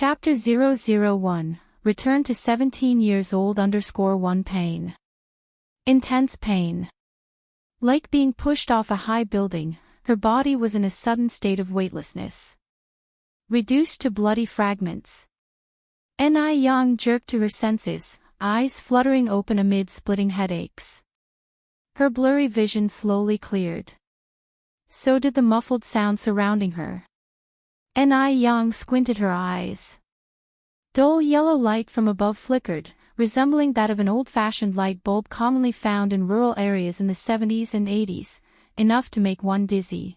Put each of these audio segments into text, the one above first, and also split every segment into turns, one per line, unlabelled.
Chapter 001, Return to 17 years old _1 pain. Intense pain. Like being pushed off a high building, her body was in a sudden state of weightlessness. Reduced to bloody fragments. Ni Yang jerked to her senses, eyes fluttering open amid splitting headaches. Her blurry vision slowly cleared. So did the muffled sound surrounding her. Ni Yang squinted her eyes. Dull yellow light from above flickered, resembling that of an old-fashioned light bulb commonly found in rural areas in the 70s and 80s, enough to make one dizzy.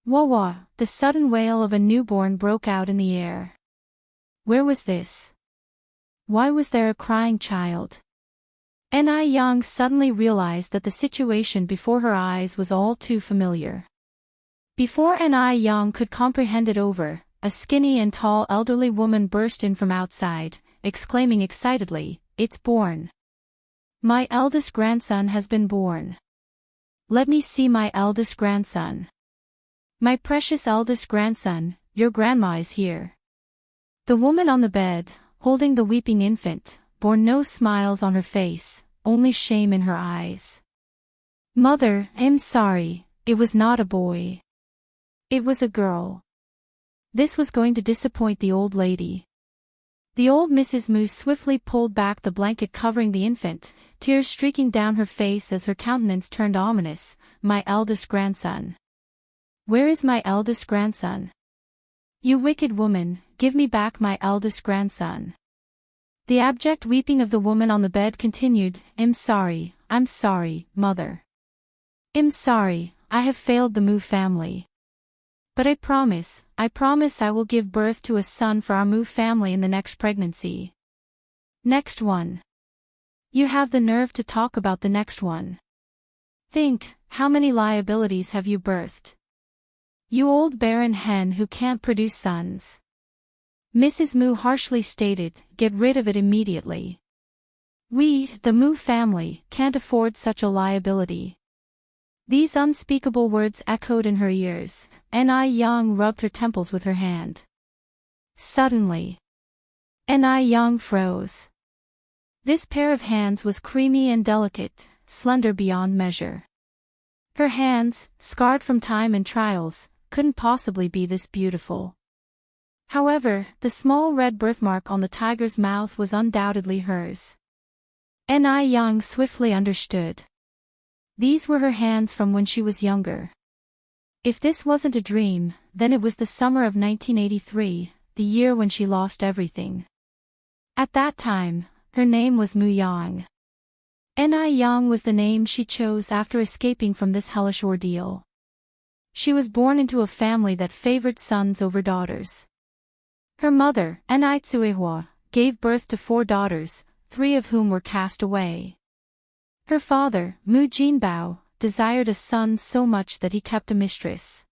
Wah-wah, the sudden wail of a newborn broke out in the air. Where was this? Why was there a crying child? Ni Yang suddenly realized that the situation before her eyes was all too familiar. Before Ni Yang could comprehend it over, a skinny and tall elderly woman burst in from outside, exclaiming excitedly, "It's born! My eldest grandson has been born! Let me see my eldest grandson! My precious eldest grandson, your grandma is here!" The woman on the bed, holding the weeping infant, bore no smiles on her face, only shame in her eyes. "Mother, I'm sorry, it was not a boy. It was a girl." This was going to disappoint the old lady. The old Mrs. Mu swiftly pulled back the blanket covering the infant, tears streaking down her face as her countenance turned ominous. "My eldest grandson. Where is my eldest grandson? You wicked woman, give me back my eldest grandson." The abject weeping of the woman on the bed continued. I'm sorry, mother. I'm sorry, I have failed the Mu family. But I promise I will give birth to a son for our Mu family in the next pregnancy. Next one. You have the nerve to talk about the next one. Think, how many liabilities have you birthed? You old barren hen who can't produce sons. Mrs. Mu harshly stated, get rid of it immediately. We, the Mu family, can't afford such a liability. These unspeakable words echoed in her ears. Ni Yang rubbed her temples with her hand. Suddenly, Ni Yang froze. This pair of hands was creamy and delicate, slender beyond measure. Her hands, scarred from time and trials, couldn't possibly be this beautiful. However, the small red birthmark on the tiger's mouth was undoubtedly hers. Ni Yang swiftly understood. These were her hands from when she was younger. If this wasn't a dream, then it was the summer of 1983, the year when she lost everything. At that time, her name was Mu Yang. Ni Yang was the name she chose after escaping from this hellish ordeal. She was born into a family that favored sons over daughters. Her mother, Ni Tsuehua, gave birth to 4 daughters, 3 of whom were cast away. Her father, Mu Jinbao, desired a son so much that he kept a mistress.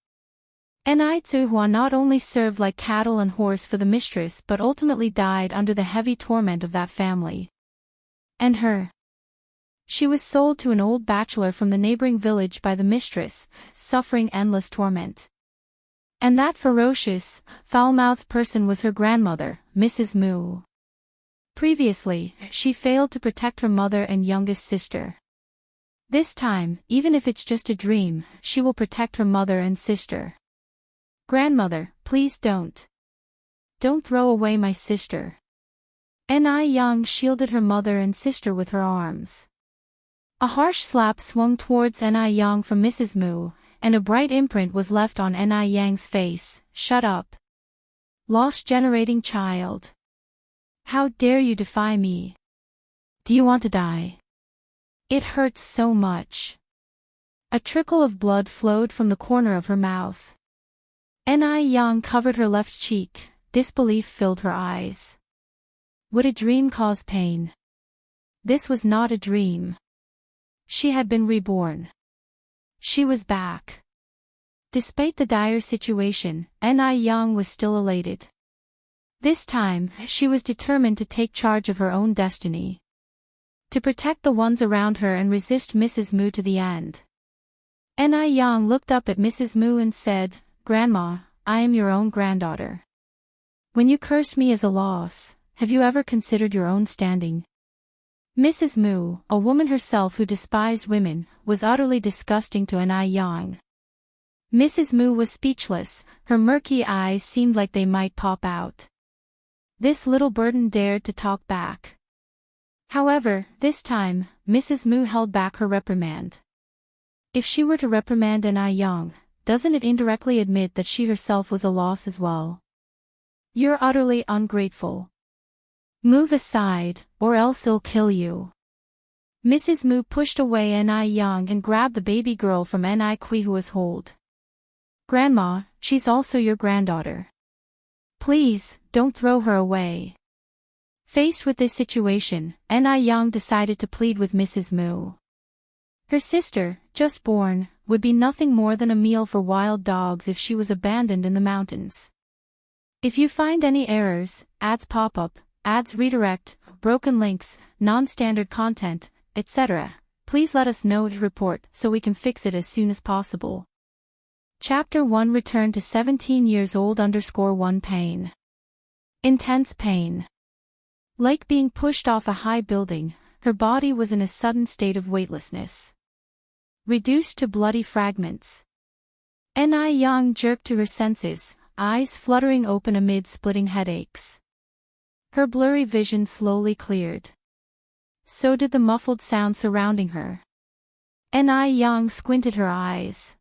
Ni Tsuehua not only served like cattle and horse for the mistress but ultimately died under the heavy torment of that family. And her? She was sold to an old bachelor from the neighboring village by the mistress, suffering endless torment. And that ferocious, foul-mouthed person was her grandmother, Mrs. Mu. Previously, she failed to protect her mother and youngest sister. This time, even if it's just a dream, she will protect her mother and sister. Grandmother, please don't. Don't throw away my sister. Ni Yang shielded her mother and sister with her arms. A harsh slap swung towards Ni Yang from Mrs. Mu, and a bright imprint was left on Ni Yang's face. Shut up. Loss-generating child. How dare you defy me? Do you want to die? It hurts so much. A trickle of blood flowed from the corner of her mouth. Ni Yang covered her left cheek, disbelief filled her eyes. Would a dream cause pain? This was not a dream. She had been reborn. She was back. Despite the dire situation, Ni Yang was still elated. This time, she was determined to take charge of her own destiny. To protect the ones around her and resist Mrs. Mu to the end. Ni Yang looked up at Mrs. Mu and said, Grandma, I am your own granddaughter. When you cursed me as a loss, have you ever considered your own standing? Mrs. Mu, a woman herself who despised women, was utterly disgusting to Anai Yang. Mrs. Mu was speechless, her murky eyes seemed like they might pop out. This little burden dared to talk back. However, this time, Mrs. Mu held back her reprimand. If she were to reprimand Anai Yang, doesn't it indirectly admit that she herself was a loss as well? You're utterly ungrateful. Move aside, or else I'll kill you. Mrs. Mu pushed away Anai Yang and grabbed the baby girl from Anai Kuihua's hold. Grandma, she's also your granddaughter. Please, don't throw her away. Faced with this situation, Anai Yang decided to plead with Mrs. Mu. Her sister, just born, would be nothing more than a meal for wild dogs if she was abandoned in the mountains. If you find any errors, ads pop up, ads redirect, broken links, non-standard content, etc., please let us know to report so we can fix it as soon as possible. Chapter 1 Return to 17 years old _1 pain. Intense pain. Like being pushed off a high building, her body was in a sudden state of weightlessness. Reduced to bloody fragments. Anai Yang jerked to her senses, eyes fluttering open amid splitting headaches. Her blurry vision slowly cleared. So did the muffled sound surrounding her. Anai Yang squinted her eyes.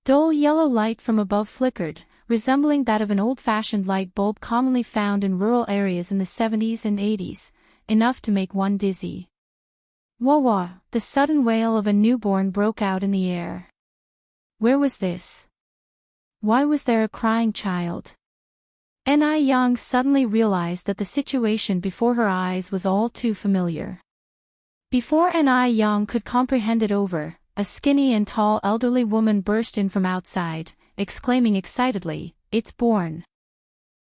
Dull yellow light from above flickered, resembling that of an old-fashioned light bulb commonly found in rural areas in the 70s and 80s, enough to make one dizzy. Wah-wah, the sudden wail of a newborn broke out in the air. Where was this? Why was there a crying child? Anai Yang suddenly realized that the situation before her eyes was all too familiar. Before Anai Yang could comprehend it over, a skinny and tall elderly woman burst in from outside, exclaiming excitedly, "It's born!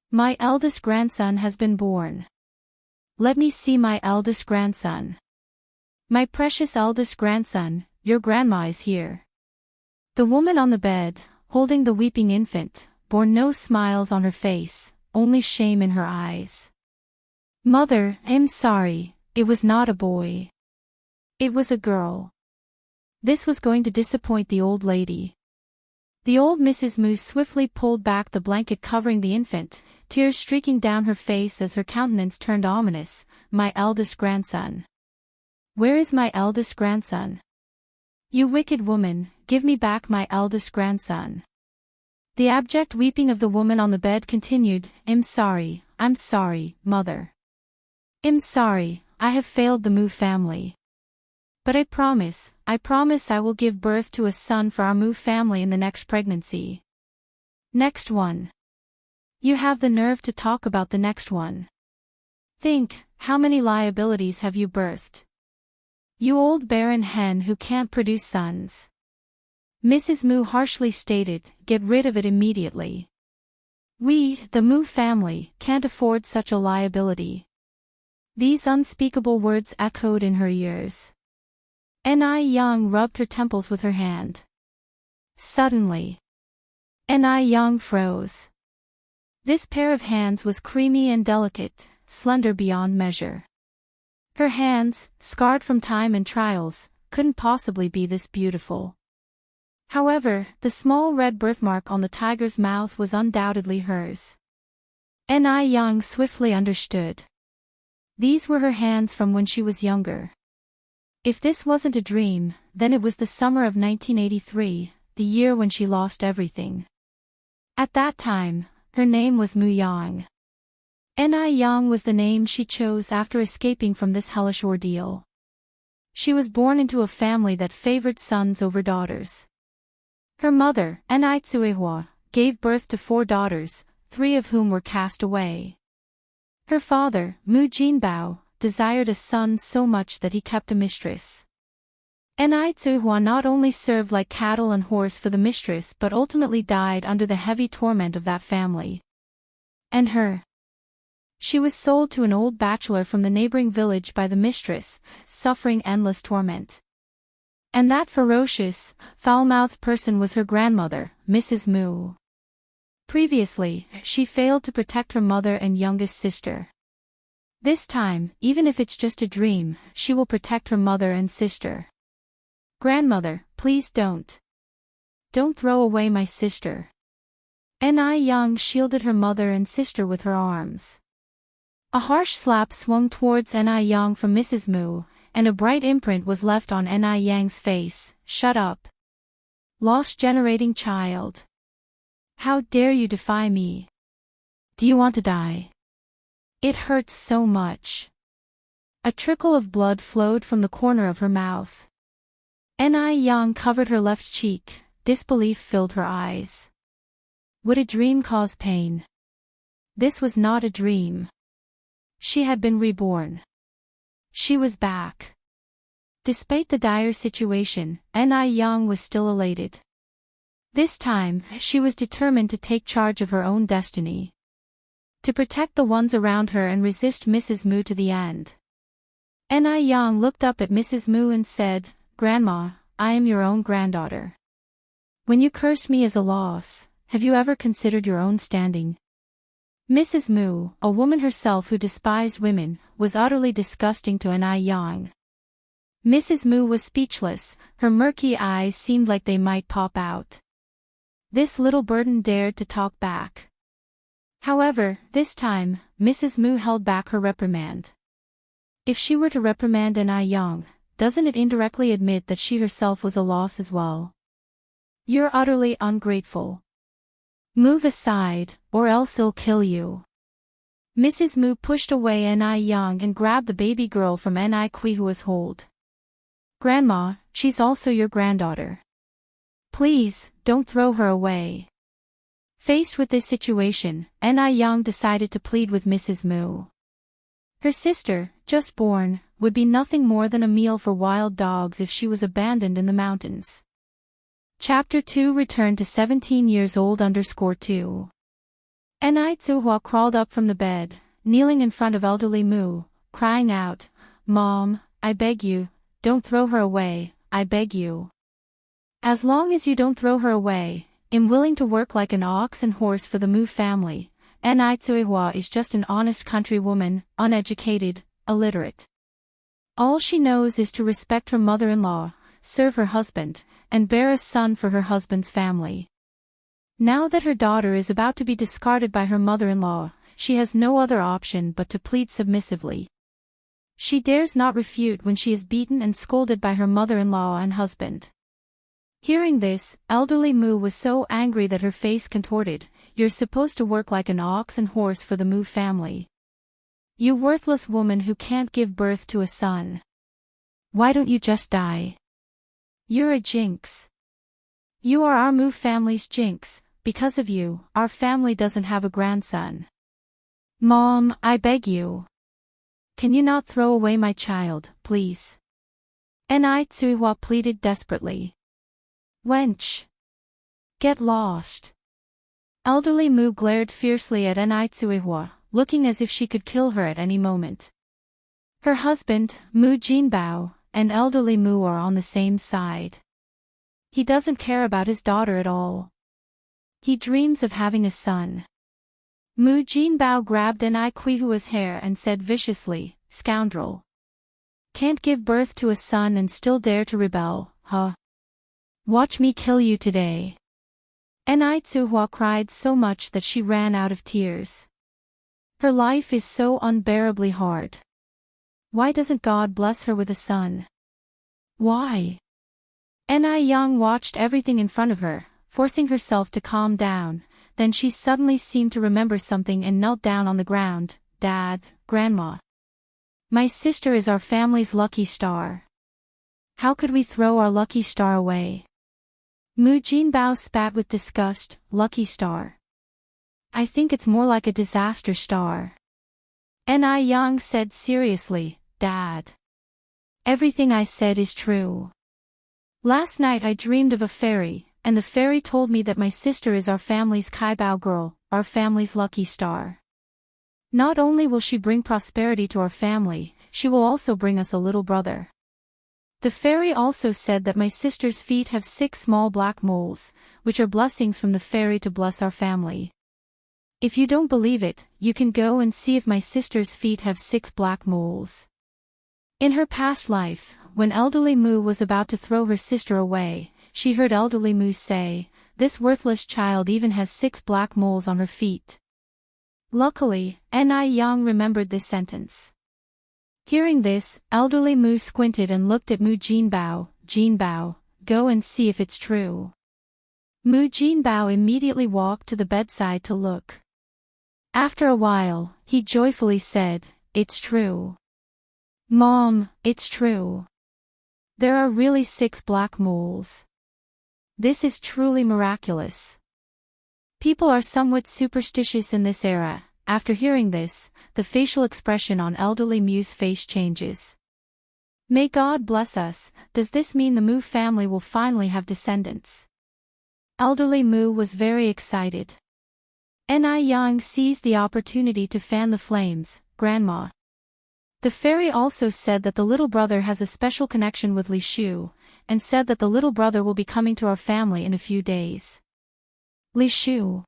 My eldest grandson has been born! Let me see my eldest grandson! My precious eldest grandson, your grandma is here!" The woman on the bed, holding the weeping infant, bore no smiles on her face, only shame in her eyes. "Mother, I'm sorry, it was not a boy. It was a girl." This was going to disappoint the old lady. The old Mrs. Mu swiftly pulled back the blanket covering the infant, tears streaking down her face as her countenance turned ominous. "My eldest grandson. Where is my eldest grandson? You wicked woman, give me back my eldest grandson." The abject weeping of the woman on the bed continued. I'm sorry, mother. I'm sorry, I have failed the Mu family. But I promise I will give birth to a son for our Mu family in the next pregnancy. Next one. You have the nerve to talk about the next one. Think, how many liabilities have you birthed? You old barren hen who can't produce sons. Mrs. Mu harshly stated, get rid of it immediately. We, the Mu family, can't afford such a liability. These unspeakable words echoed in her ears. Anai Yang rubbed her temples with her hand. Suddenly, Anai Yang froze. This pair of hands was creamy and delicate, slender beyond measure. Her hands, scarred from time and trials, couldn't possibly be this beautiful. However, the small red birthmark on the tiger's mouth was undoubtedly hers. Anai Yang swiftly understood. These were her hands from when she was younger. If this wasn't a dream, then it was the summer of 1983, the year when she lost everything. At that time, her name was Mu Yang. Anai Yang was the name she chose after escaping from this hellish ordeal. She was born into a family that favored sons over daughters. Her mother, Anai Tsuehua, gave birth to 4 daughters, 3 of whom were cast away. Her father, Mu Jinbao, desired a son so much that he kept a mistress. Anai Tsuehua not only served like cattle and horse for the mistress but ultimately died under the heavy torment of that family. And her? She was sold to an old bachelor from the neighboring village by the mistress, suffering endless torment. And that ferocious, foul-mouthed person was her grandmother, Mrs. Mu. Previously, she failed to protect her mother and youngest sister. This time, even if it's just a dream, she will protect her mother and sister. Grandmother, please don't. Don't throw away my sister. Ni Yang shielded her mother and sister with her arms. A harsh slap swung towards Ni Yang from Mrs. Mu, and a bright imprint was left on Ni Yang's face. Shut up. Loss-generating child. How dare you defy me? Do you want to die? It hurts so much. A trickle of blood flowed from the corner of her mouth. Ni Yang covered her left cheek, disbelief filled her eyes. Would a dream cause pain? This was not a dream. She had been reborn. She was back. Despite the dire situation, Ni Yang was still elated. This time, she was determined to take charge of her own destiny. To protect the ones around her and resist Mrs. Mu to the end. Ni Yang looked up at Mrs. Mu and said, Grandma, I am your own granddaughter. When you cursed me as a loss, have you ever considered your own standing? Mrs. Mu, a woman herself who despised women, was utterly disgusting to Ni Yang. Mrs. Mu was speechless, her murky eyes seemed like they might pop out. This little burden dared to talk back. However, this time, Mrs. Mu held back her reprimand. If she were to reprimand Ni Yang, doesn't it indirectly admit that she herself was a loss as well? You're utterly ungrateful. Move aside, or else I'll kill you. Mrs. Mu pushed away Ni Yang and grabbed the baby girl from Ni Qihua's hold. Grandma, she's also your granddaughter. Please, don't throw her away. Faced with this situation, Ni Yang decided to plead with Mrs. Mu. Her sister, just born, would be nothing more than a meal for wild dogs if she was abandoned in the mountains. Chapter 2 Return to 17 years old _2. Ni Zhuhua crawled up from the bed, kneeling in front of elderly Mu, crying out, Mom, I beg you, don't throw her away, I beg you. As long as you don't throw her away, I'm willing to work like an ox and horse for the Mu family. Ni Zhuhua is just an honest countrywoman, uneducated, illiterate. All she knows is to respect her mother-in-law, serve her husband, and bear a son for her husband's family. Now that her daughter is about to be discarded by her mother-in-law, she has no other option but to plead submissively. She dares not refute when she is beaten and scolded by her mother-in-law and husband. Hearing this, elderly Mu was so angry that her face contorted. You're supposed to work like an ox and horse for the Mu family. You worthless woman who can't give birth to a son. Why don't you just die? You're a jinx. You are our Mu family's jinx. Because of you, our family doesn't have a grandson. Mom, I beg you. Can you not throw away my child, please? Ni Zhuhua pleaded desperately. Wench. Get lost. Elderly Mu glared fiercely at Ni Zhuhua, looking as if she could kill her at any moment. Her husband, Mu Jinbao, and elderly Mu are on the same side. He doesn't care about his daughter at all. He dreams of having a son. Mu Jinbao grabbed Ni Qihua's hair and said viciously, Scoundrel. Can't give birth to a son and still dare to rebel, huh? Watch me kill you today. Ni Zhuhua cried so much that she ran out of tears. Her life is so unbearably hard. Why doesn't God bless her with a son? Why? Ni Yang watched everything in front of her, forcing herself to calm down. Then she suddenly seemed to remember something and knelt down on the ground. Dad, Grandma. My sister is our family's lucky star. How could we throw our lucky star away? Mu Jinbao spat with disgust. Lucky star. I think it's more like a disaster star. Ni Yang said seriously, Dad. Everything I said is true. Last night I dreamed of a fairy, and the fairy told me that my sister is our family's Kaibao girl, our family's lucky star. Not only will she bring prosperity to our family, she will also bring us a little brother. The fairy also said that my sister's feet have 6 small black moles, which are blessings from the fairy to bless our family. If you don't believe it, you can go and see if my sister's feet have 6 black moles. In her past life, when elderly Mu was about to throw her sister away, she heard elderly Mu say, "This worthless child even has 6 black moles on her feet." Luckily, Ni Yang remembered this sentence. Hearing this, elderly Mu squinted and looked at Mu Jinbao. "Jinbao, go and see if it's true." Mu Jinbao immediately walked to the bedside to look. After a while, he joyfully said, "It's true. Mom, it's true. There are really 6 black moles. This is truly miraculous." People are somewhat superstitious in this era. After hearing this, the facial expression on elderly Mu's face changes. May God bless us. Does this mean the Mu family will finally have descendants? Elderly Mu was very excited. Ni Yang seized the opportunity to fan the flames. "Grandma." The fairy also said that the little brother has a special connection with Li Shu, and said that the little brother will be coming to our family in a few days. Li Shu.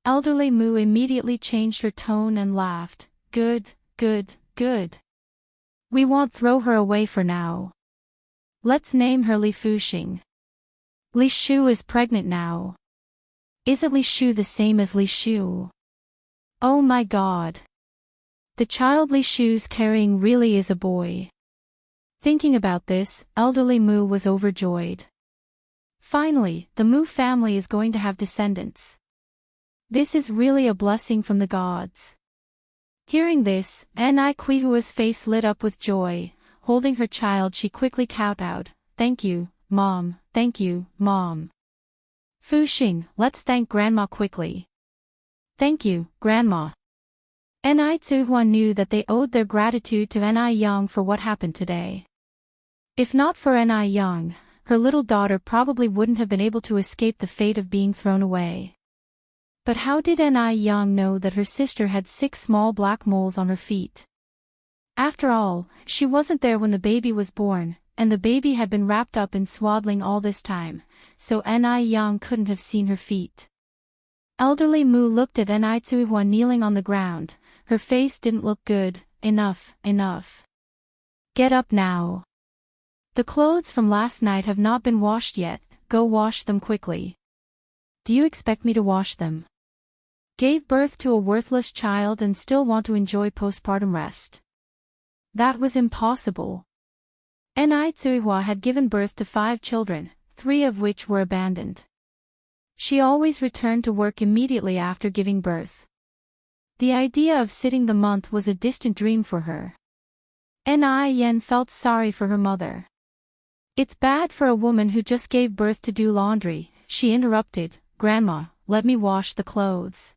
Elderly Mu immediately changed her tone and laughed. "Good, good, good. We won't throw her away for now. Let's name her Li Fuxing. Li Shu is pregnant now. Isn't Li Shu the same as Li Shu? Oh my God. The child Li Shu's carrying really is a boy." Thinking about this, elderly Mu was overjoyed. Finally, the Mu family is going to have descendants. This is really a blessing from the gods. Hearing this, Ni Qihua's face lit up with joy. Holding her child, she quickly kowtowed. "Thank you, Mom. Thank you, Mom. Fuxing, let's thank Grandma quickly." "Thank you, Grandma." Ni Qiuhua knew that they owed their gratitude to Ni Yang for what happened today. If not for Ni Yang, her little daughter probably wouldn't have been able to escape the fate of being thrown away. But how did Ni Yang know that her sister had 6 small black moles on her feet? After all, she wasn't there when the baby was born, and the baby had been wrapped up in swaddling all this time, so Ni Yang couldn't have seen her feet. Elderly Mu looked at Ni Qiuhua kneeling on the ground. Her face didn't look good. "Enough, enough. Get up now. The clothes from last night have not been washed yet. Go wash them quickly." "Do you expect me to wash them? Gave birth to a worthless child and still want to enjoy postpartum rest? That was impossible." Ni Qiuhua had given birth to 5 children, 3 of which were abandoned. She always returned to work immediately after giving birth. The idea of sitting the month was a distant dream for her. Ni Yan felt sorry for her mother. "It's bad for a woman who just gave birth to do laundry," she interrupted. "Grandma, let me wash the clothes."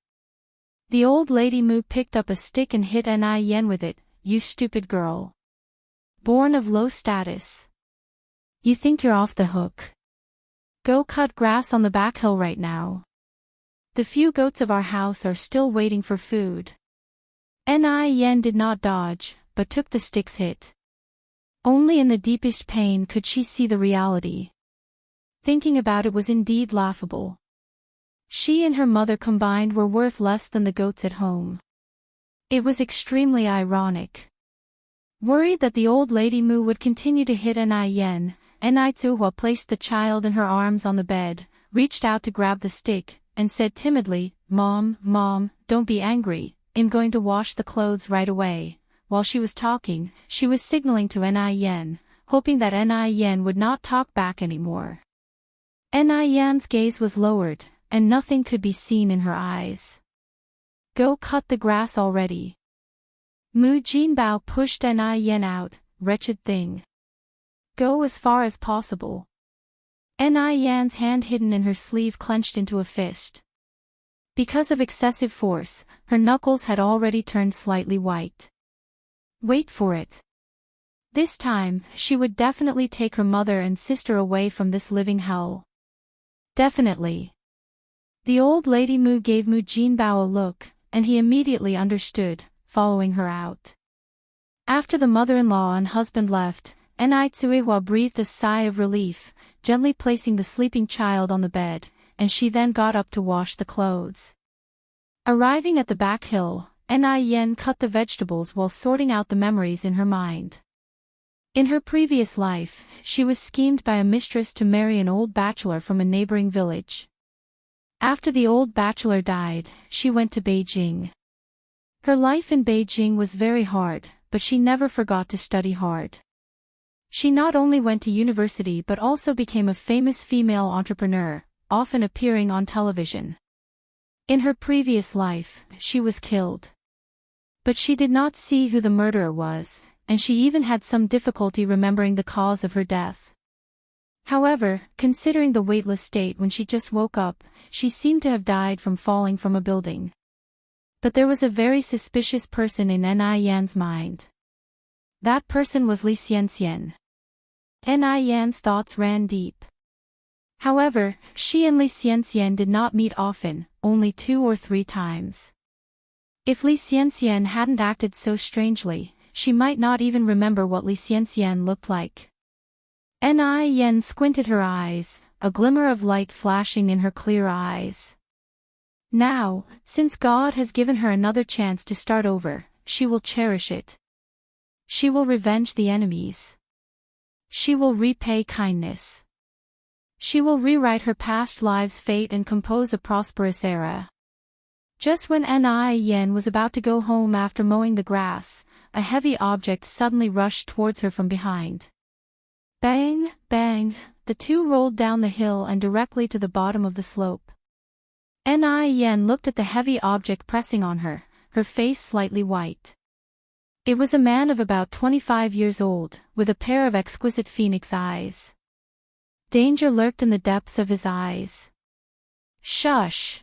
The old lady Mu picked up a stick and hit Ni Yan with it. "You stupid girl. Born of low status. You think you're off the hook? Go cut grass on the back hill right now. The few goats of our house are still waiting for food." Ni Yan did not dodge, but took the stick's hit. Only in the deepest pain could she see the reality. Thinking about it was indeed laughable. She and her mother combined were worth less than the goats at home. It was extremely ironic. Worried that the old lady Mu would continue to hit Ni Yan, Ni Qiuhua placed the child in her arms on the bed, reached out to grab the stick, and said timidly, Mom, don't be angry, I'm going to wash the clothes right away." While she was talking, she was signaling to Ni Yan, hoping that Ni Yan would not talk back anymore. Ni Yan's gaze was lowered, and nothing could be seen in her eyes. "Go cut the grass already." Mu Jinbao pushed Ni Yan out. "Wretched thing. Go as far as possible." Ni Yan's hand hidden in her sleeve clenched into a fist. Because of excessive force, her knuckles had already turned slightly white. Wait for it. This time, she would definitely take her mother and sister away from this living hell. Definitely. The old lady Mu gave Mu Jinbao a look, and he immediately understood, following her out. After the mother-in-law and husband left, Ni Qiuhua breathed a sigh of relief, gently placing the sleeping child on the bed, and she then got up to wash the clothes. Arriving at the back hill, Yen cut the vegetables while sorting out the memories in her mind. In her previous life, she was schemed by a mistress to marry an old bachelor from a neighboring village. After the old bachelor died, she went to Beijing. Her life in Beijing was very hard, but she never forgot to study hard. She not only went to university but also became a famous female entrepreneur, often appearing on television. In her previous life, she was killed. But she did not see who the murderer was, and she even had some difficulty remembering the cause of her death. However, considering the weightless state when she just woke up, she seemed to have died from falling from a building. But there was a very suspicious person in Yan's mind. That person was Li Xianxian. Yan's thoughts ran deep. However, she and Li Xianxian did not meet often, only 2 or 3 times. If Li Xianxian hadn't acted so strangely, she might not even remember what Li Xianxian looked like. Yen squinted her eyes, a glimmer of light flashing in her clear eyes. Now, since God has given her another chance to start over, she will cherish it. She will revenge the enemies. She will repay kindness. She will rewrite her past life's fate and compose a prosperous era. Just when Yen was about to go home after mowing the grass, a heavy object suddenly rushed towards her from behind. Bang, bang, the two rolled down the hill and directly to the bottom of the slope. Yen looked at the heavy object pressing on her, her face slightly white. It was a man of about 25 years old, with a pair of exquisite phoenix eyes. Danger lurked in the depths of his eyes. Shush!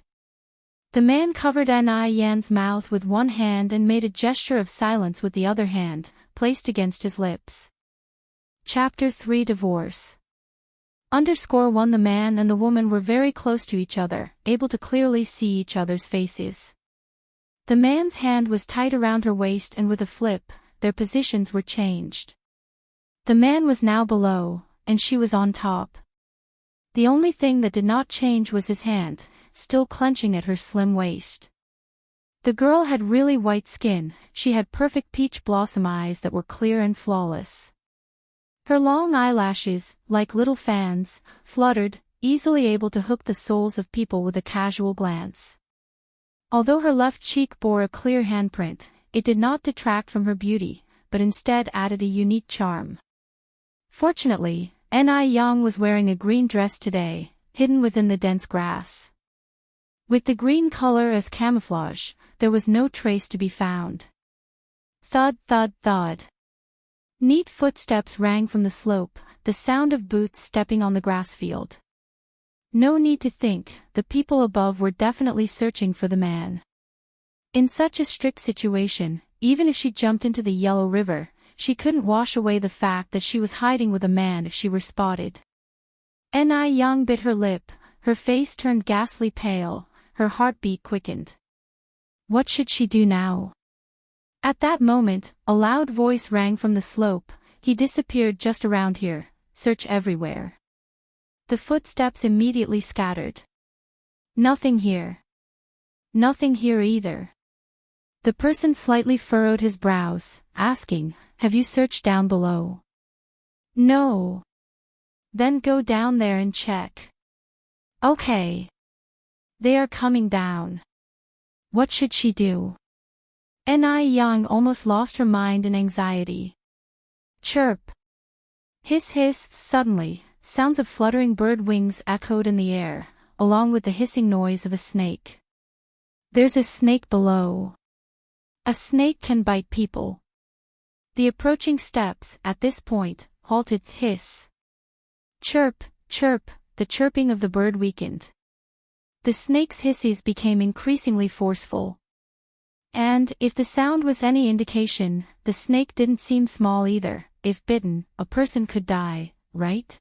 The man covered Yan's mouth with one hand and made a gesture of silence with the other hand, placed against his lips. Chapter 3 Divorce. _1 The man and the woman were very close to each other, able to clearly see each other's faces. The man's hand was tight around her waist and with a flip, their positions were changed. The man was now below, and she was on top. The only thing that did not change was his hand, still clenching at her slim waist. The girl had really white skin, she had perfect peach blossom eyes that were clear and flawless. Her long eyelashes, like little fans, fluttered, easily able to hook the souls of people with a casual glance. Although her left cheek bore a clear handprint, it did not detract from her beauty, but instead added a unique charm. Fortunately, Yang was wearing a green dress today, hidden within the dense grass. With the green color as camouflage, there was no trace to be found. Thud, thud, thud. Neat footsteps rang from the slope, the sound of boots stepping on the grass field. No need to think, the people above were definitely searching for the man. In such a strict situation, even if she jumped into the Yellow River, she couldn't wash away the fact that she was hiding with a man if she were spotted. Yang bit her lip, her face turned ghastly pale, her heartbeat quickened. What should she do now? At that moment, a loud voice rang from the slope, "He disappeared just around here, search everywhere." The footsteps immediately scattered. Nothing here. Nothing here either. The person slightly furrowed his brows, asking, "Have you searched down below?" "No." "Then go down there and check." "Okay." "They are coming down." What should she do? Yang almost lost her mind in anxiety. Chirp. Hiss hiss. Suddenly, sounds of fluttering bird wings echoed in the air, along with the hissing noise of a snake. There's a snake below. A snake can bite people. The approaching steps, at this point, halted. Hiss. Chirp, chirp, the chirping of the bird weakened. The snake's hisses became increasingly forceful. And, if the sound was any indication, the snake didn't seem small either. If bitten, a person could die, right?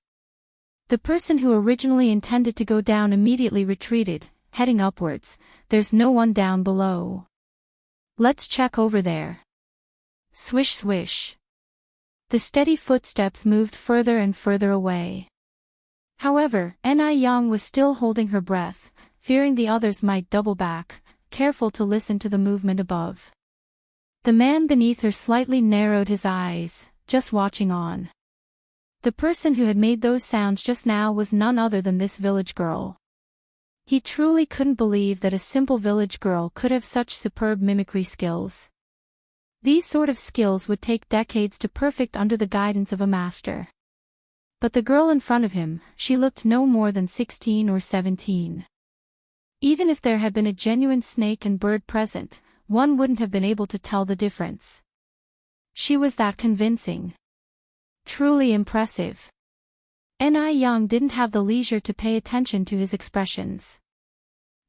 The person who originally intended to go down immediately retreated, heading upwards. There's no one down below. Let's check over there. Swish swish. The steady footsteps moved further and further away. However, Yang was still holding her breath, fearing the others might double back, careful to listen to the movement above. The man beneath her slightly narrowed his eyes, just watching on. The person who had made those sounds just now was none other than this village girl. He truly couldn't believe that a simple village girl could have such superb mimicry skills. These sort of skills would take decades to perfect under the guidance of a master. But the girl in front of him, she looked no more than 16 or 17. Even if there had been a genuine snake and bird present, one wouldn't have been able to tell the difference. She was that convincing. Truly impressive. Young didn't have the leisure to pay attention to his expressions.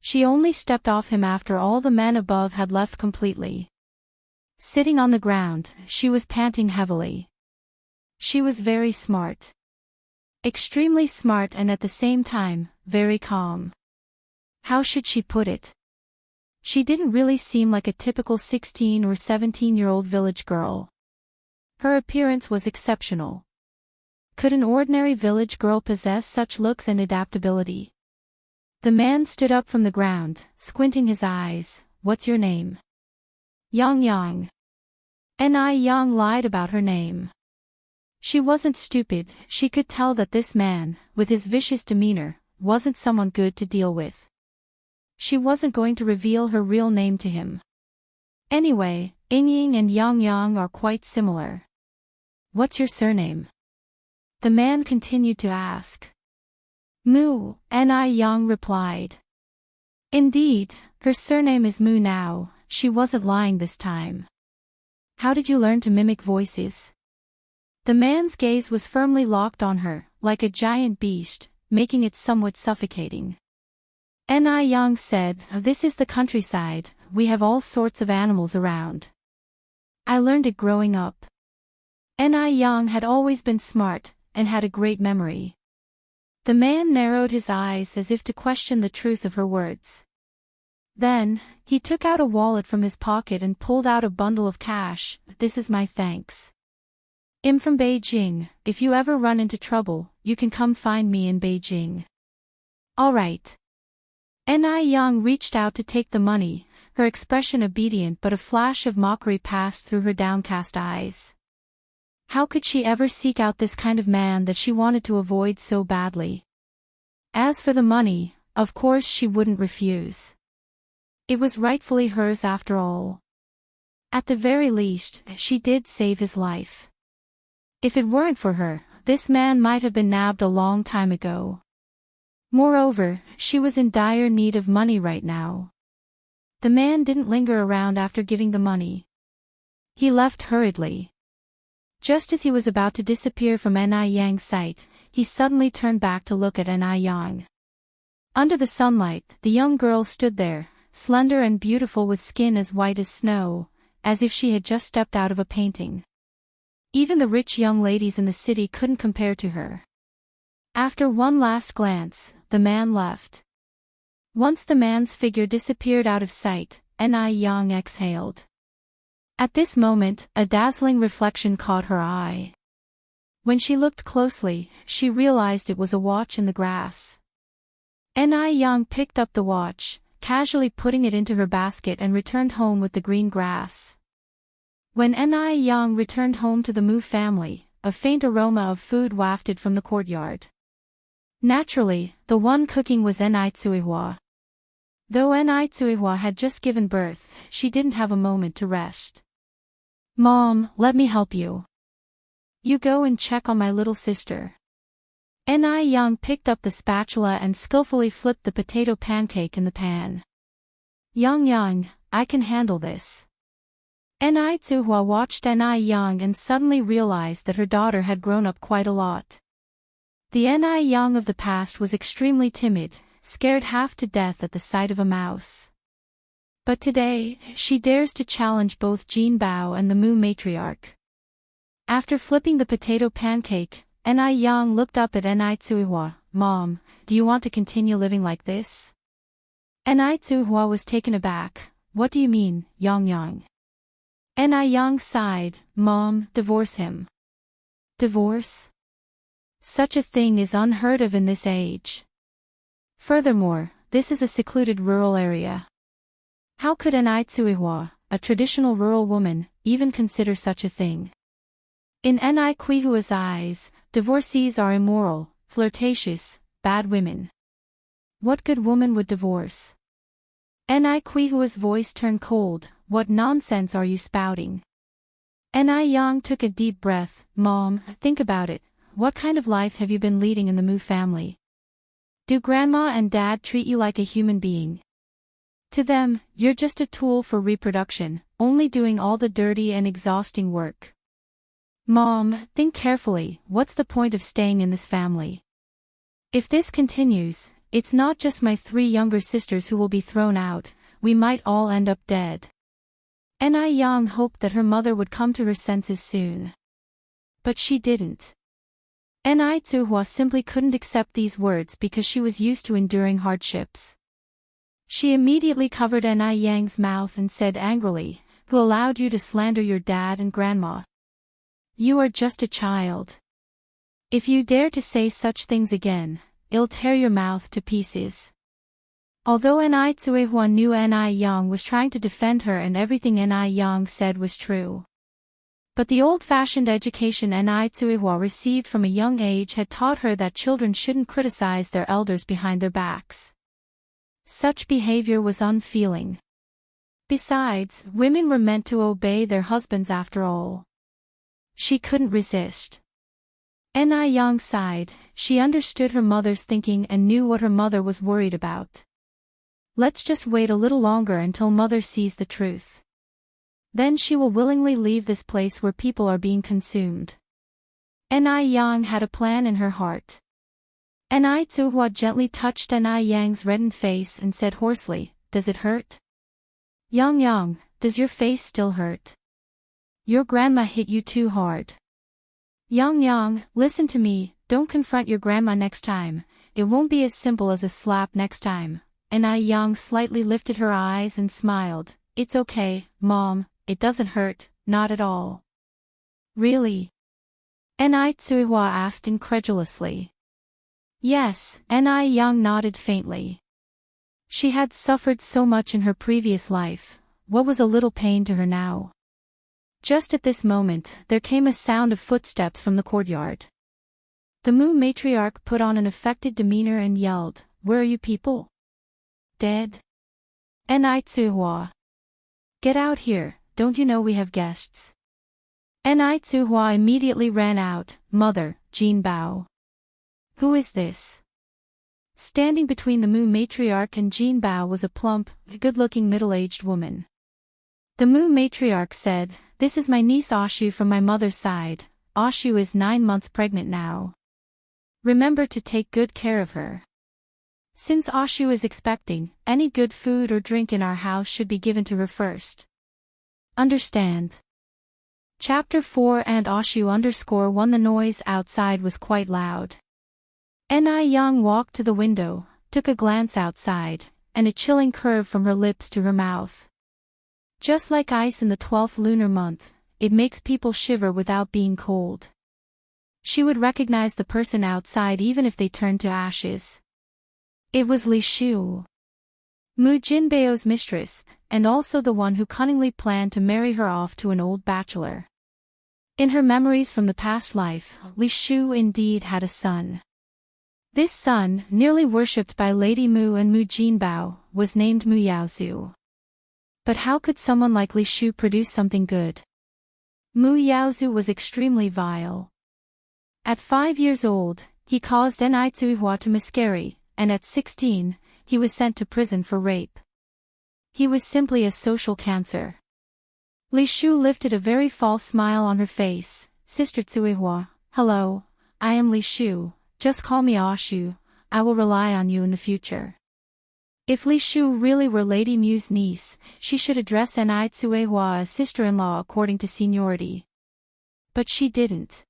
She only stepped off him after all the men above had left completely. Sitting on the ground, she was panting heavily. She was very smart. Extremely smart and at the same time, very calm. How should she put it? She didn't really seem like a typical 16 or 17-year-old village girl. Her appearance was exceptional. Could an ordinary village girl possess such looks and adaptability? The man stood up from the ground, squinting his eyes. What's your name? Yang. Yang lied about her name. She wasn't stupid, she could tell that this man, with his vicious demeanor, wasn't someone good to deal with. She wasn't going to reveal her real name to him. Anyway, Ying and Yang are quite similar. What's your surname? The man continued to ask. Mu, Yang replied. Indeed, her surname is Mu now, she wasn't lying this time. How did you learn to mimic voices? The man's gaze was firmly locked on her, like a giant beast, making it somewhat suffocating. Yang said, this is the countryside, we have all sorts of animals around. I learned it growing up. Yang had always been smart, and had a great memory. The man narrowed his eyes as if to question the truth of her words. Then, he took out a wallet from his pocket and pulled out a bundle of cash. This is my thanks. I'm from Beijing, if you ever run into trouble, you can come find me in Beijing. All right. Yang reached out to take the money, her expression obedient but a flash of mockery passed through her downcast eyes. How could she ever seek out this kind of man that she wanted to avoid so badly? As for the money, of course she wouldn't refuse. It was rightfully hers after all. At the very least, she did save his life. If it weren't for her, this man might have been nabbed a long time ago. Moreover, she was in dire need of money right now. The man didn't linger around after giving the money. He left hurriedly. Just as he was about to disappear from Yang's sight, he suddenly turned back to look at Yang. Under the sunlight, the young girl stood there, slender and beautiful with skin as white as snow, as if she had just stepped out of a painting. Even the rich young ladies in the city couldn't compare to her. After one last glance, the man left. Once the man's figure disappeared out of sight, Yang exhaled. At this moment, a dazzling reflection caught her eye. When she looked closely, she realized it was a watch in the grass. Yang picked up the watch, casually putting it into her basket and returned home with the green grass. When Yang returned home to the Mu family, a faint aroma of food wafted from the courtyard. Naturally, the one cooking was Tsuihua. Though Tsuihua had just given birth, she didn't have a moment to rest. Mom, let me help you. You go and check on my little sister. Yang picked up the spatula and skillfully flipped the potato pancake in the pan. Yang, I can handle this. Tsuihua watched Yang and suddenly realized that her daughter had grown up quite a lot. The Yang of the past was extremely timid, scared half to death at the sight of a mouse. But today, she dares to challenge both Jin Bao and the Mu matriarch. After flipping the potato pancake, Yang looked up at Tsuihua. Mom, do you want to continue living like this? Tsuihua was taken aback. What do you mean, Yang? Yang sighed. Mom, divorce him. Divorce? Such a thing is unheard of in this age. Furthermore, this is a secluded rural area. How could Enai Tsuihua, a traditional rural woman, even consider such a thing? In Enai Quihua's eyes, divorcees are immoral, flirtatious, bad women. What good woman would divorce? Enai Quihua's voice turned cold. What nonsense are you spouting? Enai Yang took a deep breath. Mom, think about it. What kind of life have you been leading in the Mu family? Do grandma and dad treat you like a human being? To them, you're just a tool for reproduction, only doing all the dirty and exhausting work. Mom, think carefully. What's the point of staying in this family? If this continues, it's not just my 3 younger sisters who will be thrown out, we might all end up dead. Enai Yang hoped that her mother would come to her senses soon. But she didn't. Enai Tsuihua simply couldn't accept these words because she was used to enduring hardships. She immediately covered Enai Yang's mouth and said angrily, "Who allowed you to slander your dad and grandma? You are just a child. If you dare to say such things again, I'll tear your mouth to pieces." Although Enai Tsuihua knew Enai Yang was trying to defend her and everything Enai Yang said was true. But the old-fashioned education Enai Tsuihua received from a young age had taught her that children shouldn't criticize their elders behind their backs. Such behavior was unfeeling. Besides, women were meant to obey their husbands after all. She couldn't resist. Enai Yang sighed. She understood her mother's thinking and knew what her mother was worried about. Let's just wait a little longer until mother sees the truth. Then she will willingly leave this place where people are being consumed. Enai Yang had a plan in her heart. Enai Tsuihua gently touched Enai Yang's reddened face and said hoarsely, "Does it hurt? Yang, does your face still hurt? Your grandma hit you too hard. Yang, listen to me, don't confront your grandma next time, it won't be as simple as a slap next time." Enai Yang slightly lifted her eyes and smiled. "It's okay, Mom, it doesn't hurt, not at all." "Really?" Enai Tsuihua asked incredulously. Yes, Enai Yang nodded faintly. She had suffered so much in her previous life, what was a little pain to her now? Just at this moment, there came a sound of footsteps from the courtyard. The Mu matriarch put on an affected demeanor and yelled, "Where are you people? Dead? Enai Tsuihua. Get out here, don't you know we have guests?" Enai Tsuihua immediately ran out. "Mother, Jin Bao. Who is this?" Standing between the Mu matriarch and Jin Bao was a plump, good-looking middle-aged woman. The Mu matriarch said, "This is my niece Ashu from my mother's side. Ashu is 9 months pregnant now. Remember to take good care of her. Since Ashu is expecting, any good food or drink in our house should be given to her first. Understand?" Chapter 4 and Ashu_1 The noise outside was quite loud. Enai Yang walked to the window, took a glance outside, and a chilling curve from her lips to her mouth. Just like ice in the 12th lunar month, it makes people shiver without being cold. She would recognize the person outside even if they turned to ashes. It was Li Shu, Mu Jinbao's mistress, and also the one who cunningly planned to marry her off to an old bachelor. In her memories from the past life, Li Shu indeed had a son. This son, nearly worshipped by Lady Mu and Mu Jinbao, was named Mu Yaozu. But how could someone like Li Shu produce something good? Mu Yaozu was extremely vile. At 5 years old, he caused Enai Tsuihua to miscarry, and at 16, he was sent to prison for rape. He was simply a social cancer. Li Shu lifted a very false smile on her face. "Sister Tsuihua, hello, I am Li Shu, just call me Ashu, I will rely on you in the future." If Li Shu really were Lady Mu's niece, she should address Enai Tsuihua as sister-in-law according to seniority. But she didn't.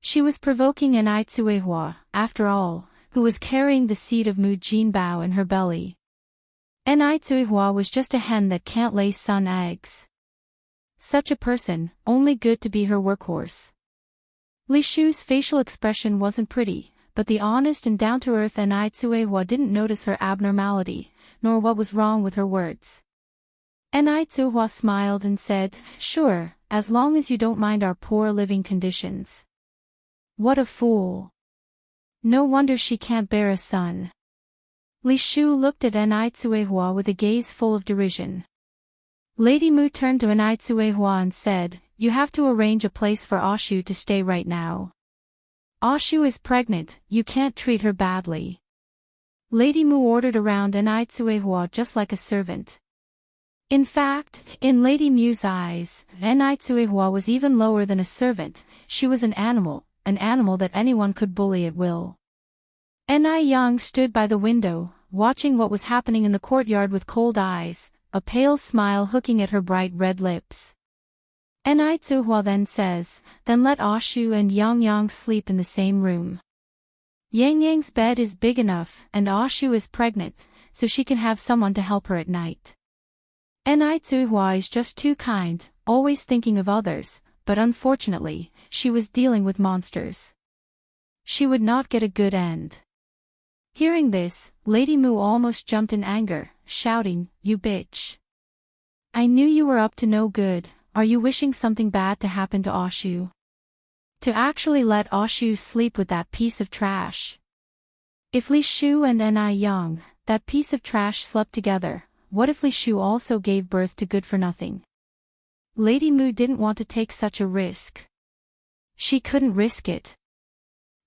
She was provoking Enai Tsuihua, after all, who was carrying the seed of Mu Jinbao in her belly. Enai Tsuihua was just a hen that can't lay sun eggs. Such a person, only good to be her workhorse. Li Shu's facial expression wasn't pretty, but the honest and down-to-earth Enai Tsuihua didn't notice her abnormality, nor what was wrong with her words. Enai smiled and said, "Sure, as long as you don't mind our poor living conditions." What a fool. No wonder she can't bear a son. Li Shu looked at Enai with a gaze full of derision. Lady Mu turned to Enai and said, "You have to arrange a place for Ashu to stay right now. Ashu is pregnant, you can't treat her badly." Lady Mu ordered around Enai just like a servant. In fact, in Lady Mu's eyes, Enai was even lower than a servant. She was an animal that anyone could bully at will. Enai Yang stood by the window, watching what was happening in the courtyard with cold eyes, a pale smile hooking at her bright red lips. Enai then says, "Then let Ashu and Yang Yang sleep in the same room. Yang Yang's bed is big enough, and Ashu is pregnant, so she can have someone to help her at night." Enai is just too kind, always thinking of others, but unfortunately, she was dealing with monsters. She would not get a good end. Hearing this, Lady Mu almost jumped in anger, shouting, "You bitch! I knew you were up to no good. Are you wishing something bad to happen to Ashu? To actually let Ashu sleep with that piece of trash?" If Li Shu and Enai Yang, that piece of trash, slept together, what if Li Shu also gave birth to good-for-nothing? Lady Mu didn't want to take such a risk. She couldn't risk it.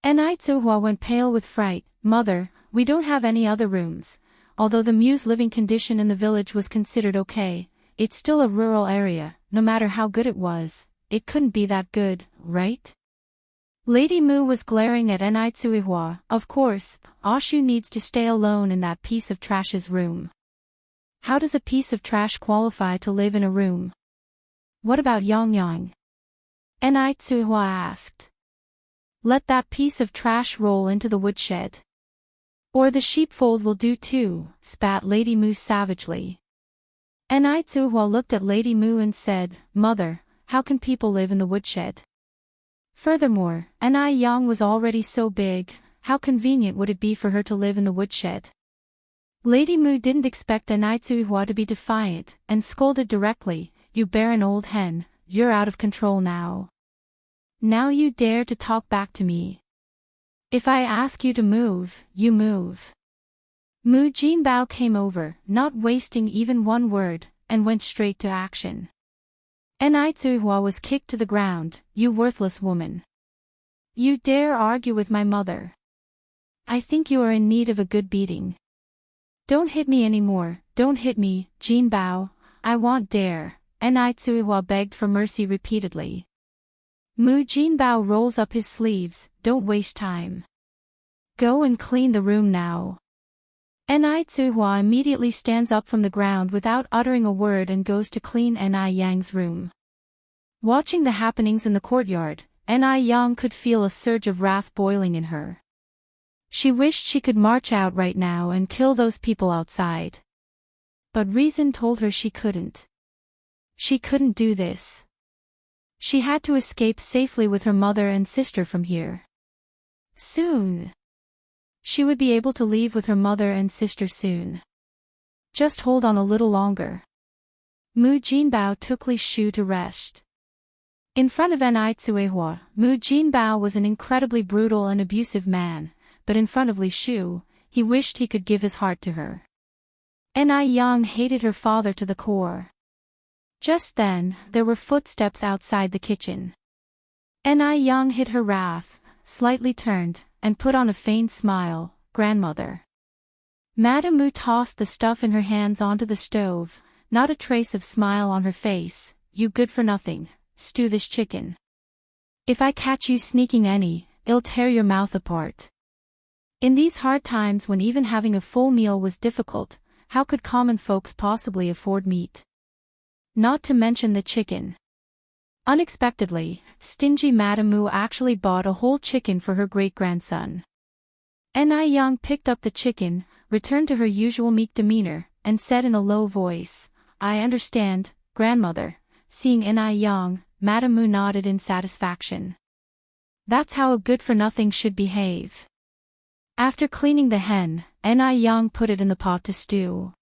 Enai went pale with fright. "Mother, we don't have any other rooms." Although the Mu's living condition in the village was considered okay, it's still a rural area. No matter how good it was, it couldn't be that good, right? Lady Mu was glaring at Enai. "Of course, Ashu needs to stay alone in that piece of trash's room." How does a piece of trash qualify to live in a room? What about Yang Yang? Enai asked. "Let that piece of trash roll into the woodshed. Or the sheepfold will do too," spat Lady Mu savagely. Enai looked at Lady Mu and said, "Mother, how can people live in the woodshed? Furthermore, Enai Yang was already so big, how convenient would it be for her to live in the woodshed?" Lady Mu didn't expect Enai to be defiant, and scolded directly, "You barren old hen, you're out of control now. Now you dare to talk back to me. If I ask you to move, you move." Mu Jinbao came over, not wasting even one word, and went straight to action. Enai was kicked to the ground. "You worthless woman. You dare argue with my mother? I think you are in need of a good beating. Don't hit me anymore, don't hit me, Jinbao, I won't dare." Enai begged for mercy repeatedly. Mu Jinbao rolls up his sleeves, "Don't waste time. Go and clean the room now." Enai immediately stands up from the ground without uttering a word and goes to clean Enai Yang's room. Watching the happenings in the courtyard, Enai Yang could feel a surge of wrath boiling in her. She wished she could march out right now and kill those people outside. But reason told her she couldn't. She couldn't do this. She had to escape safely with her mother and sister from here. Soon. She would be able to leave with her mother and sister soon. Just hold on a little longer. Mu Jinbao took Li Shu to rest. In front of Enai Mu Jinbao was an incredibly brutal and abusive man, but in front of Li Shu, he wished he could give his heart to her. Enai Yang hated her father to the core. Just then, there were footsteps outside the kitchen. Enai Yang hid her wrath, slightly turned, and put on a feigned smile. "Grandmother." Madame Mu tossed the stuff in her hands onto the stove, not a trace of smile on her face. "You good-for-nothing, stew this chicken. If I catch you sneaking any, it'll tear your mouth apart." In these hard times when even having a full meal was difficult, how could common folks possibly afford meat? Not to mention the chicken. Unexpectedly, stingy Madame Mu actually bought a whole chicken for her great-grandson. Enai Yang picked up the chicken, returned to her usual meek demeanor, and said in a low voice, "I understand, grandmother." Seeing Enai Yang, Madame Mu nodded in satisfaction. That's how a good-for-nothing should behave. After cleaning the hen, Enai Yang put it in the pot to stew.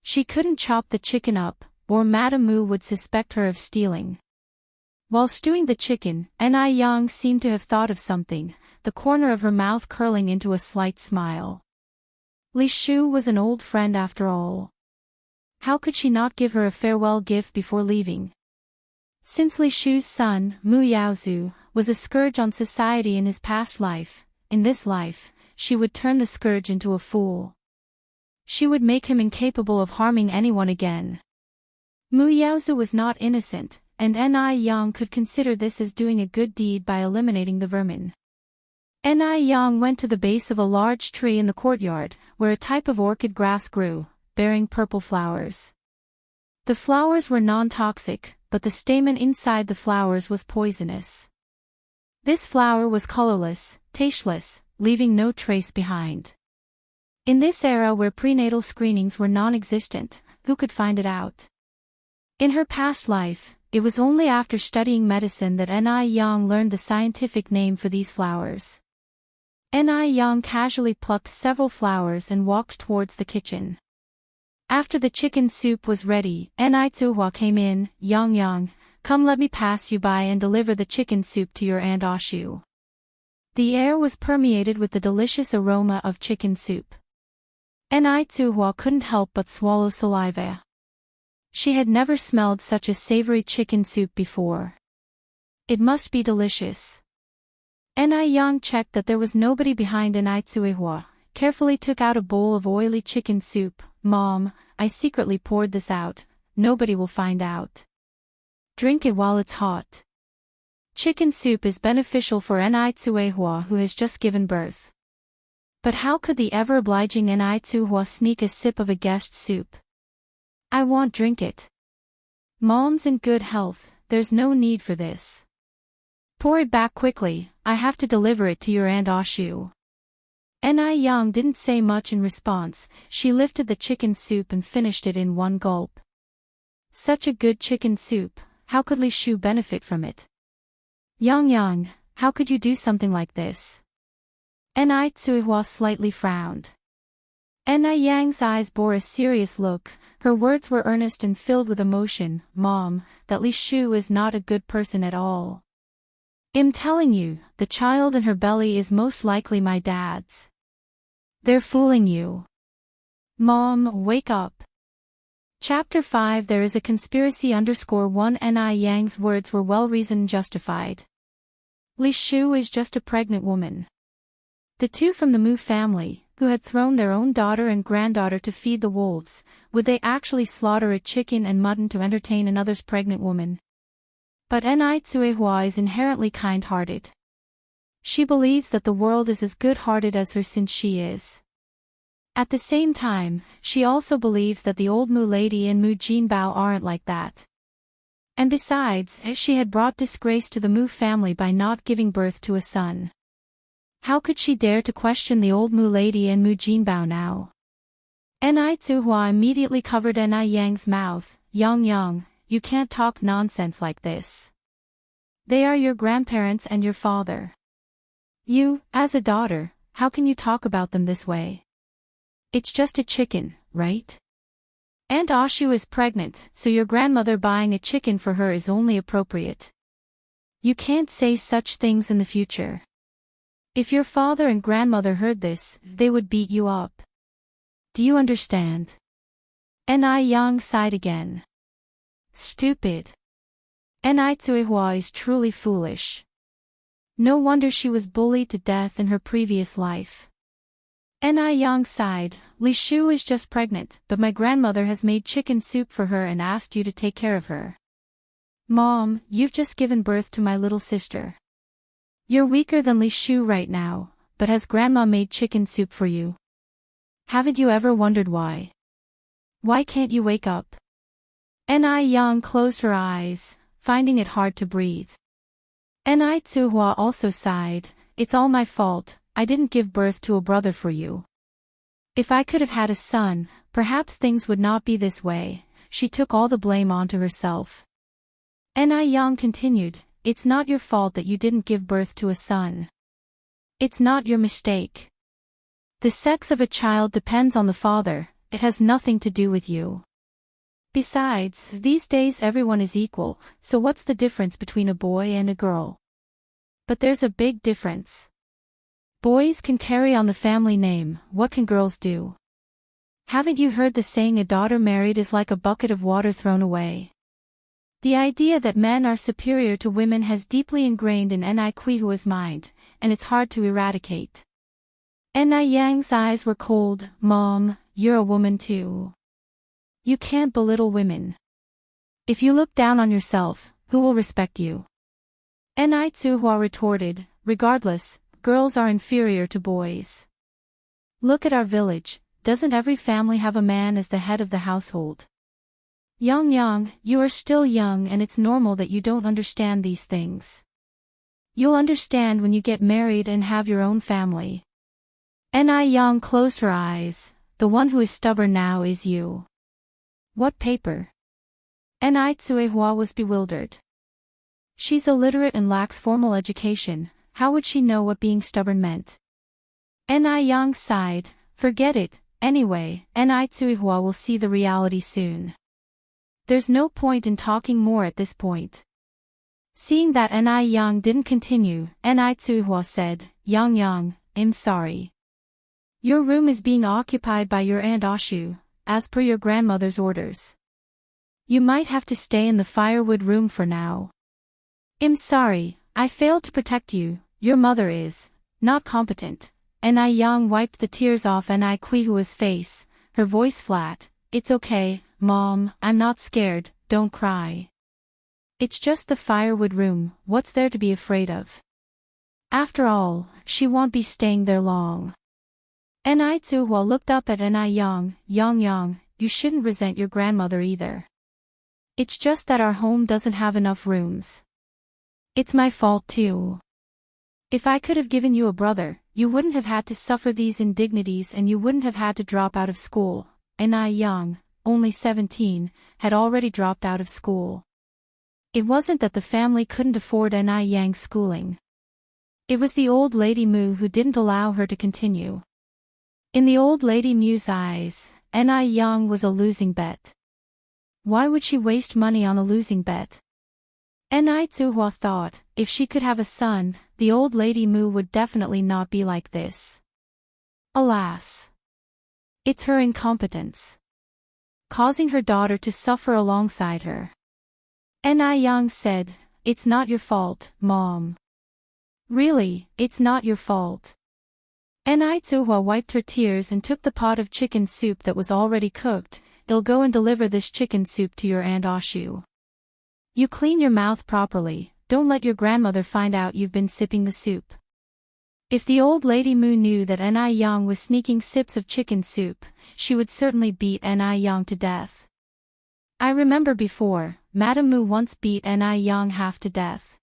She couldn't chop the chicken up, or Madame Mu would suspect her of stealing. While stewing the chicken, Ni Yang seemed to have thought of something, the corner of her mouth curling into a slight smile. Li Shu was an old friend after all. How could she not give her a farewell gift before leaving? Since Li Shu's son, Mu Yaozu, was a scourge on society in his past life, in this life, she would turn the scourge into a fool. She would make him incapable of harming anyone again. Mu Yaozu was not innocent, and Ni Yang could consider this as doing a good deed by eliminating the vermin. Ni Yang went to the base of a large tree in the courtyard, where a type of orchid grass grew, bearing purple flowers. The flowers were non-toxic, but the stamen inside the flowers was poisonous. This flower was colorless, tasteless, leaving no trace behind. In this era where prenatal screenings were non-existent, who could find it out? In her past life, it was only after studying medicine that Ni Yang learned the scientific name for these flowers. Ni Yang casually plucked several flowers and walked towards the kitchen. After the chicken soup was ready, Ni Tsuhua came in. Yang Yang, come, let me pass you by and deliver the chicken soup to your Aunt Ashu. The air was permeated with the delicious aroma of chicken soup. Ni Tsuhua couldn't help but swallow saliva. She had never smelled such a savory chicken soup before. It must be delicious. Ni Yang checked that there was nobody behind Ni Tsuhua, carefully took out a bowl of oily chicken soup. Mom, I secretly poured this out, nobody will find out. Drink it while it's hot. Chicken soup is beneficial for Ni Tsuhua who has just given birth. But how could the ever-obliging Ni Tsuhua sneak a sip of a guest's soup? I won't drink it. Mom's in good health, there's no need for this. Pour it back quickly, I have to deliver it to your Aunt Ashu. Ni Yang didn't say much in response, she lifted the chicken soup and finished it in one gulp. Such a good chicken soup, how could Li Shu benefit from it? Yang Yang, how could you do something like this? Ni Tsuhua slightly frowned. Ni Yang's eyes bore a serious look, her words were earnest and filled with emotion. Mom, that Li Shu is not a good person at all. I'm telling you, the child in her belly is most likely my dad's. They're fooling you. Mom, wake up. Chapter 5 There is a conspiracy _1 Ni Yang's words were well-reasoned and justified. Li Shu is just a pregnant woman. The two from the Mu family, who had thrown their own daughter and granddaughter to feed the wolves, would they actually slaughter a chicken and mutton to entertain another's pregnant woman? But Ni Tsuhua is inherently kind-hearted. She believes that the world is as good-hearted as her since she is. At the same time, she also believes that the old Mu lady and Mu Jinbao aren't like that. And besides, she had brought disgrace to the Mu family by not giving birth to a son. How could she dare to question the old Mu lady and Mu Jinbao now? Ni Tsuhua immediately covered Ni Yang's mouth. Yang Yang, you can't talk nonsense like this. They are your grandparents and your father. You, as a daughter, how can you talk about them this way? It's just a chicken, right? Aunt Ashu is pregnant, so your grandmother buying a chicken for her is only appropriate. You can't say such things in the future. If your father and grandmother heard this, they would beat you up. Do you understand? Ni Yang sighed again. Stupid. Ni Tsuhua is truly foolish. No wonder she was bullied to death in her previous life. Ni Yang sighed. Li Shu is just pregnant, but my grandmother has made chicken soup for her and asked you to take care of her. Mom, you've just given birth to my little sister. You're weaker than Li Shu right now, but has Grandma made chicken soup for you? Haven't you ever wondered why? Why can't you wake up? Ni Yang closed her eyes, finding it hard to breathe. Ni Tsuhua also sighed. It's all my fault, I didn't give birth to a brother for you. If I could have had a son, perhaps things would not be this way. She took all the blame onto herself. Ni Yang continued. It's not your fault that you didn't give birth to a son. It's not your mistake. The sex of a child depends on the father, it has nothing to do with you. Besides, these days everyone is equal, so what's the difference between a boy and a girl? But there's a big difference. Boys can carry on the family name, what can girls do? Haven't you heard the saying, a daughter married is like a bucket of water thrown away? The idea that men are superior to women has deeply ingrained in Ni Kuihua's mind, and it's hard to eradicate. Ni Yang's eyes were cold. Mom, you're a woman too. You can't belittle women. If you look down on yourself, who will respect you? Ni Tsuhua retorted, regardless, girls are inferior to boys. Look at our village, doesn't every family have a man as the head of the household? Yang, you are still young and it's normal that you don't understand these things. You'll understand when you get married and have your own family. Ni Yang closed her eyes, the one who is stubborn now is you. What paper? Ni Tsuehua was bewildered. She's illiterate and lacks formal education, how would she know what being stubborn meant? Ni Yang sighed, forget it, anyway, Ni Tsuehua will see the reality soon. There's no point in talking more at this point. Seeing that Ni Yang didn't continue, Ni Tsuehua said, Yang, I'm sorry. Your room is being occupied by your Aunt Ashu, as per your grandmother's orders. You might have to stay in the firewood room for now. I'm sorry, I failed to protect you, your mother is not competent. Ni Yang wiped the tears off Ni Kuihua's face, her voice flat, it's okay, Mom, I'm not scared, don't cry. It's just the firewood room, what's there to be afraid of? After all, she won't be staying there long. Ni Tsuhua looked up at Ni Yang, Yang, you shouldn't resent your grandmother either. It's just that our home doesn't have enough rooms. It's my fault too. If I could have given you a brother, you wouldn't have had to suffer these indignities and you wouldn't have had to drop out of school. Ni Yang, only 17, had already dropped out of school. It wasn't that the family couldn't afford Ni Yang's schooling. It was the old lady Mu who didn't allow her to continue. In the old lady Mu's eyes, Ni Yang was a losing bet. Why would she waste money on a losing bet? Ni Tsuhua thought, if she could have a son, the old lady Mu would definitely not be like this. Alas! It's her incompetence, causing her daughter to suffer alongside her. Ni Yang said, it's not your fault, Mom. Really, it's not your fault. Ni Tsuhua wiped her tears and took the pot of chicken soup that was already cooked. I'll go and deliver this chicken soup to your Aunt Ashu. You clean your mouth properly, don't let your grandmother find out you've been sipping the soup. If the old lady Mu knew that Ni Yang was sneaking sips of chicken soup, she would certainly beat Ni Yang to death. I remember before, Madame Mu once beat Ni Yang half to death.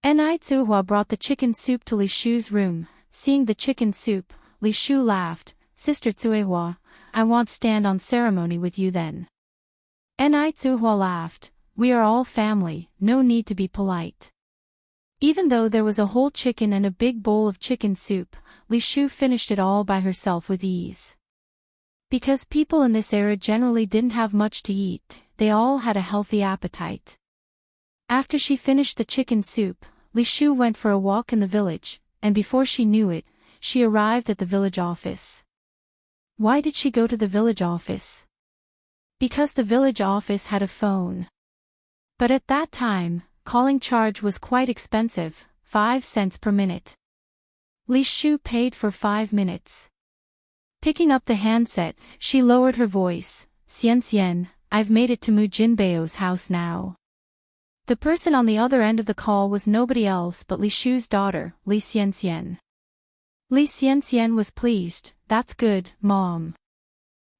Ni Tsuhua brought the chicken soup to Li Shu's room. Seeing the chicken soup, Li Shu laughed, Sister Tsuehua, I won't stand on ceremony with you then. Ni Tsuehua laughed, we are all family, no need to be polite. Even though there was a whole chicken and a big bowl of chicken soup, Li Shu finished it all by herself with ease. Because people in this era generally didn't have much to eat, they all had a healthy appetite. After she finished the chicken soup, Li Shu went for a walk in the village, and before she knew it, she arrived at the village office. Why did she go to the village office? Because the village office had a phone. But at that time, calling charge was quite expensive, 5 cents per minute. Li Shu paid for 5 minutes. Picking up the handset, she lowered her voice, Xian, I've made it to Mu Jinbeo's house now. The person on the other end of the call was nobody else but Li Shu's daughter, Li Xian. Li Xian was pleased, that's good, Mom.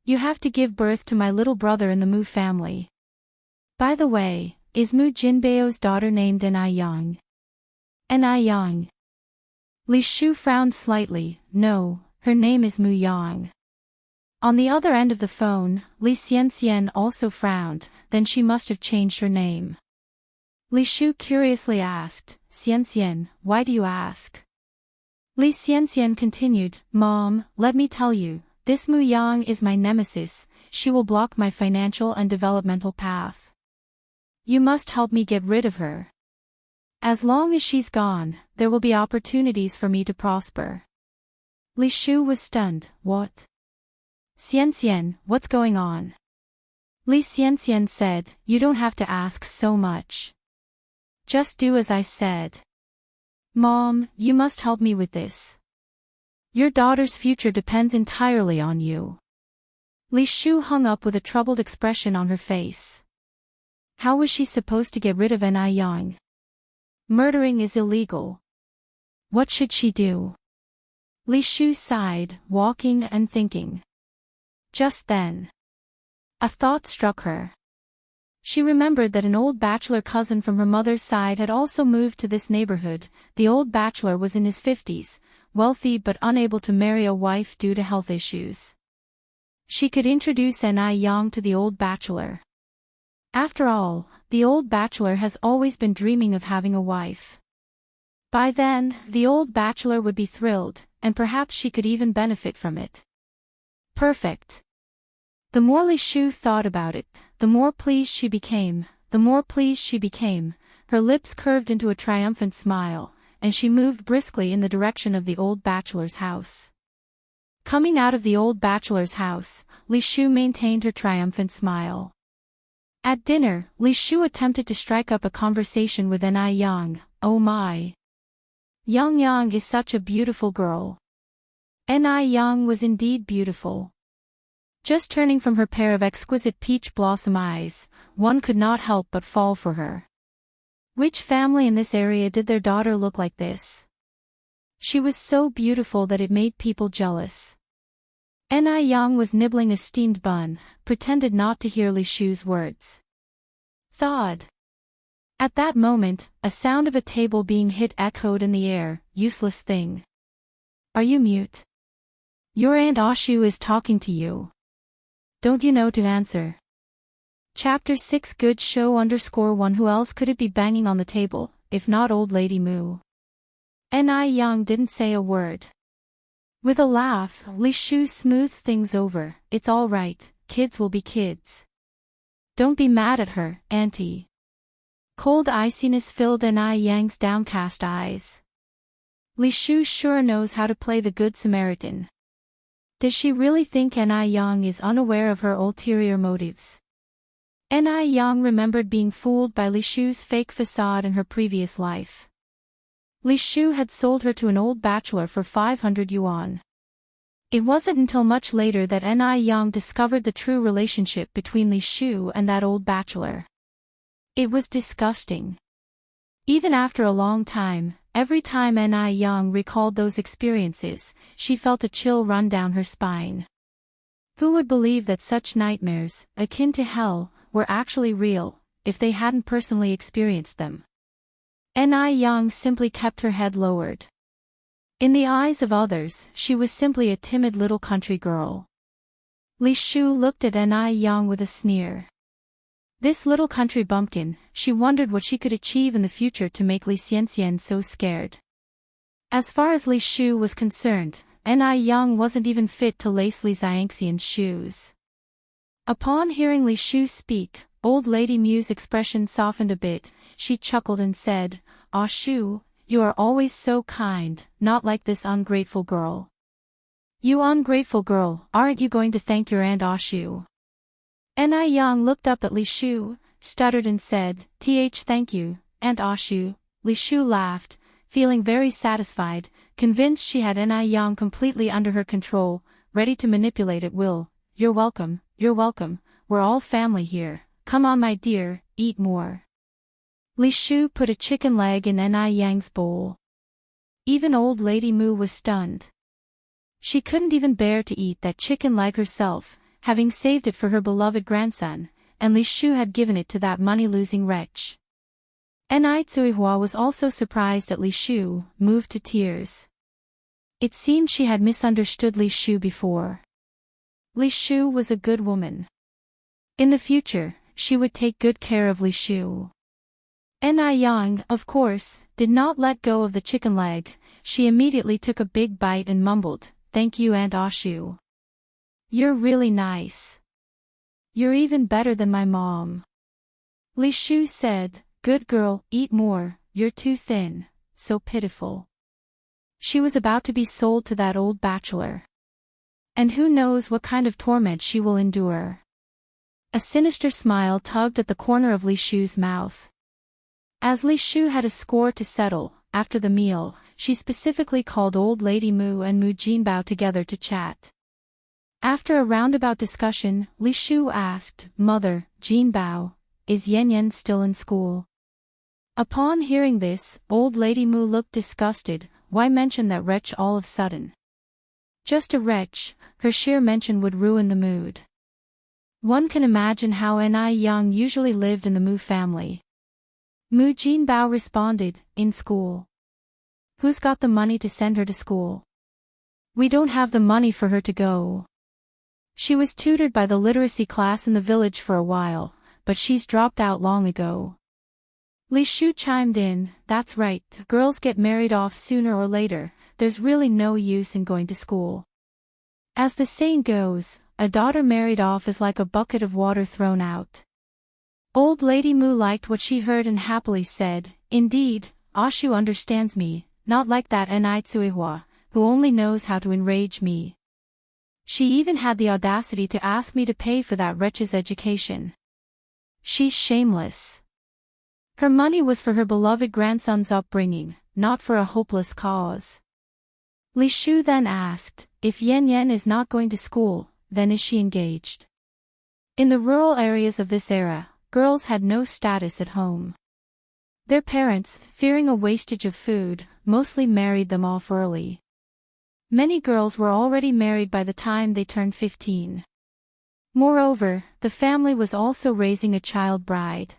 You have to give birth to my little brother in the Mu family. By the way, is Mu Jinbeo's daughter named Ni Yang? Ni Yang. Li Shu frowned slightly, no, her name is Mu Yang. On the other end of the phone, Li Xian also frowned, then she must have changed her name. Li Shu curiously asked, Xian, why do you ask? Li Xian continued, Mom, let me tell you, This Mu Yang is my nemesis, she will block my financial and developmental path. You must help me get rid of her. As long as she's gone, there will be opportunities for me to prosper. Li Shu was stunned. What? Xian, what's going on? Li Xian said, you don't have to ask so much. Just do as I said. Mom, you must help me with this. Your daughter's future depends entirely on you. Li Shu hung up with a troubled expression on her face. How was she supposed to get rid of Yang? Murdering is illegal. What should she do? Li Shu sighed, walking and thinking. Just then, a thought struck her. She remembered that an old bachelor cousin from her mother's side had also moved to this neighborhood. The old bachelor was in his 50s, wealthy but unable to marry a wife due to health issues. She could introduce Yang to the old bachelor. After all, the old bachelor has always been dreaming of having a wife. By then, the old bachelor would be thrilled, and perhaps she could even benefit from it. Perfect. The more Li Shu thought about it, the more pleased she became. Her lips curved into a triumphant smile, and she moved briskly in the direction of the old bachelor's house. Coming out of the old bachelor's house, Li Shu maintained her triumphant smile. At dinner, Li Shu attempted to strike up a conversation with Yang. Oh my! Yang is such a beautiful girl. Yang was indeed beautiful. Just turning from her pair of exquisite peach blossom eyes, one could not help but fall for her. Which family in this area did their daughter look like this? She was so beautiful that it made people jealous. Yang was nibbling a steamed bun, pretended not to hear Li Shu's words. Thawed. At that moment, a sound of a table being hit echoed in the air. Useless thing. Are you mute? Your Aunt Ashu is talking to you. Don't you know to answer? Chapter 6 Good show _1 Who else could it be banging on the table, if not old lady Mu? Yang didn't say a word. With a laugh, Li Shu smoothed things over. It's all right, kids will be kids. Don't be mad at her, auntie. Cold iciness filled Yang's downcast eyes. Li Shu sure knows how to play the good Samaritan. Does she really think Yang is unaware of her ulterior motives? Yang remembered being fooled by Li Shu's fake facade in her previous life. Li Shu had sold her to an old bachelor for 500 yuan. It wasn't until much later that Yang discovered the true relationship between Li Shu and that old bachelor. It was disgusting. Even after a long time, every time Yang recalled those experiences, she felt a chill run down her spine. Who would believe that such nightmares, akin to hell, were actually real, if they hadn't personally experienced them? Yang simply kept her head lowered. In the eyes of others, she was simply a timid little country girl. Li Shu looked at Yang with a sneer. This little country bumpkin, she wondered what she could achieve in the future to make Li Xianxian so scared. As far as Li Shu was concerned, Yang wasn't even fit to lace Li Xianxian's shoes. Upon hearing Li Shu speak, old lady Mu's expression softened a bit. She chuckled and said, "Ah Shu, you are always so kind, not like this ungrateful girl." You ungrateful girl, aren't you going to thank your Aunt Ashu? Yang looked up at Li Shu, stuttered and said, Thank you, Aunt Ashu." Li Shu laughed, feeling very satisfied, convinced she had Yang completely under her control, ready to manipulate at will. You're welcome, we're all family here. Come on my dear, eat more." Li Shu put a chicken leg in Yang's bowl. Even old lady Mu was stunned. She couldn't even bear to eat that chicken leg herself, having saved it for her beloved grandson, and Li Shu had given it to that money-losing wretch. Tsuihua was also surprised at Li Shu, moved to tears. It seemed she had misunderstood Li Shu before. Li Shu was a good woman. In the future, she would take good care of Li Shu. Yang, of course, did not let go of the chicken leg. She immediately took a big bite and mumbled, "Thank you Aunt Ashu." You're really nice. You're even better than my mom. Li Shu said, good girl, eat more, you're too thin, so pitiful. She was about to be sold to that old bachelor. And who knows what kind of torment she will endure. A sinister smile tugged at the corner of Li Shu's mouth. As Li Shu had a score to settle, after the meal, she specifically called Old Lady Mu and Mu Jinbao together to chat. After a roundabout discussion, Li Shu asked, Mother, Jinbao, is Yan Yan still in school? Upon hearing this, Old Lady Mu looked disgusted. Why mention that wretch all of a sudden? Just a wretch, her sheer mention would ruin the mood. One can imagine how Ni Yang usually lived in the Mu family. Mu Jinbao responded, in school. Who's got the money to send her to school? We don't have the money for her to go. She was tutored by the literacy class in the village for a while, but she's dropped out long ago. Li Shu chimed in, that's right, girls get married off sooner or later, there's really no use in going to school. As the saying goes, a daughter married off is like a bucket of water thrown out. Old Lady Mu liked what she heard and happily said, indeed, Ashu understands me, not like that Ni Tsuihua, who only knows how to enrage me. She even had the audacity to ask me to pay for that wretch's education. She's shameless. Her money was for her beloved grandson's upbringing, not for a hopeless cause. Li Shu then asked, if Yan Yan is not going to school, then is she engaged? In the rural areas of this era, girls had no status at home. Their parents, fearing a wastage of food, mostly married them off early. Many girls were already married by the time they turned 15. Moreover, the family was also raising a child bride.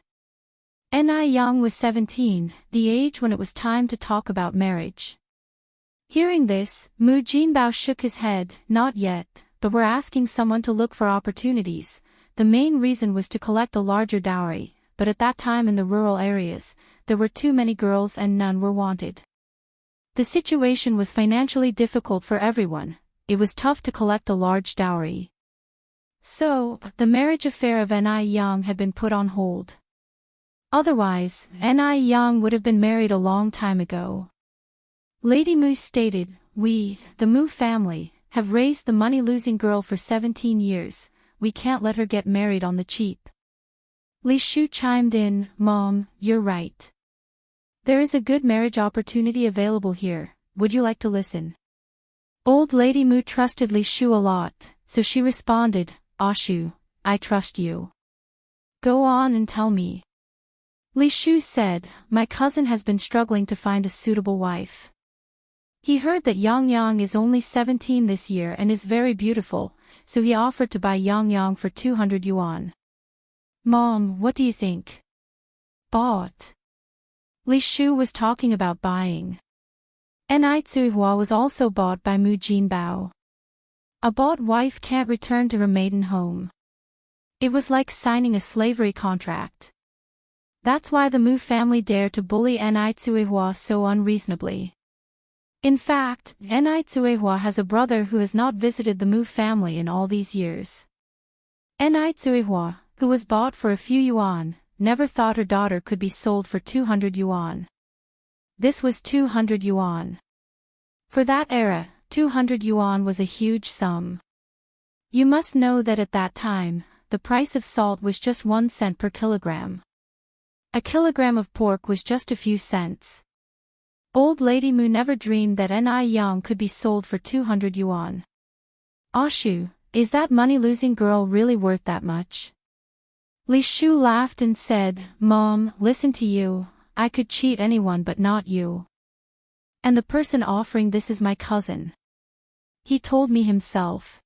Ni Yang was 17, the age when it was time to talk about marriage. Hearing this, Mu Jinbao shook his head, not yet, but we're asking someone to look for opportunities. The main reason was to collect a larger dowry, but at that time in the rural areas, there were too many girls and none were wanted. The situation was financially difficult for everyone, it was tough to collect a large dowry. So, the marriage affair of Ni Yang had been put on hold. Otherwise, Ni Yang would have been married a long time ago. Lady Mu stated, we, the Mu family, have raised the money-losing girl for 17 years, we can't let her get married on the cheap. Li Shu chimed in, Mom, you're right. There is a good marriage opportunity available here, would you like to listen? Old Lady Mu trusted Li Shu a lot, so she responded, Ashu, I trust you. Go on and tell me. Li Shu said, my cousin has been struggling to find a suitable wife. He heard that Yang Yang is only 17 this year and is very beautiful, so he offered to buy Yang Yang for 200 yuan. Mom, what do you think? Bought. Li Shu was talking about buying. Ni Tsuihua was also bought by Mu Jinbao. A bought wife can't return to her maiden home. It was like signing a slavery contract. That's why the Mu family dared to bully Ni Tsuihua so unreasonably. In fact, Ni Tsuihua has a brother who has not visited the Mu family in all these years. Ni Tsuihua, who was bought for a few yuan, never thought her daughter could be sold for 200 yuan. This was 200 yuan. For that era, 200 yuan was a huge sum. You must know that at that time, the price of salt was just 1 cent per kilogram. A kilogram of pork was just a few cents. Old Lady Mu never dreamed that Ni Yang could be sold for 200 yuan. Ashu, is that money-losing girl really worth that much? Li Shu laughed and said, Mom, listen to you, I could cheat anyone but not you. And the person offering this is my cousin. He told me himself.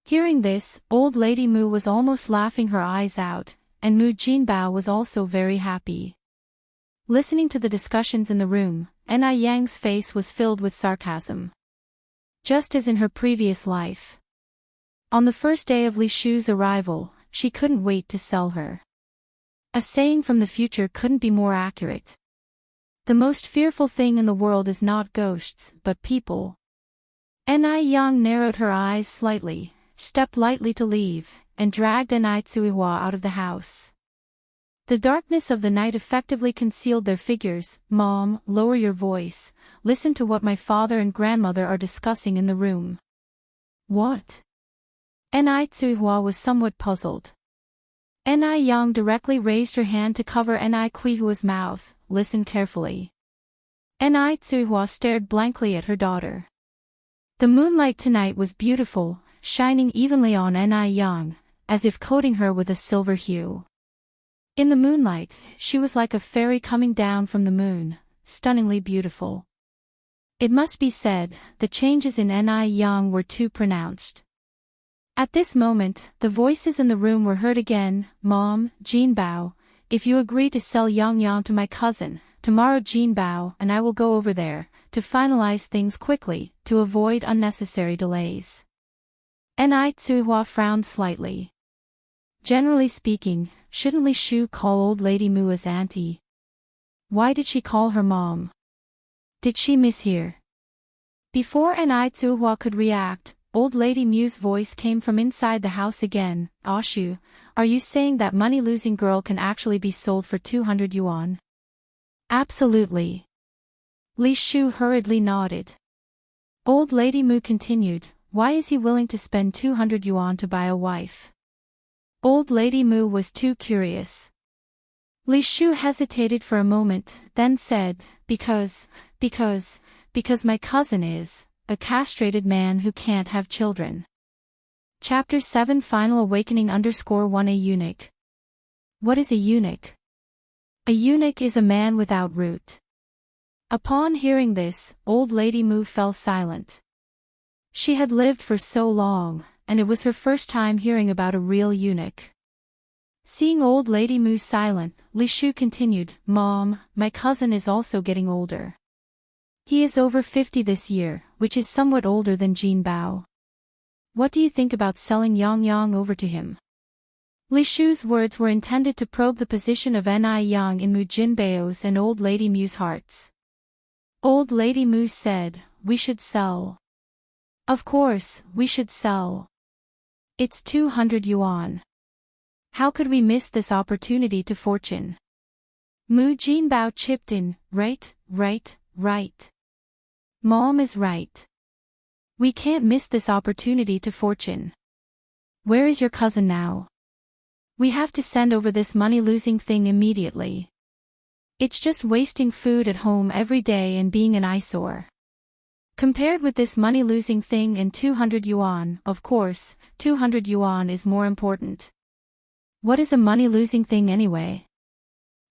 Hearing this, Old Lady Mu was almost laughing her eyes out, and Mu Jinbao was also very happy. Listening to the discussions in the room, Ni Yang's face was filled with sarcasm. Just as in her previous life. On the first day of Li Shu's arrival, she couldn't wait to sell her. A saying from the future couldn't be more accurate. The most fearful thing in the world is not ghosts, but people. Ni Yang narrowed her eyes slightly, stepped lightly to leave, and dragged Enai Tsuiwa out of the house. The darkness of the night effectively concealed their figures. "Mom, lower your voice. Listen to what my father and grandmother are discussing in the room." "What?" Enai Tsuiwa was somewhat puzzled. Enai Yang directly raised her hand to cover Enai Kuihua's mouth. "Listen carefully." Enai Tsuiwa stared blankly at her daughter. The moonlight tonight was beautiful, shining evenly on Enai Yang, as if coating her with a silver hue. In the moonlight, she was like a fairy coming down from the moon, stunningly beautiful. It must be said, the changes in Enai Yang were too pronounced. At this moment, the voices in the room were heard again. "Mom, Jinbao, if you agree to sell Yang Yang to my cousin, tomorrow Jinbao and I will go over there, to finalize things quickly, to avoid unnecessary delays." Enai Tsuiwa frowned slightly. Generally speaking, shouldn't Li Shu call old lady Mu as auntie? Why did she call her mom? Did she mishear? Before Enai Tsuiwa could react, old lady Mu's voice came from inside the house again. "Ashu, are you saying that money-losing girl can actually be sold for 200 yuan? "Absolutely." Li Shu hurriedly nodded. Old lady Mu continued, "Why is he willing to spend 200 yuan to buy a wife?" Old lady Mu was too curious. Li Shu hesitated for a moment, then said, because my cousin is a castrated man who can't have children." Chapter 7 Final Awakening _1 A eunuch. What is a eunuch? A eunuch is a man without root. Upon hearing this, old lady Mu fell silent. She had lived for so long, and it was her first time hearing about a real eunuch. Seeing old lady Mu silent, Li Shu continued, "Mom, my cousin is also getting older. He is over 50 this year, which is somewhat older than Jinbao. What do you think about selling Yang Yang over to him?" Li Shu's words were intended to probe the position of Enai Yang in Mu Jinbao's and old lady Mu's hearts. Old lady Mu said, "We should sell. Of course, we should sell. It's 200 yuan. How could we miss this opportunity to fortune?" Mu Jinbao chipped in, Right. Mom is right. We can't miss this opportunity to fortune. Where is your cousin now? We have to send over this money-losing thing immediately. It's just wasting food at home every day and being an eyesore. Compared with this money-losing thing and 200 yuan, of course, 200 yuan is more important. What is a money-losing thing anyway?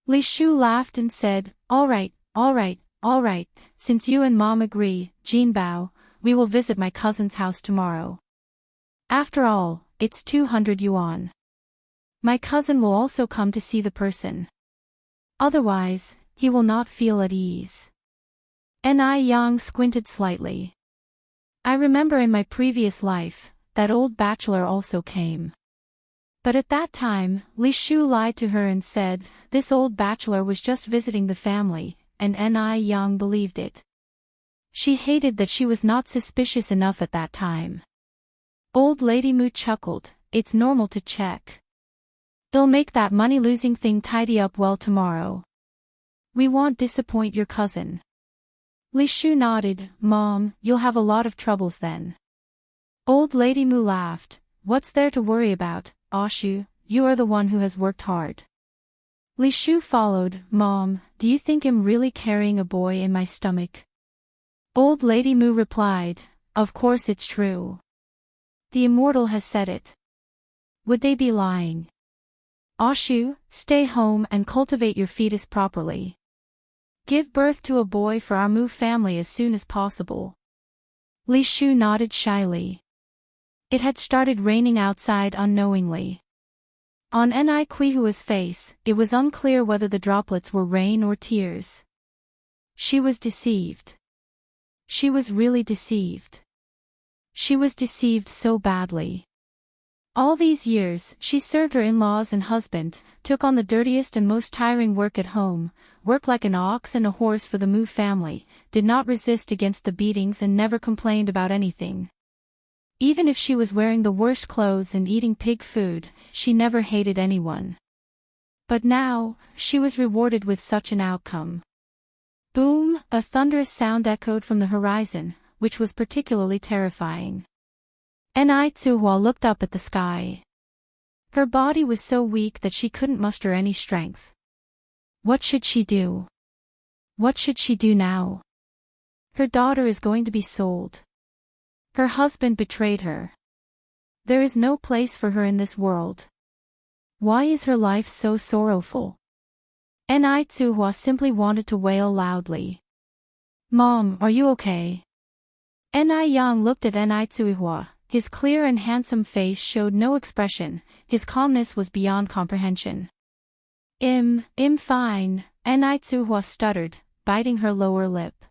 Li Shu laughed and said, All right, since you and Mom agree, Jinbao, we will visit my cousin's house tomorrow. After all, it's 200 yuan. My cousin will also come to see the person. Otherwise, he will not feel at ease. Enai Yang squinted slightly. I remember in my previous life, that old bachelor also came. But at that time, Li Shu lied to her and said, this old bachelor was just visiting the family, and Enai Yang believed it. She hated that she was not suspicious enough at that time. Old lady Mu chuckled, it's normal to check. It'll make that money-losing thing tidy up well tomorrow. We won't disappoint your cousin. Li Shu nodded, Mom, you'll have a lot of troubles then. Old lady Mu laughed, what's there to worry about, Ashu, you are the one who has worked hard. Li Shu followed, Mom, do you think I'm really carrying a boy in my stomach? Old lady Mu replied, of course it's true. The Immortal has said it. Would they be lying? Ashu, stay home and cultivate your fetus properly. Give birth to a boy for our Mu family as soon as possible. Li Shu nodded shyly. It had started raining outside unknowingly. On Enai Kuihua's face, it was unclear whether the droplets were rain or tears. She was deceived. She was really deceived. She was deceived so badly. All these years, she served her in-laws and husband, took on the dirtiest and most tiring work at home, worked like an ox and a horse for the Mu family, did not resist against the beatings and never complained about anything. Even if she was wearing the worst clothes and eating pig food, she never hated anyone. But now, she was rewarded with such an outcome. Boom! A thunderous sound echoed from the horizon, which was particularly terrifying. Tsuhua looked up at the sky. Her body was so weak that she couldn't muster any strength. What should she do? What should she do now? Her daughter is going to be sold. Her husband betrayed her. There is no place for her in this world. Why is her life so sorrowful? Tsuhua simply wanted to wail loudly. Mom, are you okay? Yang looked at Tsuhua. His clear and handsome face showed no expression, his calmness was beyond comprehension. I'm fine, Tsuhua stuttered, biting her lower lip.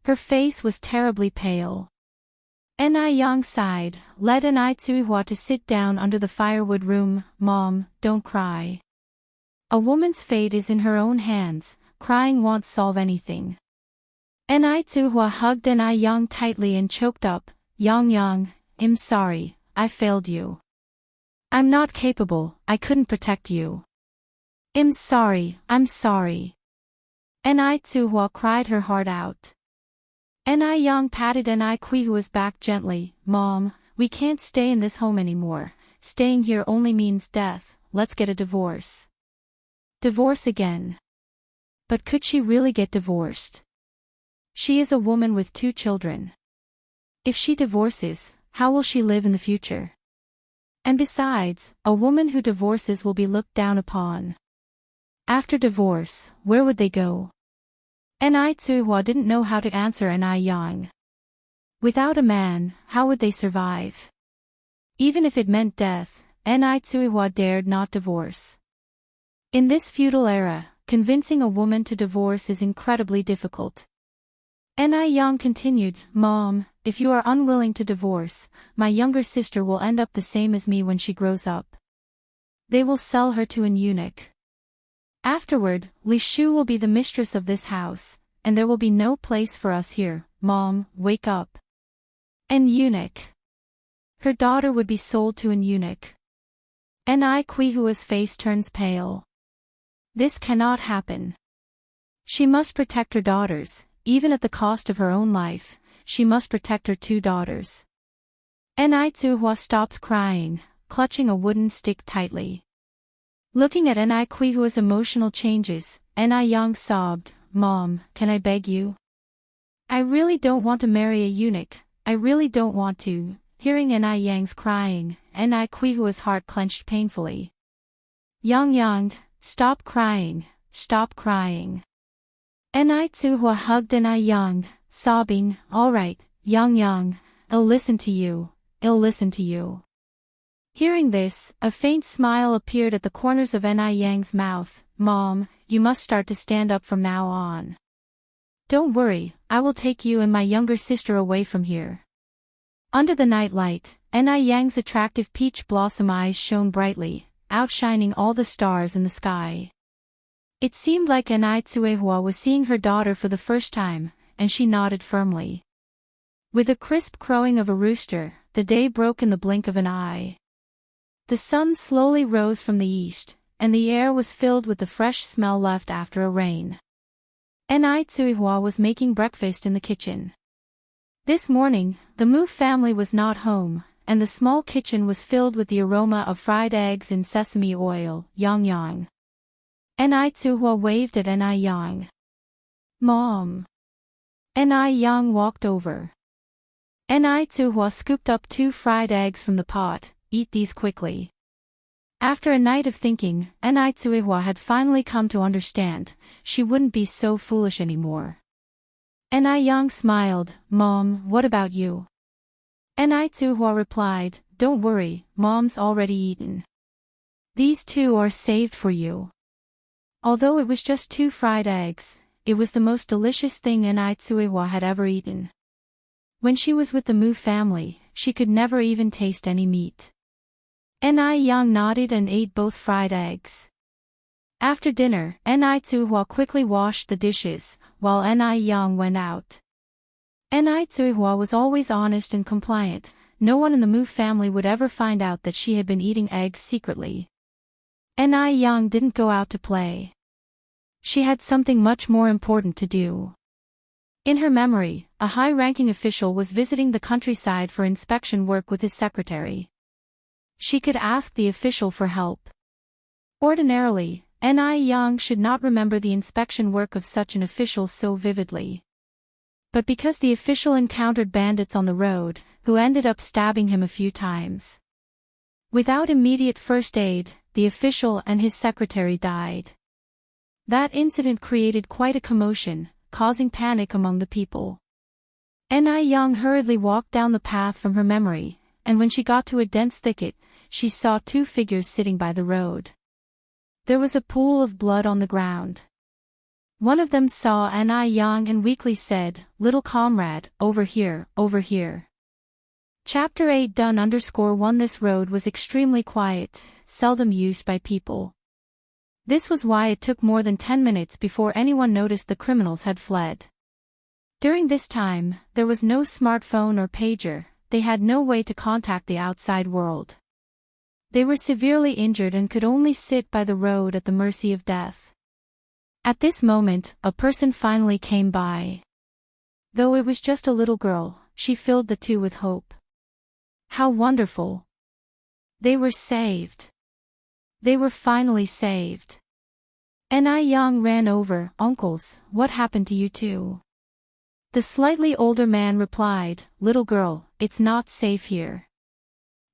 Her face was terribly pale. Yang sighed, led Tsuhua to sit down under the firewood room. Mom, don't cry. A woman's fate is in her own hands, crying won't solve anything. Tsuhua hugged Yang tightly and choked up, Yang, I'm sorry, I failed you. I'm not capable, I couldn't protect you. I'm sorry. Tsuhua cried her heart out. Yang patted Tsuhua's back gently. Mom, we can't stay in this home anymore. Staying here only means death. Let's get a divorce. Divorce again. But could she really get divorced? She is a woman with 2 children. If she divorces, how will she live in the future? And besides, a woman who divorces will be looked down upon. After divorce, where would they go? Tsuhua didn't know how to answer Yang. Without a man, how would they survive? Even if it meant death, Tsuhua dared not divorce. In this feudal era, convincing a woman to divorce is incredibly difficult. Yang continued, Mom, if you are unwilling to divorce, my younger sister will end up the same as me when she grows up. They will sell her to an eunuch. Afterward, Li Shu will be the mistress of this house, and there will be no place for us here. Mom, wake up. An eunuch. Her daughter would be sold to an eunuch. Tsuhua's face turns pale. This cannot happen. She must protect her daughters, even at the cost of her own life. She must protect her 2 daughters. Tsuhua stops crying, clutching a wooden stick tightly. Looking at Tsuhua's emotional changes, Yang sobbed, Mom, can I beg you? I really don't want to marry a eunuch, I really don't want to. Hearing Yang's crying, Tsuhua's heart clenched painfully. Yang, stop crying, stop crying. Tsuhua hugged Yang, sobbing, all right, Yang, I'll listen to you, I'll listen to you. Hearing this, a faint smile appeared at the corners of Yang's mouth. Mom, you must start to stand up from now on. Don't worry, I will take you and my younger sister away from here. Under the night light, Yang's attractive peach blossom eyes shone brightly, outshining all the stars in the sky. It seemed like Tsuhua was seeing her daughter for the first time, and she nodded firmly. With a crisp crowing of a rooster, the day broke in the blink of an eye. The sun slowly rose from the east, and the air was filled with the fresh smell left after a rain. Tsuhua was making breakfast in the kitchen. This morning, the Mu family was not home, and the small kitchen was filled with the aroma of fried eggs in sesame oil. Yang. Tsuhua waved at Yang. Mom. Yang walked over. Tsuhua scooped up 2 fried eggs from the pot. Eat these quickly. After a night of thinking, Tsuhua had finally come to understand, she wouldn't be so foolish anymore. Yang smiled, Mom, what about you? Tsuhua replied, don't worry, Mom's already eaten. These 2 are saved for you. Although it was just 2 fried eggs, it was the most delicious thing Tsuhua had ever eaten. When she was with the Mu family, she could never even taste any meat. Yang nodded and ate both fried eggs. After dinner, Tsuhua quickly washed the dishes, while Yang went out. Tsuhua was always honest and compliant, no one in the Mu family would ever find out that she had been eating eggs secretly. Ni Yang didn't go out to play. She had something much more important to do. In her memory, a high-ranking official was visiting the countryside for inspection work with his secretary. She could ask the official for help. Ordinarily, Ni Yang should not remember the inspection work of such an official so vividly. But because the official encountered bandits on the road, who ended up stabbing him a few times. Without immediate first aid, the official and his secretary died. That incident created quite a commotion, causing panic among the people. Ni Yang hurriedly walked down the path from her memory, and when she got to a dense thicket, she saw two figures sitting by the road. There was a pool of blood on the ground. One of them saw Ni Yang and weakly said, "Little comrade, over here, over here." Chapter 8 Done_1 This road was extremely quiet, seldom used by people. This was why it took more than 10 minutes before anyone noticed the criminals had fled. During this time, there was no smartphone or pager, they had no way to contact the outside world. They were severely injured and could only sit by the road at the mercy of death. At this moment, a person finally came by. Though it was just a little girl, she filled the two with hope. How wonderful! They were saved. They were finally saved. Ni Yang ran over. "Uncles, what happened to you two?" The slightly older man replied, "Little girl, it's not safe here.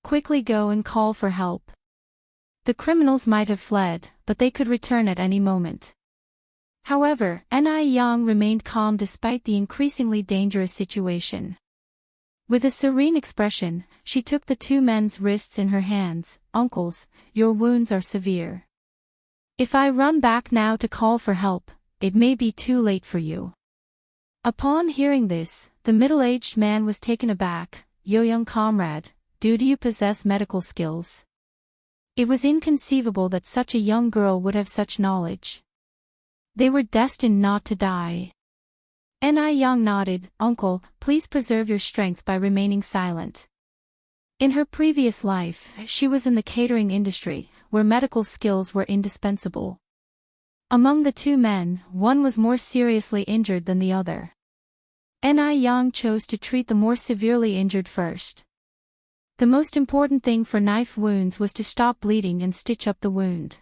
Quickly go and call for help." The criminals might have fled, but they could return at any moment. However, Ni Yang remained calm despite the increasingly dangerous situation. With a serene expression, she took the two men's wrists in her hands. "Uncles, your wounds are severe. If I run back now to call for help, it may be too late for you." Upon hearing this, the middle-aged man was taken aback. "Yo, young comrade, do you possess medical skills?" It was inconceivable that such a young girl would have such knowledge. They were destined not to die. Ni Yang nodded. "Uncle, please preserve your strength by remaining silent." In her previous life, she was in the catering industry, where medical skills were indispensable. Among the two men, one was more seriously injured than the other. Ni Yang chose to treat the more severely injured first. The most important thing for knife wounds was to stop bleeding and stitch up the wound.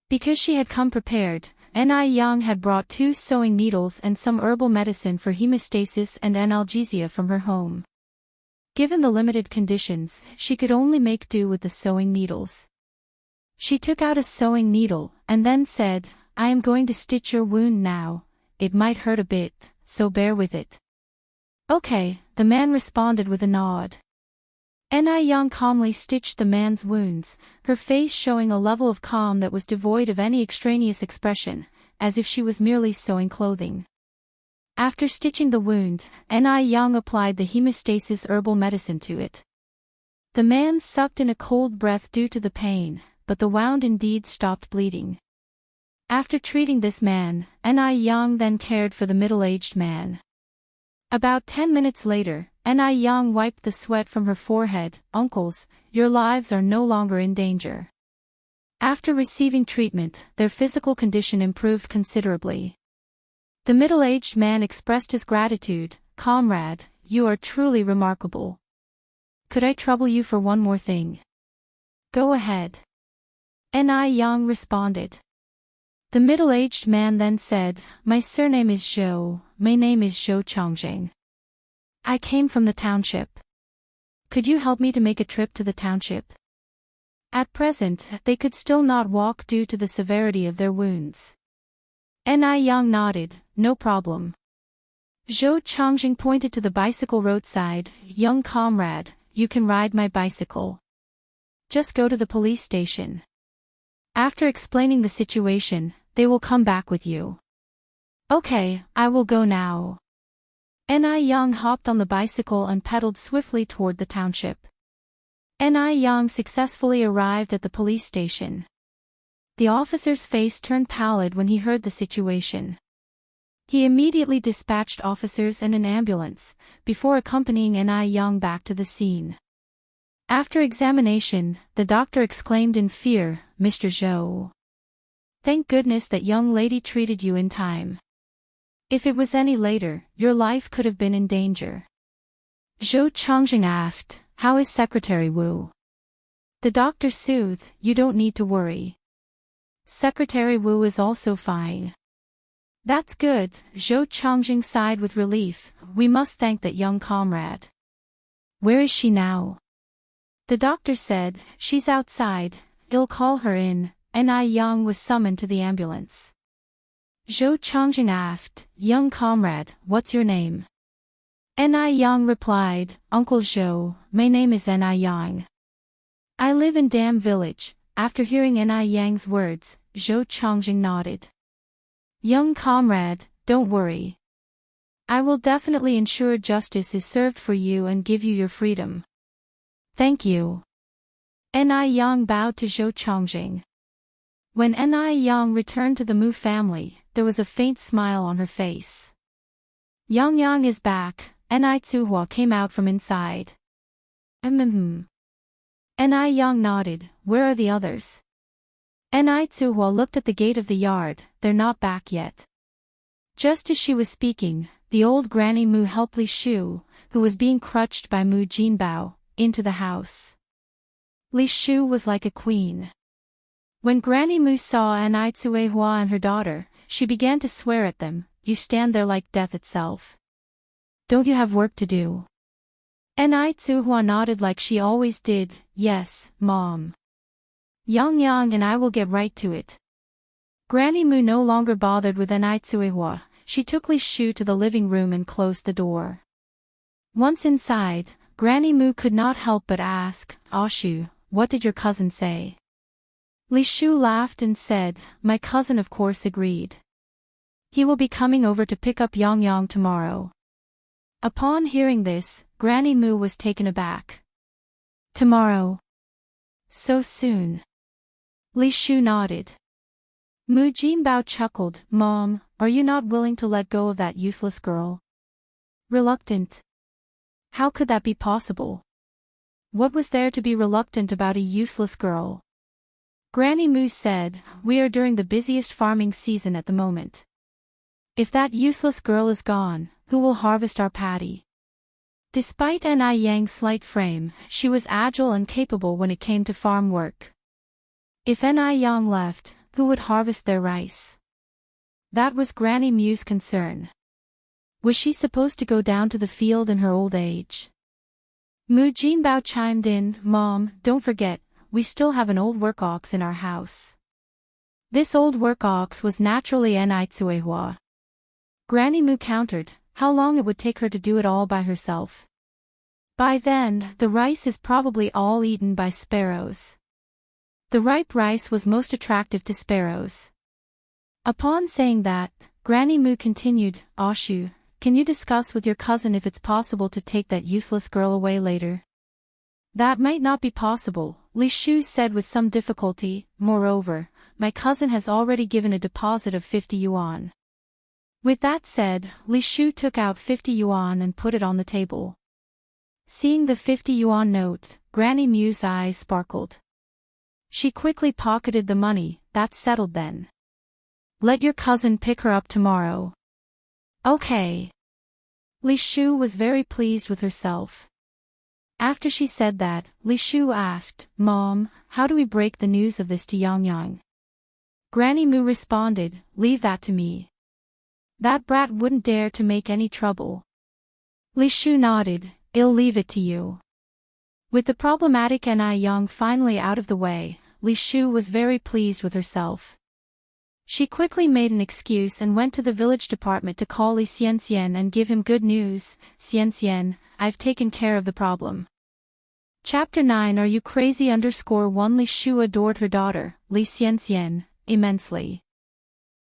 Because she had come prepared, Ni Yang had brought 2 sewing needles and some herbal medicine for hemostasis and analgesia from her home. Given the limited conditions, she could only make do with the sewing needles. She took out a sewing needle, and then said, "I am going to stitch your wound now. It might hurt a bit, so bear with it." "Okay," the man responded with a nod. Ni Yang calmly stitched the man's wounds, her face showing a level of calm that was devoid of any extraneous expression, as if she was merely sewing clothing. After stitching the wound, Ni Yang applied the hemostasis herbal medicine to it. The man sucked in a cold breath due to the pain, but the wound indeed stopped bleeding. After treating this man, Ni Yang then cared for the middle-aged man. About 10 minutes later, Ni Yang wiped the sweat from her forehead. "Uncles, your lives are no longer in danger." After receiving treatment, their physical condition improved considerably. The middle-aged man expressed his gratitude. "Comrade, you are truly remarkable. Could I trouble you for one more thing?" "Go ahead." Ni Yang responded. The middle-aged man then said, "My surname is Zhou, my name is Zhou Chongjing. I came from the township. Could you help me to make a trip to the township?" At present, they could still not walk due to the severity of their wounds. Ni Yang nodded. "No problem." Zhou Chongjing pointed to the bicycle roadside. "Young comrade, you can ride my bicycle. Just go to the police station. After explaining the situation, they will come back with you." "Okay, I will go now." Ni Yang hopped on the bicycle and pedaled swiftly toward the township. Ni Yang successfully arrived at the police station. The officer's face turned pallid when he heard the situation. He immediately dispatched officers and an ambulance, before accompanying Ni Yang back to the scene. After examination, the doctor exclaimed in fear, "Mr. Zhou. Thank goodness that young lady treated you in time. If it was any later, your life could have been in danger." Zhou Chongjing asked, "How is Secretary Wu?" The doctor soothed, "You don't need to worry. Secretary Wu is also fine." "That's good," Zhou Chongjing sighed with relief. "We must thank that young comrade." "Where is she now?" The doctor said, "She's outside, I'll call her in." Ni Yang was summoned to the ambulance. Zhou Chongjing asked, "Young comrade, what's your name?" Ni Yang replied, "Uncle Zhou, my name is Ni Yang. I live in Dam Village." After hearing Ni Yang's words, Zhou Chongjing nodded. "Young comrade, don't worry. I will definitely ensure justice is served for you and give you your freedom." "Thank you." Ni Yang bowed to Zhou Chongjing. When Ni Yang returned to the Mu family, there was a faint smile on her face. "Yang Yang is back," Ni Tsuhua came out from inside. Ni Yang nodded, "Where are the others?" Ni Tsuhua looked at the gate of the yard, "They're not back yet." Just as she was speaking, the old Granny Mu helped Li Shu, who was being crutched by Mu Jinbao, into the house. Li Shu was like a queen. When Granny Mu saw Ni Tsuehua and her daughter, she began to swear at them, "You stand there like death itself. Don't you have work to do?" Ni Tsuehua nodded like she always did, "Yes, Mom. Yang Yang and I will get right to it." Granny Mu no longer bothered with Ni Tsuehua. She took Li Shu to the living room and closed the door. Once inside, Granny Mu could not help but ask, "Shu, what did your cousin say?" Li Shu laughed and said, "My cousin of course agreed. He will be coming over to pick up Yang Yang tomorrow." Upon hearing this, Granny Mu was taken aback. "Tomorrow? So soon?" Li Shu nodded. Mu Jinbao chuckled, "Mom, are you not willing to let go of that useless girl?" "Reluctant? How could that be possible? What was there to be reluctant about a useless girl?" Granny Mu said, "We are during the busiest farming season at the moment. If that useless girl is gone, who will harvest our paddy?" Despite Ni Yang's slight frame, she was agile and capable when it came to farm work. If Ni Yang left, who would harvest their rice? That was Granny Mu's concern. Was she supposed to go down to the field in her old age? Mu Jinbao chimed in, "Mom, don't forget, we still have an old work ox in our house." This old work ox was naturally Ni Tsuehua. Granny Mu countered, how long it would take her to do it all by herself. By then, the rice is probably all eaten by sparrows. The ripe rice was most attractive to sparrows. Upon saying that, Granny Mu continued, "Shu, can you discuss with your cousin if it's possible to take that useless girl away later?" "That might not be possible," Li Shu said with some difficulty. "Moreover, my cousin has already given a deposit of 50 yuan. With that said, Li Shu took out 50 yuan and put it on the table. Seeing the 50 yuan note, Granny Mu's eyes sparkled. She quickly pocketed the money. "That's settled then. Let your cousin pick her up tomorrow." "Okay." Li Shu was very pleased with herself. After she said that, Li Shu asked, "Mom, how do we break the news of this to Yang Yang?" Granny Mu responded, "Leave that to me. That brat wouldn't dare to make any trouble." Li Shu nodded, "I'll leave it to you." With the problematic Ni Yang finally out of the way, Li Shu was very pleased with herself. She quickly made an excuse and went to the village department to call Li Xianxian and give him good news. "Xianxian, I've taken care of the problem." Chapter 9 Are You Crazy _1 Li Shu adored her daughter, Li Xianxian, immensely.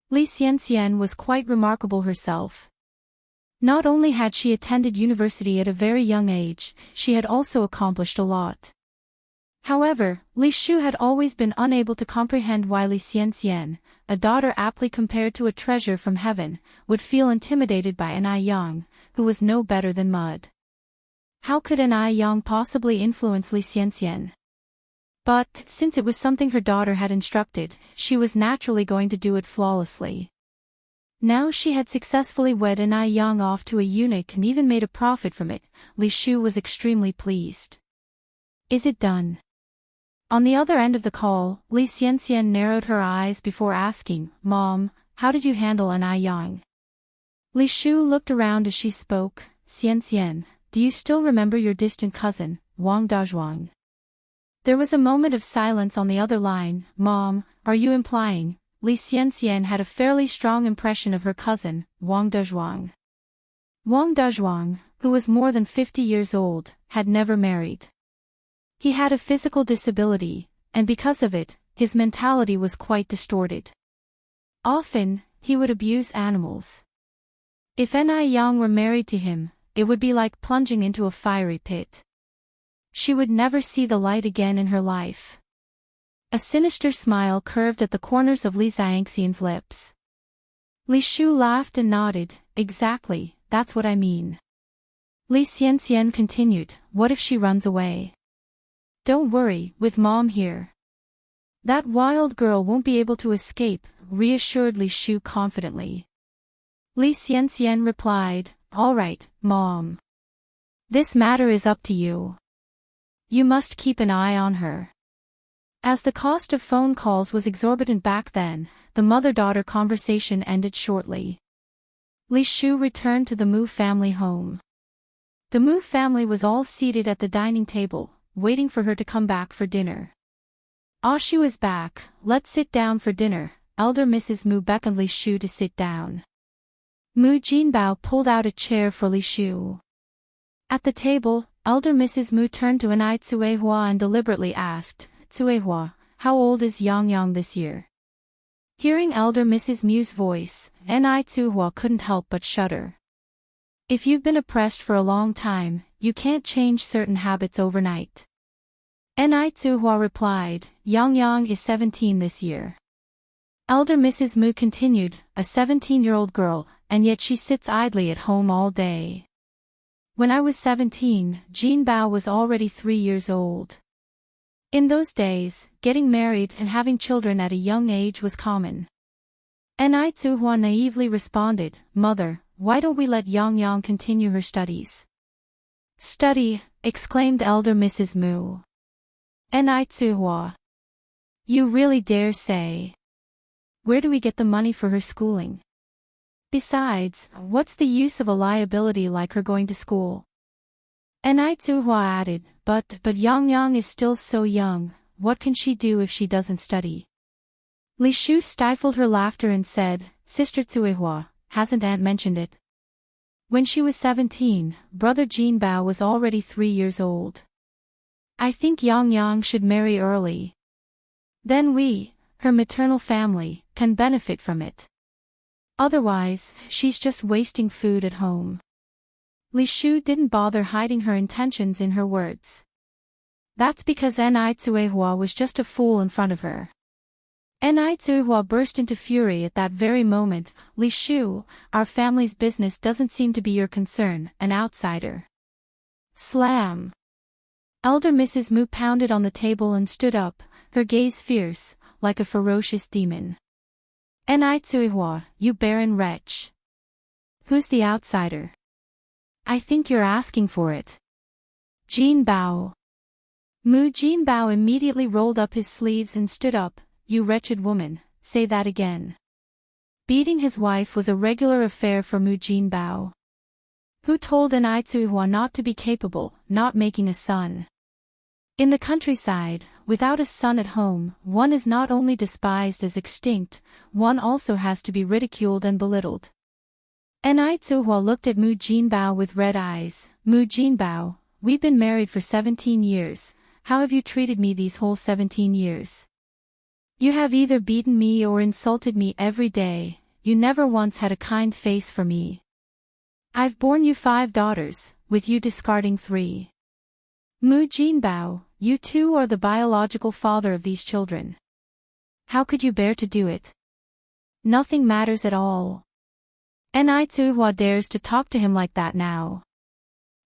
Li Xianxian was quite remarkable herself. Not only had she attended university at a very young age, she had also accomplished a lot. However, Li Shu had always been unable to comprehend why Li Xianxian, a daughter aptly compared to a treasure from heaven, would feel intimidated by an Yang, who was no better than mud. How could an Yang possibly influence Li Xianxian? But, since it was something her daughter had instructed, she was naturally going to do it flawlessly. Now she had successfully wed an Yang off to a eunuch and even made a profit from it. Li Shu was extremely pleased. Is it done? On the other end of the call, Li Xianxian narrowed her eyes before asking, Mom, how did you handle an Yang? Li Shu looked around as she spoke. Xianxian, do you still remember your distant cousin, Wang Dazhuang? There was a moment of silence on the other line. Mom, are you implying? Li Xianxian had a fairly strong impression of her cousin, Wang Dazhuang. Wang Dazhuang, who was more than 50 years old, had never married. He had a physical disability, and because of it, his mentality was quite distorted. Often, he would abuse animals. If an Yang were married to him, it would be like plunging into a fiery pit. She would never see the light again in her life. A sinister smile curved at the corners of Li Xianxian's lips. Li Shu laughed and nodded. Exactly, that's what I mean. Li Xianxian continued, what if she runs away? Don't worry, with Mom here. That wild girl won't be able to escape, reassured Li Shu confidently. Li Xianxian replied, all right, Mom. This matter is up to you. You must keep an eye on her. As the cost of phone calls was exorbitant back then, the mother-daughter conversation ended shortly. Li Shu returned to the Mu family home. The Mu family was all seated at the dining table, waiting for her to come back for dinner. Shu is back, let's sit down for dinner. Elder Mrs. Mu beckoned Li Shu to sit down. Mu Jinbao pulled out a chair for Li Shu. At the table, Elder Mrs. Mu turned to Anai Tsuehua and deliberately asked, Tsuehua, how old is Yang this year? Hearing Elder Mrs. Mu's voice, Anai Tsuehua couldn't help but shudder. If you've been oppressed for a long time, you can't change certain habits overnight. Anai Tsuehua replied, Yang is 17 this year. Elder Mrs. Mu continued, a 17-year-old girl, and yet she sits idly at home all day. When I was 17, Jin Bao was already 3 years old. In those days, getting married and having children at a young age was common. Anai Tsuehua naively responded, Mother, why don't we let Yang continue her studies? Study, exclaimed Elder Mrs. Mu. Anai Tsuehua. You really dare say? Where do we get the money for her schooling? Besides, what's the use of a liability like her going to school? Anai Tsuehua added, but Yang is still so young, what can she do if she doesn't study? Li Shu stifled her laughter and said, Sister Tsuehua, hasn't Aunt mentioned it? When she was 17, brother Jin Bao was already 3 years old. I think Yang should marry early. Then we, her maternal family, can benefit from it. Otherwise, she's just wasting food at home. Li Shu didn't bother hiding her intentions in her words. That's because Anai Tsuehua was just a fool in front of her. Anai Tsuehua burst into fury at that very moment. Li Shu, our family's business doesn't seem to be your concern, an outsider. Slam! Elder Mrs. Mu pounded on the table and stood up, her gaze fierce, like a ferocious demon. Anai Tsuehua, you barren wretch. Who's the outsider? I think you're asking for it. Jin Bao. Mu Jin Bao immediately rolled up his sleeves and stood up. You wretched woman, say that again. Beating his wife was a regular affair for Mu Jin Bao. Who told Anai Tsuehua not to be capable, not making a son? In the countryside, without a son at home, one is not only despised as extinct, one also has to be ridiculed and belittled. Anai Tsuehua looked at Mu Jin Bao with red eyes. Mu Jin Bao, we've been married for 17 years, how have you treated me these whole 17 years? You have either beaten me or insulted me every day, you never once had a kind face for me. I've borne you 5 daughters, with you discarding 3. Mu Jinbao, you too are the biological father of these children. How could you bear to do it? Nothing matters at all. Ni Tsuihua dares to talk to him like that now.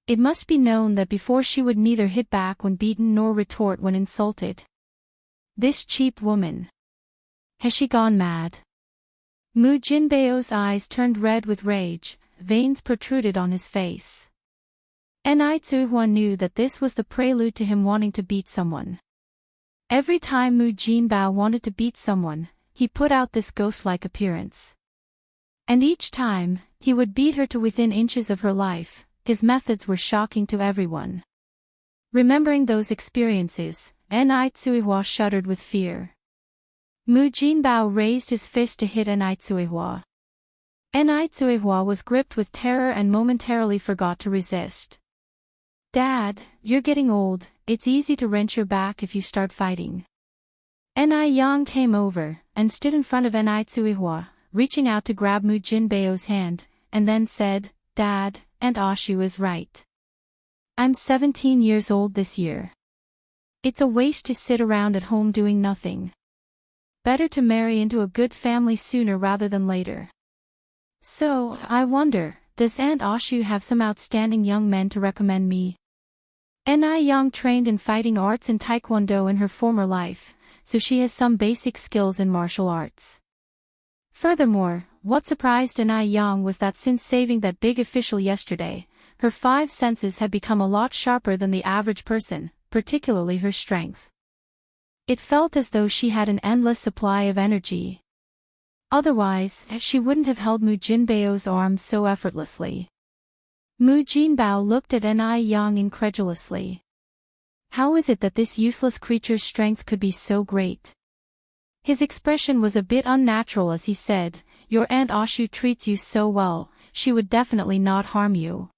It must be known that before she would neither hit back when beaten nor retort when insulted. This cheap woman. Has she gone mad? Mu Jinbao's eyes turned red with rage, veins protruded on his face. Ni Tsuihua knew that this was the prelude to him wanting to beat someone. Every time Mu Jinbao wanted to beat someone, he put out this ghost-like appearance. And each time, he would beat her to within inches of her life. His methods were shocking to everyone. Remembering those experiences, Ni Tsuihua shuddered with fear. Mu Jinbao raised his fist to hit Ni Tsuihua. Ni Tsuihua was gripped with terror and momentarily forgot to resist. Dad, you're getting old, it's easy to wrench your back if you start fighting. Ni Yang came over, and stood in front of Ni Tsuihua, reaching out to grab Mu Jinbao's hand, and then said, Dad, Aunt Ashu is right. I'm 17 years old this year. It's a waste to sit around at home doing nothing. Better to marry into a good family sooner rather than later. So, I wonder, does Aunt Ashu have some outstanding young men to recommend me? Ni Yang trained in fighting arts and taekwondo in her former life, so she has some basic skills in martial arts. Furthermore, what surprised Ni Yang was that since saving that big official yesterday, her 5 senses had become a lot sharper than the average person, particularly her strength. It felt as though she had an endless supply of energy. Otherwise, she wouldn't have held Mu Jinbao's arms so effortlessly. Mu Jinbao looked at Ni Yang incredulously. How is it that this useless creature's strength could be so great? His expression was a bit unnatural as he said, Your Aunt Ashu treats you so well, she would definitely not harm you.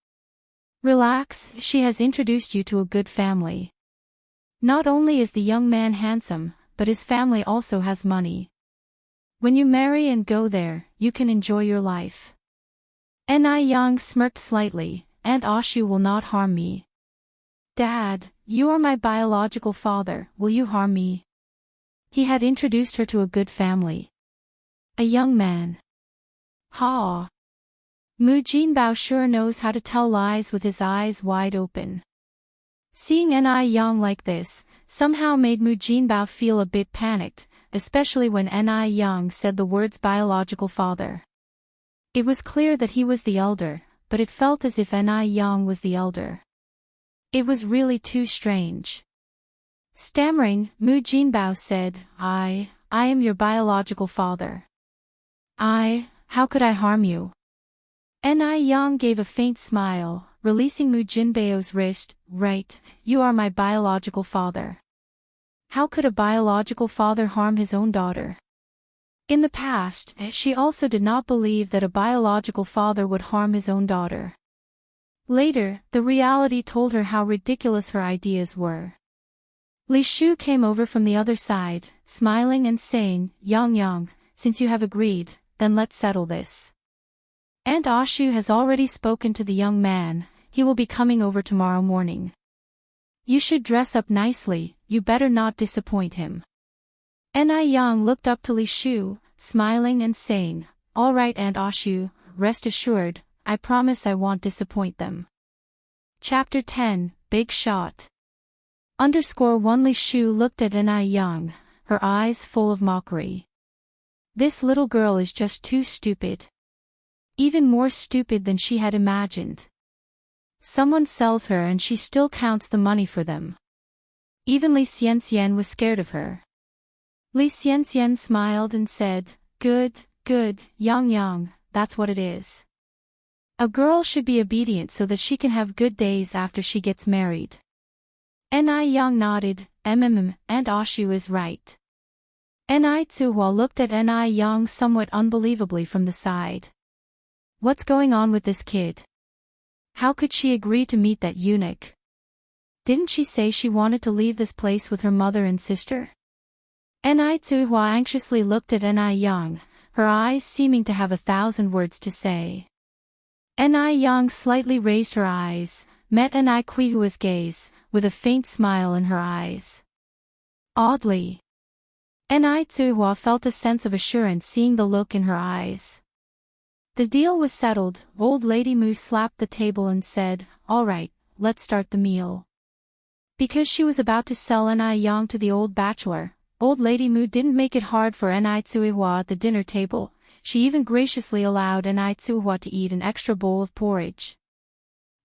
Relax, she has introduced you to a good family. Not only is the young man handsome, but his family also has money. When you marry and go there, you can enjoy your life. Ni Yang smirked slightly, Aunt Ashu will not harm me. Dad, you are my biological father, will you harm me? He had introduced her to a good family. A young man. Ha! Mu Jinbao sure knows how to tell lies with his eyes wide open. Seeing Ni Yang like this, somehow made Mu Jinbao feel a bit panicked, especially when Ni Yang said the words biological father. It was clear that he was the elder, but it felt as if Ni Yang was the elder. It was really too strange. Stammering, Mu Jinbao said, I am your biological father. How could I harm you? Ni Yang gave a faint smile, releasing Mu Jinbao's wrist, right, you are my biological father. How could a biological father harm his own daughter? In the past, she also did not believe that a biological father would harm his own daughter. Later, the reality told her how ridiculous her ideas were. Li Shu came over from the other side, smiling and saying, Yang, since you have agreed, then let's settle this. Aunt Ashu has already spoken to the young man, he will be coming over tomorrow morning. You should dress up nicely, you better not disappoint him. Ni Yang looked up to Li Shu, smiling and saying, All right Aunt Ashu, rest assured, I promise I won't disappoint them. Chapter 10, Big Shot. _1 Li Shu looked at Ni Yang, her eyes full of mockery. This little girl is just too stupid. Even more stupid than she had imagined. Someone sells her and she still counts the money for them. Even Li Xianxian was scared of her. Li Xianxian smiled and said, Good, Yang, that's what it is. A girl should be obedient so that she can have good days after she gets married. Ni Yang nodded, Aunt Ashu is right. Ni Tsuihua looked at Ni Yang somewhat unbelievably from the side. What's going on with this kid? How could she agree to meet that eunuch? Didn't she say she wanted to leave this place with her mother and sister? Ni Tsuihua anxiously looked at Ni Yang, her eyes seeming to have 1,000 words to say. Ni Yang slightly raised her eyes, met Enai Quihua's gaze, with a faint smile in her eyes. Oddly, Enai Tsuihua felt a sense of assurance seeing the look in her eyes. The deal was settled. Old Lady Mu slapped the table and said, "All right, let's start the meal." Because she was about to sell Enai Yang to the old bachelor, Old Lady Mu didn't make it hard for Enai Tsuihua at the dinner table. She even graciously allowed Enai Tsuihua to eat an extra bowl of porridge.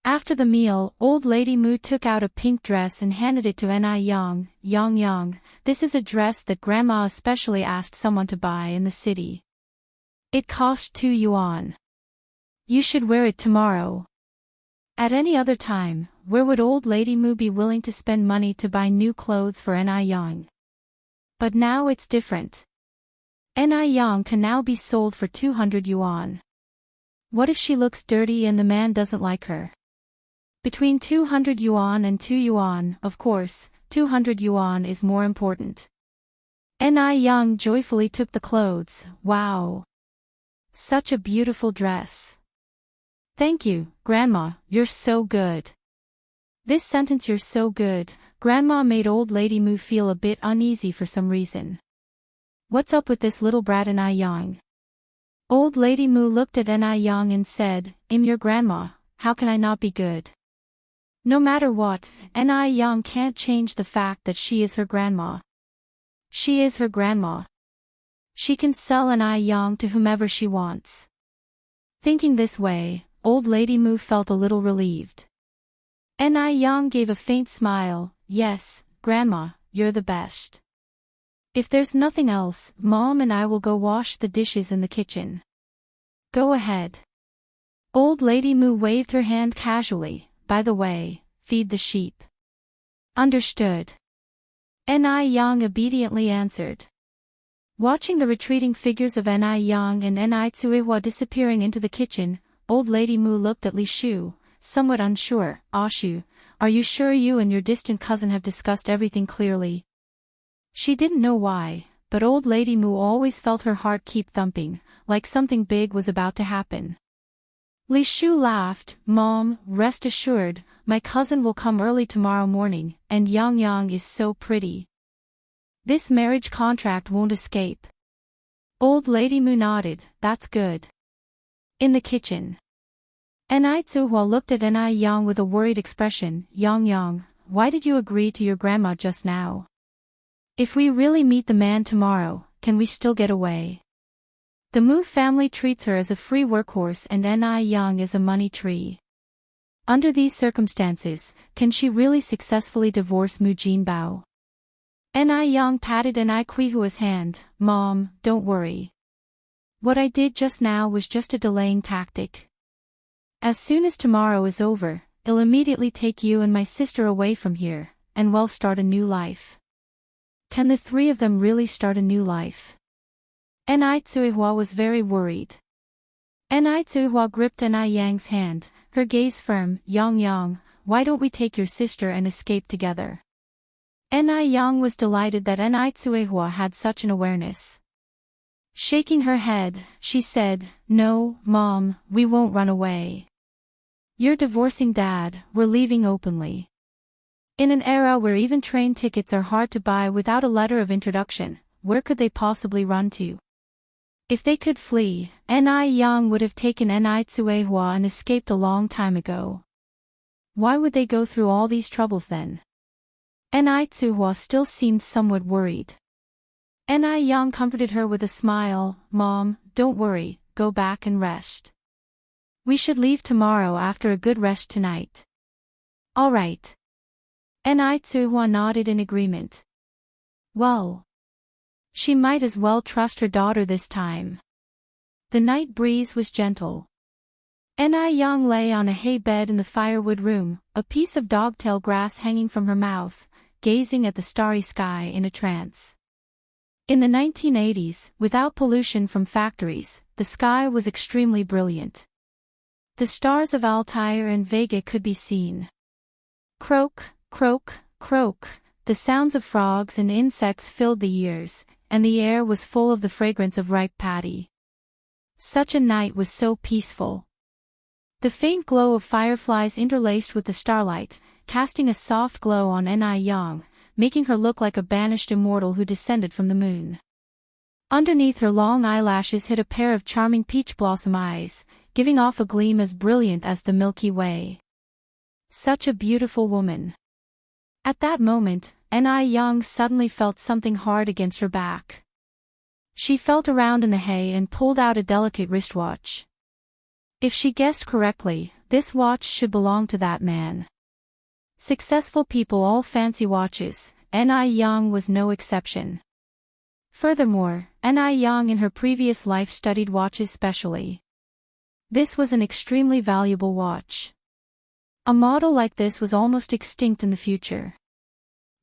After the meal, Old Lady Mu took out a pink dress and handed it to Enai Yang. Yang, this is a dress that Grandma especially asked someone to buy in the city. It cost 2 yuan. You should wear it tomorrow. At any other time, where would Old Lady Mu be willing to spend money to buy new clothes for Enai Yang? But now it's different. Enai Yang can now be sold for 200 yuan. What if she looks dirty and the man doesn't like her? Between 200 yuan and 2 yuan, of course, 200 yuan is more important. Enai Yang joyfully took the clothes. Wow! Such a beautiful dress. Thank you, Grandma, you're so good. This sentence "you're so good," Grandma made Old Lady Mu feel a bit uneasy for some reason. What's up with this little brat Enai Yang? Old Lady Mu looked at Enai Yang and said, "I'm your grandma, how can I not be good?" No matter what, Enai Yang can't change the fact that she is her grandma. She is her grandma. She can sell Enai Yang to whomever she wants. Thinking this way, Old Lady Mu felt a little relieved. Enai Yang gave a faint smile. "Yes, Grandma, you're the best. If there's nothing else, Mom and I will go wash the dishes in the kitchen." "Go ahead." Old Lady Mu waved her hand casually. "By the way, feed the sheep." "Understood." Enai Yang obediently answered. Watching the retreating figures of Enai Yang and Enai Tsuihua disappearing into the kitchen, Old Lady Mu looked at Li Shu, somewhat unsure. "Ah Shu, are you sure you and your distant cousin have discussed everything clearly?" She didn't know why, but Old Lady Mu always felt her heart keep thumping, like something big was about to happen. Li Shu laughed. "Mom, rest assured, my cousin will come early tomorrow morning, and Yang Yang is so pretty. This marriage contract won't escape." Old Lady Mu nodded. "That's good." In the kitchen, Enai Tsuihua looked at Enai Yang with a worried expression. Yang, why did you agree to your grandma just now? If we really meet the man tomorrow, can we still get away? The Mu family treats her as a free workhorse and Enai Yang as a money tree. Under these circumstances, can she really successfully divorce Mu Jinbao? Enai Yang patted Enai Quihua's hand. "Mom, don't worry. What I did just now was just a delaying tactic. As soon as tomorrow is over, I'll immediately take you and my sister away from here, and we'll start a new life." Can the three of them really start a new life? Enai Tsuihua was very worried. Enai Tsuihua gripped Enai Yang's hand, her gaze firm. Yang, why don't we take your sister and escape together?" Enai Yang was delighted that Enai Tsuihua had such an awareness. Shaking her head, she said, "No, Mom, we won't run away. You're divorcing Dad, we're leaving openly." In an era where even train tickets are hard to buy without a letter of introduction, where could they possibly run to? If they could flee, Enai Yang would have taken Enai Tsuihua and escaped a long time ago. Why would they go through all these troubles then? Enai Tsuihua still seemed somewhat worried. Enai Yang comforted her with a smile. "Mom, don't worry, go back and rest. We should leave tomorrow after a good rest tonight." "All right." Enai Tsuihua nodded in agreement. Well, she might as well trust her daughter this time. The night breeze was gentle. Enai Yang lay on a hay bed in the firewood room, a piece of dogtail grass hanging from her mouth, gazing at the starry sky in a trance. In the 1980s, without pollution from factories, the sky was extremely brilliant. The stars of Altair and Vega could be seen. Croak, croak, croak, the sounds of frogs and insects filled the ears, and the air was full of the fragrance of ripe paddy. Such a night was so peaceful. The faint glow of fireflies interlaced with the starlight, casting a soft glow on Yang, making her look like a banished immortal who descended from the moon. Underneath her long eyelashes hid a pair of charming peach blossom eyes, giving off a gleam as brilliant as the Milky Way. Such a beautiful woman. At that moment, Yang suddenly felt something hard against her back. She felt around in the hay and pulled out a delicate wristwatch. If she guessed correctly, this watch should belong to that man. Successful people all fancy watches, Yang was no exception. Furthermore, Yang in her previous life studied watches specially. This was an extremely valuable watch. A model like this was almost extinct in the future.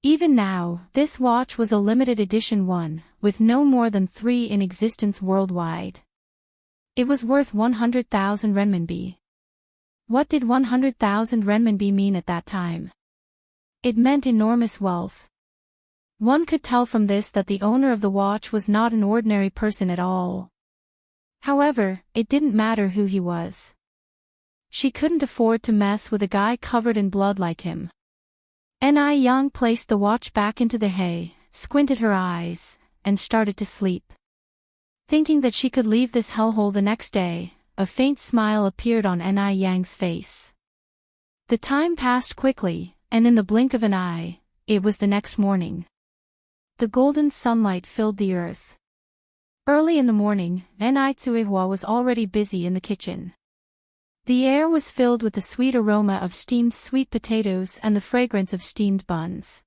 Even now, this watch was a limited edition one, with no more than 3 in existence worldwide. It was worth 100,000 renminbi. What did 100,000 renminbi mean at that time? It meant enormous wealth. One could tell from this that the owner of the watch was not an ordinary person at all. However, it didn't matter who he was. She couldn't afford to mess with a guy covered in blood like him. Yang placed the watch back into the hay, squinted her eyes, and started to sleep. Thinking that she could leave this hellhole the next day, a faint smile appeared on Yang's face. The time passed quickly, and in the blink of an eye, it was the next morning. The golden sunlight filled the earth. Early in the morning, Tsuehua was already busy in the kitchen. The air was filled with the sweet aroma of steamed sweet potatoes and the fragrance of steamed buns.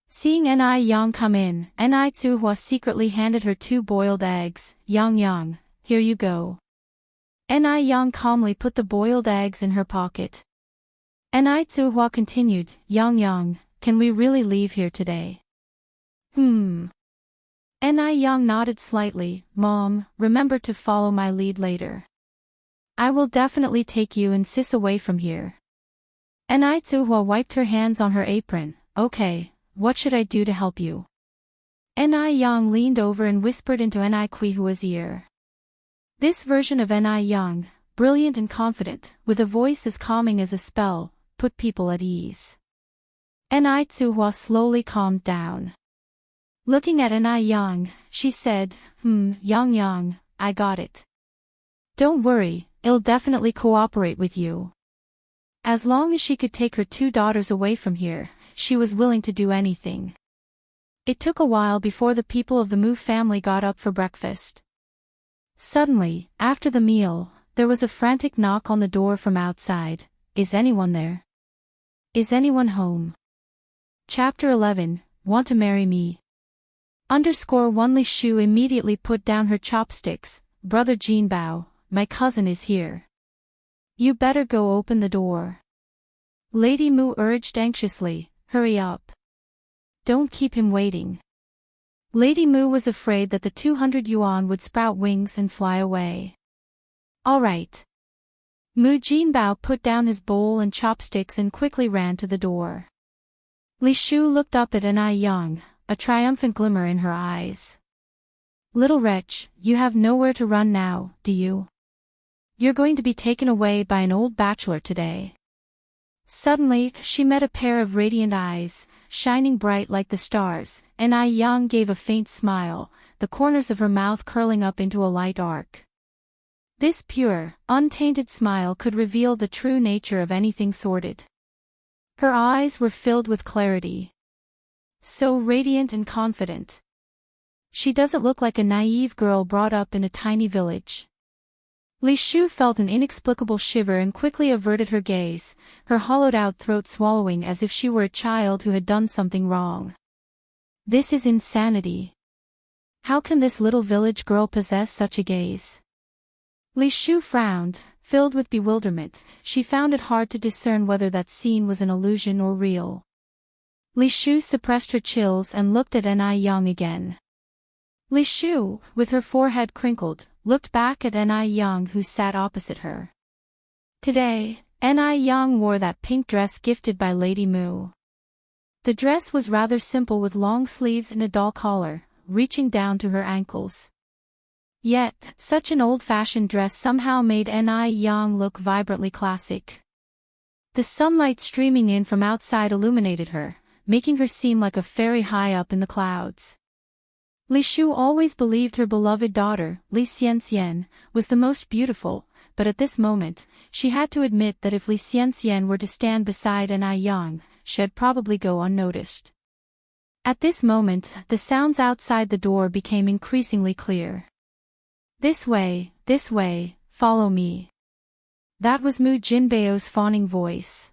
Seeing Yang come in, Tsuehua secretly handed her 2 boiled eggs. Yang, here you go. Yang calmly put the boiled eggs in her pocket. Tsuehua continued, Yang, can we really leave here today? Yang nodded slightly, Mom, remember to follow my lead later. I will definitely take you and Sis away from here. Tsuehua wiped her hands on her apron, okay, what should I do to help you? Yang leaned over and whispered into Kuihua's ear. This version of Yang, brilliant and confident, with a voice as calming as a spell, put people at ease. Tsuehua slowly calmed down. Looking at Yang, she said, Yang, I got it. Don't worry, I'll definitely cooperate with you. As long as she could take her 2 daughters away from here, she was willing to do anything. It took a while before the people of the Mu family got up for breakfast. Suddenly, after the meal, there was a frantic knock on the door from outside. Is anyone there? Is anyone home? Chapter 11, Want to Marry Me? _1 Li Shu immediately put down her chopsticks. Brother Jinbao, my cousin is here. You better go open the door. Lady Mu urged anxiously, hurry up. Don't keep him waiting. Lady Mu was afraid that the 200 yuan would sprout wings and fly away. All right. Mu Jinbao put down his bowl and chopsticks and quickly ran to the door. Li Shu looked up at Yang, a triumphant glimmer in her eyes. Little wretch, you have nowhere to run now, do you? You're going to be taken away by an old bachelor today. Suddenly, she met a pair of radiant eyes, shining bright like the stars, and Yang gave a faint smile, the corners of her mouth curling up into a light arc. This pure, untainted smile could reveal the true nature of anything sordid. Her eyes were filled with clarity. So radiant and confident. She doesn't look like a naive girl brought up in a tiny village. Li Shu felt an inexplicable shiver and quickly averted her gaze, her hollowed-out throat swallowing as if she were a child who had done something wrong. This is insanity. How can this little village girl possess such a gaze? Li Shu frowned, filled with bewilderment. She found it hard to discern whether that scene was an illusion or real. Li Shu suppressed her chills and looked at Yang again. Li Shu, with her forehead crinkled, looked back at Yang who sat opposite her. Today, Yang wore that pink dress gifted by Lady Mu. The dress was rather simple with long sleeves and a doll collar, reaching down to her ankles. Yet, such an old-fashioned dress somehow made Ni Yang look vibrantly classic. The sunlight streaming in from outside illuminated her, making her seem like a fairy high up in the clouds. Li Shu always believed her beloved daughter, Li Xianxian, was the most beautiful, but at this moment, she had to admit that if Li Xianxian were to stand beside Ni Yang, she'd probably go unnoticed. At this moment, the sounds outside the door became increasingly clear. This way, follow me. That was Mu Jinbao's fawning voice.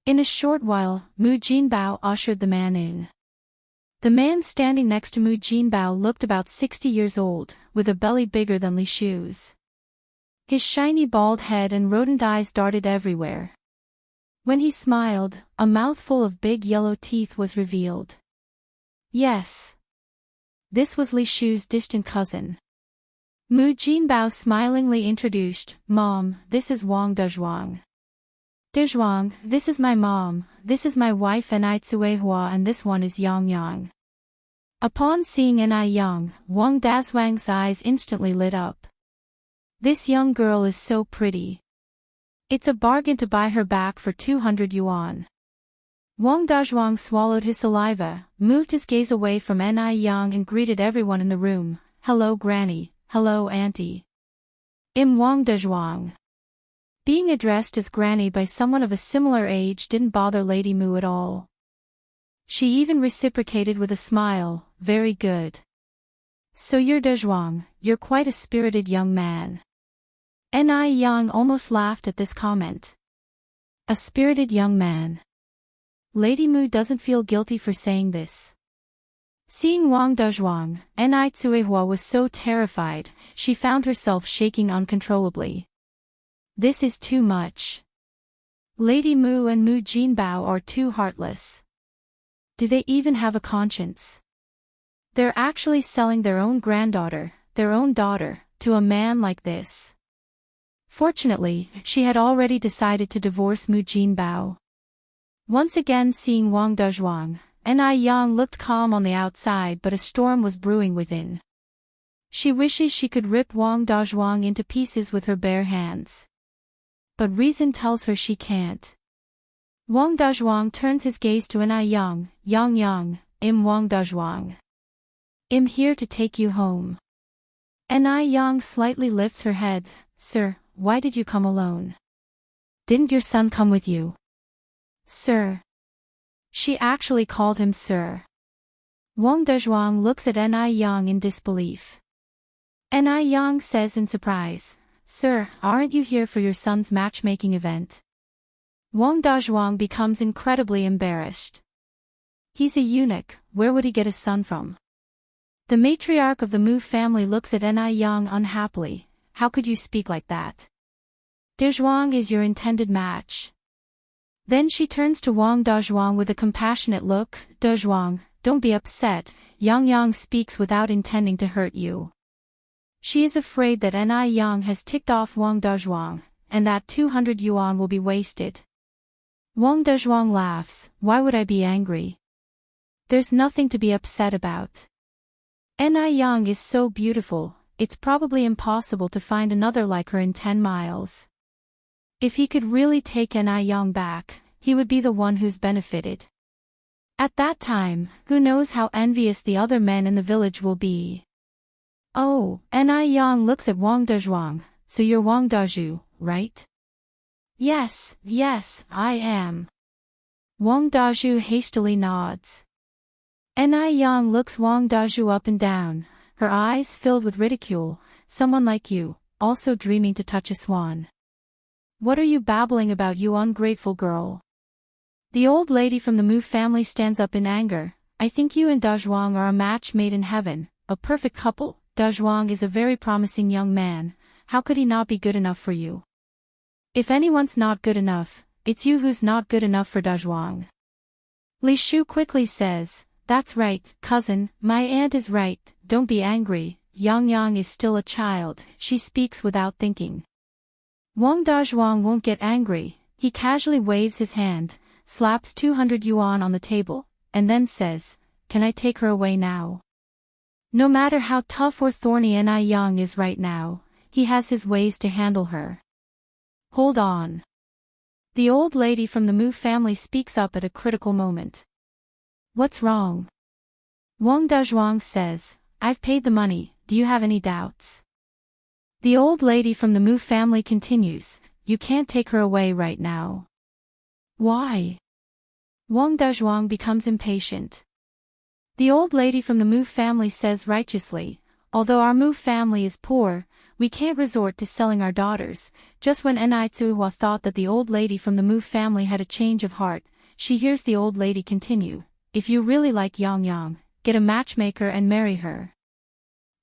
In a short while, Mu Jinbao ushered the man in. The man standing next to Mu Jinbao looked about 60 years old, with a belly bigger than Li Shu's. His shiny bald head and rodent eyes darted everywhere. When he smiled, a mouthful of big yellow teeth was revealed. Yes. This was Li Shu's distant cousin. Mu Jinbao smilingly introduced, "Mom, this is Wang Dezhuang. Dezhuang, this is my mom, this is my wife Ni Tsuehua and this one is Yang Yang." Upon seeing Ni Yang, Wang Dazhuang's eyes instantly lit up. This young girl is so pretty. It's a bargain to buy her back for 200 yuan. Wang Dazhuang swallowed his saliva, moved his gaze away from Ni Yang and greeted everyone in the room. "Hello Granny, hello Auntie. I'm Wang Dezhuang." Being addressed as Granny by someone of a similar age didn't bother Lady Mu at all. She even reciprocated with a smile, "Very good. So you're Dezhuang, you're quite a spirited young man." Ni Yang almost laughed at this comment. A spirited young man. Lady Mu doesn't feel guilty for saying this. Seeing Wang Dezhuang, Ni Tsuehua was so terrified, she found herself shaking uncontrollably. This is too much. Lady Mu and Mu Jinbao are too heartless. Do they even have a conscience? They're actually selling their own granddaughter, their own daughter, to a man like this. Fortunately, she had already decided to divorce Mu Jinbao. Once again seeing Wang Dezhuang, Ni Yang looked calm on the outside but a storm was brewing within. She wishes she could rip Wang Dezhuang into pieces with her bare hands. But reason tells her she can't. Wang Dezhuang turns his gaze to Ni Yang. "Yang, I'm Wang Dezhuang. I'm here to take you home." Ni Yang slightly lifts her head. "Sir, why did you come alone? Didn't your son come with you?" "Sir." She actually called him sir. Wang Dezhuang looks at Ni Yang in disbelief. Ni Yang says in surprise, "Sir, aren't you here for your son's matchmaking event?" Wang Dezhuang becomes incredibly embarrassed. He's a eunuch, where would he get a son from? The matriarch of the Mu family looks at Ni Yang unhappily. "How could you speak like that? Dezhuang is your intended match." Then she turns to Wang Dezhuang with a compassionate look. "Dezhuang, don't be upset, Yang speaks without intending to hurt you." She is afraid that Ni Yang has ticked off Wang Dezhuang, and that 200 yuan will be wasted. Wang Dezhuang laughs. "Why would I be angry? There's nothing to be upset about. Ni Yang is so beautiful, it's probably impossible to find another like her in 10 miles. If he could really take Ni Yang back, he would be the one who's benefited. At that time, who knows how envious the other men in the village will be." "Oh," Ni Yang looks at Wang Dezhuang, "so you're Wang Dezhu, right?" Yes, I am." Wang Dezhu hastily nods. Ni Yang looks Wang Dezhu up and down, her eyes filled with ridicule. "Someone like you, also dreaming to touch a swan. What are you babbling about, you ungrateful girl?" The old lady from the Mu family stands up in anger. "I think you and Dezhuang are a match made in heaven, a perfect couple. Dezhuang is a very promising young man, how could he not be good enough for you? If anyone's not good enough, it's you who's not good enough for Dezhuang." Li Shu quickly says, "That's right, cousin, my aunt is right, don't be angry, Yang is still a child," she speaks without thinking. Wang Dezhuang won't get angry, he casually waves his hand, slaps 200 yuan on the table, and then says, "Can I take her away now?" No matter how tough or thorny Ni Yang is right now, he has his ways to handle her. Hold on. The old lady from the Mu family speaks up at a critical moment. What's wrong? Wang Dazhuang says, I've paid the money, do you have any doubts? The old lady from the Mu family continues, you can't take her away right now. Why? Wang Dazhuang becomes impatient. The old lady from the Mu family says righteously, although our Mu family is poor, we can't resort to selling our daughters. Just when Ni Tsuhua thought that the old lady from the Mu family had a change of heart, she hears the old lady continue, if you really like Yang Yang, get a matchmaker and marry her.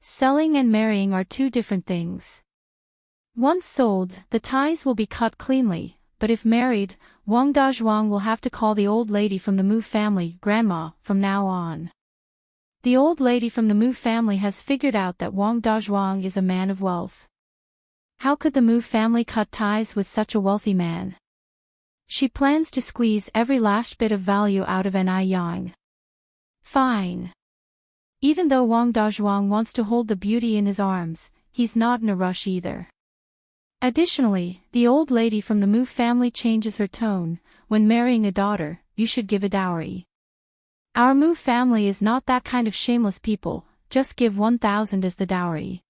Selling and marrying are two different things. Once sold, the ties will be cut cleanly, but if married, Wang Dazhuang will have to call the old lady from the Mu family grandma from now on. The old lady from the Mu family has figured out that Wang Dazhuang is a man of wealth. How could the Mu family cut ties with such a wealthy man? She plans to squeeze every last bit of value out of Ni Yang. Fine. Even though Wang Dazhuang wants to hold the beauty in his arms, he's not in a rush either. Additionally, the old lady from the Mu family changes her tone, when marrying a daughter, you should give a dowry. Our Mu family is not that kind of shameless people, just give 1,000 as the dowry.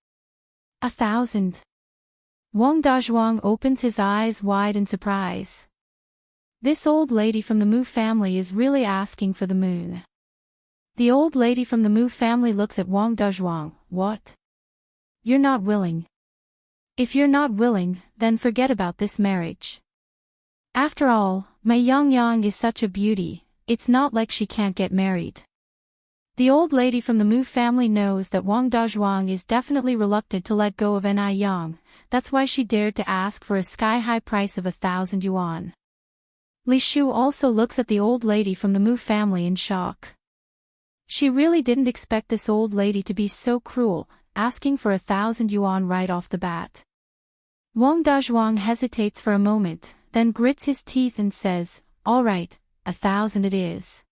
1,000. Wang Dazhuang opens his eyes wide in surprise. This old lady from the Mu family is really asking for the moon. The old lady from the Mu family looks at Wang Dazhuang, what? You're not willing. If you're not willing, then forget about this marriage. After all, my Yang Yang is such a beauty, it's not like she can't get married. The old lady from the Mu family knows that Wang Dazhuang is definitely reluctant to let go of Ni Yang, that's why she dared to ask for a sky-high price of 1,000 yuan. Li Shu also looks at the old lady from the Mu family in shock. She really didn't expect this old lady to be so cruel, asking for 1,000 yuan right off the bat. Wang Dazhuang hesitates for a moment, then grits his teeth and says, all right, 1,000 it is.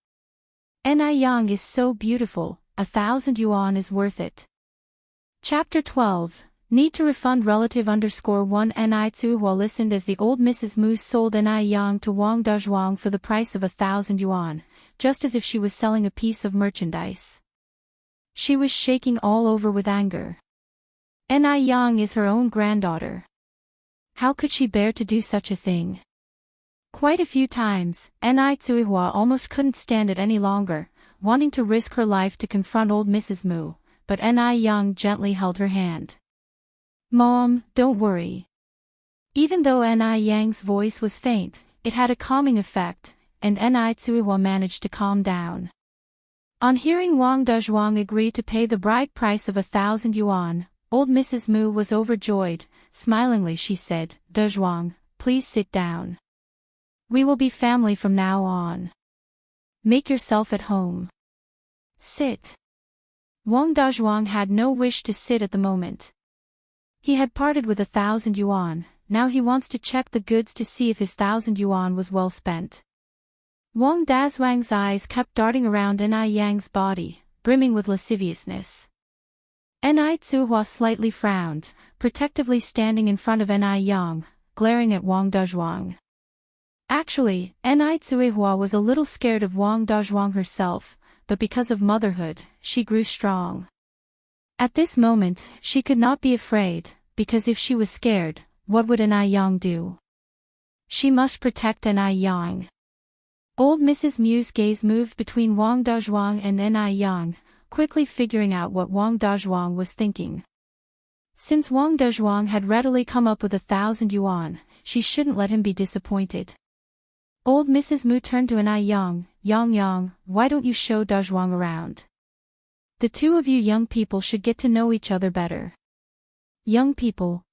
Ni Yang is so beautiful, 1,000 yuan is worth it. Chapter 12. Need to refund relative _1 Ni Tsuhua listened as the old Mrs. Mu sold Ni Yang to Wang Dazhuang for the price of 1,000 yuan, just as if she was selling a piece of merchandise. She was shaking all over with anger. Ni Yang is her own granddaughter. How could she bear to do such a thing? Quite a few times, Ni Tsuhua almost couldn't stand it any longer, wanting to risk her life to confront old Mrs. Mu, but Ni Yang gently held her hand. Mom, don't worry. Even though Ni Yang's voice was faint, it had a calming effect, and Ni Tsuhua managed to calm down. On hearing Wang Dazhuang agree to pay the bride price of 1,000 yuan, old Mrs. Mu was overjoyed. Smilingly she said, Dazhuang, please sit down. We will be family from now on. Make yourself at home. Sit. Wang Dazhuang had no wish to sit at the moment. He had parted with 1,000 yuan, now he wants to check the goods to see if his 1,000 yuan was well spent. Wang Dazhuang's eyes kept darting around Ni Yang's body, brimming with lasciviousness. Ni Tsuhua slightly frowned, protectively standing in front of Ni Yang, glaring at Wang Dazhuang. Actually, Ni Tsuhua was a little scared of Wang Dazhuang herself, but because of motherhood, she grew strong. At this moment, she could not be afraid, because if she was scared, what would Ni Yang do? She must protect Ni Yang. Old Mrs. Mu's gaze moved between Wang Dazhuang and Ni Yang, quickly figuring out what Wang Dazhuang was thinking. Since Wang Dazhuang had readily come up with 1,000 yuan, she shouldn't let him be disappointed. Old Mrs. Mu turned to Ni Yang, Yang, why don't you show Dazhuang around? The two of you young people should get to know each other better. Young people.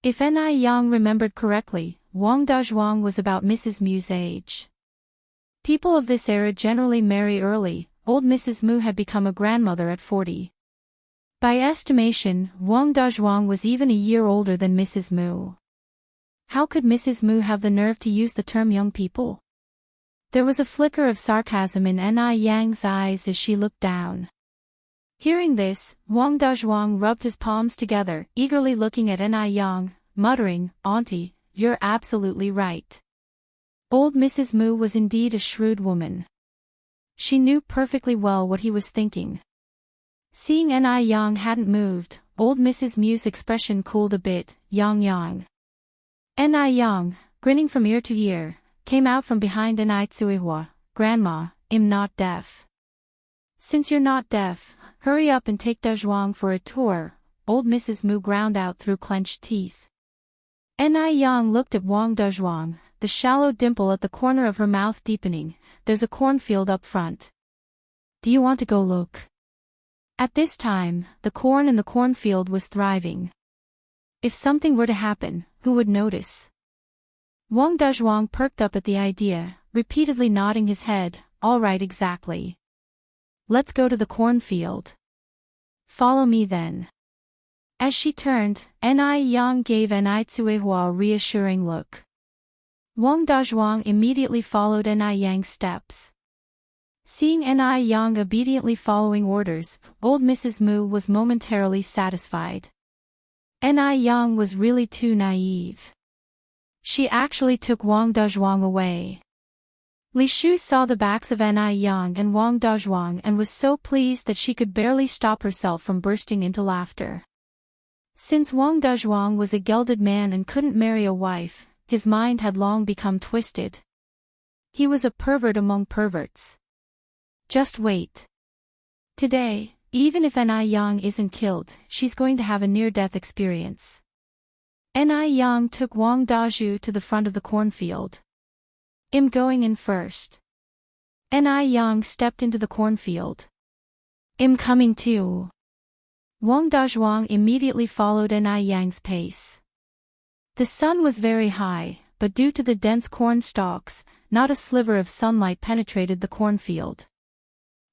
If Ni Yang remembered correctly, Wang Dazhuang was about Mrs. Mu's age. People of this era generally marry early. Old Mrs. Mu had become a grandmother at 40. By estimation, Wang Dazhuang was even a year older than Mrs. Mu. How could Mrs. Mu have the nerve to use the term young people? There was a flicker of sarcasm in Ni Yang's eyes as she looked down. Hearing this, Wang Dazhuang rubbed his palms together, eagerly looking at Ni Yang, muttering, "Auntie, you're absolutely right." Old Mrs. Mu was indeed a shrewd woman. She knew perfectly well what he was thinking. Seeing Ni Yang hadn't moved, old Mrs. Mu's expression cooled a bit. Yang. Ni Yang, grinning from ear to ear, came out from behind Ni Tsuihua. "Grandma, I'm not deaf." "Since you're not deaf, hurry up and take Dazhuang for a tour," old Mrs. Mu ground out through clenched teeth. Ni Yang looked at Wang Dazhuang, the shallow dimple at the corner of her mouth deepening. "There's a cornfield up front. Do you want to go look?" At this time, the corn in the cornfield was thriving. If something were to happen, who would notice? Wang Dazhuang perked up at the idea, repeatedly nodding his head. "All right, exactly. Let's go to the cornfield." "Follow me then." As she turned, Ni Yang gave Ni Tsuihua a reassuring look. Wang Dazhuang immediately followed Ni Yang's steps. Seeing Ni Yang obediently following orders, old Mrs. Mu was momentarily satisfied. Ni Yang was really too naive. She actually took Wang Dazhuang away. Li Shu saw the backs of Ni Yang and Wang Dazhuang and was so pleased that she could barely stop herself from bursting into laughter. Since Wang Dazhuang was a gelded man and couldn't marry a wife, his mind had long become twisted. He was a pervert among perverts. Just wait. Today, even if Ni Yang isn't killed, she's going to have a near-death experience. Ni Yang took Wang Dazhu to the front of the cornfield. "I'm going in first." Ni Yang stepped into the cornfield. "I'm coming too." Wang Dazhuang immediately followed Ni Yang's pace. The sun was very high, but due to the dense corn stalks, not a sliver of sunlight penetrated the cornfield.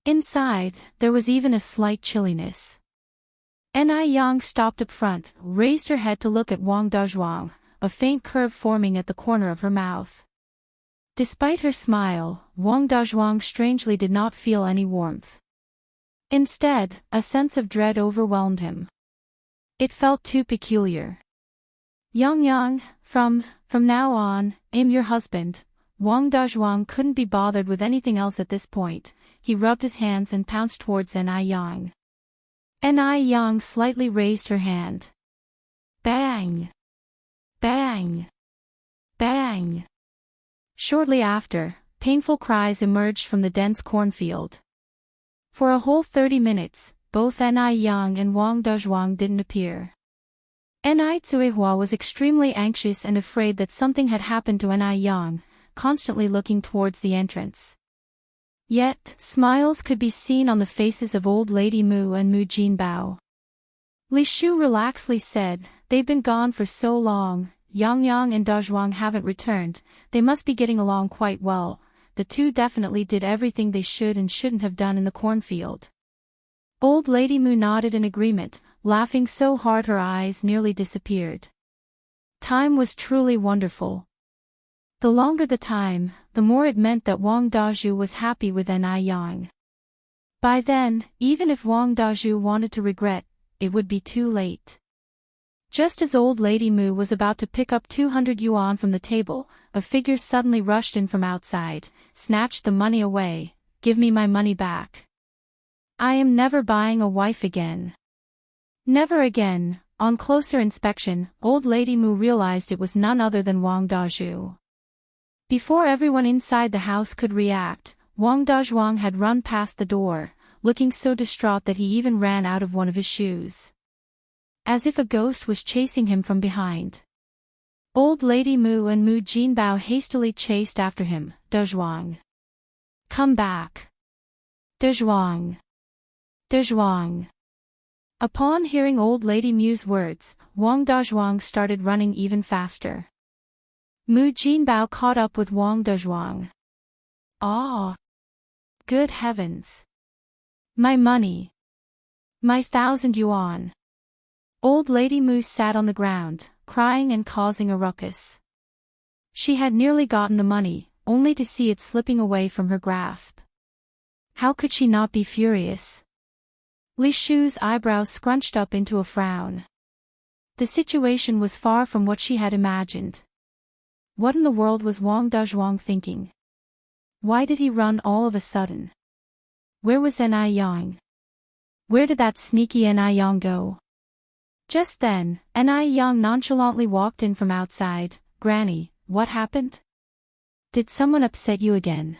Inside, there was even a slight chilliness. Ni Yang stopped up front, raised her head to look at Wang Dazhuang, a faint curve forming at the corner of her mouth. Despite her smile, Wang Dazhuang strangely did not feel any warmth. Instead, a sense of dread overwhelmed him. It felt too peculiar. Yang, from now on, I'm your husband." Wang Dazhuang couldn't be bothered with anything else at this point. He rubbed his hands and pounced towards Ni Yang. Ni Yang slightly raised her hand. Bang! Bang! Bang! Shortly after, painful cries emerged from the dense cornfield. For a whole 30 minutes, both Ni Yang and Wang Dazhuang didn't appear. Ni Tsuihua was extremely anxious and afraid that something had happened to Ni Yang, constantly looking towards the entrance. Yet, smiles could be seen on the faces of Old Lady Mu and Mu Jinbao. Li Shu relaxedly said, "They've been gone for so long, Yang and Dazhuang haven't returned, they must be getting along quite well. The two definitely did everything they should and shouldn't have done in the cornfield." Old Lady Mu nodded in agreement, laughing so hard her eyes nearly disappeared. Time was truly wonderful. The longer the time, the more it meant that Wang Dazhu was happy with Ni Yang. By then, even if Wang Dazhu wanted to regret, it would be too late. Just as Old Lady Mu was about to pick up 200 yuan from the table, a figure suddenly rushed in from outside, snatched the money away. "Give me my money back. I am never buying a wife again." Never again. On closer inspection, Old Lady Mu realized it was none other than Wang Dazhu. Before everyone inside the house could react, Wang Dazhuang had run past the door, looking so distraught that he even ran out of one of his shoes. As if a ghost was chasing him from behind. Old Lady Mu and Mu Jinbao hastily chased after him. "Dazhuang! Come back! Dazhuang! Dazhuang!" Upon hearing Old Lady Mu's words, Wang Dazhuang started running even faster. Mu Jinbao caught up with Wang Dazhuang. "Ah! Good heavens! My money! My 1,000 yuan!" Old Lady Mu sat on the ground, crying and causing a ruckus. She had nearly gotten the money, only to see it slipping away from her grasp. How could she not be furious? Li Shu's eyebrows scrunched up into a frown. The situation was far from what she had imagined. What in the world was Wang Dezhuang thinking? Why did he run all of a sudden? Where was Enai Yang? Where did that sneaky Enai Yang go? Just then, Enai Yang nonchalantly walked in from outside. "Granny, what happened? Did someone upset you again?"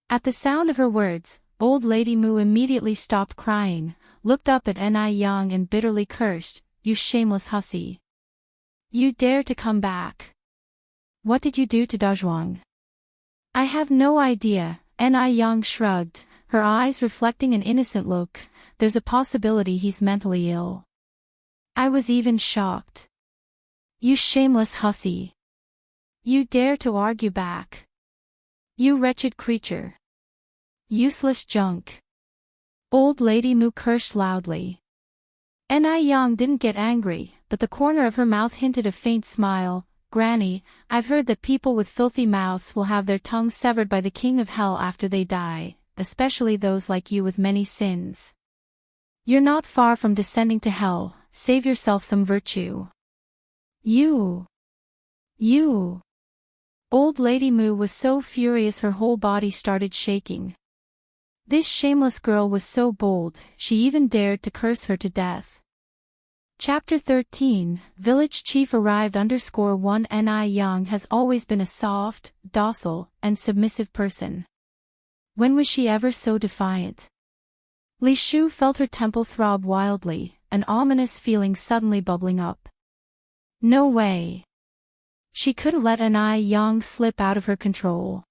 At the sound of her words, old lady Mu immediately stopped crying, looked up at Enai Yang and bitterly cursed, "You shameless hussy. You dare to come back. What did you do to Dezhuang?" "I have no idea," Enai Yang shrugged, her eyes reflecting an innocent look. "There's a possibility he's mentally ill." I was even shocked. "You shameless hussy. You dare to argue back. You wretched creature. Useless junk." Old lady Mu cursed loudly. Enai Yang didn't get angry, but the corner of her mouth hinted a faint smile. "Granny, I've heard that people with filthy mouths will have their tongues severed by the king of hell after they die, especially those like you with many sins. You're not far from descending to hell. Save yourself some virtue." You. Old lady Mu was so furious her whole body started shaking. This shameless girl was so bold, she even dared to curse her to death. Chapter 13, Village Chief arrived. _1 Enai Yang has always been a soft, docile, and submissive person. When was she ever so defiant? Li Shu felt her temple throb wildly, an ominous feeling suddenly bubbling up. No way. She couldn't let Enai Yang slip out of her control.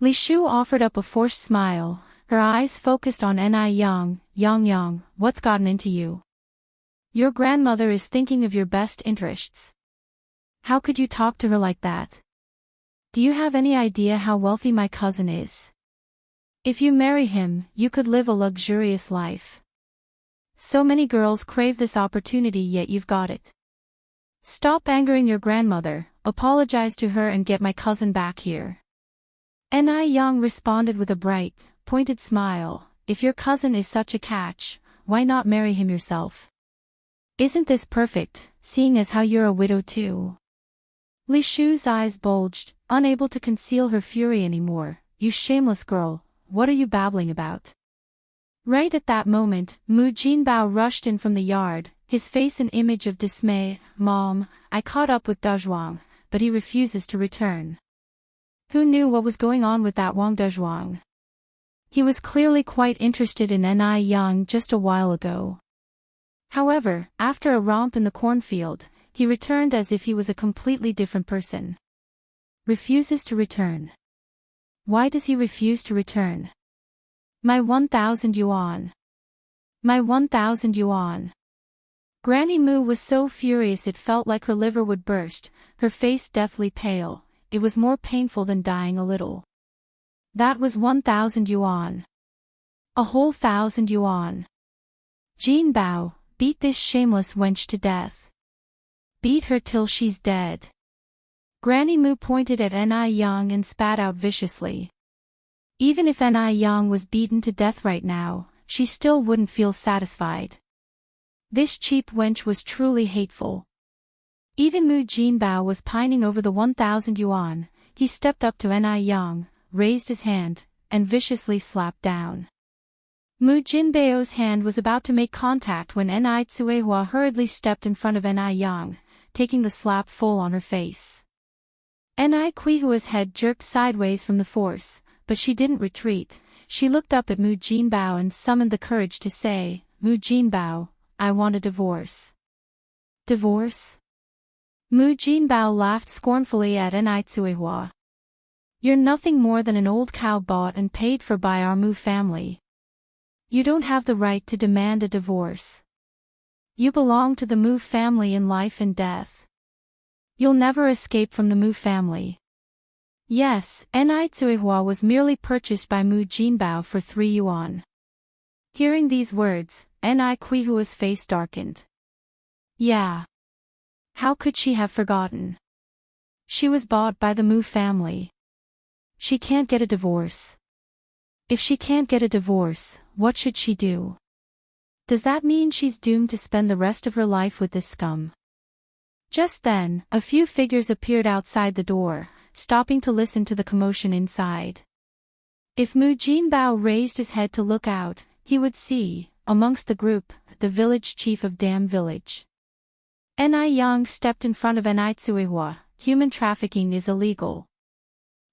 Li Shu offered up a forced smile, her eyes focused on Enai Yang. Yang, what's gotten into you? Your grandmother is thinking of your best interests. How could you talk to her like that? Do you have any idea how wealthy my cousin is? If you marry him, you could live a luxurious life. So many girls crave this opportunity, yet you've got it. Stop angering your grandmother, apologize to her and get my cousin back here." Enai Yang responded with a bright, pointed smile. "If your cousin is such a catch, why not marry him yourself? Isn't this perfect, seeing as how you're a widow too?" Li Shu's eyes bulged, unable to conceal her fury anymore. "You shameless girl, what are you babbling about?" Right at that moment, Mu Jinbao rushed in from the yard, his face an image of dismay. "Mom, I caught up with Dezhuang, but he refuses to return." Who knew what was going on with that Wang Dezhuang? He was clearly quite interested in Enai Yang just a while ago. However, after a romp in the cornfield, he returned as if he was a completely different person. Refuses to return. Why does he refuse to return? My 1,000 yuan. My 1,000 yuan. Granny Mu was so furious it felt like her liver would burst, her face deathly pale. It was more painful than dying a little. That was 1,000 yuan. A whole 1,000 yuan. Jinbao, beat this shameless wench to death. Beat her till she's dead. Granny Mu pointed at Enai Yang and spat out viciously. Even if Enai Yang was beaten to death right now, she still wouldn't feel satisfied. This cheap wench was truly hateful. Even Mu Jinbao was pining over the 1,000 yuan. He stepped up to Enai Yang, raised his hand, and viciously slapped down. Mu Jinbao's hand was about to make contact when Enai Tsuehua hurriedly stepped in front of Enai Yang, taking the slap full on her face. Enai Quihua's head jerked sideways from the force, but she didn't retreat. She looked up at Mu Jinbao and summoned the courage to say, "Mu Jinbao, I want a divorce." Divorce? Mu Jinbao laughed scornfully at Enai Tsuehua. You're nothing more than an old cow bought and paid for by our Mu family. You don't have the right to demand a divorce. You belong to the Mu family in life and death. You'll never escape from the Mu family. Yes, Enai Tsuehua was merely purchased by Mu Jinbao for 3 yuan. Hearing these words, Enai Quihua's face darkened. Yeah. How could she have forgotten? She was bought by the Mu family. She can't get a divorce. If she can't get a divorce, what should she do? Does that mean she's doomed to spend the rest of her life with this scum? Just then, a few figures appeared outside the door, stopping to listen to the commotion inside. If Mu Jinbao raised his head to look out, he would see, amongst the group, the village chief of Dam Village. Ni Yang stepped in front of Ni Tsuehua. Human trafficking is illegal.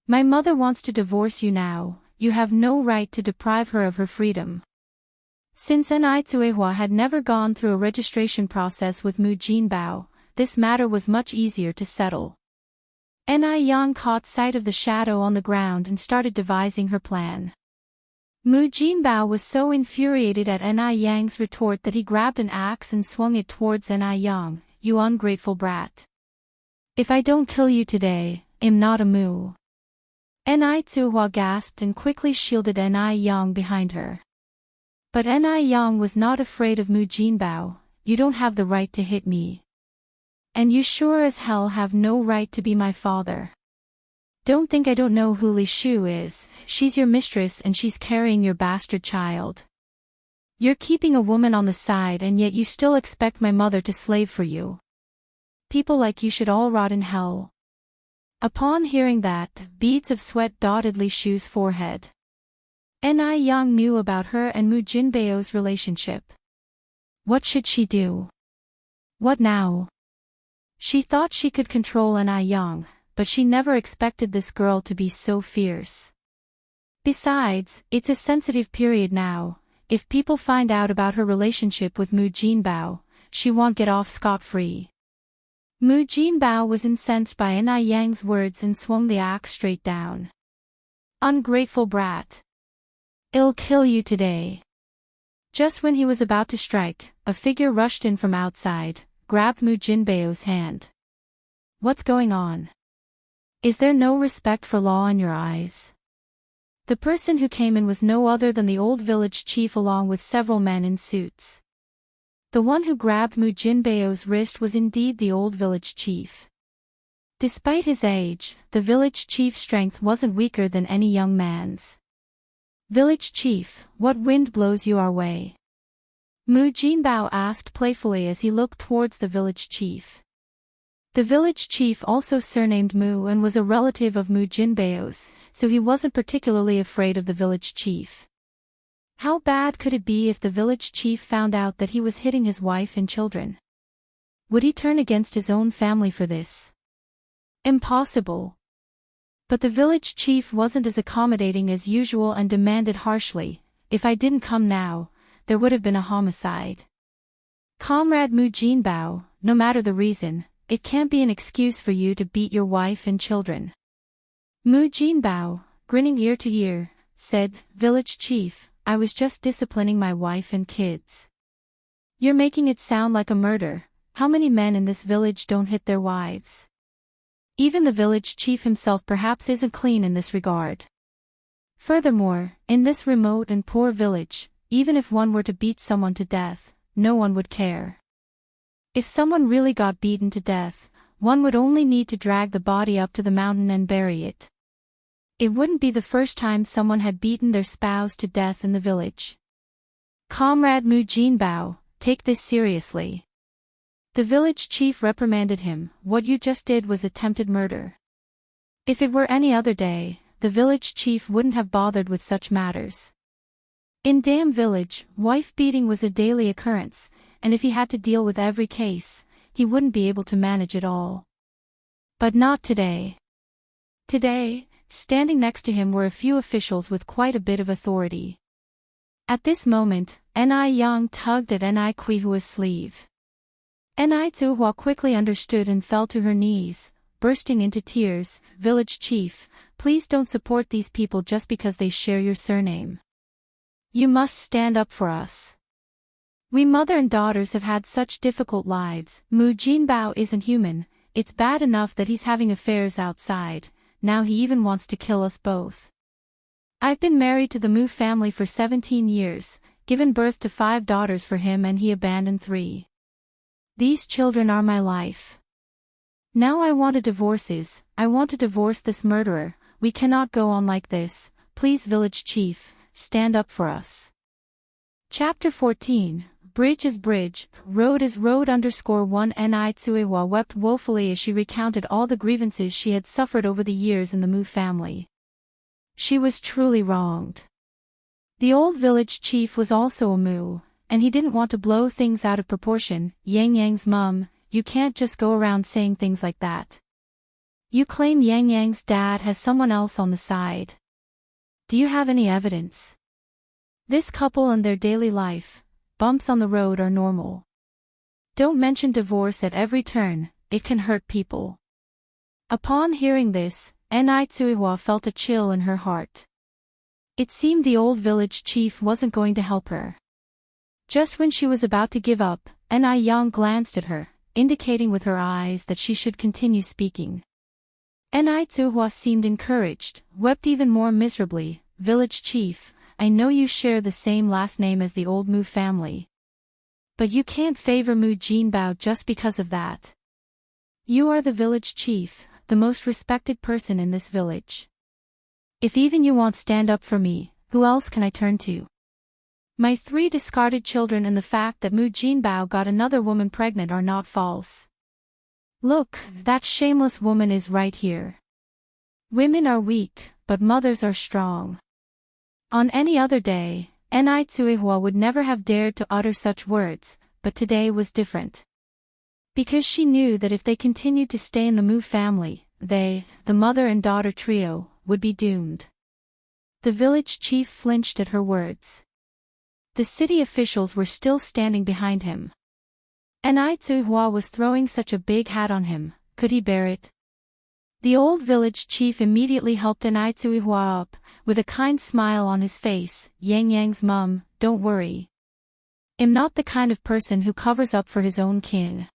My mother wants to divorce you now, you have no right to deprive her of her freedom. Since Ni Tsuehua had never gone through a registration process with Mu Jinbao, this matter was much easier to settle. Ni Yang caught sight of the shadow on the ground and started devising her plan. Mu Jinbao was so infuriated at Ni Yang's retort that he grabbed an axe and swung it towards Ni Yang. You ungrateful brat. If I don't kill you today, I'm not a Mu. Ni Tsuehua gasped and quickly shielded Ni Yang behind her. But Ni Yang was not afraid of Mu Jinbao. You don't have the right to hit me. And you sure as hell have no right to be my father. Don't think I don't know who Li Shu is, she's your mistress and she's carrying your bastard child. You're keeping a woman on the side and yet you still expect my mother to slave for you. People like you should all rot in hell. Upon hearing that, beads of sweat dotted Li Shu's forehead. Ni Yang knew about her and Mu Jinbao's relationship. What should she do? What now? She thought she could control Ni Yang, but she never expected this girl to be so fierce. Besides, it's a sensitive period now. If people find out about her relationship with Mu Jinbao, she won't get off scot-free. Mu Jinbao was incensed by Ni Yang's words and swung the axe straight down. Ungrateful brat. I'll kill you today. Just when he was about to strike, a figure rushed in from outside, grabbed Mu Jinbao's hand. What's going on? Is there no respect for law in your eyes? The person who came in was no other than the old village chief along with several men in suits. The one who grabbed Mu Jinbao's wrist was indeed the old village chief. Despite his age, the village chief's strength wasn't weaker than any young man's. Village chief, what wind blows you our way? Mu Jinbao asked playfully as he looked towards the village chief. The village chief also surnamed Mu and was a relative of Mu Jinbao's, so he wasn't particularly afraid of the village chief. How bad could it be if the village chief found out that he was hitting his wife and children? Would he turn against his own family for this? Impossible. But the village chief wasn't as accommodating as usual and demanded harshly, if I didn't come now, there would have been a homicide. Comrade Mu Jinbao, no matter the reason, it can't be an excuse for you to beat your wife and children. Mu Jinbao, grinning ear to ear, said, Village chief, I was just disciplining my wife and kids. You're making it sound like a murder. How many men in this village don't hit their wives? Even the village chief himself perhaps isn't clean in this regard. Furthermore, in this remote and poor village, even if one were to beat someone to death, no one would care. If someone really got beaten to death, one would only need to drag the body up to the mountain and bury it. It wouldn't be the first time someone had beaten their spouse to death in the village. Comrade Mu Jinbao, take this seriously. The village chief reprimanded him, what you just did was attempted murder. If it were any other day, the village chief wouldn't have bothered with such matters. In Dam Village, wife beating was a daily occurrence, and if he had to deal with every case, he wouldn't be able to manage it all. But not today. Today, standing next to him were a few officials with quite a bit of authority. At this moment, Ni Yang tugged at Ni Kuihua's sleeve. Ni Tsuehua quickly understood and fell to her knees, bursting into tears. Village chief, please don't support these people just because they share your surname. You must stand up for us. We mother and daughters have had such difficult lives. Mu Jinbao isn't human, it's bad enough that he's having affairs outside, now he even wants to kill us both. I've been married to the Mu family for 17 years, given birth to 5 daughters for him and he abandoned 3. These children are my life. Now I want divorces, I want to divorce this murderer, we cannot go on like this, please village chief, stand up for us. Chapter 14, Bridge is bridge, road is road _1 Ni Tsuewa wept woefully as she recounted all the grievances she had suffered over the years in the Mu family. She was truly wronged. The old village chief was also a Mu, and he didn't want to blow things out of proportion. Yang Yang's mum, you can't just go around saying things like that. You claim Yang Yang's dad has someone else on the side. Do you have any evidence? This couple and their daily life, bumps on the road are normal. Don't mention divorce at every turn, it can hurt people. Upon hearing this, Ni Tsuihua felt a chill in her heart. It seemed the old village chief wasn't going to help her. Just when she was about to give up, Ni Yang glanced at her, indicating with her eyes that she should continue speaking. Ni Tsuihua seemed encouraged, wept even more miserably. Village chief, I know you share the same last name as the old Mu family. But you can't favor Mu Jinbao just because of that. You are the village chief, the most respected person in this village. If even you won't stand up for me, who else can I turn to? My 3 discarded children and the fact that Mu Jinbao got another woman pregnant are not false. Look, that shameless woman is right here. Women are weak, but mothers are strong. On any other day, Ni Tsuihua would never have dared to utter such words, but today was different. Because she knew that if they continued to stay in the Mu family, they, the mother and daughter trio, would be doomed. The village chief flinched at her words. The city officials were still standing behind him. Ni Tsuihua was throwing such a big hat on him, could he bear it? The old village chief immediately helped Ni Tsuihua up, with a kind smile on his face. Yang Yang's mum, don't worry. I'm not the kind of person who covers up for his own kin.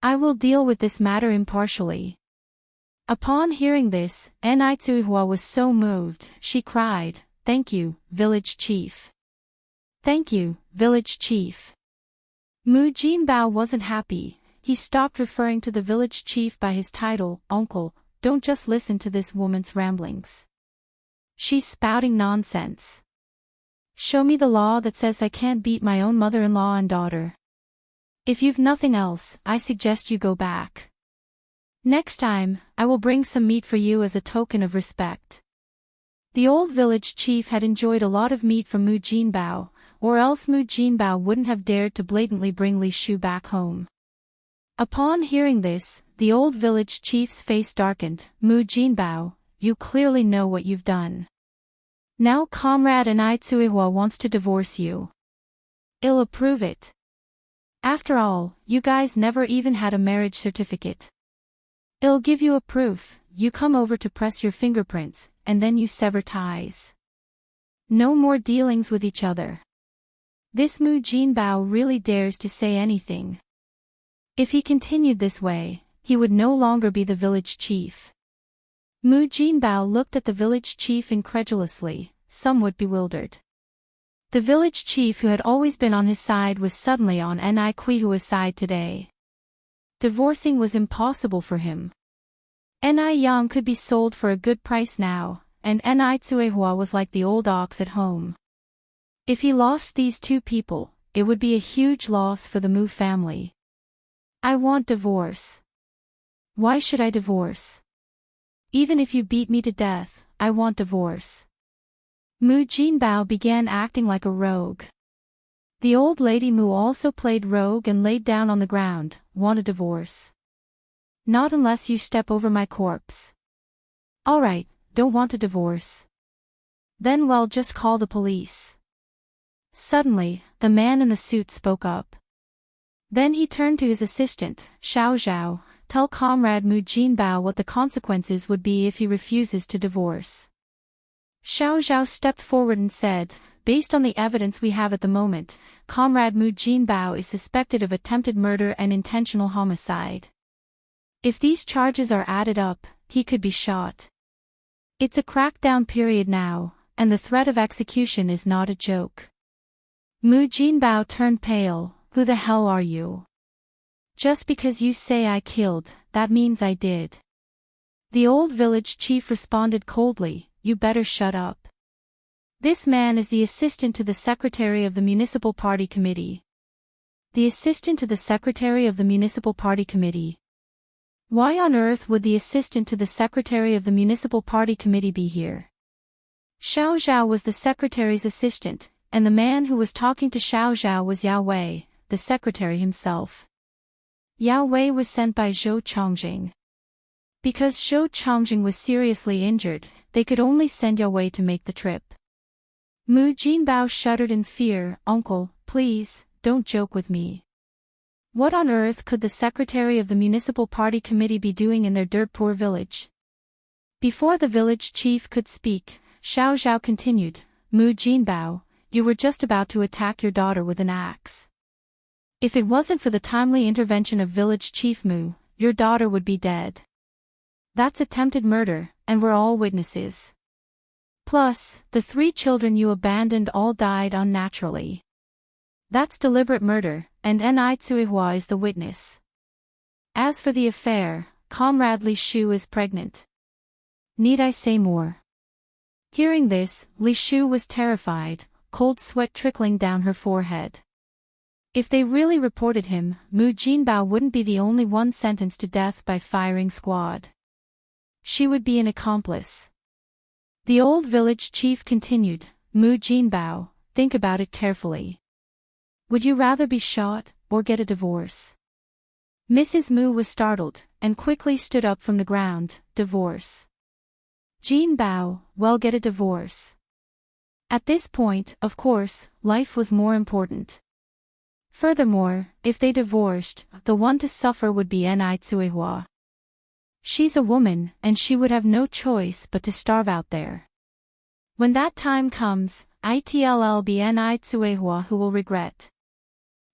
I will deal with this matter impartially. Upon hearing this, Ni Tsuihua was so moved, she cried, thank you, village chief. Thank you, village chief. Mu Jinbao wasn't happy. He stopped referring to the village chief by his title, uncle. Don't just listen to this woman's ramblings. She's spouting nonsense. Show me the law that says I can't beat my own mother-in-law and daughter. If you've nothing else, I suggest you go back. Next time, I will bring some meat for you as a token of respect. The old village chief had enjoyed a lot of meat from Mu Jinbao, or else Mu Jinbao wouldn't have dared to blatantly bring Li Shu back home. Upon hearing this, the old village chief's face darkened. Mu Jinbao, you clearly know what you've done. Now comrade Ni Tsuihua wants to divorce you. I'll approve it. After all, you guys never even had a marriage certificate. I'll give you a proof. You come over to press your fingerprints, and then you sever ties. No more dealings with each other. This Mu Jinbao really dares to say anything. If he continued this way, he would no longer be the village chief. Mu Jinbao looked at the village chief incredulously, somewhat bewildered. The village chief who had always been on his side was suddenly on Ni Tsuihua's side today. Divorcing was impossible for him. Ni Yang could be sold for a good price now, and Ni Tsuihua was like the old ox at home. If he lost these 2 people, it would be a huge loss for the Mu family. I want divorce. Why should I divorce? Even if you beat me to death, I want divorce. Mu Jinbao began acting like a rogue. The old lady Mu also played rogue and laid down on the ground. Want a divorce? Not unless you step over my corpse. Alright, don't want a divorce. Then well, just call the police. Suddenly, the man in the suit spoke up. Then he turned to his assistant, Xiao Zhao, tell comrade Mu Jinbao what the consequences would be if he refuses to divorce. Xiao Zhao stepped forward and said, based on the evidence we have at the moment, comrade Mu Jinbao is suspected of attempted murder and intentional homicide. If these charges are added up, he could be shot. It's a crackdown period now, and the threat of execution is not a joke. Mu Jinbao turned pale. Who the hell are you? Just because you say I killed, that means I did. The old village chief responded coldly, you better shut up. This man is the assistant to the secretary of the municipal party committee. The assistant to the secretary of the municipal party committee. Why on earth would the assistant to the secretary of the municipal party committee be here? Xiao Zhao was the secretary's assistant, and the man who was talking to Xiao Zhao was Yao Wei, the secretary himself. Yao Wei was sent by Zhou Chongjing. Because Zhou Chongjing was seriously injured, they could only send Yao Wei to make the trip. Mu Jinbao shuddered in fear. Uncle, please, don't joke with me. What on earth could the secretary of the municipal party committee be doing in their dirt-poor village? Before the village chief could speak, Xiao Zhao continued, Mu Jinbao, you were just about to attack your daughter with an axe. If it wasn't for the timely intervention of village chief Mu, your daughter would be dead. That's attempted murder, and we're all witnesses. Plus, the 3 children you abandoned all died unnaturally. That's deliberate murder, and Ni Tsuihua is the witness. As for the affair, Comrade Li Shu is pregnant. Need I say more? Hearing this, Li Shu was terrified, cold sweat trickling down her forehead. If they really reported him, Mu Jinbao wouldn't be the only one sentenced to death by firing squad. She would be an accomplice. The old village chief continued, Mu Jinbao, think about it carefully. Would you rather be shot, or get a divorce? Mrs. Mu was startled, and quickly stood up from the ground. Divorce. Jinbao, well, get a divorce. At this point, of course, life was more important. Furthermore, if they divorced, the one to suffer would be Ni Tsuihua. She's a woman, and she would have no choice but to starve out there. When that time comes, it'll be Ni Tsuihua who will regret.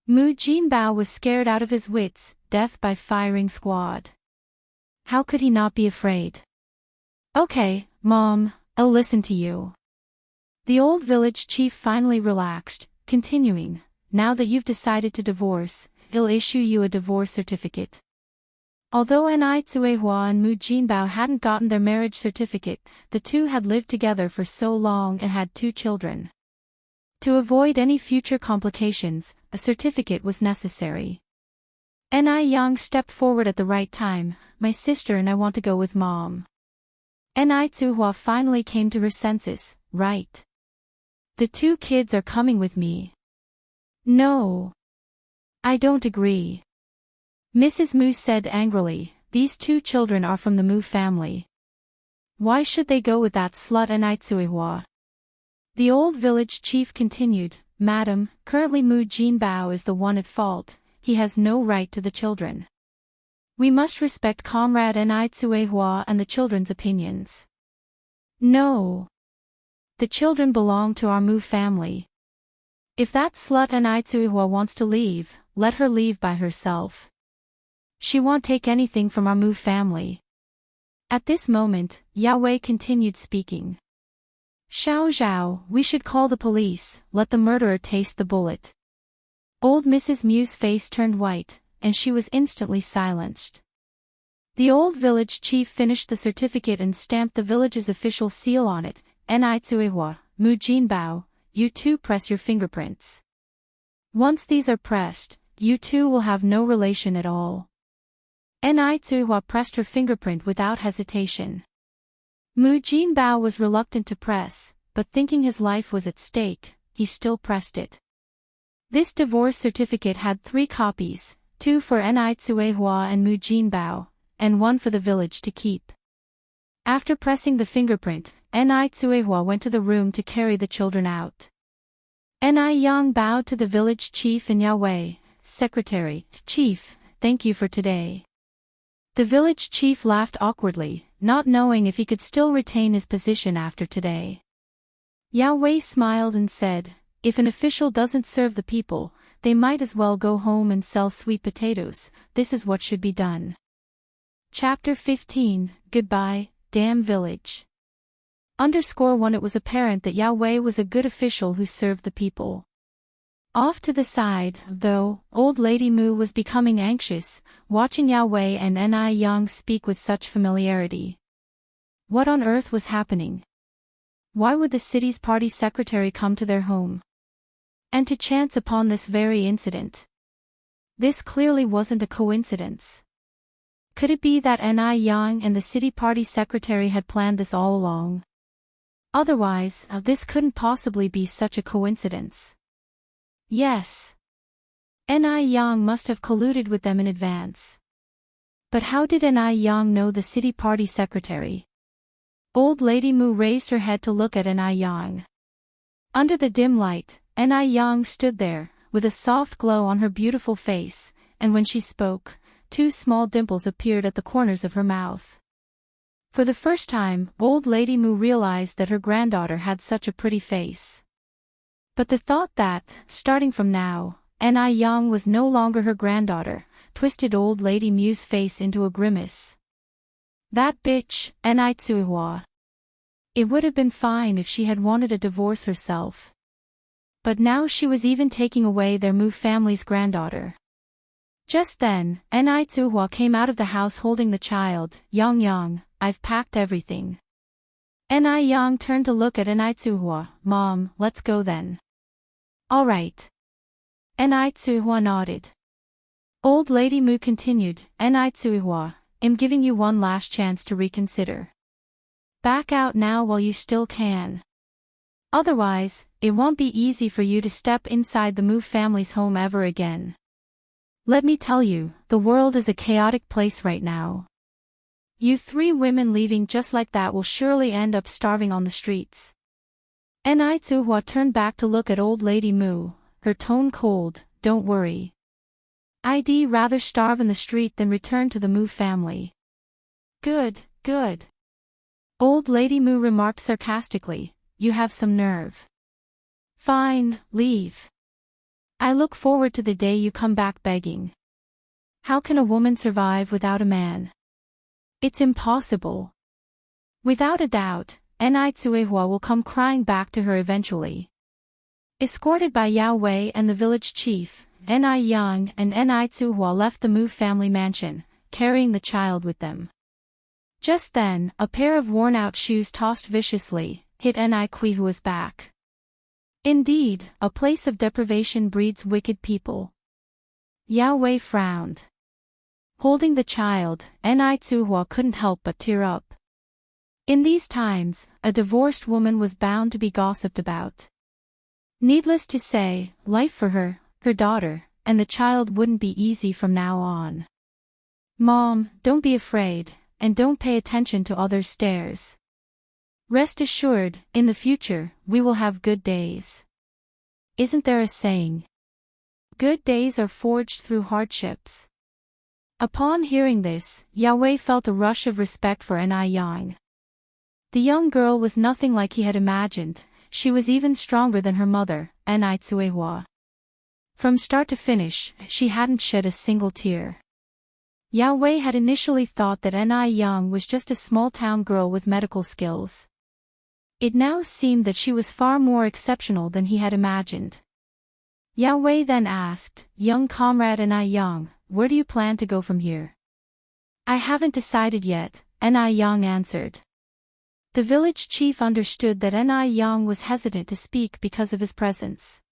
Mu Jinbao was scared out of his wits, death by firing squad. How could he not be afraid? Okay, Mom, I'll listen to you. The old village chief finally relaxed, continuing, now that you've decided to divorce, he'll issue you a divorce certificate. Although Ni Tsuihua and Mu Jinbao hadn't gotten their marriage certificate, the two had lived together for so long and had 2 children. To avoid any future complications, a certificate was necessary. Ni Yang stepped forward at the right time, my sister and I want to go with Mom. Ni Tsuihua finally came to her senses, right. The 2 kids are coming with me. No. I don't agree. Mrs. Mu said angrily, these 2 children are from the Mu family. Why should they go with that slut Ni Tsuihua? The old village chief continued, Madam, currently Mu Jinbao is the one at fault, he has no right to the children. We must respect Comrade Ni Tsuihua and the children's opinions. No. The children belong to our Mu family. If that slut Ni Tsuihua wants to leave, let her leave by herself. She won't take anything from our Mu family. At this moment, Yao Wei continued speaking. Xiao Zhao, we should call the police, let the murderer taste the bullet. Old Mrs. Mu's face turned white, and she was instantly silenced. The old village chief finished the certificate and stamped the village's official seal on it, Ni Tsuihua, Mu Jinbao, you 2 press your fingerprints. Once these are pressed, you 2 will have no relation at all. Ni Tsuihua pressed her fingerprint without hesitation. Mu Jinbao was reluctant to press, but thinking his life was at stake, he still pressed it. This divorce certificate had 3 copies, 2 for Ni Tsuihua and Mu Jinbao, and 1 for the village to keep. After pressing the fingerprint, Ni Tsuihua went to the room to carry the children out. Ni Yang bowed to the village chief and Yao Wei, Secretary, Chief, thank you for today. The village chief laughed awkwardly, not knowing if he could still retain his position after today. Yao Wei smiled and said, if an official doesn't serve the people, they might as well go home and sell sweet potatoes, this is what should be done. Chapter 15, Goodbye, Damn Village. _1 It was apparent that Yao Wei was a good official who served the people. Off to the side, though, old Lady Mu was becoming anxious, watching Yao Wei and Ni Yang speak with such familiarity. What on earth was happening? Why would the city's party secretary come to their home? And to chance upon this very incident. This clearly wasn't a coincidence. Could it be that Ni Yang and the city party secretary had planned this all along? Otherwise, this couldn't possibly be such a coincidence. Yes. Ni Yang must have colluded with them in advance. But how did Ni Yang know the city party secretary? Old Lady Mu raised her head to look at Ni Yang. Under the dim light, Ni Yang stood there, with a soft glow on her beautiful face, and when she spoke, 2 small dimples appeared at the corners of her mouth. For the first time, Old Lady Mu realized that her granddaughter had such a pretty face. But the thought that, starting from now, Ni Yang was no longer her granddaughter, twisted Old Lady Mu's face into a grimace. That bitch, Ni Tsuihua. It would have been fine if she had wanted a divorce herself. But now she was even taking away their Mu family's granddaughter. Just then, Ni Tsuihua came out of the house holding the child. Yang, I've packed everything. Ni Yang turned to look at Ni Tsuihua. Mom, let's go then. All right. Ni Tsuihua nodded. Old Lady Mu continued. Ni Tsuihua, I'm giving you one last chance to reconsider. Back out now while you still can. Otherwise, it won't be easy for you to step inside the Mu family's home ever again. Let me tell you, the world is a chaotic place right now. You 3 women leaving just like that will surely end up starving on the streets. Ni Tsuihua turned back to look at Old Lady Mu, her tone cold. Don't worry. I'd rather starve in the street than return to the Mu family. Good. Old Lady Mu remarked sarcastically, you have some nerve. Fine, leave. I look forward to the day you come back begging. How can a woman survive without a man? It's impossible. Without a doubt, Ni Tsuihua will come crying back to her eventually. Escorted by Yao Wei and the village chief, Ni Yang and Ni Tsuihua left the Mu family mansion, carrying the child with them. Just then, a pair of worn-out shoes tossed viciously, hit Ni Tsuihua's back. Indeed, a place of deprivation breeds wicked people. Yao Wei frowned. Holding the child, Ni Tsuihua couldn't help but tear up. In these times, a divorced woman was bound to be gossiped about. Needless to say, life for her, her daughter, and the child wouldn't be easy from now on. Mom, don't be afraid, and don't pay attention to others' stares. Rest assured, in the future, we will have good days. Isn't there a saying? Good days are forged through hardships. Upon hearing this, Yao Wei felt a rush of respect for Ni Yang. The young girl was nothing like he had imagined, she was even stronger than her mother, Ni Tsuihua. From start to finish, she hadn't shed a single tear. Yao Wei had initially thought that Ni Yang was just a small-town girl with medical skills. It now seemed that she was far more exceptional than he had imagined. Yao Wei then asked, young comrade Ni Yang, where do you plan to go from here? I haven't decided yet, Ni Yang answered. The village chief understood that Ni Yang was hesitant to speak because of his presence.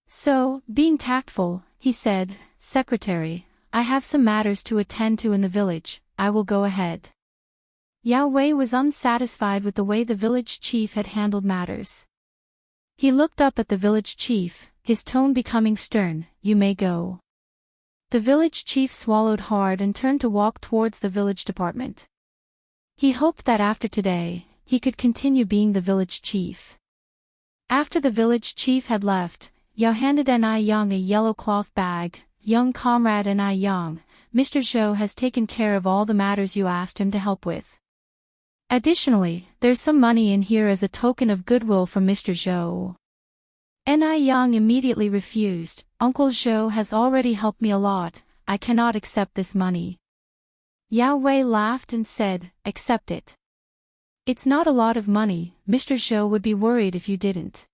So, being tactful, he said, Secretary, I have some matters to attend to in the village, I will go ahead. Yao Wei was unsatisfied with the way the village chief had handled matters. He looked up at the village chief, his tone becoming stern, you may go. The village chief swallowed hard and turned to walk towards the village department. He hoped that after today, he could continue being the village chief. After the village chief had left, Yao handed Ni Yang a yellow cloth bag. Young comrade Ni Yang, Mr. Zhou has taken care of all the matters you asked him to help with. Additionally, there's some money in here as a token of goodwill from Mr. Zhou. Ni Yang immediately refused, Uncle Zhou has already helped me a lot, I cannot accept this money. Yao Wei laughed and said, accept it. It's not a lot of money, Mr. Zhou would be worried if you didn't.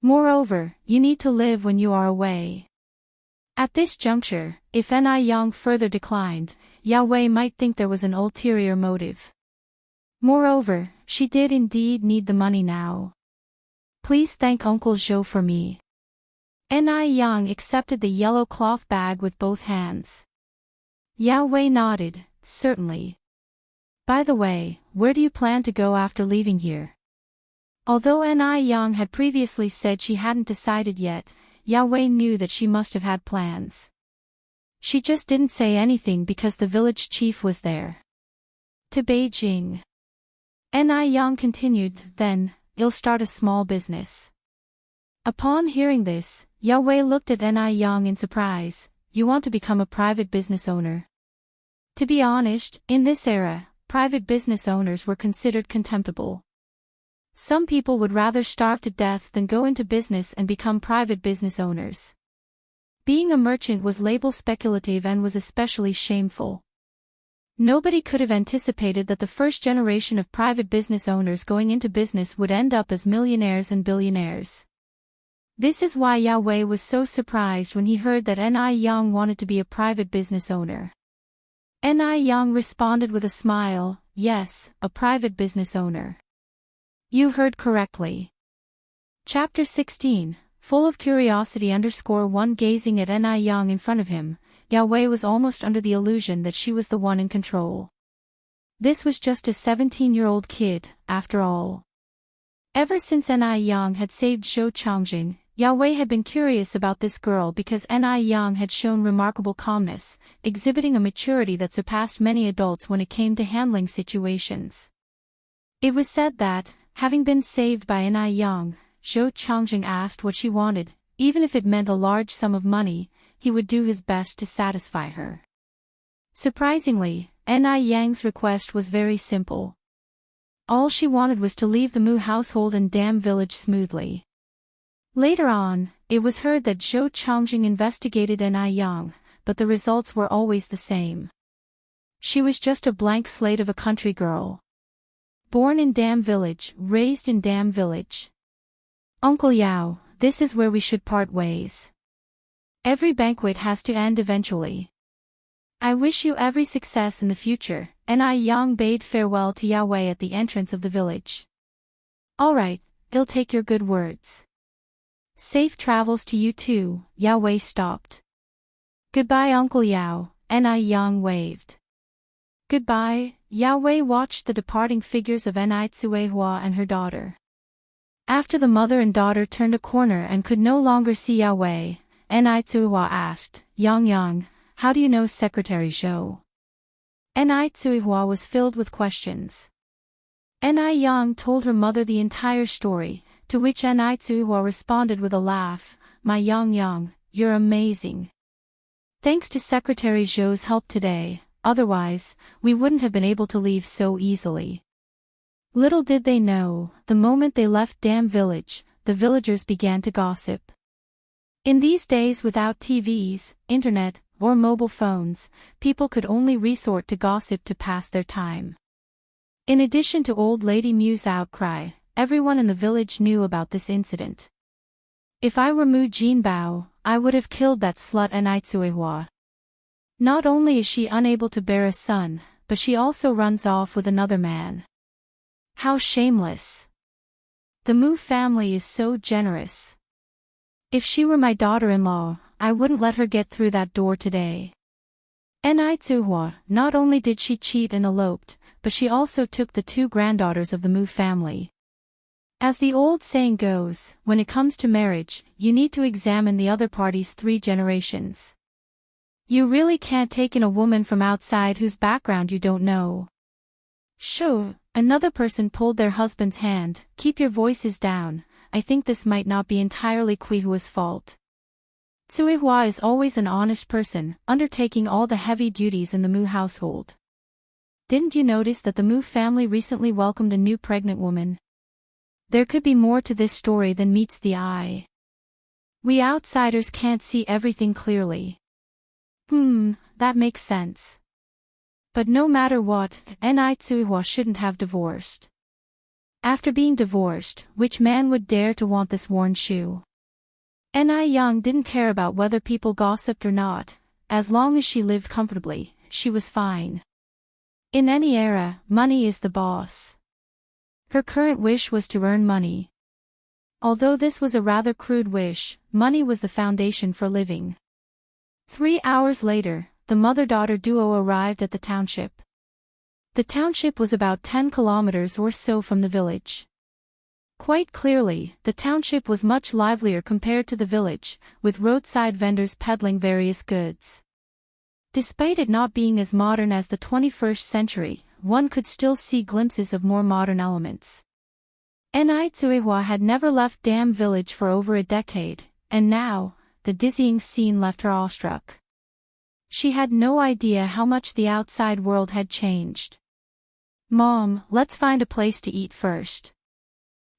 Moreover, you need to live when you are away. At this juncture, if Ni Yang further declined, Yao Wei might think there was an ulterior motive. Moreover, she did indeed need the money now. Please thank Uncle Zhou for me. Ni Yang accepted the yellow cloth bag with both hands. Yao Wei nodded, certainly. By the way, where do you plan to go after leaving here? Although Ni Yang had previously said she hadn't decided yet, Yao Wei knew that she must have had plans. She just didn't say anything because the village chief was there. To Beijing. Ni Yang continued, then, you'll start a small business. Upon hearing this, Yao Wei looked at Ni Yang in surprise. You want to become a private business owner? To be honest, in this era, private business owners were considered contemptible. Some people would rather starve to death than go into business and become private business owners. Being a merchant was labeled speculative and was especially shameful. Nobody could have anticipated that the first generation of private business owners going into business would end up as millionaires and billionaires. This is why Yao Wei was so surprised when he heard that Ni Yang wanted to be a private business owner. Ni Yang responded with a smile, yes, a private business owner. You heard correctly. Chapter 16, full of curiosity _1 gazing at Ni Yang in front of him, Yao Wei was almost under the illusion that she was the one in control. This was just a 17-year-old kid, after all. Ever since Ni Yang had saved Zhou Changjing, Yao Wei had been curious about this girl because Ni Yang had shown remarkable calmness, exhibiting a maturity that surpassed many adults when it came to handling situations. It was said that, having been saved by Ni Yang, Zhou Changjing asked what she wanted, even if it meant a large sum of money, he would do his best to satisfy her. Surprisingly, Ni Yang's request was very simple. All she wanted was to leave the Mu household and Dam village smoothly. Later on, it was heard that Zhou Changjing investigated Ni Yang, but the results were always the same. She was just a blank slate of a country girl. Born in Dam village, raised in Dam village. Uncle Yao, this is where we should part ways. Every banquet has to end eventually. I wish you every success in the future, Ni Yang bade farewell to Yao Wei at the entrance of the village. All right, I'll take your good words. Safe travels to you too, Yao Wei stopped. Goodbye Uncle Yao, Ni Yang waved. Goodbye, Yao Wei watched the departing figures of Ni Tsuehua and her daughter. After the mother and daughter turned a corner and could no longer see Yao Wei, Ni Tsuehua asked, Yang, how do you know Secretary Zhou? Ni Tsuehua was filled with questions. Ni Yang told her mother the entire story, to which Ni Tsuehua responded with a laugh, my Yang, you're amazing. Thanks to Secretary Zhou's help today, otherwise, we wouldn't have been able to leave so easily. Little did they know, the moment they left Dam village, the villagers began to gossip. In these days without TVs, internet, or mobile phones, people could only resort to gossip to pass their time. In addition to old lady Mu's outcry, everyone in the village knew about this incident. If I were Mu Jinbao, I would have killed that slut Ni Tsuehua. Not only is she unable to bear a son, but she also runs off with another man. How shameless. The Mu family is so generous. If she were my daughter-in-law, I wouldn't let her get through that door today. Ni Tsuehua, not only did she cheat and eloped, but she also took the 2 granddaughters of the Mu family. As the old saying goes, when it comes to marriage, you need to examine the other party's 3 generations. You really can't take in a woman from outside whose background you don't know. Sure, another person pulled their husband's hand, keep your voices down, I think this might not be entirely Kuihua's fault. Tsuehua is always an honest person, undertaking all the heavy duties in the Mu household. Didn't you notice that the Mu family recently welcomed a new pregnant woman? There could be more to this story than meets the eye. We outsiders can't see everything clearly. That makes sense. But no matter what, Ni Tsuehua shouldn't have divorced. After being divorced, which man would dare to want this worn shoe? Ni Yang didn't care about whether people gossiped or not, as long as she lived comfortably, she was fine. In any era, money is the boss. Her current wish was to earn money. Although this was a rather crude wish, money was the foundation for living. 3 hours later, the mother-daughter duo arrived at the township. The township was about 10 kilometers or so from the village. Quite clearly, the township was much livelier compared to the village, with roadside vendors peddling various goods. Despite it not being as modern as the 21st century, one could still see glimpses of more modern elements. Ni Tsuehua had never left Dam Village for over a decade, and now, the dizzying scene left her awestruck. She had no idea how much the outside world had changed. "Mom, let's find a place to eat first."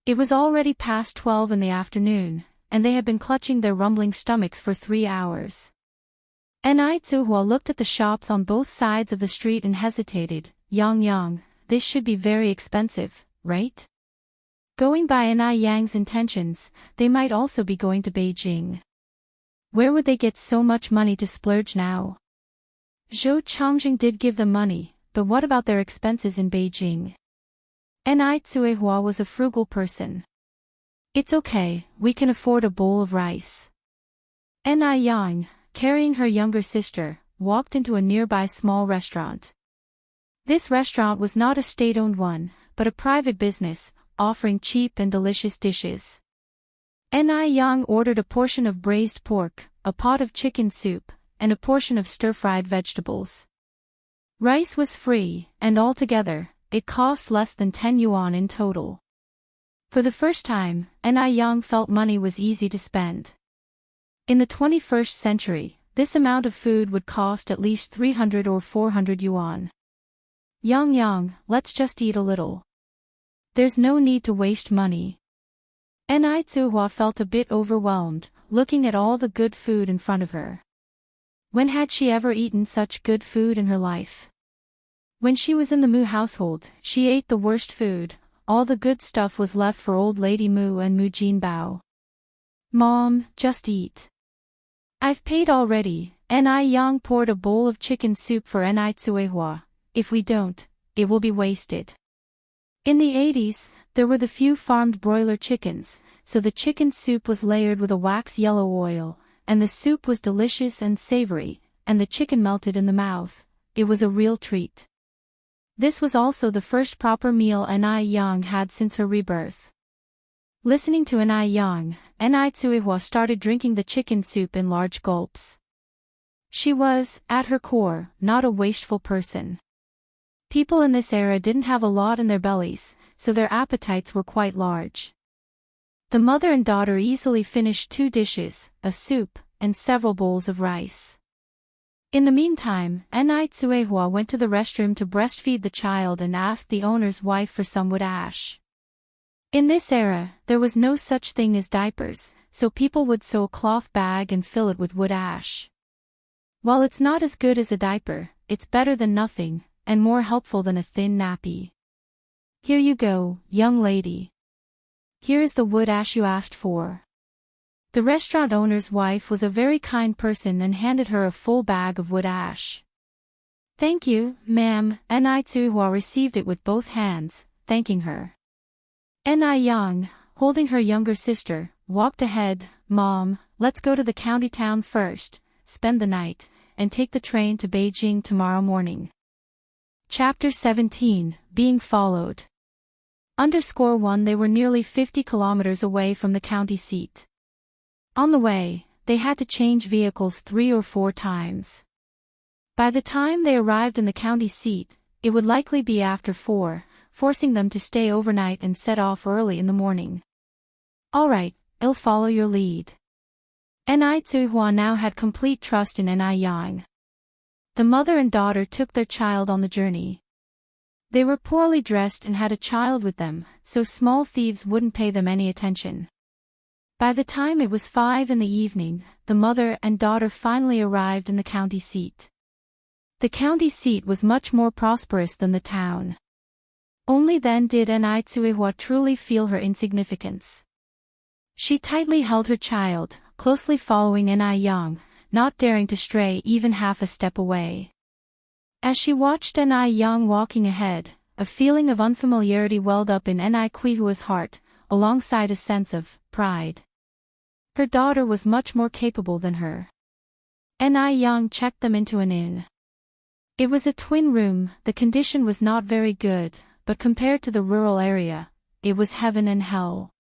It was already past 12 in the afternoon, and they had been clutching their rumbling stomachs for 3 hours. Ni Tsuehua looked at the shops on both sides of the street and hesitated. Yang, this should be very expensive, right? Going by Ni Yang's intentions, they might also be going to Beijing. Where would they get so much money to splurge now? Zhou Changjing did give them money, but what about their expenses in Beijing? Ni Tsuehua was a frugal person. "It's okay, we can afford a bowl of rice." Ni Yang, carrying her younger sister, walked into a nearby small restaurant. This restaurant was not a state-owned one, but a private business, offering cheap and delicious dishes. Ni Yang ordered a portion of braised pork, a pot of chicken soup, and a portion of stir-fried vegetables. Rice was free, and altogether, it cost less than 10 yuan in total. For the first time, Ni Yang felt money was easy to spend. In the 21st century, this amount of food would cost at least 300 or 400 yuan. Yang, let's just eat a little. There's no need to waste money." Ni Tsuehua felt a bit overwhelmed, looking at all the good food in front of her. When had she ever eaten such good food in her life? When she was in the Mu household, she ate the worst food. All the good stuff was left for old lady Mu and Mu Jinbao. "Mom, just eat." "I've paid already." Ni Yang poured a bowl of chicken soup for Ni Tsuehua. "If we don't, it will be wasted." In the 80s, there were the few farmed broiler chickens, so the chicken soup was layered with a wax-yellow oil, and the soup was delicious and savory, and the chicken melted in the mouth. It was a real treat. This was also the first proper meal Ni Yang had since her rebirth. Listening to Ni Yang, Ni Tsuehua started drinking the chicken soup in large gulps. She was, at her core, not a wasteful person. People in this era didn't have a lot in their bellies, so their appetites were quite large. The mother and daughter easily finished 2 dishes, a soup, and several bowls of rice. In the meantime, Ni Tsuehua went to the restroom to breastfeed the child and asked the owner's wife for some wood ash. In this era, there was no such thing as diapers, so people would sew a cloth bag and fill it with wood ash. While it's not as good as a diaper, it's better than nothing, and more helpful than a thin nappy. "Here you go, young lady. Here is the wood ash you asked for." The restaurant owner's wife was a very kind person and handed her a full bag of wood ash. "Thank you, ma'am." Ni Tsuehua received it with both hands, thanking her. Ni Yang, holding her younger sister, walked ahead. "Mom, let's go to the county town first, spend the night, and take the train to Beijing tomorrow morning." Chapter 17, Being Followed. _1 They were nearly 50 kilometers away from the county seat. On the way, they had to change vehicles 3 or 4 times. By the time they arrived in the county seat, it would likely be after 4, forcing them to stay overnight and set off early in the morning. "Alright, I'll follow your lead." Ni Tsuehua now had complete trust in Ni Yang. The mother and daughter took their child on the journey. They were poorly dressed and had a child with them, so small thieves wouldn't pay them any attention. By the time it was 5 in the evening, the mother and daughter finally arrived in the county seat. The county seat was much more prosperous than the town. Only then did Ni Tsuehua truly feel her insignificance. She tightly held her child, closely following Ni Yang, not daring to stray even half a step away. As she watched Ni Yang walking ahead, a feeling of unfamiliarity welled up in Ni Tsuehua's heart, alongside a sense of pride. Her daughter was much more capable than her. Ni Yang checked them into an inn. It was a twin room. The condition was not very good, but compared to the rural area, it was heaven and hell.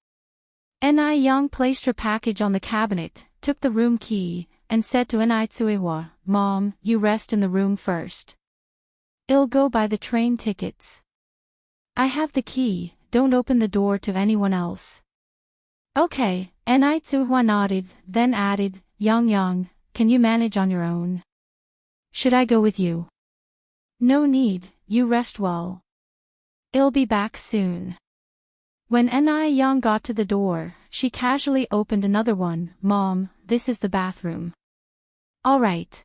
Ni Yang placed her package on the cabinet, took the room key, and said to Ni Tsuewa, "Mom, you rest in the room first. I'll go buy the train tickets. I have the key, don't open the door to anyone else." "Okay," Ni Tsuewa nodded, then added, Yang, can you manage on your own? Should I go with you?" "No need, you rest well. I'll be back soon." When Ni Yang got to the door, she casually opened another one. "Mom, this is the bathroom." "All right."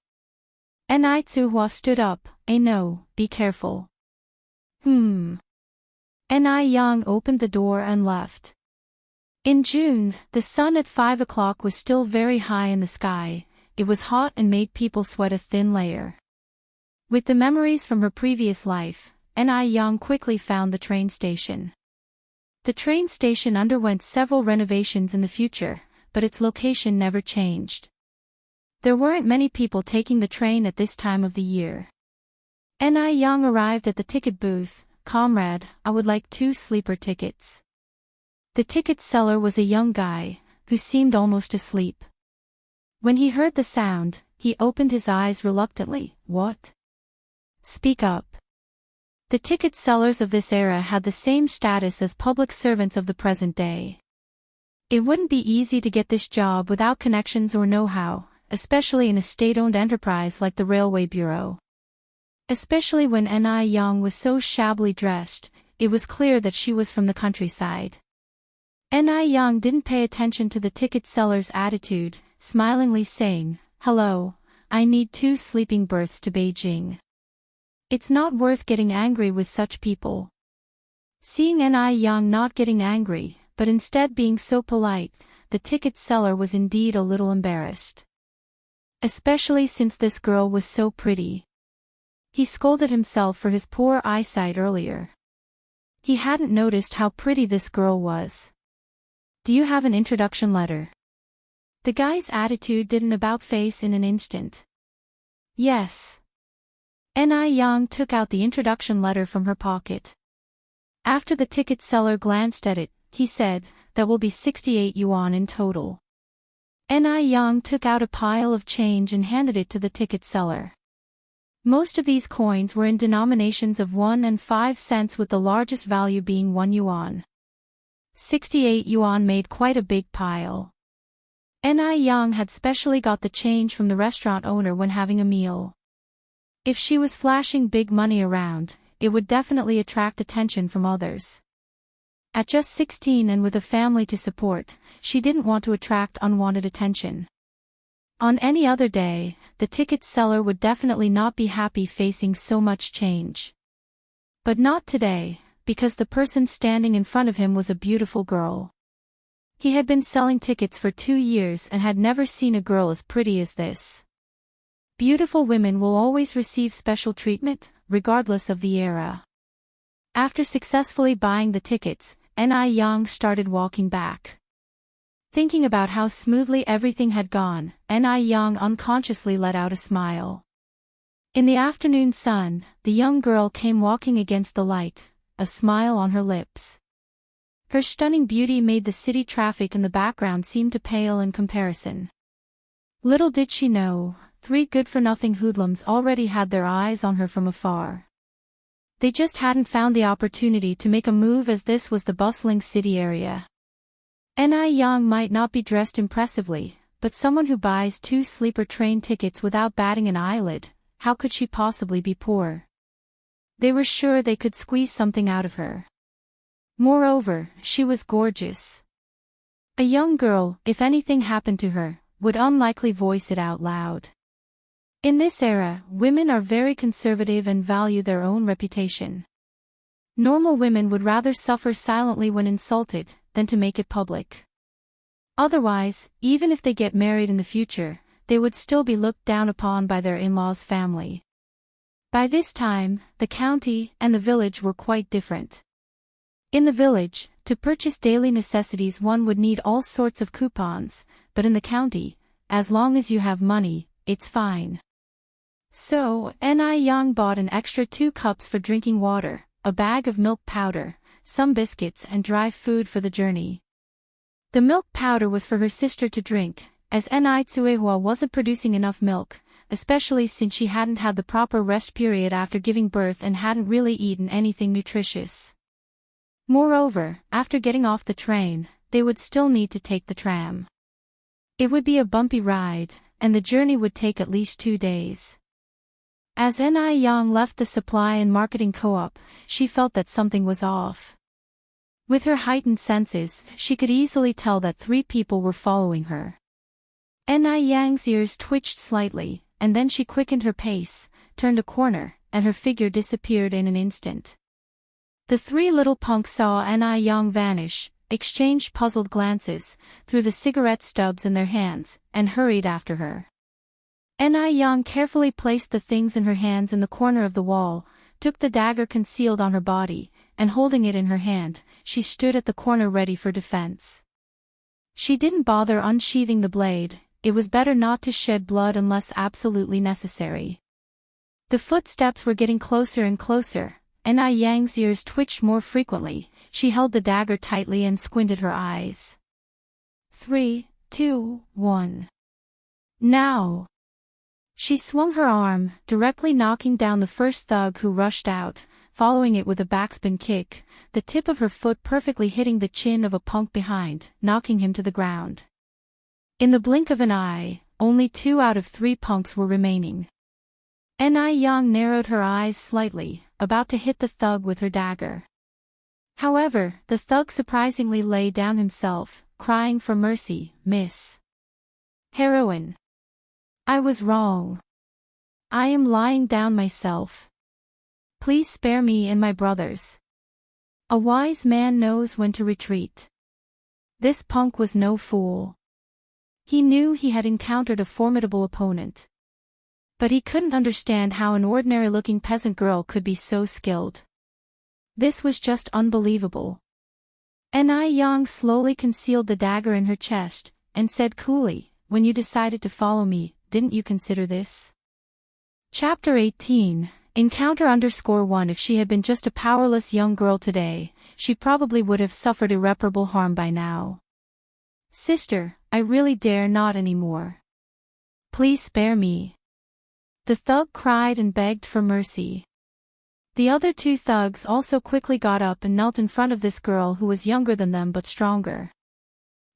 Ni Tsuewa stood up. No, be careful." Ni Yang opened the door and left. In June, the sun at 5 o'clock was still very high in the sky. It was hot and made people sweat a thin layer. With the memories from her previous life, Ni Yang quickly found the train station. The train station underwent several renovations in the future, but its location never changed. There weren't many people taking the train at this time of the year. Ni Yang arrived at the ticket booth. "Comrade, I would like 2 sleeper tickets." The ticket seller was a young guy, who seemed almost asleep. When he heard the sound, he opened his eyes reluctantly. "What?" "Speak up." The ticket sellers of this era had the same status as public servants of the present day. It wouldn't be easy to get this job without connections or know-how, especially in a state-owned enterprise like the Railway Bureau. Especially when Ni Yang was so shabbily dressed, it was clear that she was from the countryside. Ni Yang didn't pay attention to the ticket seller's attitude, smilingly saying, "Hello, I need 2 sleeping berths to Beijing." It's not worth getting angry with such people. Seeing Ni Yang not getting angry, but instead being so polite, the ticket seller was indeed a little embarrassed. Especially since this girl was so pretty. He scolded himself for his poor eyesight earlier. He hadn't noticed how pretty this girl was. "Do you have an introduction letter?" The guy's attitude did an about-face in an instant. "Yes." Ni Yang took out the introduction letter from her pocket. After the ticket seller glanced at it, he said, "That will be 68 yuan in total." Ni Yang took out a pile of change and handed it to the ticket seller. Most of these coins were in denominations of 1 and 5 cents, with the largest value being 1 yuan. 68 yuan made quite a big pile. Ni Yang had specially got the change from the restaurant owner when having a meal. If she was flashing big money around, it would definitely attract attention from others. At just 16 and with a family to support, she didn't want to attract unwanted attention. On any other day, the ticket seller would definitely not be happy facing so much change. But not today, because the person standing in front of him was a beautiful girl. He had been selling tickets for 2 years and had never seen a girl as pretty as this. Beautiful women will always receive special treatment, regardless of the era. After successfully buying the tickets, Ni Yang started walking back. Thinking about how smoothly everything had gone, Ni Yang unconsciously let out a smile. In the afternoon sun, the young girl came walking against the light, a smile on her lips. Her stunning beauty made the city traffic in the background seem to pale in comparison. Little did she know, 3 good-for-nothing hoodlums already had their eyes on her from afar. They just hadn't found the opportunity to make a move, as this was the bustling city area. Ni Yang might not be dressed impressively, but someone who buys 2 sleeper train tickets without batting an eyelid, how could she possibly be poor? They were sure they could squeeze something out of her. Moreover, she was gorgeous. A young girl, if anything happened to her, would unlikely voice it out loud. In this era, women are very conservative and value their own reputation. Normal women would rather suffer silently when insulted, than to make it public. Otherwise, even if they get married in the future, they would still be looked down upon by their in-laws' family. By this time, the county and the village were quite different. In the village, to purchase daily necessities one would need all sorts of coupons, but in the county, as long as you have money, it's fine. So, Ni Yang bought an extra 2 cups for drinking water, a bag of milk powder, some biscuits and dry food for the journey. The milk powder was for her sister to drink, as Ni Tsuehua wasn't producing enough milk, especially since she hadn't had the proper rest period after giving birth and hadn't really eaten anything nutritious. Moreover, after getting off the train, they would still need to take the tram. It would be a bumpy ride, and the journey would take at least 2 days. As Ni Yang left the supply and marketing co-op, she felt that something was off. With her heightened senses, she could easily tell that 3 people were following her. Ni Yang's ears twitched slightly, and then she quickened her pace, turned a corner, and her figure disappeared in an instant. The 3 little punks saw Ni Yang vanish, exchanged puzzled glances, threw the cigarette stubs in their hands, and hurried after her. Ni Yang carefully placed the things in her hands in the corner of the wall, took the dagger concealed on her body, and holding it in her hand, she stood at the corner ready for defense. She didn't bother unsheathing the blade, it was better not to shed blood unless absolutely necessary. The footsteps were getting closer and closer. Ni Yang's ears twitched more frequently, she held the dagger tightly and squinted her eyes. 3, 2, 1. Now! She swung her arm, directly knocking down the first thug who rushed out, following it with a backspin kick, the tip of her foot perfectly hitting the chin of a punk behind, knocking him to the ground. In the blink of an eye, only 2 out of 3 punks were remaining. Ni Yang narrowed her eyes slightly, about to hit the thug with her dagger. However, the thug surprisingly lay down himself, crying for mercy, "Miss Heroine. I was wrong. I am lying down myself. Please spare me and my brothers. A wise man knows when to retreat." This punk was no fool. He knew he had encountered a formidable opponent. But he couldn't understand how an ordinary-looking peasant girl could be so skilled. This was just unbelievable. Ni Yang slowly concealed the dagger in her chest, and said coolly, "When you decided to follow me, didn't you consider this?" Chapter 18, Encounter_1 If she had been just a powerless young girl today, she probably would have suffered irreparable harm by now. "Sister, I really dare not anymore. Please spare me." The thug cried and begged for mercy. The other 2 thugs also quickly got up and knelt in front of this girl who was younger than them but stronger.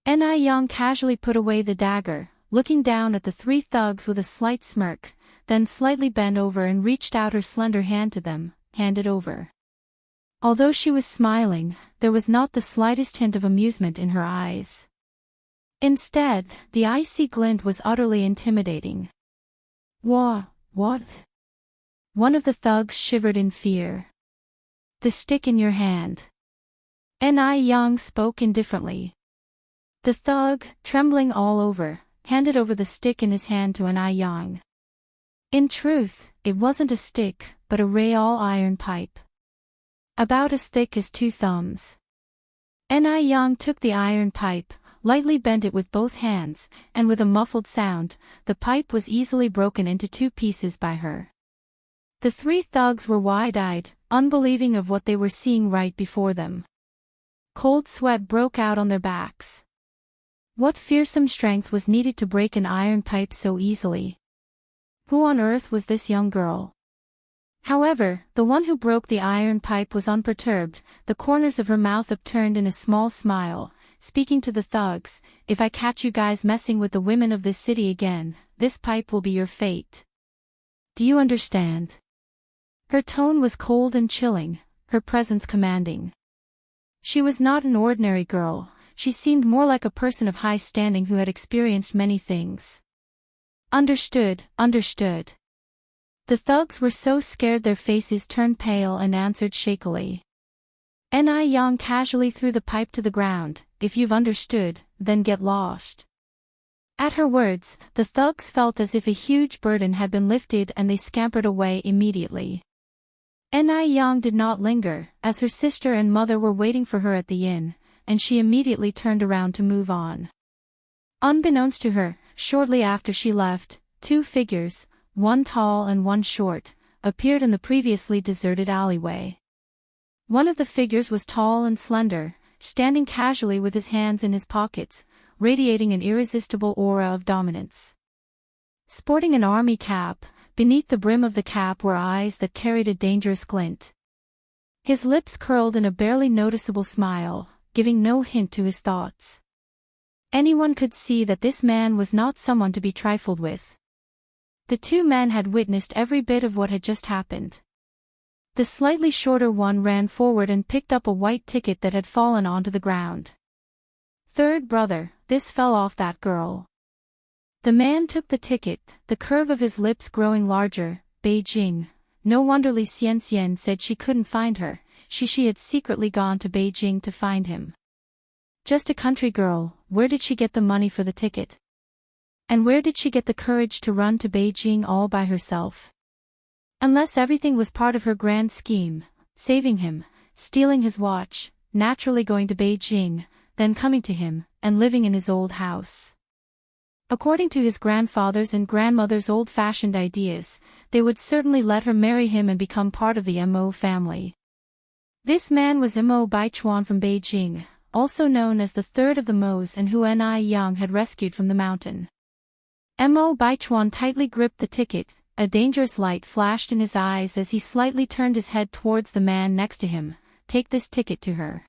Ni Yang casually put away the dagger, looking down at the 3 thugs with a slight smirk, then slightly bent over and reached out her slender hand to them, handed over. Although she was smiling, there was not the slightest hint of amusement in her eyes. Instead, the icy glint was utterly intimidating. What? One of the thugs shivered in fear. "The stick in your hand." Ni Yang spoke indifferently. The thug, trembling all over, handed over the stick in his hand to Ni Yang. In truth, it wasn't a stick, but a real iron pipe. About as thick as 2 thumbs. Ni Yang took the iron pipe, lightly bent it with both hands, and with a muffled sound, the pipe was easily broken into 2 pieces by her. The 3 thugs were wide-eyed, unbelieving of what they were seeing right before them. Cold sweat broke out on their backs. What fearsome strength was needed to break an iron pipe so easily? Who on earth was this young girl? However, the one who broke the iron pipe was unperturbed, the corners of her mouth upturned in a small smile, speaking to the thugs, "If I catch you guys messing with the women of this city again, this pipe will be your fate. Do you understand?" Her tone was cold and chilling, her presence commanding. She was not an ordinary girl, she seemed more like a person of high standing who had experienced many things. Understood. The thugs were so scared their faces turned pale and answered shakily. Ni Yang casually threw the pipe to the ground. "If you've understood, then get lost." At her words, the thugs felt as if a huge burden had been lifted and they scampered away immediately. Ni Yang did not linger, as her sister and mother were waiting for her at the inn, and she immediately turned around to move on. Unbeknownst to her, shortly after she left, two figures, one tall and one short, appeared in the previously deserted alleyway. One of the figures was tall and slender, standing casually with his hands in his pockets, radiating an irresistible aura of dominance. Sporting an army cap, beneath the brim of the cap were eyes that carried a dangerous glint. His lips curled in a barely noticeable smile, giving no hint to his thoughts. Anyone could see that this man was not someone to be trifled with. The two men had witnessed every bit of what had just happened. The slightly shorter one ran forward and picked up a white ticket that had fallen onto the ground. Third brother, this fell off that girl. The man took the ticket, the curve of his lips growing larger. Beijing. No wonder Li Xianxian said she couldn't find her, she had secretly gone to Beijing to find him. Just a country girl, where did she get the money for the ticket? And where did she get the courage to run to Beijing all by herself? Unless everything was part of her grand scheme, saving him, stealing his watch, naturally going to Beijing, then coming to him, and living in his old house. According to his grandfather's and grandmother's old-fashioned ideas, they would certainly let her marry him and become part of the Mo family. This man was Mo Baichuan from Beijing, also known as the third of the Mo's and who Ni Yang had rescued from the mountain. Mo Baichuan tightly gripped the ticket, a dangerous light flashed in his eyes as he slightly turned his head towards the man next to him. Take this ticket to her.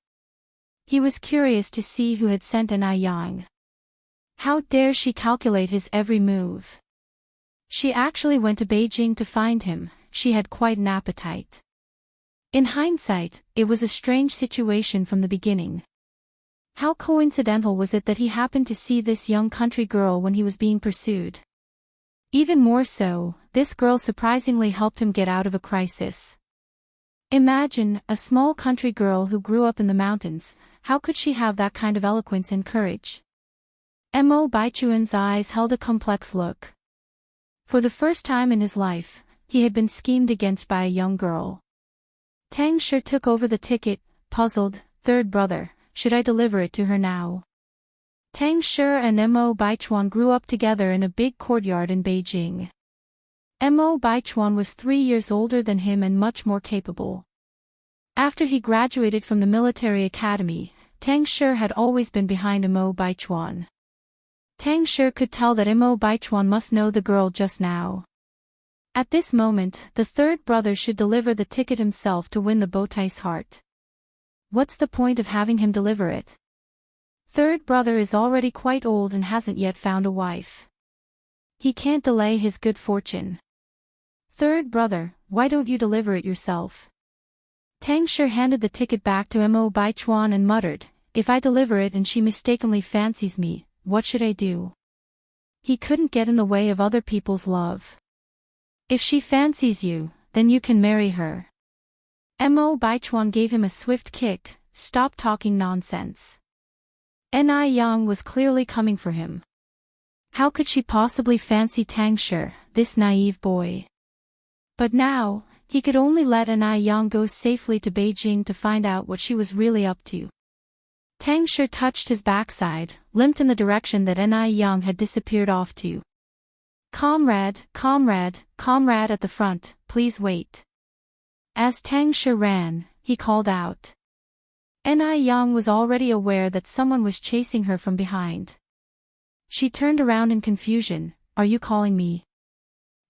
He was curious to see who had sent Ni Yang. How dare she calculate his every move? She actually went to Beijing to find him, she had quite an appetite. In hindsight, it was a strange situation from the beginning. How coincidental was it that he happened to see this young country girl when he was being pursued? Even more so, this girl surprisingly helped him get out of a crisis. Imagine, a small country girl who grew up in the mountains, how could she have that kind of eloquence and courage? Mo Baichuan's eyes held a complex look. For the first time in his life, he had been schemed against by a young girl. Tang Shi took over the ticket, puzzled. Third brother, should I deliver it to her now? Tang Shi and Mo Baichuan grew up together in a big courtyard in Beijing. Mo Baichuan was 3 years older than him and much more capable. After he graduated from the military academy, Tang Shi had always been behind Mo Baichuan. Tang Shi could tell that Mo Baichuan must know the girl just now. At this moment, the third brother should deliver the ticket himself to win the Bowtie's heart. What's the point of having him deliver it? Third brother is already quite old and hasn't yet found a wife. He can't delay his good fortune. Third brother, why don't you deliver it yourself? Tang Shi handed the ticket back to Mo Baichuan and muttered, if I deliver it and she mistakenly fancies me, what should I do? He couldn't get in the way of other people's love. If she fancies you, then you can marry her. Mo Baichuan gave him a swift kick. Stop talking nonsense. Ni Yang was clearly coming for him. How could she possibly fancy Tang Shi, this naive boy? But now, he could only let Ni Yang go safely to Beijing to find out what she was really up to. Tang Shi touched his backside, limped in the direction that Ni Yang had disappeared off to. Comrade, comrade, comrade at the front, please wait. As Tang Shi ran, he called out. Ni Yang was already aware that someone was chasing her from behind. She turned around in confusion. Are you calling me?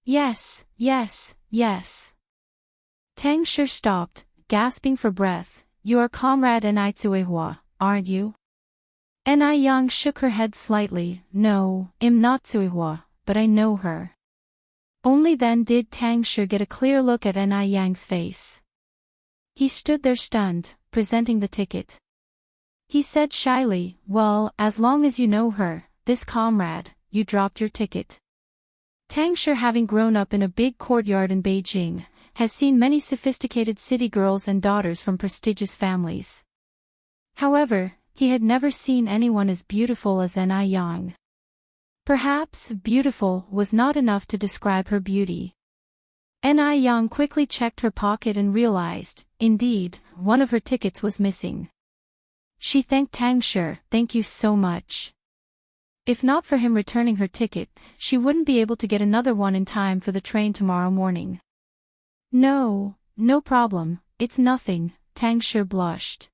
Yes, yes, yes. Tang Shi stopped, gasping for breath. You are Comrade Ni Tsuehua, aren't you? Ni Yang shook her head slightly. No, I'm not Tsuehua, but I know her. Only then did Tang Shi get a clear look at Ni Yang's face. He stood there stunned, presenting the ticket. He said shyly, well, as long as you know her, this comrade, you dropped your ticket. Tang Shi, having grown up in a big courtyard in Beijing, has seen many sophisticated city girls and daughters from prestigious families. However, he had never seen anyone as beautiful as Ni Yang. Perhaps beautiful was not enough to describe her beauty. Ni Yang quickly checked her pocket and realized, indeed, one of her tickets was missing. She thanked Tang Shi, "Thank you so much. If not for him returning her ticket, she wouldn't be able to get another one in time for the train tomorrow morning." "No, no problem, it's nothing," Tang Shi blushed.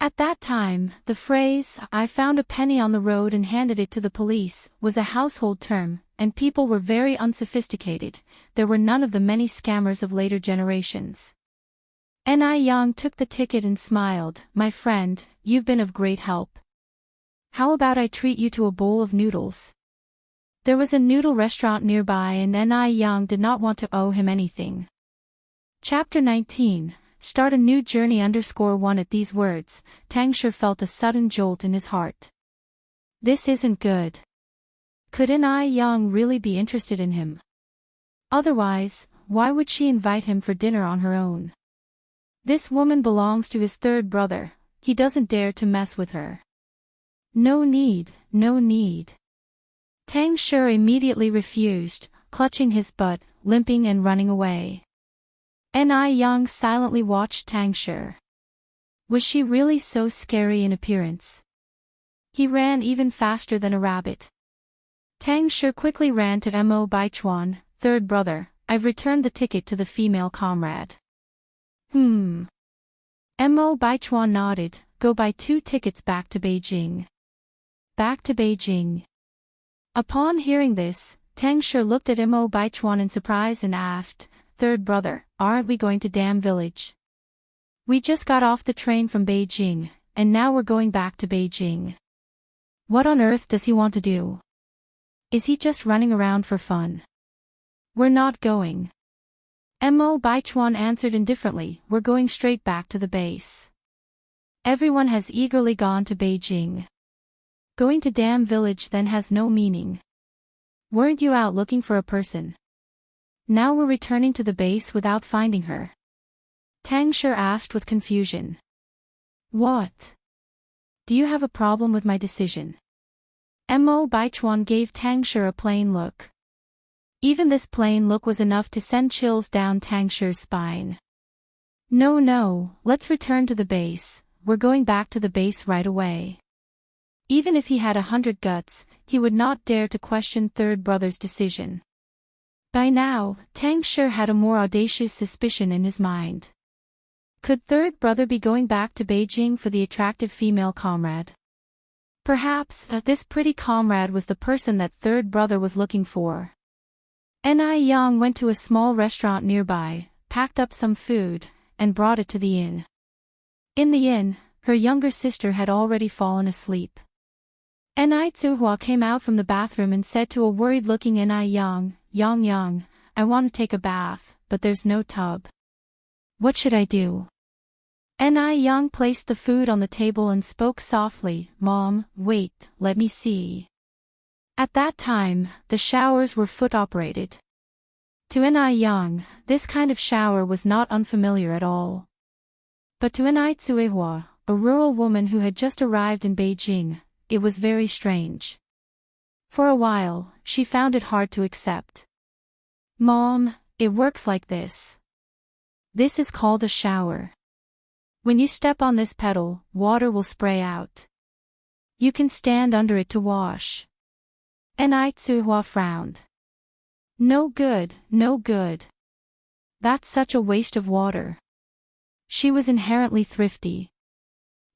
At that time, the phrase, "I found a penny on the road and handed it to the police," was a household term, and people were very unsophisticated. There were none of the many scammers of later generations. Ni Yang took the ticket and smiled, "My friend, you've been of great help. How about I treat you to a bowl of noodles?" There was a noodle restaurant nearby and Ni Yang did not want to owe him anything. Chapter 19. Start a new journey _1 At these words, Tang Shi felt a sudden jolt in his heart. This isn't good. Could Ni Yang really be interested in him? Otherwise, why would she invite him for dinner on her own? This woman belongs to his third brother, he doesn't dare to mess with her. No need, no need. Tang Shi immediately refused, clutching his butt, limping and running away. Ni Yang silently watched Tang Shi. Was she really so scary in appearance? He ran even faster than a rabbit. Tang Shi quickly ran to Mo Baichuan, "Third brother, I've returned the ticket to the female comrade." Mo Baichuan nodded, "Go buy 2 tickets back to Beijing." Back to Beijing. Upon hearing this, Tang Shi looked at Mo Baichuan in surprise and asked, "Third brother, aren't we going to Dam Village? We just got off the train from Beijing, and now we're going back to Beijing. What on earth does he want to do? Is he just running around for fun?" "We're not going." Mo Baichuan answered indifferently, "We're going straight back to the base. Everyone has eagerly gone to Beijing. Going to Dam Village then has no meaning. Weren't you out looking for a person? Now we're returning to the base without finding her." Tang Shi asked with confusion. "What? Do you have a problem with my decision?" Mo Baichuan gave Tang Shi a plain look. Even this plain look was enough to send chills down Tang Shi's spine. No, let's return to the base, we're going back to the base right away." Even if he had 100 guts, he would not dare to question third brother's decision. By now, Tang Shi had a more audacious suspicion in his mind. Could third brother be going back to Beijing for the attractive female comrade? Perhaps, this pretty comrade was the person that third brother was looking for. Ni Yang went to a small restaurant nearby, packed up some food, and brought it to the inn. In the inn, her younger sister had already fallen asleep. Ni Tsuhua came out from the bathroom and said to a worried-looking Ni Yang, Yang, I want to take a bath, but there's no tub. What should I do?" Ni Yang placed the food on the table and spoke softly, "Mom, wait, let me see." At that time, the showers were foot-operated. To Ni Yang, this kind of shower was not unfamiliar at all. But to Ni Tsuehua, a rural woman who had just arrived in Beijing, it was very strange. For a while, she found it hard to accept. "Mom, it works like this. This is called a shower. When you step on this pedal, water will spray out. You can stand under it to wash." Ni Tsuhua frowned. No good. That's such a waste of water." She was inherently thrifty.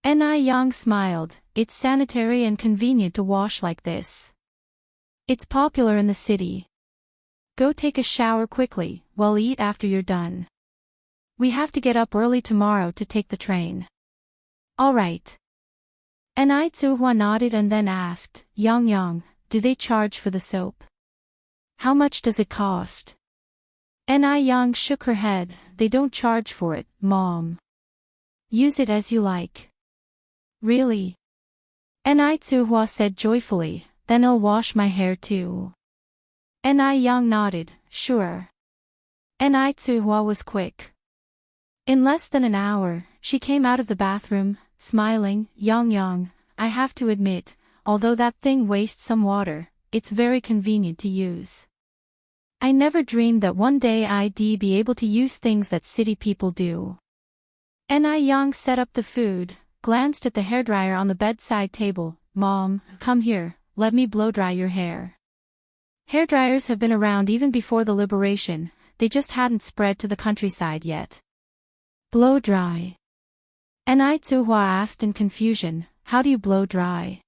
Ni Yang smiled, "It's sanitary and convenient to wash like this. It's popular in the city. Go take a shower quickly, while eat after you're done. We have to get up early tomorrow to take the train." "All right." Ni Tsuhua nodded and then asked, Yang, do they charge for the soap? How much does it cost?" Ni Yang shook her head, "They don't charge for it, Mom. Use it as you like." "Really?" Ni Tsuhua said joyfully, "Then I'll wash my hair too." Ni Yang nodded, "Sure." Ni Tsuhua was quick. In less than an hour, she came out of the bathroom, smiling, Yang, I have to admit, although that thing wastes some water, it's very convenient to use." I never dreamed that one day I'd be able to use things that city people do. Yang set up the food, glanced at the hairdryer on the bedside table. Mom, come here, let me blow dry your hair. Hairdryers have been around even before the liberation, they just hadn't spread to the countryside yet. Blow dry. Tsuhua asked in confusion, how do you blow dry?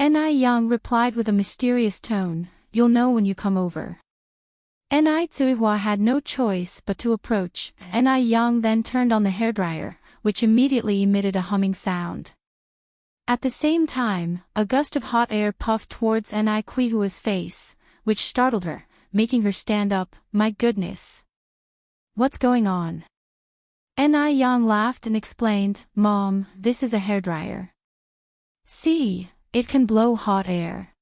Yang replied with a mysterious tone, you'll know when you come over. Tsuhua had no choice but to approach. Yang then turned on the hairdryer, which immediately emitted a humming sound. At the same time, a gust of hot air puffed towards Quihua's face, which startled her, making her stand up. My goodness. What's going on? Yang laughed and explained, Mom, this is a hairdryer. See, it can blow hot air.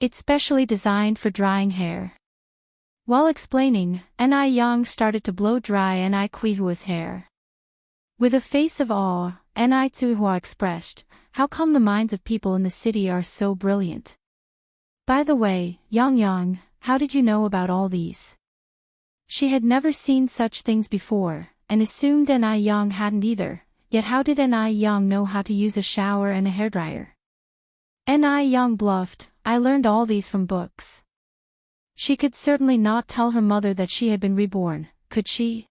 It's specially designed for drying hair. While explaining, Yang started to blow dry Quihua's hair. With a face of awe, Tsuhua expressed, how come the minds of people in the city are so brilliant? By the way, Yang, how did you know about all these? She had never seen such things before, and assumed Yang hadn't either, yet how did Yang know how to use a shower and a hairdryer? Yang bluffed, I learned all these from books. She could certainly not tell her mother that she had been reborn, could she?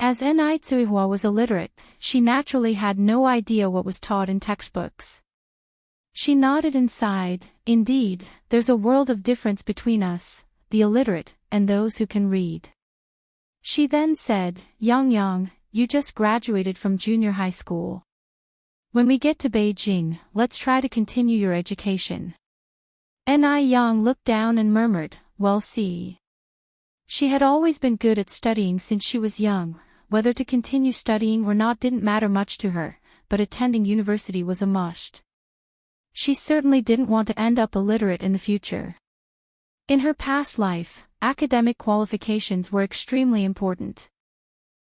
As Tsuhua was illiterate, she naturally had no idea what was taught in textbooks. She nodded and sighed, indeed, there's a world of difference between us, the illiterate, and those who can read. She then said, Yang, you just graduated from junior high school. When we get to Beijing, let's try to continue your education. Yang looked down and murmured, well, see. She had always been good at studying since she was young, whether to continue studying or not didn't matter much to her, but attending university was a must. She certainly didn't want to end up illiterate in the future. In her past life, academic qualifications were extremely important.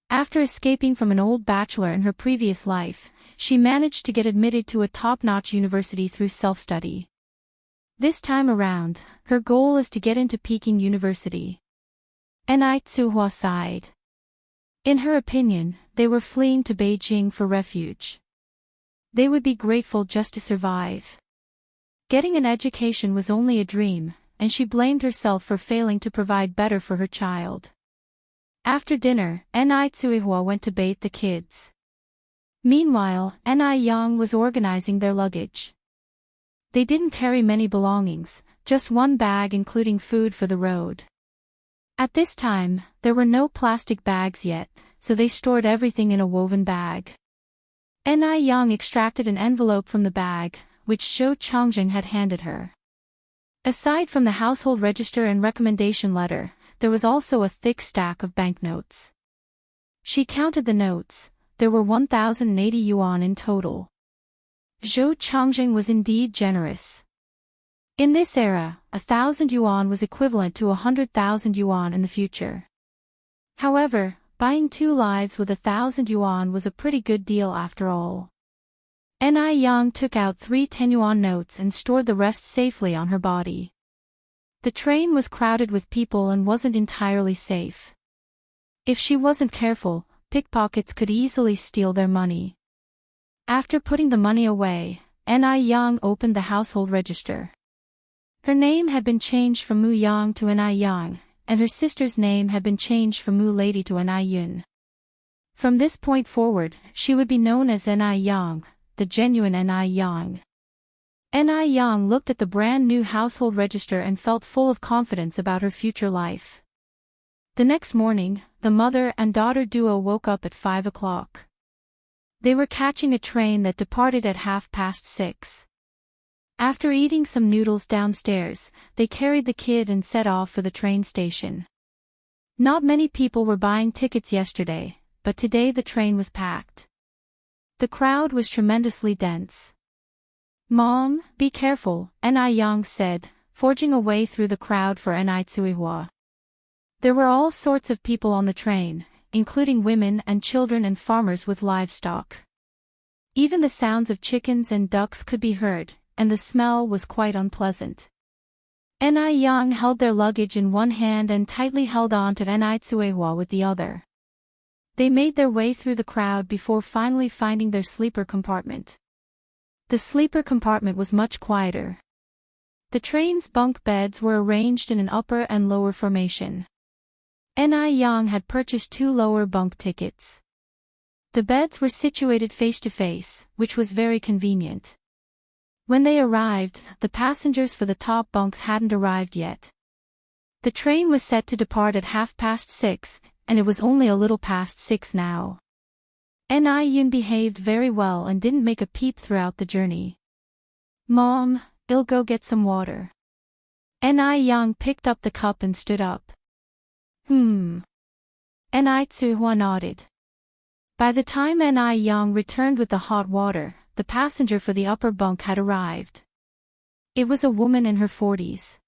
After escaping from an old bachelor in her previous life, she managed to get admitted to a top-notch university through self-study. This time around, her goal is to get into Peking University. Tsuhua sighed. In her opinion, they were fleeing to Beijing for refuge. They would be grateful just to survive. Getting an education was only a dream, and she blamed herself for failing to provide better for her child. After dinner, Tsuhua went to bathe the kids. Meanwhile, Yang was organizing their luggage. They didn't carry many belongings, just one bag including food for the road. At this time, there were no plastic bags yet, so they stored everything in a woven bag. Yang extracted an envelope from the bag, which Zhou Chongjing had handed her. Aside from the household register and recommendation letter, there was also a thick stack of banknotes. She counted the notes, there were 1,080 yuan in total. Zhou Chongjing was indeed generous. In this era, 1,000 yuan was equivalent to 100,000 yuan in the future. However, buying 2 lives with 1,000 yuan was a pretty good deal after all. Yang took out 3 10-yuan notes and stored the rest safely on her body. The train was crowded with people and wasn't entirely safe. If she wasn't careful, pickpockets could easily steal their money. After putting the money away, Yang opened the household register. Her name had been changed from Mu Yang to Yang, and her sister's name had been changed from Mu Lady to Yun. From this point forward, she would be known as Yang, the genuine Yang. Yang looked at the brand new household register and felt full of confidence about her future life. The next morning, the mother and daughter duo woke up at 5 o'clock. They were catching a train that departed at 6:30. After eating some noodles downstairs, they carried the kid and set off for the train station. Not many people were buying tickets yesterday, but today the train was packed. The crowd was tremendously dense. Mom, be careful, Yang said, forging a way through the crowd for Tsuhua. There were all sorts of people on the train, including women and children and farmers with livestock. Even the sounds of chickens and ducks could be heard, and the smell was quite unpleasant. Ni Yang held their luggage in one hand and tightly held on to Ni Tsuehua with the other. They made their way through the crowd before finally finding their sleeper compartment. The sleeper compartment was much quieter. The train's bunk beds were arranged in an upper and lower formation. Ni Yang had purchased 2 lower bunk tickets. The beds were situated face to face, which was very convenient. When they arrived, the passengers for the top bunks hadn't arrived yet. The train was set to depart at 6:30, and it was only a little past 6 now. Ni Yun behaved very well and didn't make a peep throughout the journey. "Mom, I'll go get some water." Ni Yang picked up the cup and stood up. Ni Tsuehua nodded. By the time Ni Yang returned with the hot water, the passenger for the upper bunk had arrived. It was a woman in her 40s.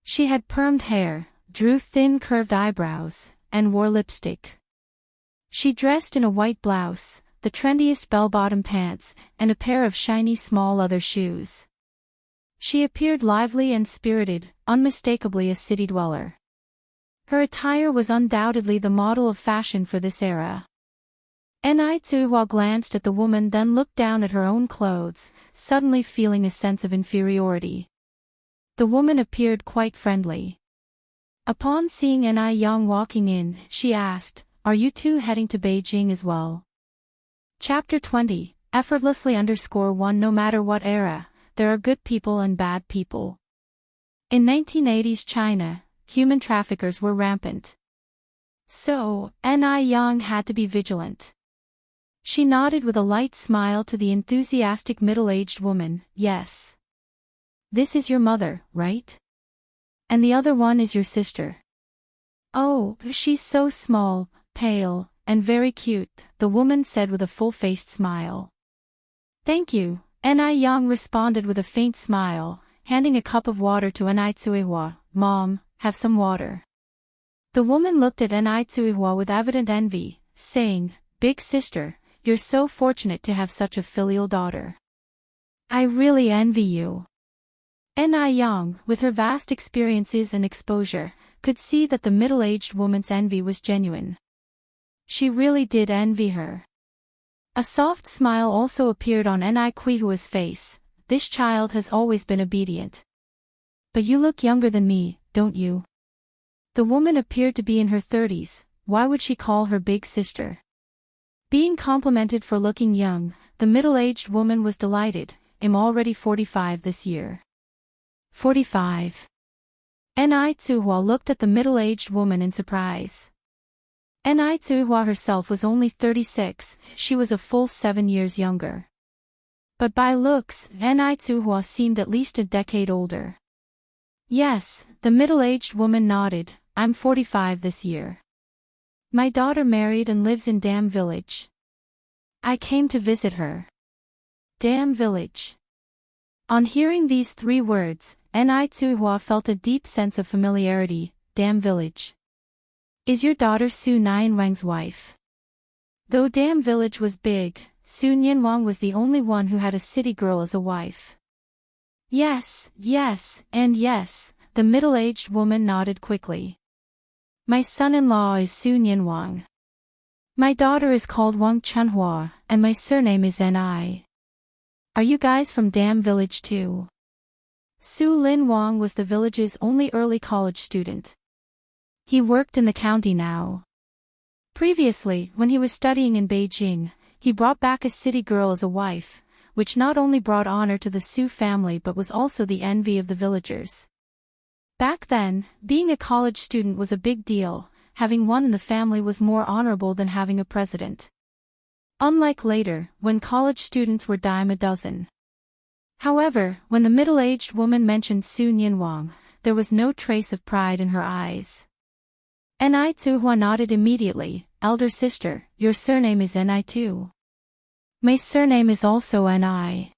She had permed hair, drew thin curved eyebrows, and wore lipstick. She dressed in a white blouse, the trendiest bell-bottom pants, and a pair of shiny small leather shoes. She appeared lively and spirited, unmistakably a city dweller. Her attire was undoubtedly the model of fashion for this era. Ni Tsuehua glanced at the woman, then looked down at her own clothes, suddenly feeling a sense of inferiority. The woman appeared quite friendly. Upon seeing Ni Yang walking in, she asked, "Are you two heading to Beijing as well?" Chapter 20, effortlessly _1 No matter what era, there are good people and bad people. In 1980s China, human traffickers were rampant. So, Ni Yang had to be vigilant. She nodded with a light smile to the enthusiastic middle-aged woman. "Yes. This is your mother, right? And the other one is your sister." "Oh, she's so small, pale, and very cute," the woman said with a full-faced smile. "Thank you," Ni Yang responded with a faint smile, handing a cup of water to Ni Tsuehua. "Mom, have some water." The woman looked at Ni Tsuehua with evident envy, saying, "Big sister, you're so fortunate to have such a filial daughter. I really envy you." Ni Yang, with her vast experiences and exposure, could see that the middle-aged woman's envy was genuine. She really did envy her. A soft smile also appeared on Ni Tsuehua's face. "This child has always been obedient. But you look younger than me, don't you?" The woman appeared to be in her 30s, why would she call her big sister? Being complimented for looking young, the middle-aged woman was delighted. "I'm already 45 this year." 45. Ni Tsuehua looked at the middle-aged woman in surprise. Ni Tsuehua herself was only 36, she was a full 7 years younger. But by looks, Ni Tsuehua seemed at least a decade older. "Yes," the middle-aged woman nodded, "I'm 45 this year. My daughter married and lives in Dam Village. I came to visit her." Dam Village. On hearing these 3 words, Ni Tsuehua felt a deep sense of familiarity. Dam Village. Is your daughter Su Nianwang's wife? Though Dam Village was big, Su Nianwang was the only one who had a city girl as a wife. Yes, and yes, the middle-aged woman nodded quickly. My son-in-law is Su Nianwang. My daughter is called Wang Chunhua, and my surname is Ni. Are you guys from Dam Village too? Su Lin Wang was the village's only early college student. He worked in the county now. Previously, when he was studying in Beijing, he brought back a city girl as a wife, which not only brought honor to the Su family but was also the envy of the villagers. Back then, being a college student was a big deal. Having one in the family was more honorable than having a president. Unlike later, when college students were dime a dozen. However, when the middle-aged woman mentioned Su Nianwang, there was no trace of pride in her eyes. Ni Tsuehua nodded immediately. Elder sister, your surname is Ni too. My surname is also Ni.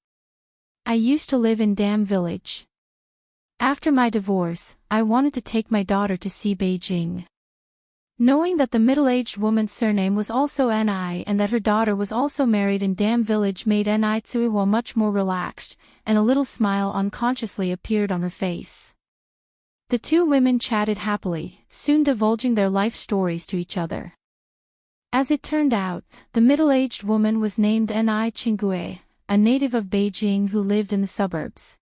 I used to live in Dam Village. After my divorce, I wanted to take my daughter to see Beijing. Knowing that the middle-aged woman's surname was also Ni and that her daughter was also married in Dam Village made Ni Tsuehua much more relaxed, and a little smile unconsciously appeared on her face. The two women chatted happily, soon divulging their life stories to each other. As it turned out, the middle-aged woman was named Ni Chingue, a native of Beijing who lived in the suburbs.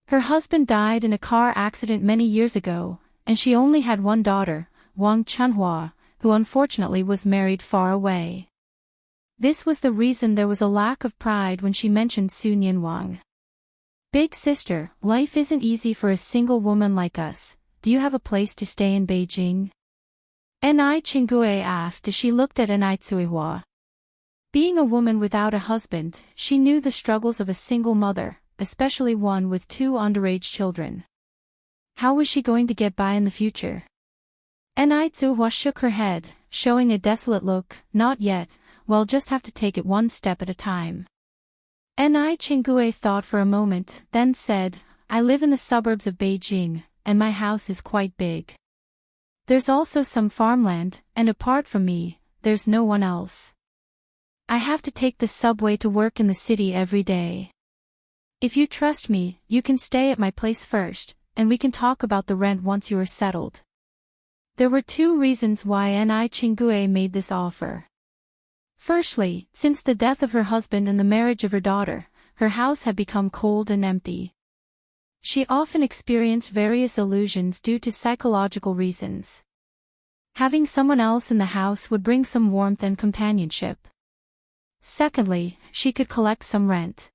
Her husband died in a car accident many years ago, and she only had one daughter, Wang Chunhua, who unfortunately was married far away. This was the reason there was a lack of pride when she mentioned Su Nianwang. Big sister, life isn't easy for a single woman like us. Do you have a place to stay in Beijing? Ni Chingue asked as she looked at Ni Tsuihua. Being a woman without a husband, she knew the struggles of a single mother, especially one with two underage children. How was she going to get by in the future? Ni Tsuihua shook her head, showing a desolate look. Not yet, we'll just have to take it one step at a time. Ni Chingue thought for a moment, then said, I live in the suburbs of Beijing, and my house is quite big. There's also some farmland, and apart from me, there's no one else. I have to take the subway to work in the city every day. If you trust me, you can stay at my place first, and we can talk about the rent once you are settled. There were two reasons why Ni Chingue made this offer. Firstly, since the death of her husband and the marriage of her daughter, her house had become cold and empty. She often experienced various illusions due to psychological reasons. Having someone else in the house would bring some warmth and companionship. Secondly, she could collect some rent.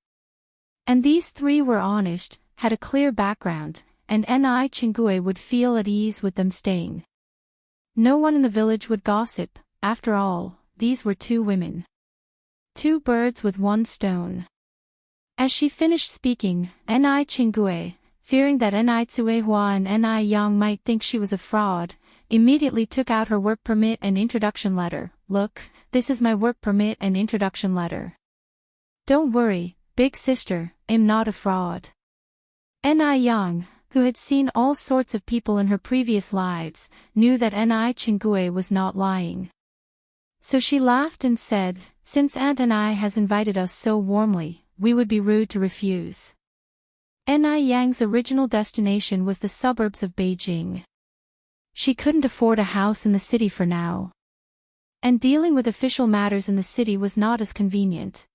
And these three were honest, had a clear background, and Ni Chingue would feel at ease with them staying. No one in the village would gossip. After all, these were two women. Two birds with one stone. As she finished speaking, Ni Chingue, fearing that Ni Tsuehua and Ni Yang might think she was a fraud, immediately took out her work permit and introduction letter. Look, this is my work permit and introduction letter. Don't worry, big sister, I'm not a fraud. Ni Yang, who had seen all sorts of people in her previous lives, knew that Ni Chingue was not lying. So she laughed and said, since Aunt Ni has invited us so warmly, we would be rude to refuse. Ni Yang's original destination was the suburbs of Beijing. She couldn't afford a house in the city for now. And dealing with official matters in the city was not as convenient.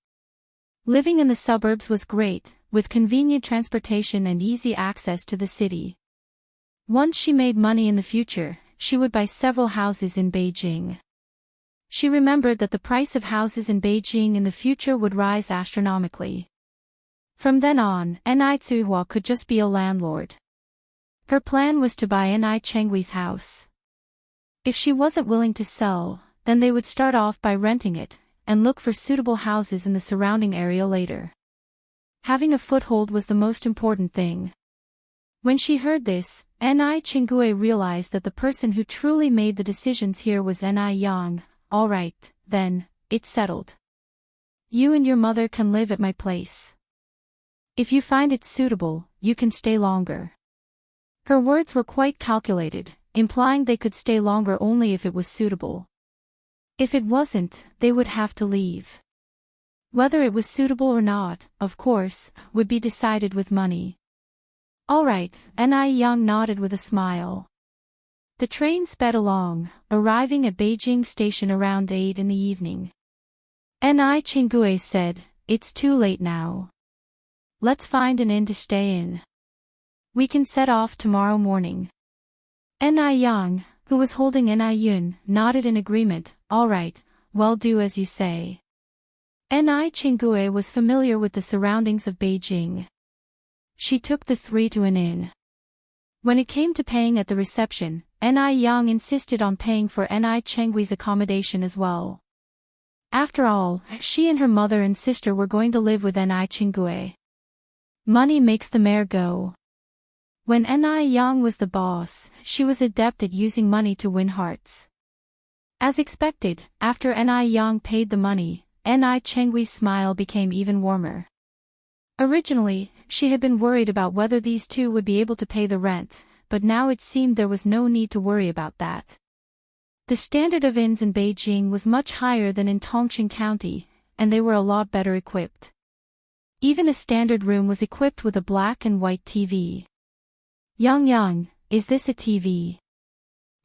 Living in the suburbs was great, with convenient transportation and easy access to the city. Once she made money in the future, she would buy several houses in Beijing. She remembered that the price of houses in Beijing in the future would rise astronomically. From then on, Ni Tsuihua could just be a landlord. Her plan was to buy Ni Chingue's house. If she wasn't willing to sell, then they would start off by renting it, and look for suitable houses in the surrounding area later. Having a foothold was the most important thing. When she heard this, Ni Chingue realized that the person who truly made the decisions here was Ni Yang. All right, then, it's settled. You and your mother can live at my place. If you find it suitable, you can stay longer. Her words were quite calculated, implying they could stay longer only if it was suitable. If it wasn't, they would have to leave. Whether it was suitable or not, of course, would be decided with money. All right, Ni Yang nodded with a smile. The train sped along, arriving at Beijing Station around 8 in the evening. Ni Chingue said, it's too late now. Let's find an inn to stay in. We can set off tomorrow morning. Ni Yang, who was holding Ni Yun, nodded in agreement. All right, well, do as you say. Ni Chingue was familiar with the surroundings of Beijing. She took the three to an inn. When it came to paying at the reception, Ni Yang insisted on paying for Ni Chingue's accommodation as well. After all, she and her mother and sister were going to live with Ni Chingue. Money makes the mare go. When Ni Yang was the boss, she was adept at using money to win hearts. As expected, after Ni Yang paid the money, Ni Chingue's smile became even warmer. Originally, she had been worried about whether these two would be able to pay the rent, but now it seemed there was no need to worry about that. The standard of inns in Beijing was much higher than in Tongqing County, and they were a lot better equipped. Even a standard room was equipped with a black and white TV. Yang, is this a TV?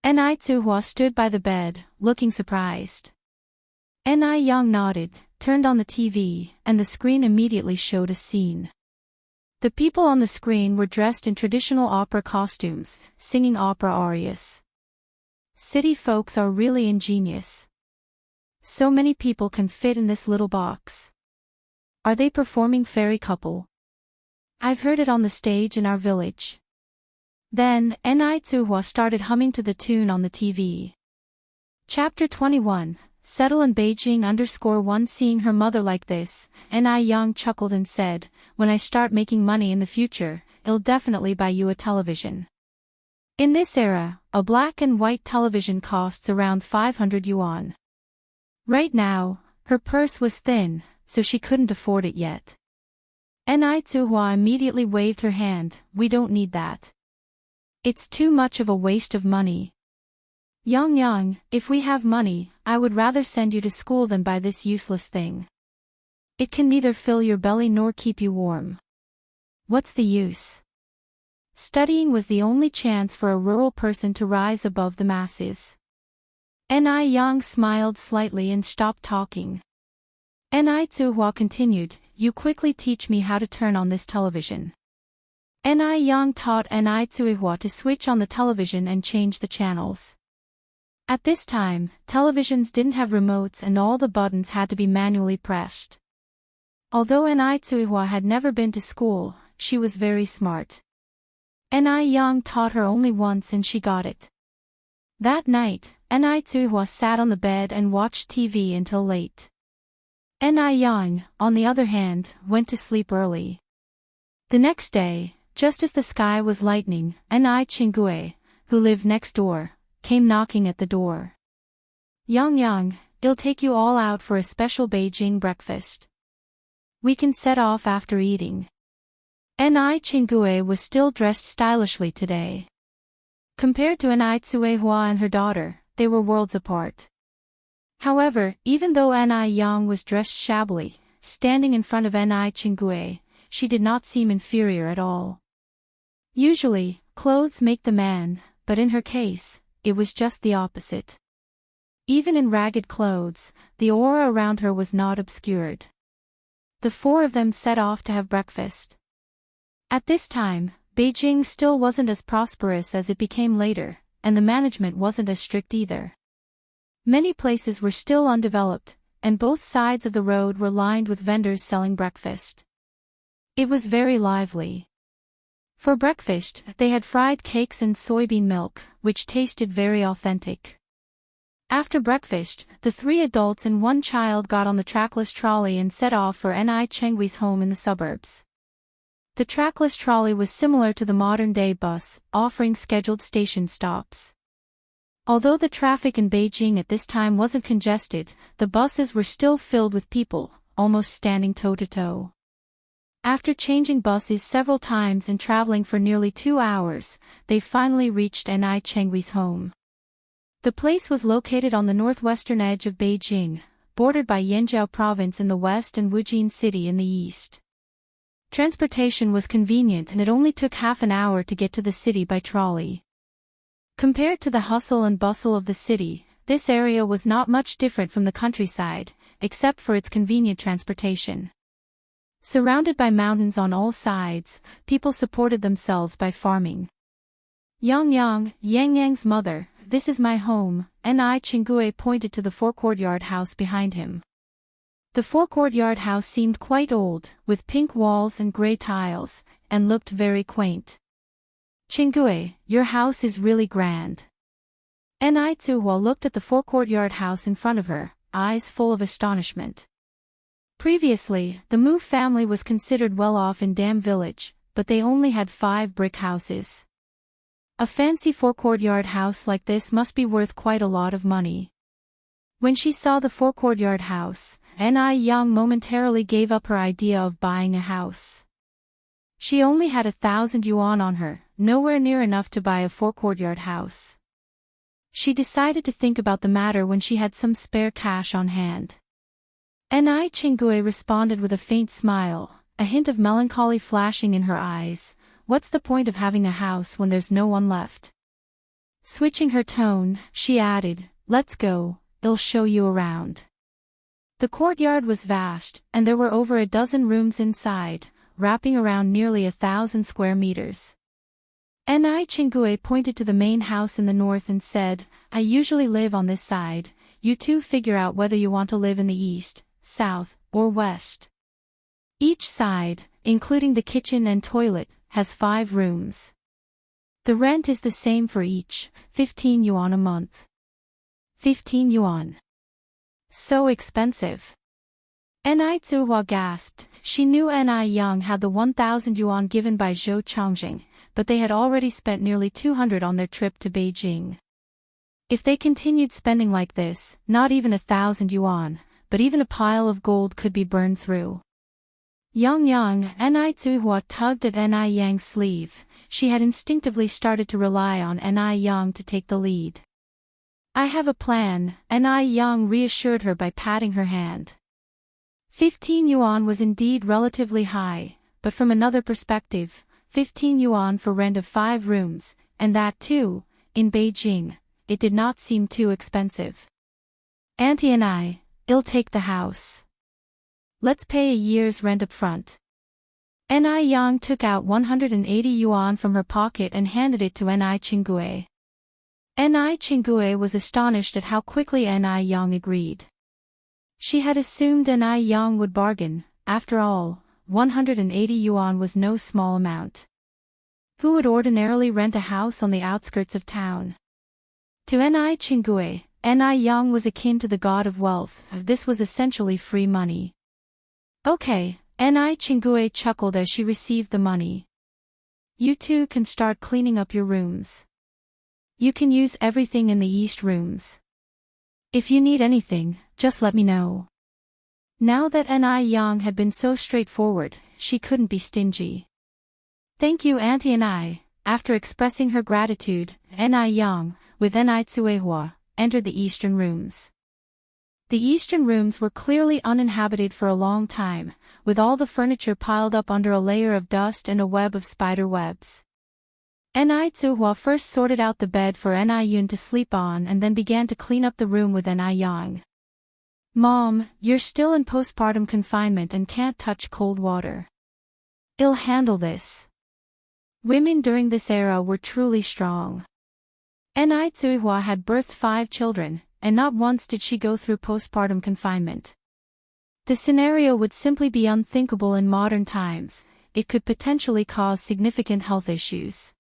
Ni Tsuhua stood by the bed, looking surprised. Ni Yang nodded, turned on the TV, and the screen immediately showed a scene. The people on the screen were dressed in traditional opera costumes, singing opera arias. City folks are really ingenious. So many people can fit in this little box. Are they performing fairy couple? I've heard it on the stage in our village. Then, Ni Tsuhua started humming to the tune on the TV. Chapter 21, Settle in Beijing _1. Seeing her mother like this, Ni Yang chuckled and said, when I start making money in the future, I'll definitely buy you a television. In this era, a black and white television costs around 500 yuan. Right now, her purse was thin, so she couldn't afford it yet. Ni Tsuhua immediately waved her hand, we don't need that. It's too much of a waste of money. Yang, if we have money, I would rather send you to school than buy this useless thing. It can neither fill your belly nor keep you warm. What's the use? Studying was the only chance for a rural person to rise above the masses. Ni Yang smiled slightly and stopped talking. Ni Tsuhua continued, you quickly teach me how to turn on this television. Ni Yang taught Ni Tsuhua to switch on the television and change the channels. At this time, televisions didn't have remotes and all the buttons had to be manually pressed. Although Ni Tsuhua had never been to school, she was very smart. Ni Yang taught her only once and she got it. That night, Ni Tsuhua sat on the bed and watched TV until late. Ni Yang, on the other hand, went to sleep early. The next day, just as the sky was lightening, Ni Chingue, who lived next door, came knocking at the door. Yang, it'll take you all out for a special Beijing breakfast. We can set off after eating. Ni Chingue was still dressed stylishly today. Compared to Ni Tsuehua and her daughter, they were worlds apart. However, even though Ni Yang was dressed shabbily, standing in front of Ni Chingue, she did not seem inferior at all. Usually, clothes make the man, but in her case, it was just the opposite. Even in ragged clothes, the aura around her was not obscured. The four of them set off to have breakfast. At this time, Beijing still wasn't as prosperous as it became later, and the management wasn't as strict either. Many places were still undeveloped, and both sides of the road were lined with vendors selling breakfast. It was very lively. For breakfast, they had fried cakes and soybean milk, which tasted very authentic. After breakfast, the 3 adults and 1 child got on the trackless trolley and set off for Ni Chengwe's home in the suburbs. The trackless trolley was similar to the modern-day bus, offering scheduled station stops. Although the traffic in Beijing at this time wasn't congested, the buses were still filled with people, almost standing toe-to-toe. After changing buses several times and traveling for nearly 2 hours, they finally reached Ni Chengwe's home. The place was located on the northwestern edge of Beijing, bordered by Yanjiao province in the west and Wujin city in the east. Transportation was convenient and it only took half an hour to get to the city by trolley. Compared to the hustle and bustle of the city, this area was not much different from the countryside, except for its convenient transportation. Surrounded by mountains on all sides, people supported themselves by farming. Yang's mother, this is my home, Ni Chingue pointed to the forecourtyard house behind him. The forecourtyard house seemed quite old, with pink walls and gray tiles, and looked very quaint. Chingue, your house is really grand. Ni Tsuhua looked at the forecourtyard house in front of her, eyes full of astonishment. Previously, the Mu family was considered well off in Dam Village, but they only had 5 brick houses. A fancy forecourtyard house like this must be worth quite a lot of money. When she saw the forecourtyard house, Ni Yang momentarily gave up her idea of buying a house. She only had 1,000 yuan on her, nowhere near enough to buy a forecourtyard house. She decided to think about the matter when she had some spare cash on hand. Ni Chingue responded with a faint smile, a hint of melancholy flashing in her eyes. what's the point of having a house when there's no one left? Switching her tone, she added, let's go, I'll show you around. The courtyard was vast, and there were over a dozen rooms inside, wrapping around nearly 1,000 square meters. Ni Chingue pointed to the main house in the north and said, I usually live on this side, you two figure out whether you want to live in the east, south, or west. Each side, including the kitchen and toilet, has 5 rooms. The rent is the same for each, 15 yuan a month. 15 yuan. So expensive. Ni Zuhua gasped. She knew Ni Yang had the 1,000 yuan given by Zhou Changjing, but they had already spent nearly 200 on their trip to Beijing. If they continued spending like this, not even 1,000 yuan, but even a pile of gold could be burned through. Ni Zuhua tugged at Ni Yang's sleeve. She had instinctively started to rely on Ni Yang to take the lead. I have a plan, Ni Yang reassured her by patting her hand. 15 yuan was indeed relatively high, but from another perspective, 15 yuan for rent of 5 rooms, and that too, in Beijing, it did not seem too expensive. Auntie and I'll take the house. Let's pay a year's rent up front. Ni Yang took out 180 yuan from her pocket and handed it to Ni Chingue. Ni Chingue was astonished at how quickly Ni Yang agreed. She had assumed Ni Yang would bargain. After all, 180 yuan was no small amount. Who would ordinarily rent a house on the outskirts of town? To Ni Chingue, Ni Yang was akin to the god of wealth. This was essentially free money. Okay, Ni Chingue chuckled as she received the money. You two can start cleaning up your rooms. You can use everything in the east rooms. If you need anything, just let me know. Now that Ni Yang had been so straightforward, she couldn't be stingy. Thank you Auntie and I. After expressing her gratitude, Ni Yang, with Ni Zuehua, entered the eastern rooms. The eastern rooms were clearly uninhabited for a long time, with all the furniture piled up under a layer of dust and a web of spider webs. Ni Zuhua first sorted out the bed for Ni Yun to sleep on and then began to clean up the room with Ni Yang. Mom, you're still in postpartum confinement and can't touch cold water. I'll handle this. Women during this era were truly strong. Ni Zuihua had birthed 5 children, and not once did she go through postpartum confinement. The scenario would simply be unthinkable in modern times. It could potentially cause significant health issues.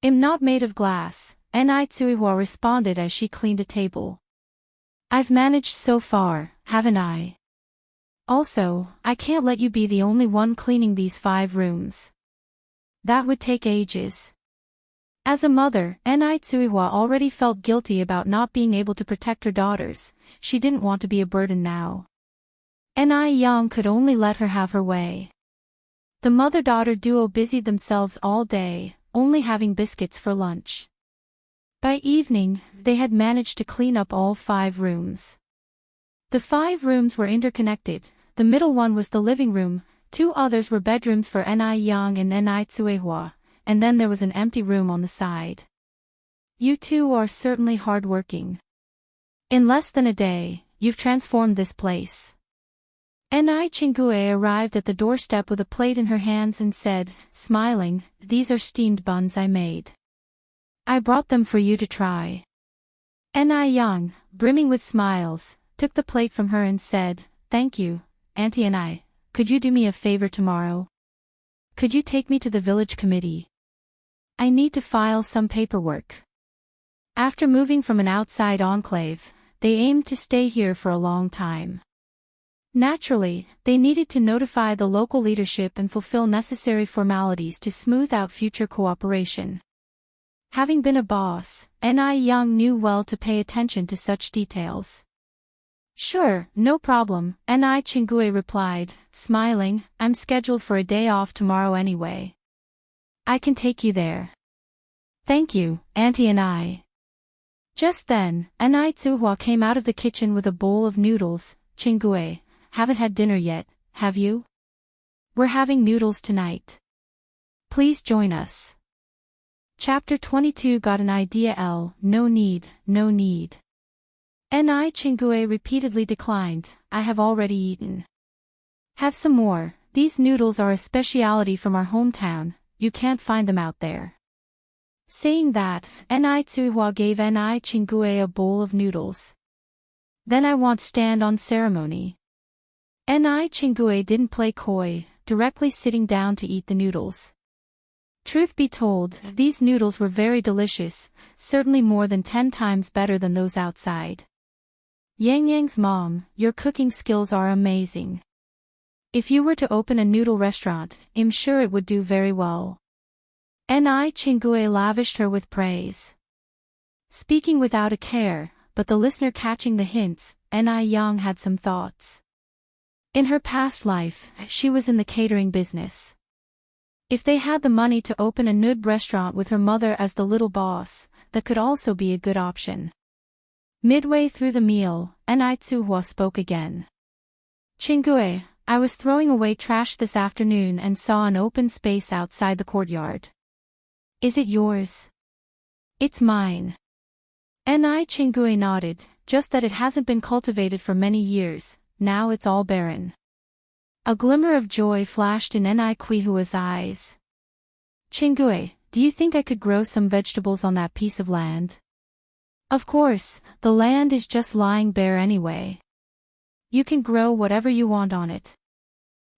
I'm not made of glass, Ni Zuihua responded as she cleaned a table. I've managed so far, haven't I? Also, I can't let you be the only one cleaning these 5 rooms. That would take ages. As a mother, Ni Zuihua already felt guilty about not being able to protect her daughters. She didn't want to be a burden now. Ni Yang could only let her have her way. The mother-daughter duo busied themselves all day, only having biscuits for lunch. By evening, they had managed to clean up all 5 rooms. The 5 rooms were interconnected. The middle one was the living room, 2 others were bedrooms for Ni Yang and Ni Zuehua, and then there was an empty room on the side. You two are certainly hard-working. In less than a day, you've transformed this place. Ni Chingue arrived at the doorstep with a plate in her hands and said, smiling, these are steamed buns I made. I brought them for you to try. Ni Yang, brimming with smiles, took the plate from her and said, thank you, Auntie and I. Could you do me a favor tomorrow? Could you take me to the village committee? I need to file some paperwork. After moving from an outside enclave, they aimed to stay here for a long time. Naturally, they needed to notify the local leadership and fulfill necessary formalities to smooth out future cooperation. Having been a boss, Ni Yang knew well to pay attention to such details. Sure, no problem, Ni Chingue replied, smiling, I'm scheduled for a day off tomorrow anyway. I can take you there. Thank you, Auntie and I. Just then, Ni Zuhua came out of the kitchen with a bowl of noodles. Chingue, haven't had dinner yet, have you? We're having noodles tonight. Please join us. Chapter 22 Got an idea L, no need, no need. Ni Chingue repeatedly declined, I have already eaten. Have some more, these noodles are a specialty from our hometown, you can't find them out there. Saying that, Ni Tsuhua gave Ni Chingue a bowl of noodles. Then I want stand on ceremony. Ni Chingue didn't play coy, directly sitting down to eat the noodles. Truth be told, these noodles were very delicious, certainly more than 10 times better than those outside. Yang Yang's mom, your cooking skills are amazing. If you were to open a noodle restaurant, I'm sure it would do very well. Ni Chingue lavished her with praise. Speaking without a care, but the listener catching the hints, Ni Yang had some thoughts. In her past life, she was in the catering business. If they had the money to open a nood restaurant with her mother as the little boss, that could also be a good option. Midway through the meal, Ni Tsuhua spoke again. Chingue, I was throwing away trash this afternoon and saw an open space outside the courtyard. Is it yours? It's mine. Ni Chingue nodded, just that it hasn't been cultivated for many years, now it's all barren. A glimmer of joy flashed in Ni Quihua's eyes. Chingue, do you think I could grow some vegetables on that piece of land? Of course, the land is just lying bare anyway. You can grow whatever you want on it.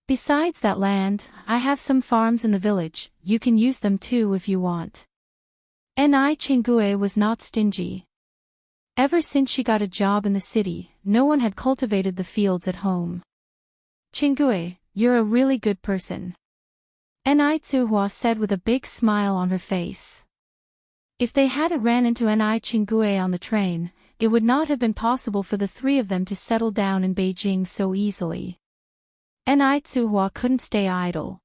Besides that land, I have some farms in the village, you can use them too if you want. Ni Chingue was not stingy. Ever since she got a job in the city, no one had cultivated the fields at home. Chingue, you're a really good person. Ni Tsuhua said with a big smile on her face. If they hadn't ran into Ni Chingue on the train, it would not have been possible for the three of them to settle down in Beijing so easily. Ni Tsuhua couldn't stay idle.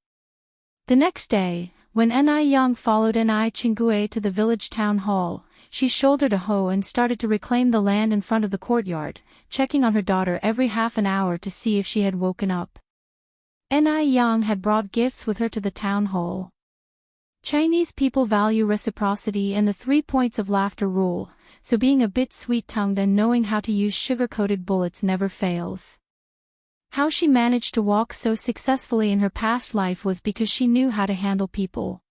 The next day, when Ni Yang followed Ni Chingue to the village town hall, she shouldered a hoe and started to reclaim the land in front of the courtyard, checking on her daughter every half an hour to see if she had woken up. Ni Yang had brought gifts with her to the town hall. Chinese people value reciprocity and the 3 points of laughter rule, so being a bit sweet-tongued and knowing how to use sugar-coated bullets never fails. How she managed to walk so successfully in her past life was because she knew how to handle people.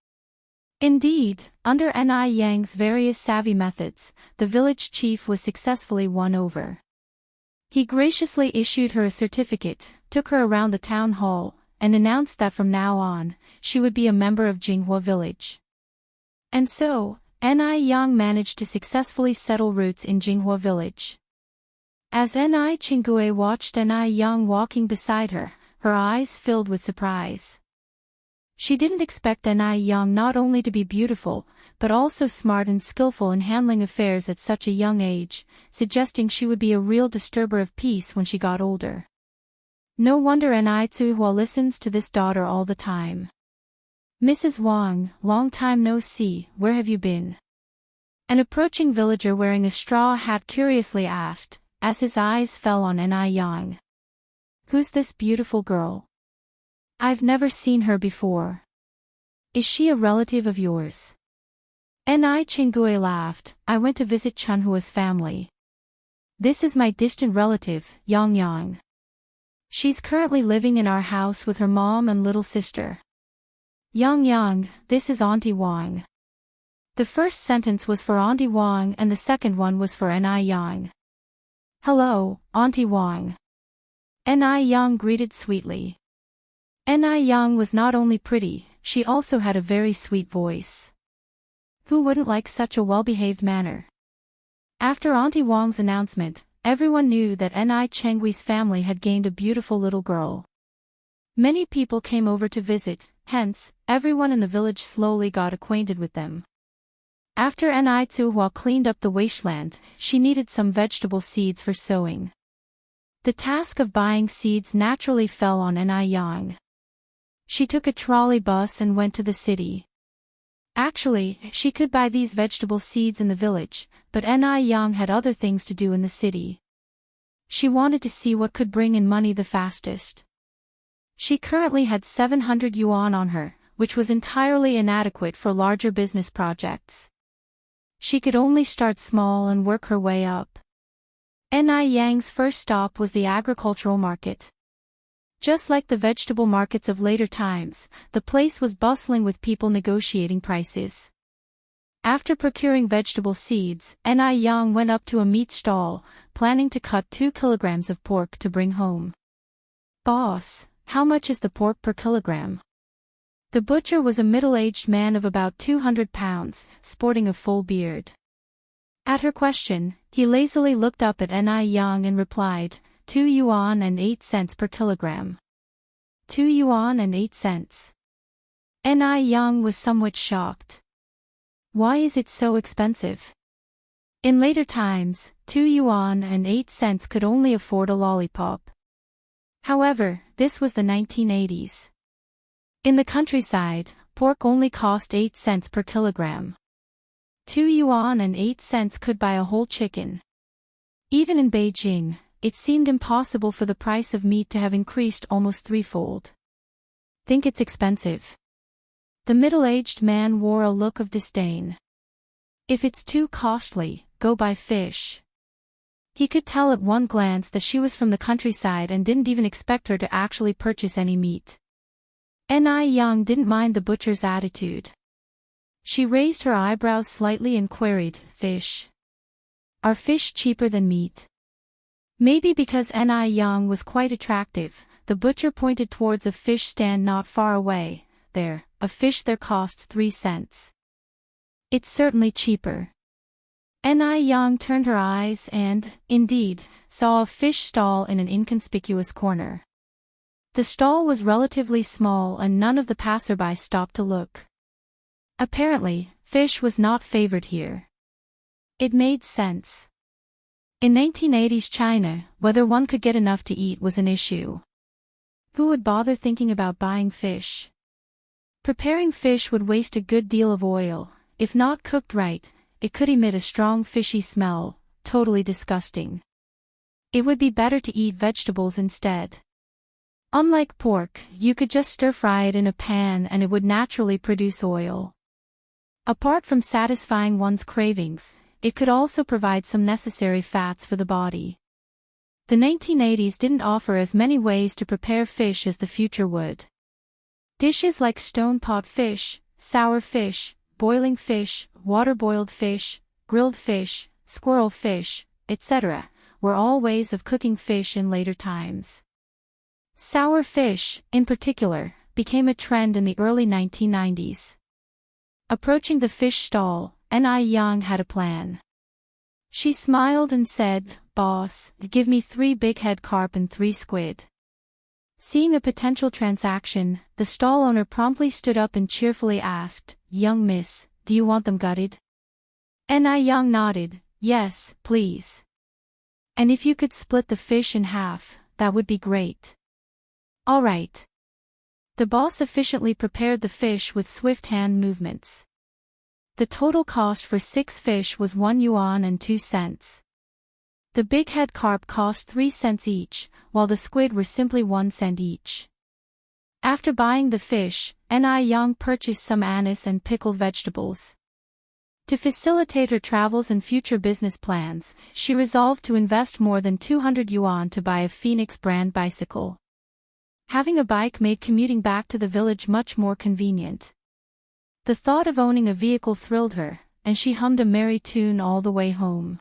Indeed, under Ni Yang's various savvy methods, the village chief was successfully won over. He graciously issued her a certificate, took her around the town hall, and announced that from now on, she would be a member of Jinghua village. And so, Ni Yang managed to successfully settle roots in Jinghua village. As Ni Chingue watched Ni Yang walking beside her, her eyes filled with surprise. She didn't expect Ni Yang not only to be beautiful, but also smart and skillful in handling affairs at such a young age, suggesting she would be a real disturber of peace when she got older. No wonder Ni Tsuhua listens to this daughter all the time. Mrs. Wang, long time no see, where have you been? An approaching villager wearing a straw hat curiously asked, as his eyes fell on Ni Yang. Who's this beautiful girl? I've never seen her before. Is she a relative of yours? Ni Chingue laughed, I went to visit Chunhua's family. This is my distant relative, Yang Yang. She's currently living in our house with her mom and little sister. Yang Yang, this is Auntie Wang. The first sentence was for Auntie Wang and the second one was for Ni Yang. Hello, Auntie Wang. Ni Yang greeted sweetly. Ni Yang was not only pretty, she also had a very sweet voice. Who wouldn't like such a well-behaved manner? After Auntie Wang's announcement, everyone knew that Ni Chingue's family had gained a beautiful little girl. Many people came over to visit, hence, everyone in the village slowly got acquainted with them. After Ni Tsuhua cleaned up the wasteland, she needed some vegetable seeds for sowing. The task of buying seeds naturally fell on Ni Yang. She took a trolley bus and went to the city. Actually, she could buy these vegetable seeds in the village, but Ni Yang had other things to do in the city. She wanted to see what could bring in money the fastest. She currently had 700 yuan on her, which was entirely inadequate for larger business projects. She could only start small and work her way up. Ni Yang's first stop was the agricultural market. Just like the vegetable markets of later times, the place was bustling with people negotiating prices. After procuring vegetable seeds, Ni Yang went up to a meat stall, planning to cut 2 kilograms of pork to bring home. "Boss, how much is the pork per kilogram?" The butcher was a middle-aged man of about 200 pounds, sporting a full beard. At her question, he lazily looked up at Ni Yang and replied, 2 yuan and 8 cents per kilogram. 2 yuan and 8 cents. Ni Yang was somewhat shocked. Why is it so expensive? In later times, 2 yuan and 8 cents could only afford a lollipop. However, this was the 1980s. In the countryside, pork only cost 8 cents per kilogram. 2 yuan and 8 cents could buy a whole chicken. Even in Beijing, it seemed impossible for the price of meat to have increased almost threefold. Think it's expensive? The middle-aged man wore a look of disdain. If it's too costly, go buy fish. He could tell at one glance that she was from the countryside and didn't even expect her to actually purchase any meat. Ni Yang didn't mind the butcher's attitude. She raised her eyebrows slightly and queried, "Fish? Are fish cheaper than meat?" Maybe because Ni Yang was quite attractive, the butcher pointed towards a fish stand not far away. "There, a fish there costs 3 cents. It's certainly cheaper." Ni Yang turned her eyes and, indeed, saw a fish stall in an inconspicuous corner. The stall was relatively small and none of the passerby stopped to look. Apparently, fish was not favored here. It made sense. In 1980s China, whether one could get enough to eat was an issue. Who would bother thinking about buying fish? Preparing fish would waste a good deal of oil. If not cooked right, it could emit a strong fishy smell, totally disgusting. It would be better to eat vegetables instead. Unlike pork, you could just stir-fry it in a pan and it would naturally produce oil. Apart from satisfying one's cravings, it could also provide some necessary fats for the body. The 1980s didn't offer as many ways to prepare fish as the future would. Dishes like stone pot fish, sour fish, boiling fish, water-boiled fish, grilled fish, squirrel fish, etc., were all ways of cooking fish in later times. Sour fish, in particular, became a trend in the early 1990s. Approaching the fish stall, Ni Yang had a plan. She smiled and said, "Boss, give me 3 big head carp and 3 squid." Seeing a potential transaction, the stall owner promptly stood up and cheerfully asked, "Young miss, do you want them gutted?" Ni Yang nodded, "Yes, please. And if you could split the fish in half, that would be great." "All right." The boss efficiently prepared the fish with swift hand movements. The total cost for 6 fish was 1 yuan and 2 cents. The big head carp cost 3 cents each, while the squid were simply 1 cent each. After buying the fish, Ni Yang purchased some anise and pickled vegetables. To facilitate her travels and future business plans, she resolved to invest more than 200 yuan to buy a Phoenix brand bicycle. Having a bike made commuting back to the village much more convenient. The thought of owning a vehicle thrilled her, and she hummed a merry tune all the way home.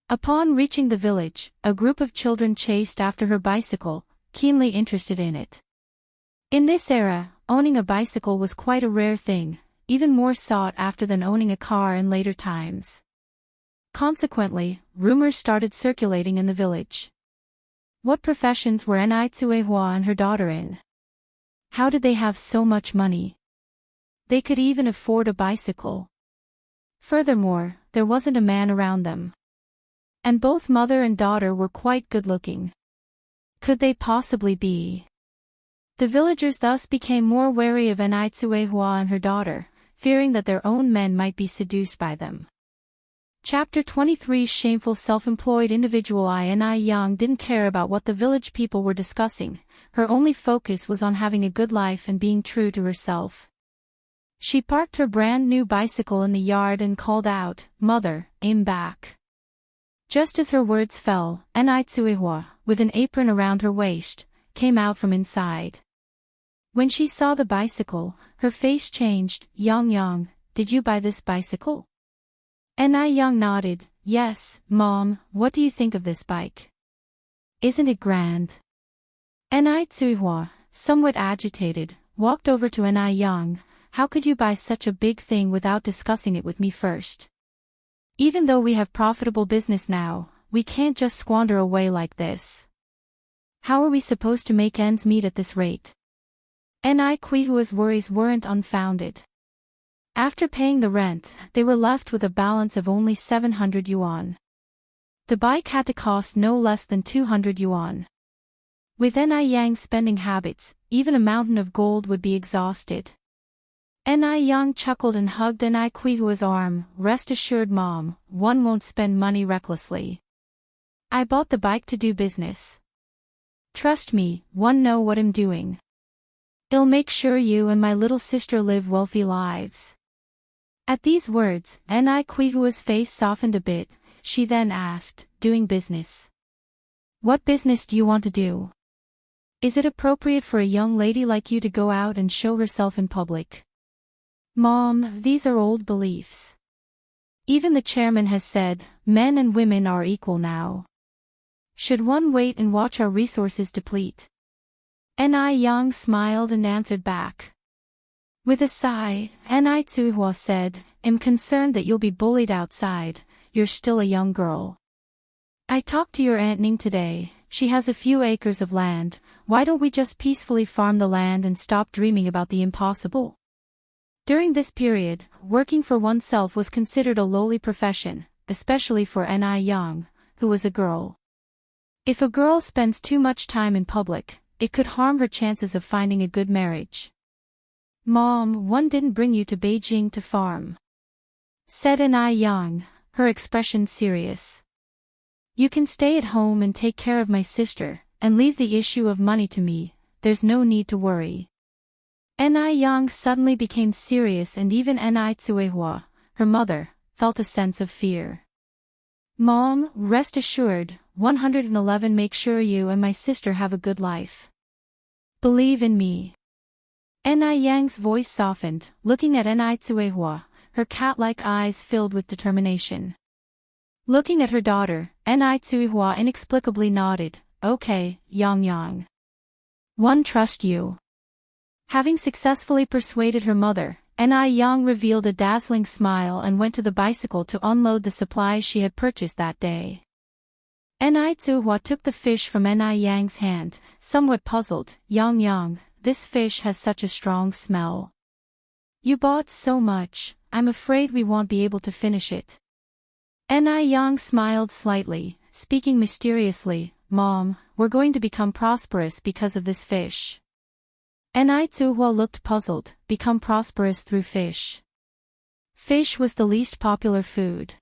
Upon reaching the village, a group of children chased after her bicycle, keenly interested in it. In this era, owning a bicycle was quite a rare thing, even more sought after than owning a car in later times. Consequently, rumors started circulating in the village. What professions were Ni Tsuehua and her daughter in? How did they have so much money? They could even afford a bicycle. Furthermore, there wasn't a man around them. And both mother and daughter were quite good-looking. Could they possibly be? The villagers thus became more wary of Ni Tsuehua and her daughter, fearing that their own men might be seduced by them. Chapter 23 Shameful self-employed individual Ni Yang didn't care about what the village people were discussing, her only focus was on having a good life and being true to herself. She parked her brand new bicycle in the yard and called out, "Mother, I'm back." Just as her words fell, Enai, with an apron around her waist, came out from inside. When she saw the bicycle, her face changed. "Yang, did you buy this bicycle?" Enai nodded. "Yes, Mom, what do you think of this bike? Isn't it grand?" Enai, somewhat agitated, walked over to Enai. "How could you buy such a big thing without discussing it with me first? Even though we have profitable business now, we can't just squander away like this. How are we supposed to make ends meet at this rate?" Enai's worries weren't unfounded. After paying the rent, they were left with a balance of only 700 yuan. The bike had to cost no less than 200 yuan. With Enai's spending habits, even a mountain of gold would be exhausted. Enai chuckled and hugged Enai's arm. "Rest assured, Mom, one won't spend money recklessly. I bought the bike to do business. Trust me, one know what I'm doing. I'll make sure you and my little sister live wealthy lives." At these words, Enai's face softened a bit. She then asked, "Doing business? What business do you want to do? Is it appropriate for a young lady like you to go out and show herself in public?" "Mom, these are old beliefs. Even the chairman has said, men and women are equal now. Should one wait and watch our resources deplete?" Enai smiled and answered back. With a sigh, Enai said, "I'm concerned that you'll be bullied outside. You're still a young girl. I talked to your Aunt Ning today. She has a few acres of land. Why don't we just peacefully farm the land and stop dreaming about the impossible?" During this period, working for oneself was considered a lowly profession, especially for Enai, who was a girl. If a girl spends too much time in public, it could harm her chances of finding a good marriage. "Mom, one didn't bring you to Beijing to farm," said Enai, her expression serious. "You can stay at home and take care of my sister, and leave the issue of money to me. There's no need to worry." Enai suddenly became serious, and even Enai, her mother, felt a sense of fear. "Mom, rest assured, 111 make sure you and my sister have a good life. Believe in me." Enai's voice softened, looking at Enai, her cat-like eyes filled with determination. Looking at her daughter, Enai inexplicably nodded. "Okay, Yang. One trust you." Having successfully persuaded her mother, Enai revealed a dazzling smile and went to the bicycle to unload the supplies she had purchased that day. Enai took the fish from Enai's hand, somewhat puzzled. Yang, this fish has such a strong smell. You bought so much, I'm afraid we won't be able to finish it." Enai smiled slightly, speaking mysteriously. "Mom, we're going to become prosperous because of this fish." Enai looked puzzled. Become prosperous through fish? Fish was the least popular food.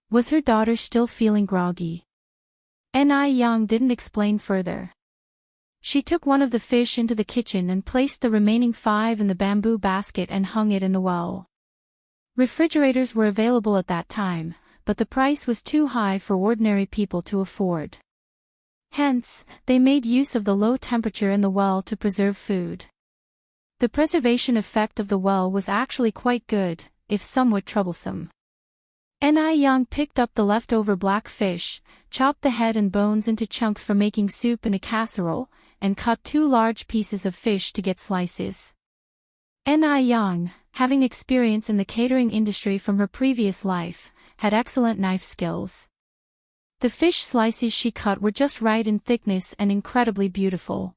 Was her daughter still feeling groggy? Enai didn't explain further. She took one of the fish into the kitchen and placed the remaining 5 in the bamboo basket and hung it in the well. Refrigerators were available at that time, but the price was too high for ordinary people to afford. Hence, they made use of the low temperature in the well to preserve food. The preservation effect of the well was actually quite good, if somewhat troublesome. Enai picked up the leftover black fish, chopped the head and bones into chunks for making soup in a casserole, and cut 2 large pieces of fish to get slices. Enai, having experience in the catering industry from her previous life, had excellent knife skills. The fish slices she cut were just right in thickness and incredibly beautiful.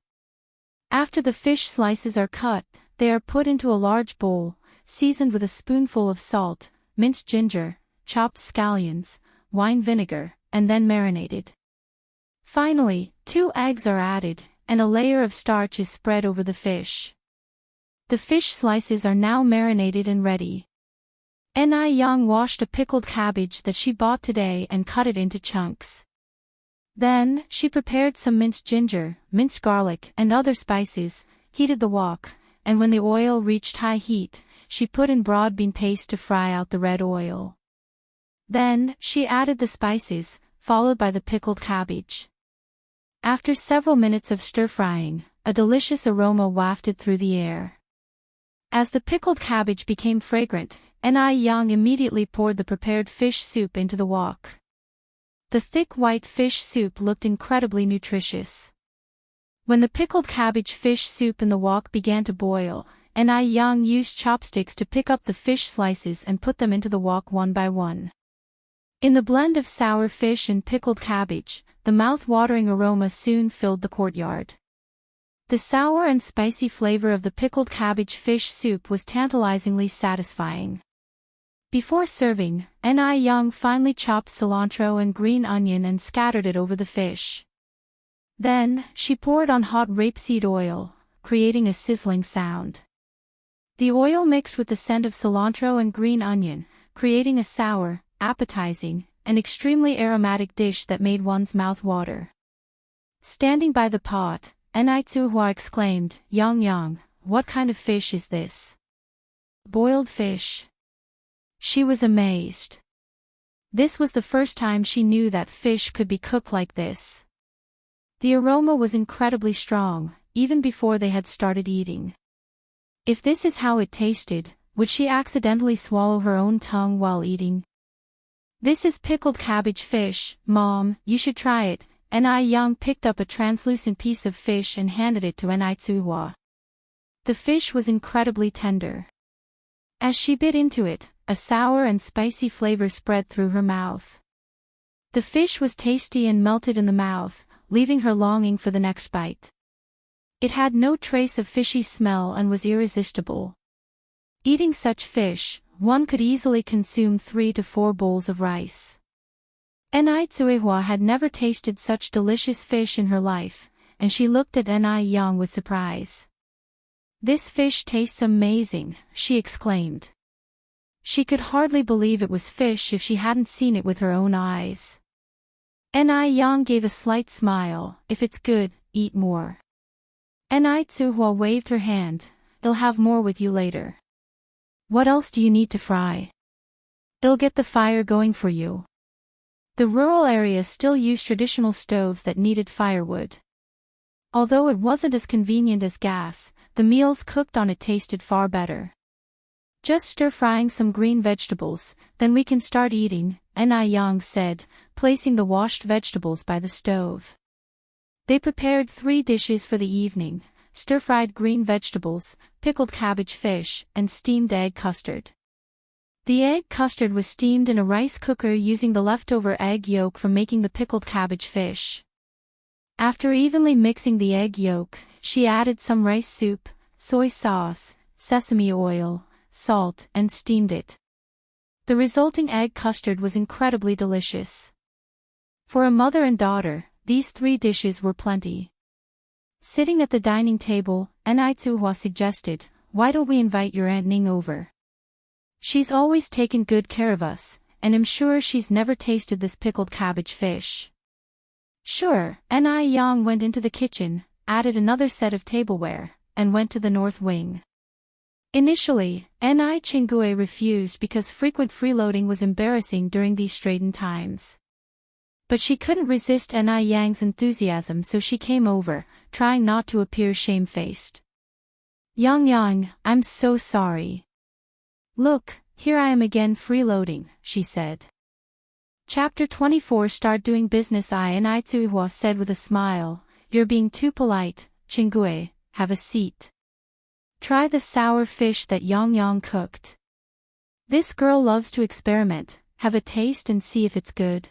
After the fish slices are cut, they are put into a large bowl, seasoned with a spoonful of salt, minced ginger, chopped scallions, wine vinegar, and then marinated. Finally, 2 eggs are added, and a layer of starch is spread over the fish. The fish slices are now marinated and ready. Enai washed a pickled cabbage that she bought today and cut it into chunks. Then, she prepared some minced ginger, minced garlic, and other spices, heated the wok, and when the oil reached high heat, she put in broad bean paste to fry out the red oil. Then, she added the spices, followed by the pickled cabbage. After several minutes of stir-frying, a delicious aroma wafted through the air. As the pickled cabbage became fragrant, Yang immediately poured the prepared fish soup into the wok. The thick white fish soup looked incredibly nutritious. When the pickled cabbage fish soup in the wok began to boil, Yang used chopsticks to pick up the fish slices and put them into the wok one by one. In the blend of sour fish and pickled cabbage, the mouth-watering aroma soon filled the courtyard. The sour and spicy flavor of the pickled cabbage fish soup was tantalizingly satisfying. Before serving, Yang finely chopped cilantro and green onion and scattered it over the fish. Then, she poured on hot rapeseed oil, creating a sizzling sound. The oil mixed with the scent of cilantro and green onion, creating a sour, appetizing, and extremely aromatic dish that made one's mouth water. Standing by the pot, Enai exclaimed, Yang, what kind of fish is this? Boiled fish. She was amazed. This was the first time she knew that fish could be cooked like this. The aroma was incredibly strong, even before they had started eating. If this is how it tasted, would she accidentally swallow her own tongue while eating? This is pickled cabbage fish, Mom, you should try it. Yang picked up a translucent piece of fish and handed it to Enai. The fish was incredibly tender. As she bit into it, a sour and spicy flavor spread through her mouth. The fish was tasty and melted in the mouth, leaving her longing for the next bite. It had no trace of fishy smell and was irresistible. Eating such fish, one could easily consume 3 to 4 bowls of rice. Enai had never tasted such delicious fish in her life, and she looked at Yang with surprise. This fish tastes amazing, she exclaimed. She could hardly believe it was fish if she hadn't seen it with her own eyes. Yang gave a slight smile, if it's good, eat more. Enai waved her hand, I'll have more with you later. What else do you need to fry? I'll get the fire going for you. The rural area still used traditional stoves that needed firewood. Although it wasn't as convenient as gas, the meals cooked on it tasted far better. Just stir-frying some green vegetables, then we can start eating, Yang said, placing the washed vegetables by the stove. They prepared 3 dishes for the evening: stir-fried green vegetables, pickled cabbage fish, and steamed egg custard. The egg custard was steamed in a rice cooker using the leftover egg yolk from making the pickled cabbage fish. After evenly mixing the egg yolk, she added some rice soup, soy sauce, sesame oil, salt, and steamed it. The resulting egg custard was incredibly delicious. For a mother and daughter, these 3 dishes were plenty. Sitting at the dining table, Enai suggested, why don't we invite your Aunt Ning over? She's always taken good care of us, and I'm sure she's never tasted this pickled cabbage fish. Sure, Yang went into the kitchen, added another set of tableware, and went to the north wing. Initially, Enai refused because frequent freeloading was embarrassing during these straitened times. But she couldn't resist Yang's enthusiasm, so she came over, trying not to appear shamefaced. Yang, I'm so sorry. Look, here I am again freeloading, she said. Chapter 24 Start doing business. Enai said with a smile, you're being too polite, Chingue, have a seat. Try the sour fish that Yang cooked. This girl loves to experiment, have a taste and see if it's good.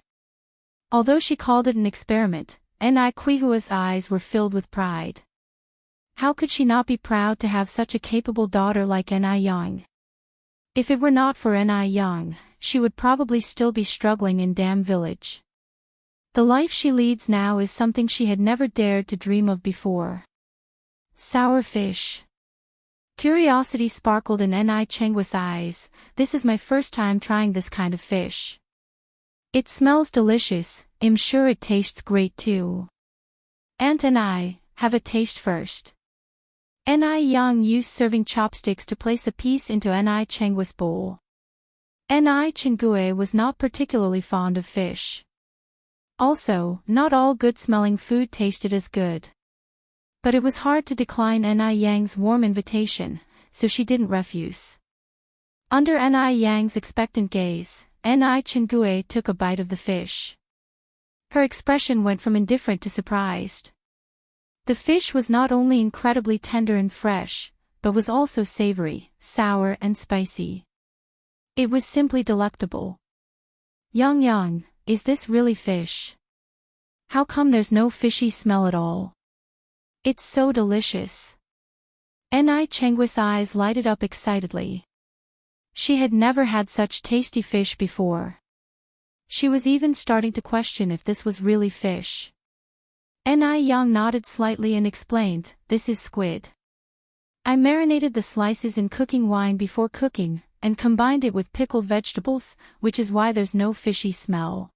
Although she called it an experiment, Enai eyes were filled with pride. How could she not be proud to have such a capable daughter like Yang? If it were not for Yang, she would probably still be struggling in Dam Village. The life she leads now is something she had never dared to dream of before. Sour fish. Curiosity sparkled in Enai eyes. This is my first time trying this kind of fish. It smells delicious, I'm sure it tastes great too. Aunt Enai, have a taste first. Ni Yang used serving chopsticks to place a piece into Ni Chengui's bowl. Ni Chengue was not particularly fond of fish. Also, not all good-smelling food tasted as good. But it was hard to decline Ni Yang's warm invitation, so she didn't refuse. Under Ni Yang's expectant gaze, Ni Chengue took a bite of the fish. Her expression went from indifferent to surprised. The fish was not only incredibly tender and fresh, but was also savory, sour and spicy. It was simply delectable. Yang, is this really fish? How come there's no fishy smell at all? It's so delicious. Ni Chengui's eyes lighted up excitedly. She had never had such tasty fish before. She was even starting to question if this was really fish. Ni Yang nodded slightly and explained, "This is squid. I marinated the slices in cooking wine before cooking, and combined it with pickled vegetables, which is why there's no fishy smell."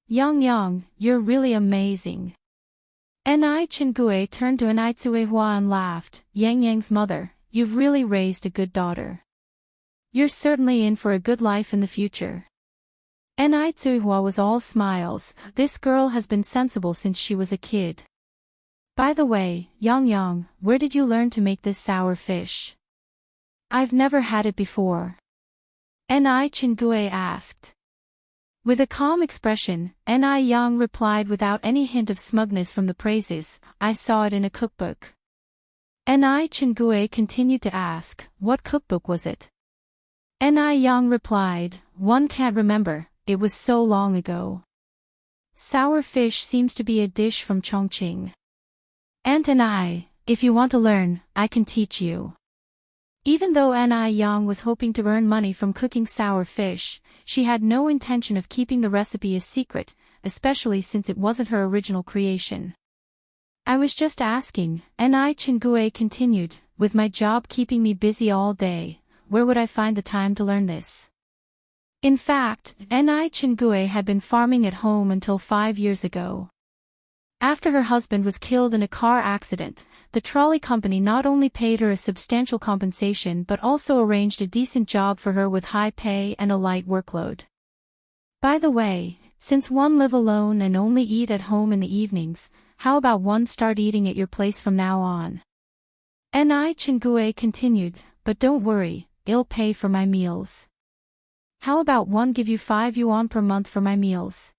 Yang, you're really amazing. Ni Chengue turned to Ni Tsuehua and laughed, Yang's mother, you've really raised a good daughter. You're certainly in for a good life in the future. Ni Tsuehua was all smiles, this girl has been sensible since she was a kid. By the way, Yang, where did you learn to make this sour fish? I've never had it before. Ni Chengue asked. With a calm expression, Ni Yang replied without any hint of smugness from the praises, I saw it in a cookbook. Ni Chengue continued to ask, what cookbook was it? Ni Yang replied, one can't remember, it was so long ago. Sour fish seems to be a dish from Chongqing. Ni, if you want to learn, I can teach you. Even though Ni Yang was hoping to earn money from cooking sour fish, she had no intention of keeping the recipe a secret, especially since it wasn't her original creation. I was just asking, Ni Chengue continued, with my job keeping me busy all day, where would I find the time to learn this? In fact, Ni Chengue had been farming at home until 5 years ago. After her husband was killed in a car accident, the trolley company not only paid her a substantial compensation but also arranged a decent job for her with high pay and a light workload. By the way, since one live alone and only eat at home in the evenings, how about one start eating at your place from now on? Ni Chengue continued, but don't worry, I'll pay for my meals. How about one give you 5 yuan per month for my meals?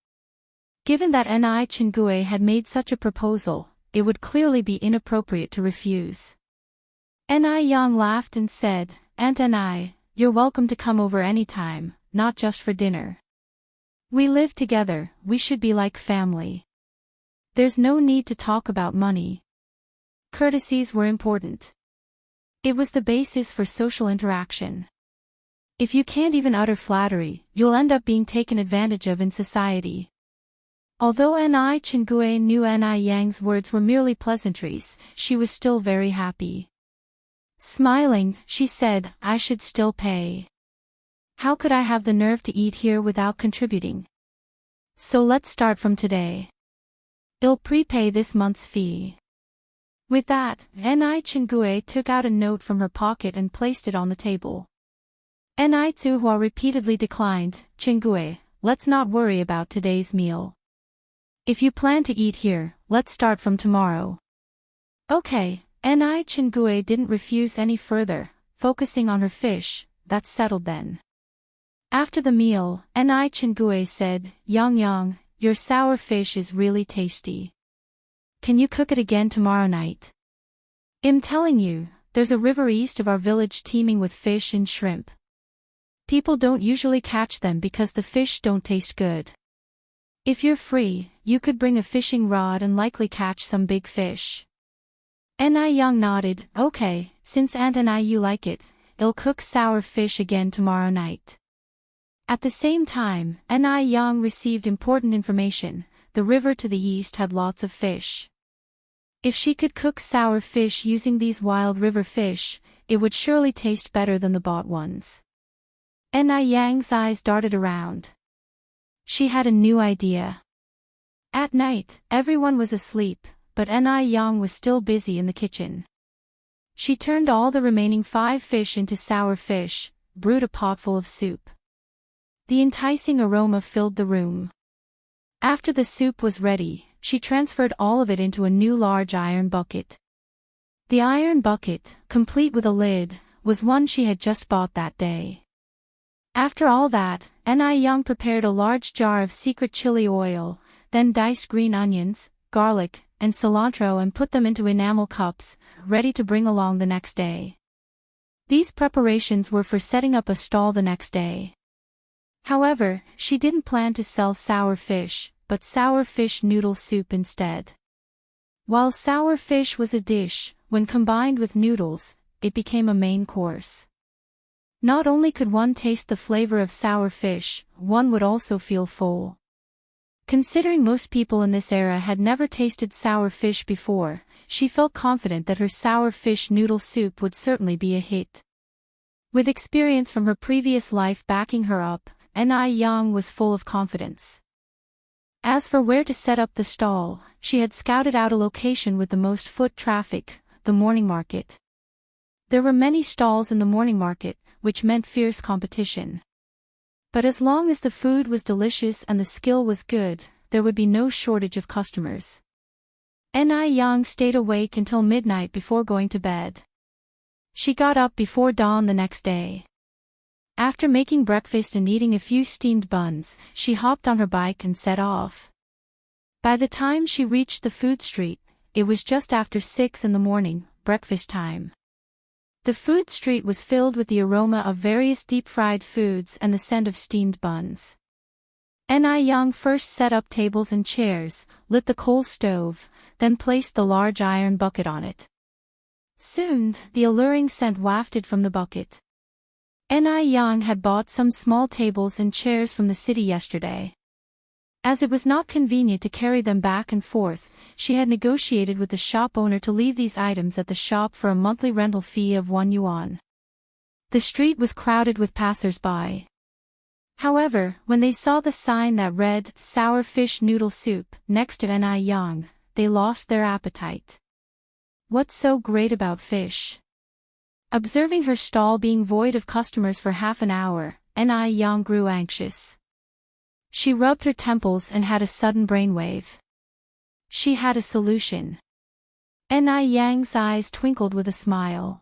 Given that Ni Chengue had made such a proposal, it would clearly be inappropriate to refuse. Ni Yang laughed and said, Aunt Ni, you're welcome to come over anytime, not just for dinner. We live together, we should be like family. There's no need to talk about money. Courtesies were important. It was the basis for social interaction. If you can't even utter flattery, you'll end up being taken advantage of in society. Although Ni Chengue knew Ni Yang's words were merely pleasantries, she was still very happy. Smiling, she said, I should still pay. How could I have the nerve to eat here without contributing? So let's start from today. I'll prepay this month's fee. With that, Ni Chengue took out a note from her pocket and placed it on the table. Ni Tsuehua repeatedly declined, Chengue, let's not worry about today's meal. If you plan to eat here, let's start from tomorrow. Okay, Ni Chengue didn't refuse any further, focusing on her fish, that's settled then. After the meal, Ni Chengue said, Yang, your sour fish is really tasty. Can you cook it again tomorrow night? I'm telling you, there's a river east of our village teeming with fish and shrimp. People don't usually catch them because the fish don't taste good. If you're free, you could bring a fishing rod and likely catch some big fish. Ni Yang nodded, okay, since Aunt Ni you like it, I'll cook sour fish again tomorrow night. At the same time, Ni Yang received important information, the river to the east had lots of fish. If she could cook sour fish using these wild river fish, it would surely taste better than the bought ones. Ni Yang's eyes darted around. She had a new idea. At night, everyone was asleep, but Ni Yang was still busy in the kitchen. She turned all the remaining 5 fish into sour fish, brewed a potful of soup. The enticing aroma filled the room. After the soup was ready, she transferred all of it into a new large iron bucket. The iron bucket, complete with a lid, was one she had just bought that day. After all that, Young prepared a large jar of secret chili oil, then diced green onions, garlic, and cilantro and put them into enamel cups, ready to bring along the next day. These preparations were for setting up a stall the next day. However, she didn't plan to sell sour fish, but sour fish noodle soup instead. While sour fish was a dish, when combined with noodles, it became a main course. Not only could one taste the flavor of sour fish, one would also feel full. Considering most people in this era had never tasted sour fish before, she felt confident that her sour fish noodle soup would certainly be a hit. With experience from her previous life backing her up, Young was full of confidence. As for where to set up the stall, she had scouted out a location with the most foot traffic, the morning market. There were many stalls in the morning market, which meant fierce competition. But as long as the food was delicious and the skill was good, there would be no shortage of customers. Young stayed awake until midnight before going to bed. She got up before dawn the next day. After making breakfast and eating a few steamed buns, she hopped on her bike and set off. By the time she reached the food street, it was just after 6 in the morning, breakfast time. The food street was filled with the aroma of various deep-fried foods and the scent of steamed buns. Young first set up tables and chairs, lit the coal stove, then placed the large iron bucket on it. Soon, the alluring scent wafted from the bucket. Young had bought some small tables and chairs from the city yesterday. As it was not convenient to carry them back and forth, she had negotiated with the shop owner to leave these items at the shop for a monthly rental fee of 1 yuan. The street was crowded with passers-by. However, when they saw the sign that read, "Sour Fish Noodle Soup," next to Young, they lost their appetite. What's so great about fish? Observing her stall being void of customers for half an hour, Young grew anxious. She rubbed her temples and had a sudden brainwave. She had a solution. Young's eyes twinkled with a smile.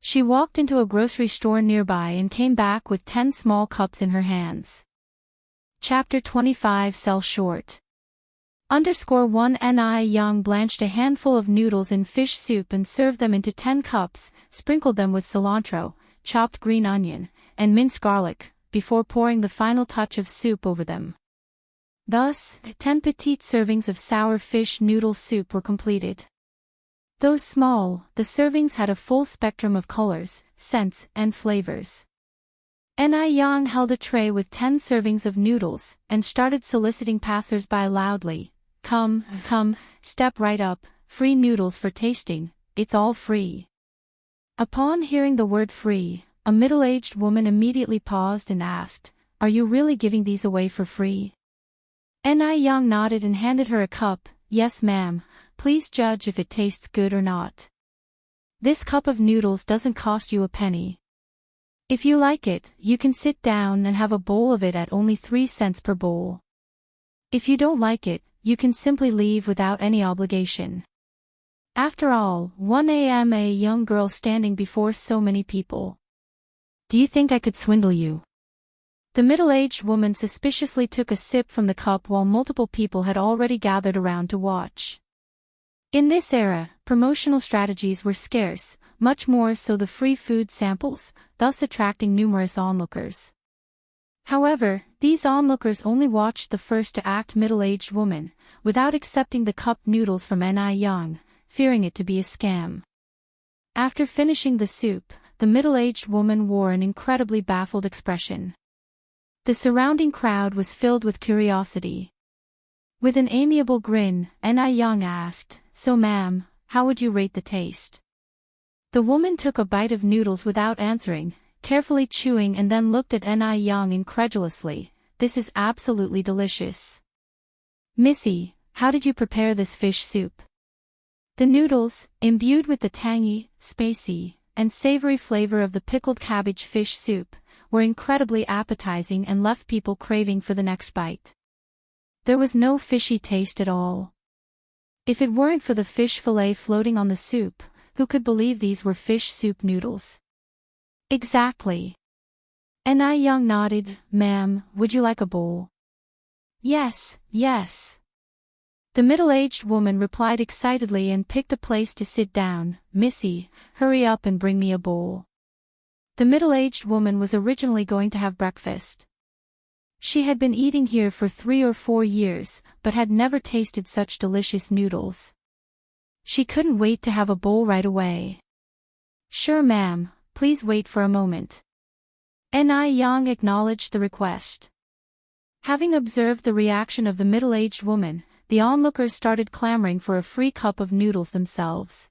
She walked into a grocery store nearby and came back with 10 small cups in her hands. Chapter 25 Sell Short. _1 Young blanched a handful of noodles in fish soup and served them into 10 cups, sprinkled them with cilantro, chopped green onion, and minced garlic, before pouring the final touch of soup over them. Thus, 10 petite servings of sour fish noodle soup were completed. Though small, the servings had a full spectrum of colors, scents, and flavors. Young held a tray with 10 servings of noodles, and started soliciting passers-by loudly. Come, step right up, free noodles for tasting, it's all free." Upon hearing the word free, a middle-aged woman immediately paused and asked, "Are you really giving these away for free?" Young nodded and handed her a cup. "Yes ma'am, please judge if it tastes good or not. This cup of noodles doesn't cost you a penny. If you like it, you can sit down and have a bowl of it at only 3 cents per bowl. If you don't like it, you can simply leave without any obligation." After all, 1 a.m. a young girl standing before so many people. "Do you think I could swindle you?" The middle-aged woman suspiciously took a sip from the cup while multiple people had already gathered around to watch. In this era, promotional strategies were scarce, much more so the free food samples, thus attracting numerous onlookers. However, these onlookers only watched the first to act middle-aged woman, without accepting the cup noodles from Young, fearing it to be a scam. After finishing the soup, the middle-aged woman wore an incredibly baffled expression. The surrounding crowd was filled with curiosity. With an amiable grin, Young asked, "So ma'am, how would you rate the taste?" The woman took a bite of noodles without answering, carefully chewing, and then looked at Young incredulously. "This is absolutely delicious. Missy, how did you prepare this fish soup?" The noodles, imbued with the tangy, spicy, and savory flavor of the pickled cabbage fish soup, were incredibly appetizing and left people craving for the next bite. There was no fishy taste at all. If it weren't for the fish fillet floating on the soup, who could believe these were fish soup noodles? Exactly. Young nodded. Ma'am, would you like a bowl? Yes, yes. The middle-aged woman replied excitedly and picked a place to sit down. Missy, hurry up and bring me a bowl. The middle-aged woman was originally going to have breakfast. She had been eating here for 3 or 4 years, but had never tasted such delicious noodles. She couldn't wait to have a bowl right away. Sure ma'am, please wait for a moment. Young acknowledged the request. Having observed the reaction of the middle-aged woman, the onlookers started clamoring for a free cup of noodles themselves.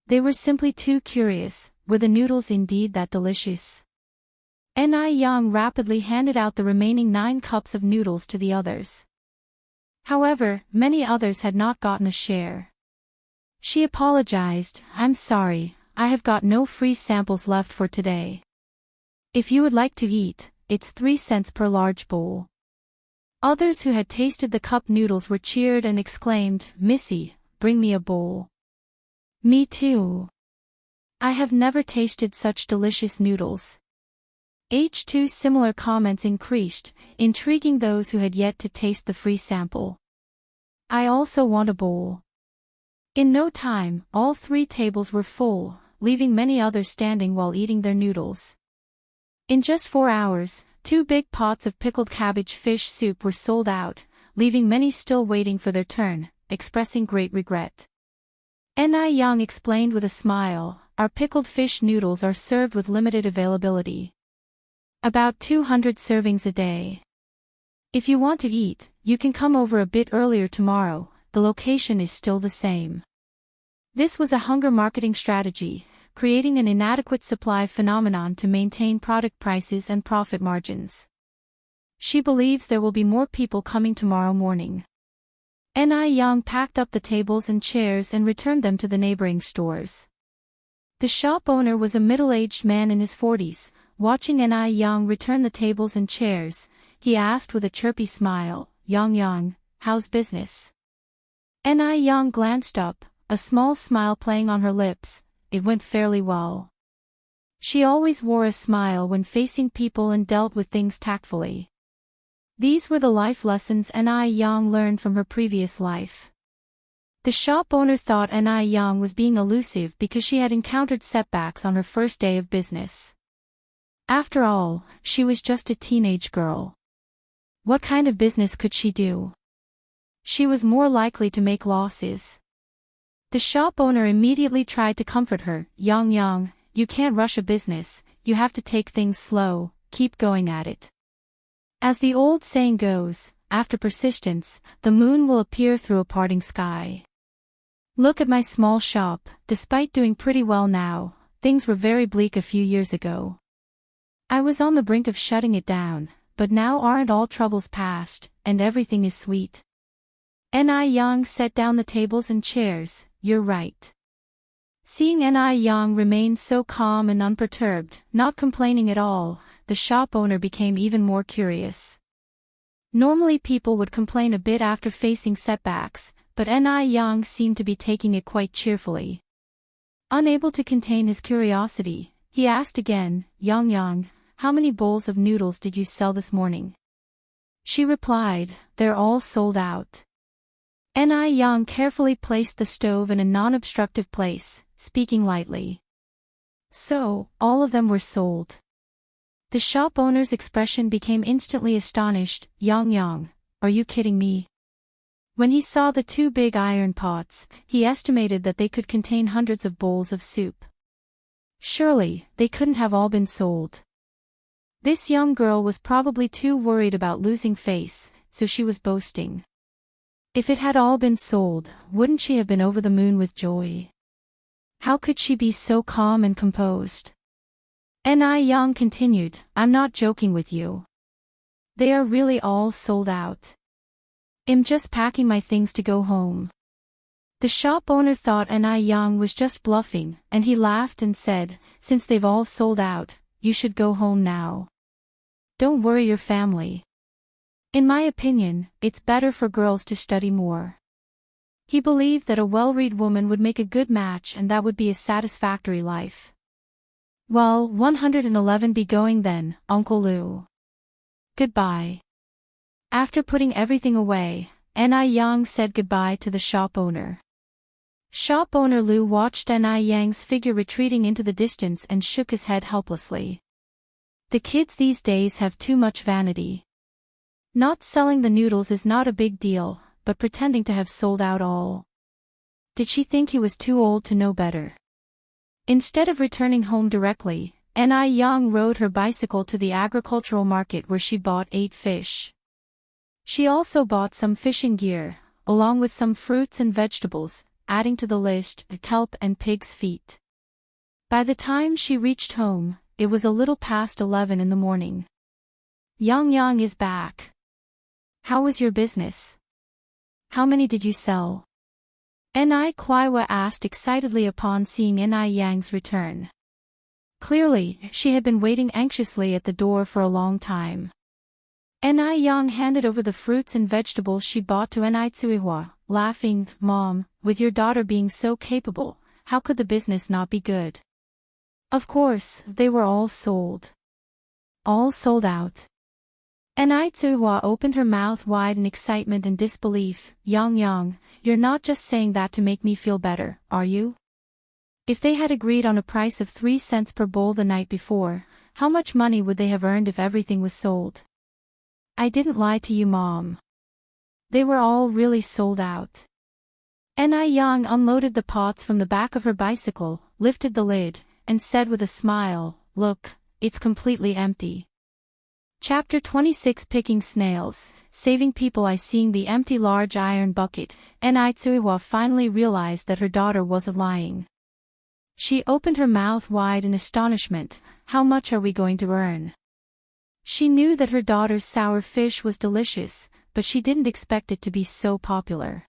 They were simply too curious. Were the noodles indeed that delicious? Young rapidly handed out the remaining 9 cups of noodles to the others. However, many others had not gotten a share. She apologized. I'm sorry, I have got no free samples left for today. If you would like to eat, it's 3 cents per large bowl. Others who had tasted the cup noodles were cheered and exclaimed, Missy, bring me a bowl. Me too. I have never tasted such delicious noodles. H2 similar comments increased, intriguing those who had yet to taste the free sample. I also want a bowl. In no time, all 3 tables were full, leaving many others standing while eating their noodles. In just 4 hours, 2 big pots of pickled cabbage fish soup were sold out, leaving many still waiting for their turn, expressing great regret. Young explained with a smile, our pickled fish noodles are served with limited availability. About 200 servings a day. If you want to eat, you can come over a bit earlier tomorrow, the location is still the same. This was a hunger marketing strategy, creating an inadequate supply phenomenon to maintain product prices and profit margins. She believes there will be more people coming tomorrow morning. Young packed up the tables and chairs and returned them to the neighboring stores. The shop owner was a middle-aged man in his 40s. Watching Young return the tables and chairs, he asked with a chirpy smile, Young, how's business? Young glanced up, a small smile playing on her lips. It went fairly well. She always wore a smile when facing people and dealt with things tactfully. These were the life lessons Young learned from her previous life. The shop owner thought Young was being elusive because she had encountered setbacks on her first day of business. After all, she was just a teenage girl. What kind of business could she do? She was more likely to make losses. The shop owner immediately tried to comfort her. Young, you can't rush a business, you have to take things slow, keep going at it. As the old saying goes, after persistence, the moon will appear through a parting sky. Look at my small shop, despite doing pretty well now, things were very bleak a few years ago. I was on the brink of shutting it down, but now aren't all troubles past, and everything is sweet. Young set down the tables and chairs. You're right. Seeing Young remain so calm and unperturbed, not complaining at all, the shop owner became even more curious. Normally people would complain a bit after facing setbacks, but Young seemed to be taking it quite cheerfully. Unable to contain his curiosity, he asked again, Young, how many bowls of noodles did you sell this morning? She replied, they're all sold out. Young carefully placed the stove in a non-obstructive place, speaking lightly. So, all of them were sold. The shop owner's expression became instantly astonished. Young, are you kidding me? When he saw the 2 big iron pots, he estimated that they could contain hundreds of bowls of soup. Surely, they couldn't have all been sold. This young girl was probably too worried about losing face, so she was boasting. If it had all been sold, wouldn't she have been over the moon with joy? How could she be so calm and composed? Young continued, I'm not joking with you. They are really all sold out. I'm just packing my things to go home. The shop owner thought Ni Yang was just bluffing, and he laughed and said, "Since they've all sold out, you should go home now. Don't worry your family. In my opinion, it's better for girls to study more." He believed that a well-read woman would make a good match and that would be a satisfactory life. Well, 111 be going then, Uncle Lu. Goodbye. After putting everything away, Ni Yang said goodbye to the shop owner. Shop owner Lu watched Ni Yang's figure retreating into the distance and shook his head helplessly. The kids these days have too much vanity. Not selling the noodles is not a big deal, but pretending to have sold out all. Did she think he was too old to know better? Instead of returning home directly, Ni Yang rode her bicycle to the agricultural market where she bought 8 fish. She also bought some fishing gear, along with some fruits and vegetables, adding to the list kelp and pig's feet. By the time she reached home, it was a little past 11 in the morning. Yang is back. How was your business? How many did you sell? Ni Kuiwa asked excitedly upon seeing Ni Yang's return. Clearly, she had been waiting anxiously at the door for a long time. Ni Yang handed over the fruits and vegetables she bought to Ni Tsuihua, laughing, "Mom, with your daughter being so capable, how could the business not be good?" Of course, they were all sold. All sold out. Ni Tsuihua opened her mouth wide in excitement and disbelief. Yang, you're not just saying that to make me feel better, are you? If they had agreed on a price of 3 cents per bowl the night before, how much money would they have earned if everything was sold? I didn't lie to you, Mom. They were all really sold out. Ni Yang unloaded the pots from the back of her bicycle, lifted the lid, and said with a smile, "Look, it's completely empty." Chapter 26 Picking Snails, Saving People. Seeing the empty large iron bucket, Ni Tsuihua finally realized that her daughter wasn't lying. She opened her mouth wide in astonishment. How much are we going to earn? She knew that her daughter's sour fish was delicious, but she didn't expect it to be so popular.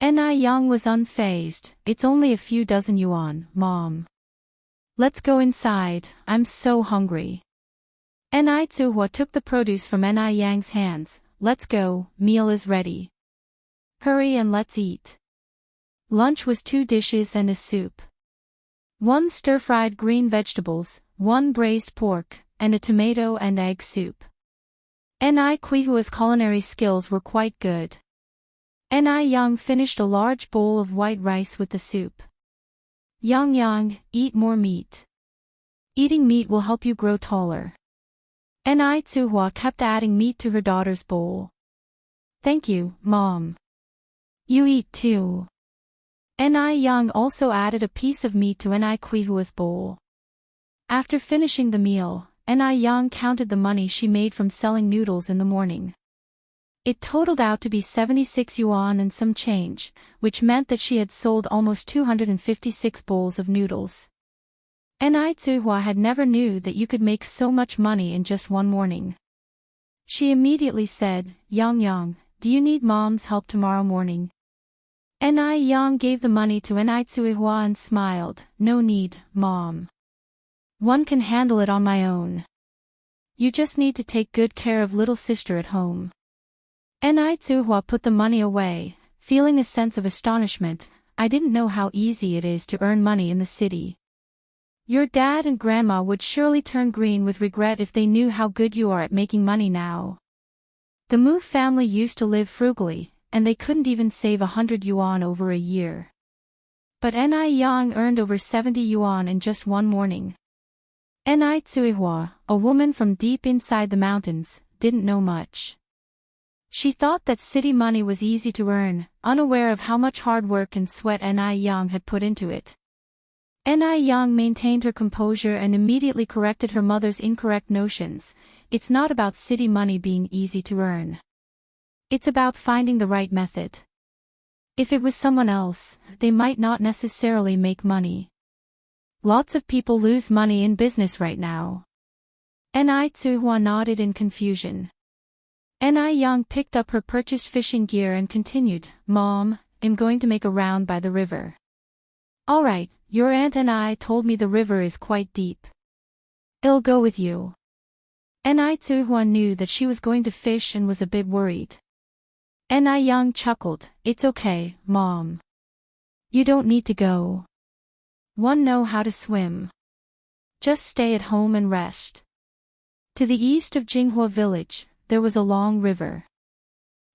Ni Yang was unfazed. It's only a few dozen yuan, Mom. Let's go inside, I'm so hungry. Ni Tsuihua took the produce from Ni Yang's hands. Let's go, meal is ready. Hurry and let's eat. Lunch was 2 dishes and a soup. 1 stir-fried green vegetables, 1 braised pork, and a tomato and egg soup. Ni Kuihua's culinary skills were quite good. Ni Yang finished a large bowl of white rice with the soup. Yang, eat more meat. Eating meat will help you grow taller. Ni Tsuihua kept adding meat to her daughter's bowl. Thank you, Mom. You eat too. Ni Yang also added a piece of meat to Ni Kuihua's bowl. After finishing the meal, Ni Yang counted the money she made from selling noodles in the morning. It totaled out to be 76 yuan and some change, which meant that she had sold almost 256 bowls of noodles. Ni Tsuihua had never knew that you could make so much money in just one morning. She immediately said, Yang, do you need Mom's help tomorrow morning? Ni Yang gave the money to Ni Tsuihua and smiled, No need, Mom. One can handle it on my own. You just need to take good care of little sister at home. Ni Tsuihua put the money away, feeling a sense of astonishment. I didn't know how easy it is to earn money in the city. Your dad and grandma would surely turn green with regret if they knew how good you are at making money now. The Mu family used to live frugally, and they couldn't even save 100 yuan over a year. But Ni Yang earned over 70 yuan in just one morning. Ni Tsuihua, a woman from deep inside the mountains, didn't know much. She thought that city money was easy to earn, unaware of how much hard work and sweat Ni Yang had put into it. Ni Yang maintained her composure and immediately corrected her mother's incorrect notions. It's not about city money being easy to earn. It's about finding the right method. If it was someone else, they might not necessarily make money. Lots of people lose money in business right now. Ni Tsuihua nodded in confusion. Ni Yang picked up her purchased fishing gear and continued, Mom, I'm going to make a round by the river. Alright, your aunt and I told me the river is quite deep. I'll go with you. Tzuhuan knew that she was going to fish and was a bit worried. Yang chuckled, it's okay, Mom. You don't need to go. One know how to swim. Just stay at home and rest. To the east of Jinghua village, there was a long river.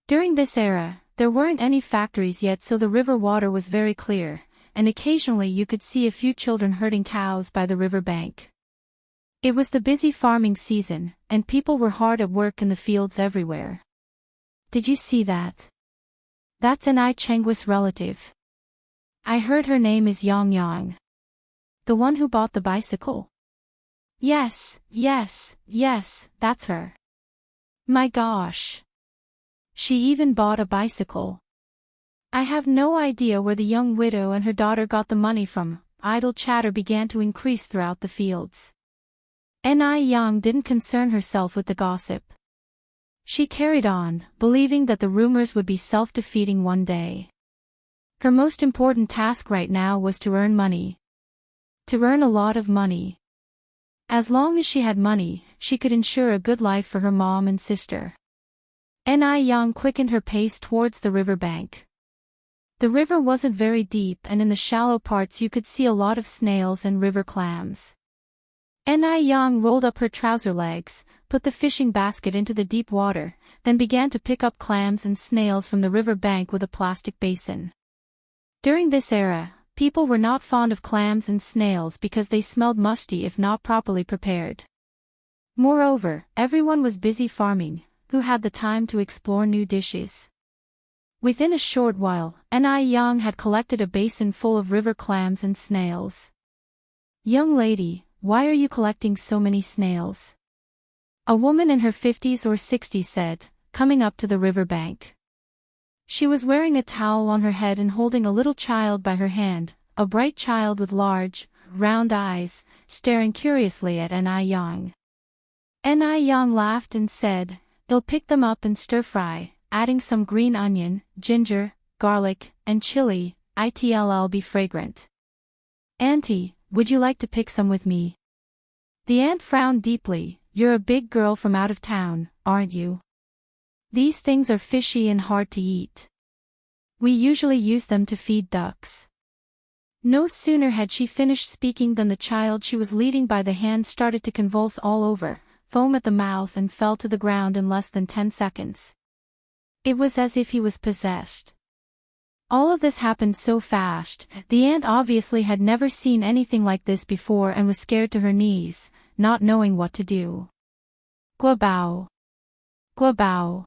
During this era, there weren't any factories yet, so the river water was very clear, and occasionally you could see a few children herding cows by the river bank. It was the busy farming season, and people were hard at work in the fields everywhere. Did you see that? That's Chenggu's relative. I heard her name is Yang. The one who bought the bicycle? Yes, that's her. My gosh. She even bought a bicycle. I have no idea where the young widow and her daughter got the money from. Idle chatter began to increase throughout the fields. Yang didn't concern herself with the gossip. She carried on, believing that the rumors would be self-defeating one day. Her most important task right now was to earn money. To earn a lot of money. As long as she had money, she could ensure a good life for her mom and sister. Yang quickened her pace towards the river bank. The river wasn't very deep, and in the shallow parts you could see a lot of snails and river clams. Yang rolled up her trouser legs, put the fishing basket into the deep water, then began to pick up clams and snails from the river bank with a plastic basin. During this era, people were not fond of clams and snails because they smelled musty if not properly prepared. Moreover, everyone was busy farming, who had the time to explore new dishes. Within a short while, Yang had collected a basin full of river clams and snails. Young lady, why are you collecting so many snails? A woman in her 50s or 60s said, coming up to the river bank. She was wearing a towel on her head and holding a little child by her hand, a bright child with large, round eyes, staring curiously at Yang. Yang laughed and said, I'll pick them up and stir-fry, adding some green onion, ginger, garlic, and chili, it'll be fragrant. Auntie, would you like to pick some with me? The aunt frowned deeply. You're a big girl from out of town, aren't you? These things are fishy and hard to eat. We usually use them to feed ducks. No sooner had she finished speaking than the child she was leading by the hand started to convulse all over, foam at the mouth, and fell to the ground in less than 10 seconds. It was as if he was possessed. All of this happened so fast. The aunt obviously had never seen anything like this before and was scared to her knees, not knowing what to do. Guobao. Guobao.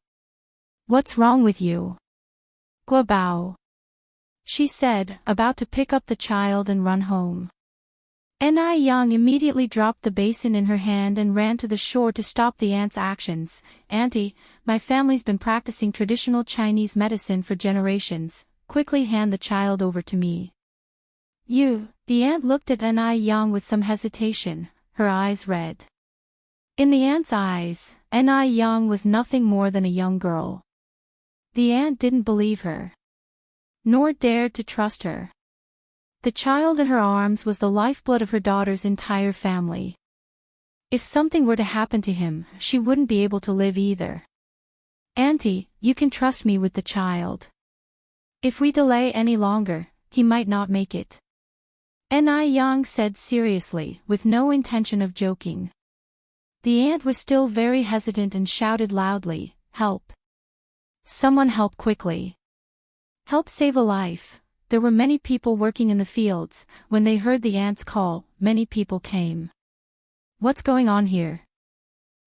What's wrong with you? Guobao. She said, about to pick up the child and run home. Yang immediately dropped the basin in her hand and ran to the shore to stop the aunt's actions. Auntie, my family's been practicing traditional Chinese medicine for generations. Quickly hand the child over to me. You, the aunt looked at Yang with some hesitation, her eyes red. In the aunt's eyes, Yang was nothing more than a young girl. The aunt didn't believe her, nor dared to trust her. The child in her arms was the lifeblood of her daughter's entire family. If something were to happen to him, she wouldn't be able to live either. Auntie, you can trust me with the child. If we delay any longer, he might not make it. Yang said seriously, with no intention of joking. The aunt was still very hesitant and shouted loudly, help. Someone help quickly. Help save a life. There were many people working in the fields. When they heard the aunt's call, many people came. What's going on here?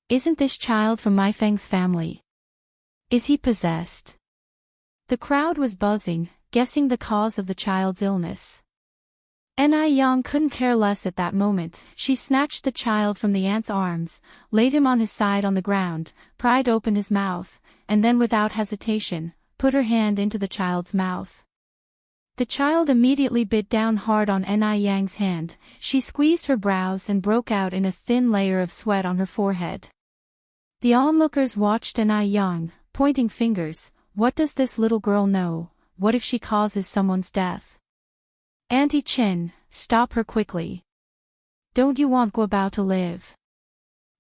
Isn't this child from Mai Feng's family? Is he possessed? The crowd was buzzing, guessing the cause of the child's illness. Yang couldn't care less at that moment. She snatched the child from the aunt's arms, laid him on his side on the ground, pried open his mouth, and then without hesitation, put her hand into the child's mouth. The child immediately bit down hard on Yang's hand. She squeezed her brows and broke out in a thin layer of sweat on her forehead. The onlookers watched Yang, pointing fingers. What does this little girl know? what if she causes someone's death? Auntie Chin, stop her quickly. Don't you want Guobao to live?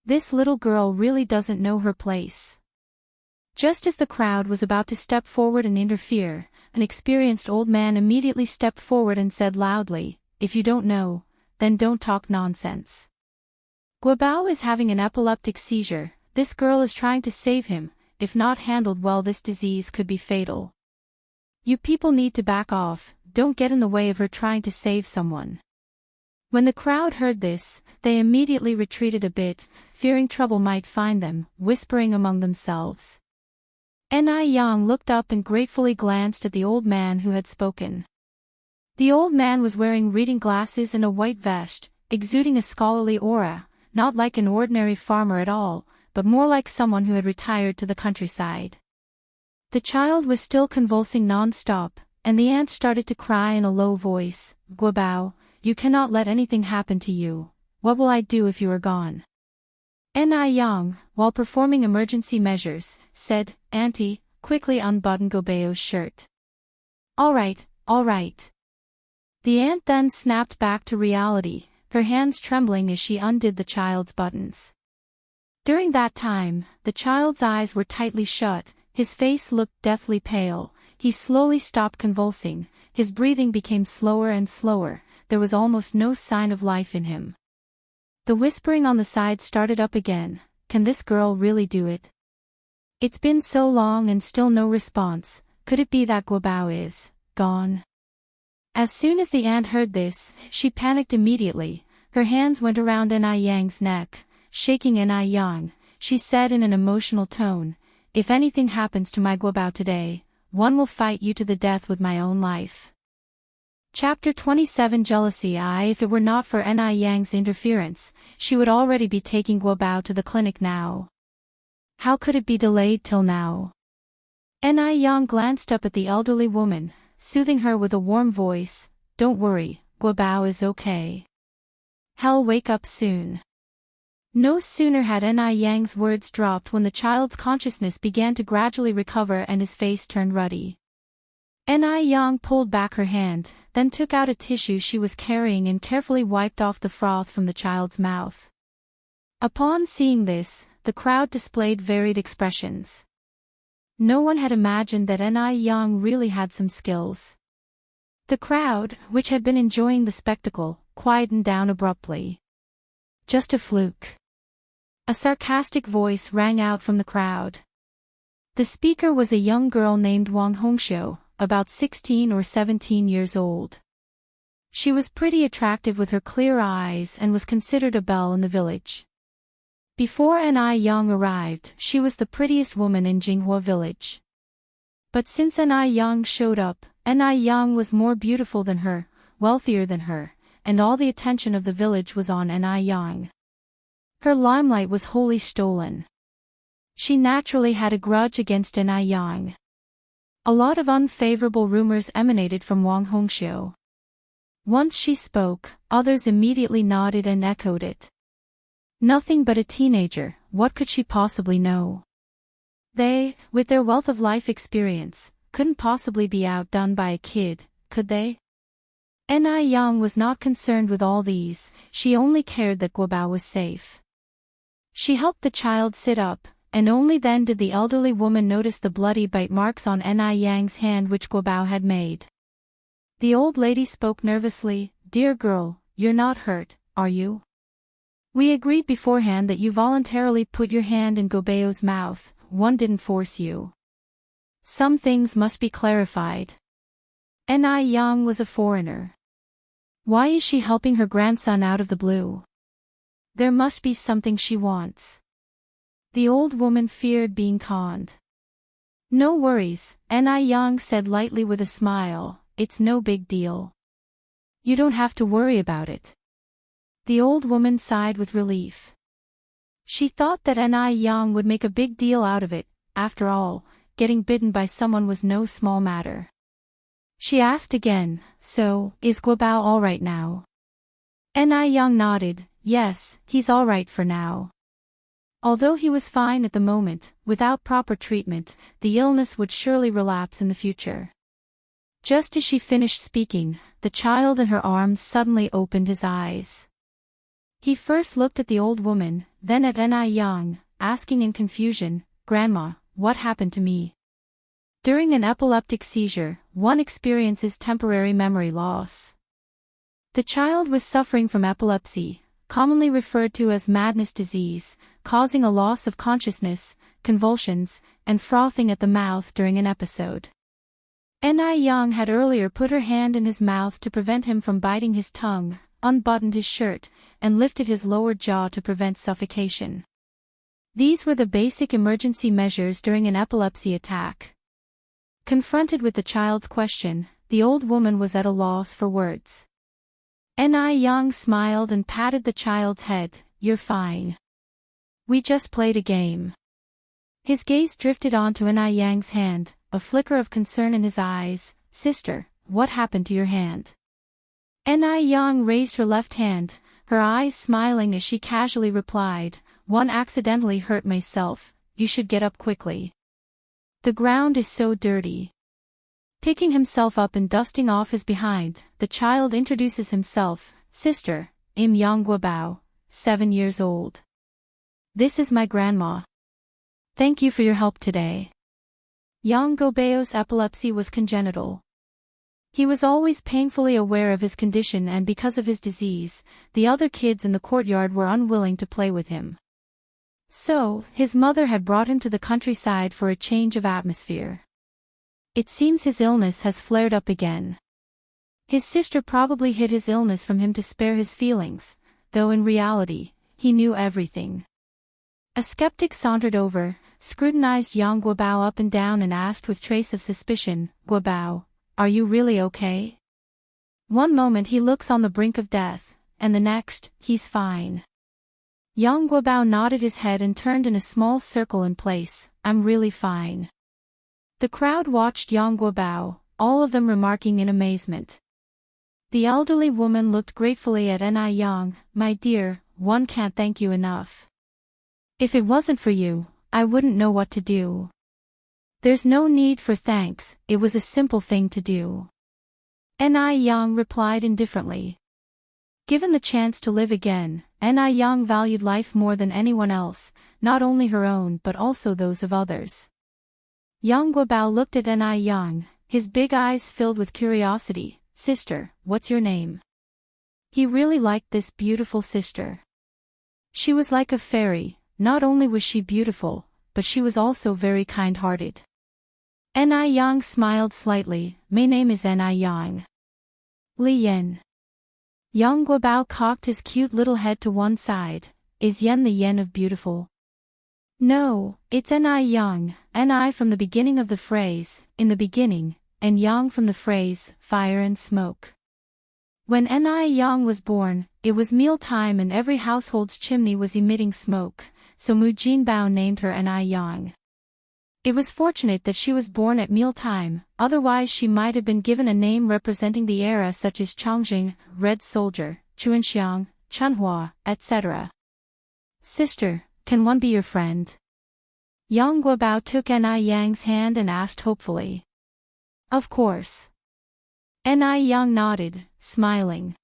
This little girl really doesn't know her place. Just as the crowd was about to step forward and interfere, an experienced old man immediately stepped forward and said loudly, "If you don't know, then don't talk nonsense. Guobao is having an epileptic seizure, this girl is trying to save him, if not handled well this disease could be fatal. You people need to back off, don't get in the way of her trying to save someone." When the crowd heard this, they immediately retreated a bit, fearing trouble might find them, whispering among themselves. Yang looked up and gratefully glanced at the old man who had spoken. The old man was wearing reading glasses and a white vest, exuding a scholarly aura, not like an ordinary farmer at all, but more like someone who had retired to the countryside. The child was still convulsing non-stop, and the aunt started to cry in a low voice, "Guobao, you cannot let anything happen to you. What will I do if you are gone?" Yang, while performing emergency measures, said, "Auntie, quickly unbutton Guobao's shirt." All right. The aunt then snapped back to reality, her hands trembling as she undid the child's buttons. During that time, the child's eyes were tightly shut, his face looked deathly pale, he slowly stopped convulsing, his breathing became slower and slower, there was almost no sign of life in him. The whispering on the side started up again, "Can this girl really do it? It's been so long and still no response, could it be that Guobao is gone?" As soon as the aunt heard this, she panicked immediately, her hands went around Yang's neck, shaking Yang, she said in an emotional tone, "If anything happens to my Guobao today, one will fight you to the death with my own life." Chapter 27 Jealousy. If it were not for Yang's interference, she would already be taking Guobao to the clinic now. How could it be delayed till now? Yang glanced up at the elderly woman, soothing her with a warm voice, "Don't worry, Guobao is okay. He'll wake up soon." No sooner had Yang's words dropped when the child's consciousness began to gradually recover and his face turned ruddy. Yang pulled back her hand, then took out a tissue she was carrying and carefully wiped off the froth from the child's mouth. Upon seeing this, the crowd displayed varied expressions. No one had imagined that Yang really had some skills. The crowd, which had been enjoying the spectacle, quietened down abruptly. "Just a fluke." A sarcastic voice rang out from the crowd. The speaker was a young girl named Wang Hongxiu, about 16 or 17 years old. She was pretty attractive with her clear eyes and was considered a belle in the village. Before Yang arrived, she was the prettiest woman in Jinghua village. But since Yang showed up, Yang was more beautiful than her, wealthier than her, and all the attention of the village was on Yang. Her limelight was wholly stolen. She naturally had a grudge against Yang. A lot of unfavorable rumors emanated from Wang Hongxiu. Once she spoke, others immediately nodded and echoed it. Nothing but a teenager, what could she possibly know? They, with their wealth of life experience, couldn't possibly be outdone by a kid, could they? Yang was not concerned with all these, she only cared that Guobao was safe. She helped the child sit up, and only then did the elderly woman notice the bloody bite marks on Yang's hand which Guobao had made. The old lady spoke nervously, "Dear girl, you're not hurt, are you? We agreed beforehand that you voluntarily put your hand in Guobao's mouth, one didn't force you. Some things must be clarified. Yang was a foreigner. Why is she helping her grandson out of the blue? There must be something she wants." The old woman feared being conned. "No worries," Yang said lightly with a smile, "it's no big deal. You don't have to worry about it." The old woman sighed with relief. She thought that Yang would make a big deal out of it, after all, getting bitten by someone was no small matter. She asked again, "So, is Guobao all right now?" Yang nodded, "Yes, he's all right for now. Although he was fine at the moment, without proper treatment, the illness would surely relapse in the future." Just as she finished speaking, the child in her arms suddenly opened his eyes. He first looked at the old woman, then at Yang, asking in confusion, "Grandma, what happened to me?" During an epileptic seizure, one experiences temporary memory loss. The child was suffering from epilepsy, commonly referred to as madness disease, causing a loss of consciousness, convulsions, and frothing at the mouth during an episode. Yang had earlier put her hand in his mouth to prevent him from biting his tongue, unbuttoned his shirt, and lifted his lower jaw to prevent suffocation. These were the basic emergency measures during an epilepsy attack. Confronted with the child's question, the old woman was at a loss for words. Yang smiled and patted the child's head. "You're fine. We just played a game." His gaze drifted onto Yang's hand, a flicker of concern in his eyes. "Sister, what happened to your hand?" Yang raised her left hand, her eyes smiling as she casually replied, "One accidentally hurt myself. You should get up quickly. The ground is so dirty." Picking himself up and dusting off his behind, the child introduces himself, "Sister, I'm Yang Guobao, 7 years old. This is my grandma. Thank you for your help today." Yang Guobao's epilepsy was congenital. He was always painfully aware of his condition, and because of his disease, the other kids in the courtyard were unwilling to play with him. So, his mother had brought him to the countryside for a change of atmosphere. It seems his illness has flared up again. His sister probably hid his illness from him to spare his feelings, though in reality, he knew everything. A skeptic sauntered over, scrutinized Yang Guobao up and down and asked with trace of suspicion, "Guobao, are you really okay?" One moment he looks on the brink of death, and the next, he's fine. Yang Guobao nodded his head and turned in a small circle in place. "I'm really fine." The crowd watched Yang Guobao, all of them remarking in amazement. The elderly woman looked gratefully at Yang. "My dear, one can't thank you enough. If it wasn't for you, I wouldn't know what to do." "There's no need for thanks, it was a simple thing to do." Yang replied indifferently. Given the chance to live again, Yang valued life more than anyone else, not only her own but also those of others. Yang Guobao looked at Yang, his big eyes filled with curiosity. "Sister, what's your name?" He really liked this beautiful sister. She was like a fairy. Not only was she beautiful, but she was also very kind-hearted. Yang smiled slightly. "My name is Yang. Li Yen." Yang Guobao cocked his cute little head to one side. "Is Yen the Yen of beautiful?" "No, it's Yang, Ni from the beginning of the phrase, in the beginning, and Yang from the phrase, fire and smoke." When Yang was born, it was mealtime and every household's chimney was emitting smoke, so Mu Jinbao named her Yang. It was fortunate that she was born at mealtime, otherwise she might have been given a name representing the era such as Chongjing, Red Soldier, Chuanxiang, Chunhua, etc. "Sister, can one be your friend?" Yang Guobao took Yang's hand and asked hopefully. "Of course." Yang nodded, smiling.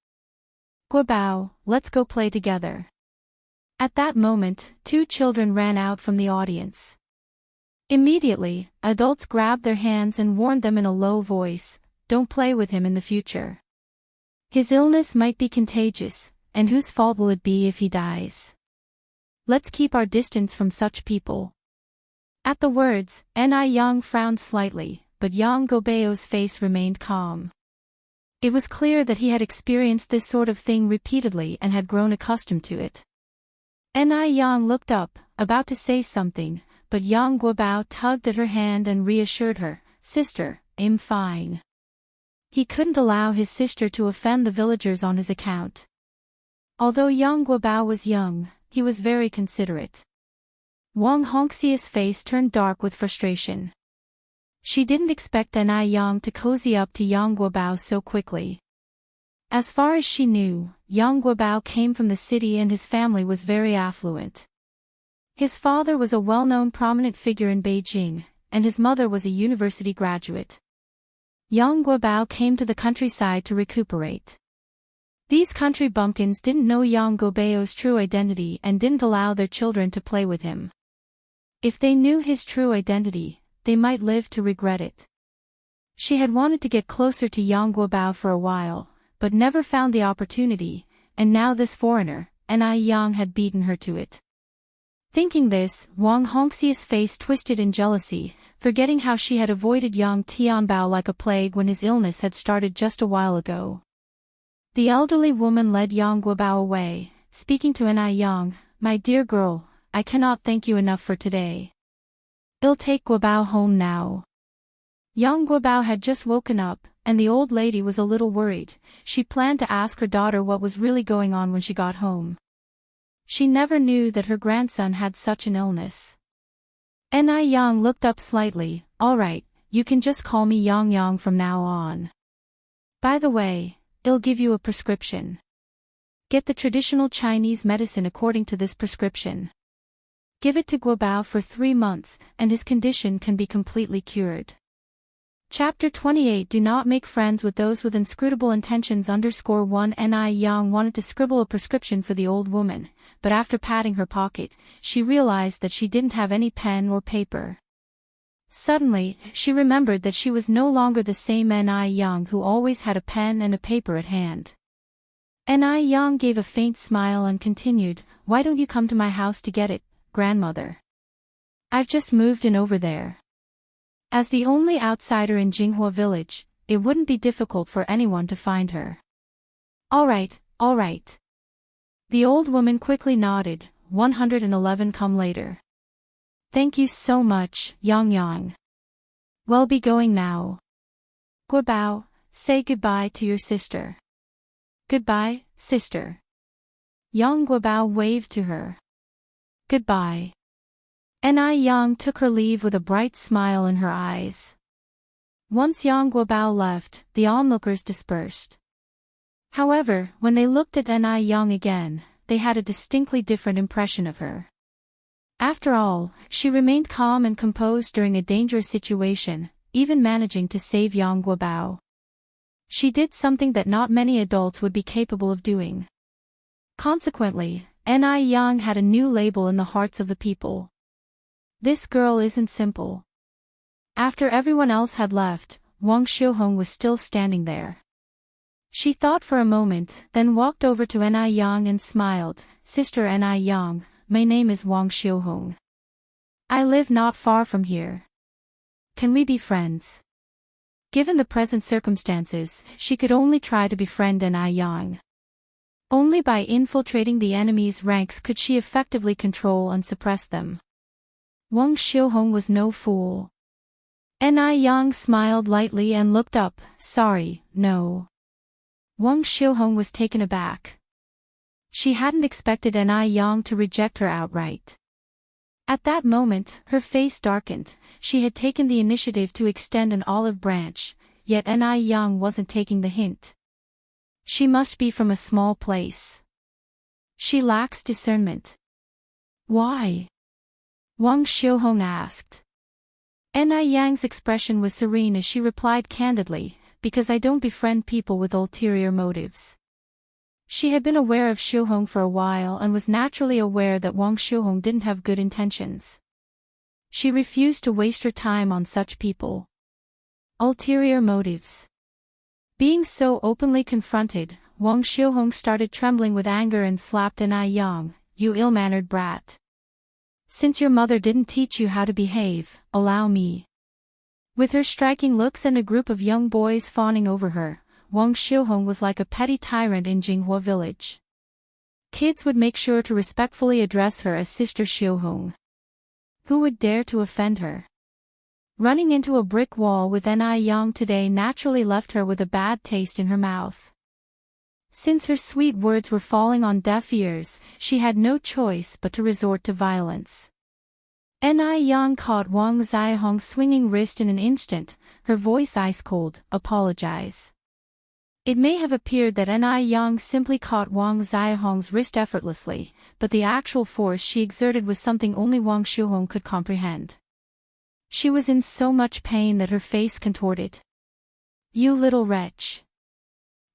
"Guobao, let's go play together." At that moment, 2 children ran out from the audience. Immediately, adults grabbed their hands and warned them in a low voice, "Don't play with him in the future. His illness might be contagious, and whose fault will it be if he dies? Let's keep our distance from such people." At the words, Yang frowned slightly, but Yang Guobao's face remained calm. It was clear that he had experienced this sort of thing repeatedly and had grown accustomed to it. Yang looked up, about to say something, but Yang Guobao tugged at her hand and reassured her, "Sister, I'm fine." He couldn't allow his sister to offend the villagers on his account. Although Yang Guobao was young, he was very considerate. Wang Hongxia's face turned dark with frustration. She didn't expect Yang to cozy up to Yang Guobao so quickly. As far as she knew, Yang Guobao came from the city and his family was very affluent. His father was a well-known prominent figure in Beijing, and his mother was a university graduate. Yang Guobao came to the countryside to recuperate. These country bumpkins didn't know Yang Guobao's true identity and didn't allow their children to play with him. If they knew his true identity, they might live to regret it. She had wanted to get closer to Yang Guobao for a while, but never found the opportunity, and now this foreigner, Yang, had beaten her to it. Thinking this, Wang Hongxia's face twisted in jealousy, forgetting how she had avoided Yang Tianbao like a plague when his illness had started just a while ago. The elderly woman led Yang Guobao away, speaking to Yang, "My dear girl, I cannot thank you enough for today. I'll take Guobao home now." Yang Guobao had just woken up, and the old lady was a little worried. She planned to ask her daughter what was really going on when she got home. She never knew that her grandson had such an illness. Yang looked up slightly. "All right, you can just call me Yang from now on. By the way, I'll give you a prescription. Get the traditional Chinese medicine according to this prescription. Give it to Guobao for 3 months, and his condition can be completely cured." Chapter 28. Do not make friends with those with inscrutable intentions. _1 Yang wanted to scribble a prescription for the old woman, but after patting her pocket, she realized that she didn't have any pen or paper. Suddenly, she remembered that she was no longer the same Yang who always had a pen and a paper at hand. Yang gave a faint smile and continued, "Why don't you come to my house to get it, grandmother? I've just moved in over there. As the only outsider in Jinghua village, it wouldn't be difficult for anyone to find her." All right. The old woman quickly nodded. 111 come later. "Thank you so much, Yang. Well, be going now. Guobao, say goodbye to your sister." "Goodbye, sister." Yang Guobao waved to her. "Goodbye." Yang took her leave with a bright smile in her eyes. Once Yang Guobao left, the onlookers dispersed. However, when they looked at Yang again, they had a distinctly different impression of her. After all, she remained calm and composed during a dangerous situation, even managing to save Yang Guobao. She did something that not many adults would be capable of doing. Consequently, Yang had a new label in the hearts of the people. This girl isn't simple. After everyone else had left, Wang Xiuhong was still standing there. She thought for a moment, then walked over to Yang and smiled. "Sister Yang, my name is Wang Xiuhong. I live not far from here. Can we be friends?" Given the present circumstances, she could only try to befriend Yang. Only by infiltrating the enemy's ranks could she effectively control and suppress them. Wang Xiuhong was no fool. Yang smiled lightly and looked up. "Sorry, no." Wang Xiuhong was taken aback. She hadn't expected Yang to reject her outright. At that moment, her face darkened. She had taken the initiative to extend an olive branch, yet Yang wasn't taking the hint. She must be from a small place. She lacks discernment. "Why?" Wang Xiuhong asked. Yang's expression was serene as she replied candidly, "Because I don't befriend people with ulterior motives." She had been aware of Xiuhong for a while and was naturally aware that Wang Xiuhong didn't have good intentions. She refused to waste her time on such people. Ulterior motives. Being so openly confronted, Wang Xiuhong started trembling with anger and slapped Yang. "You ill-mannered brat. Since your mother didn't teach you how to behave, allow me." With her striking looks and a group of young boys fawning over her, Wang Xiuhong was like a petty tyrant in Jinghua village. Kids would make sure to respectfully address her as Sister Xiuhong. Who would dare to offend her? Running into a brick wall with Yang today naturally left her with a bad taste in her mouth. Since her sweet words were falling on deaf ears, she had no choice but to resort to violence. Yang caught Wang Xiuhong's swinging wrist in an instant, her voice ice-cold. "Apologize." It may have appeared that Yang simply caught Wang Xiuhong's wrist effortlessly, but the actual force she exerted was something only Wang Xiuhong could comprehend. She was in so much pain that her face contorted. You little wretch.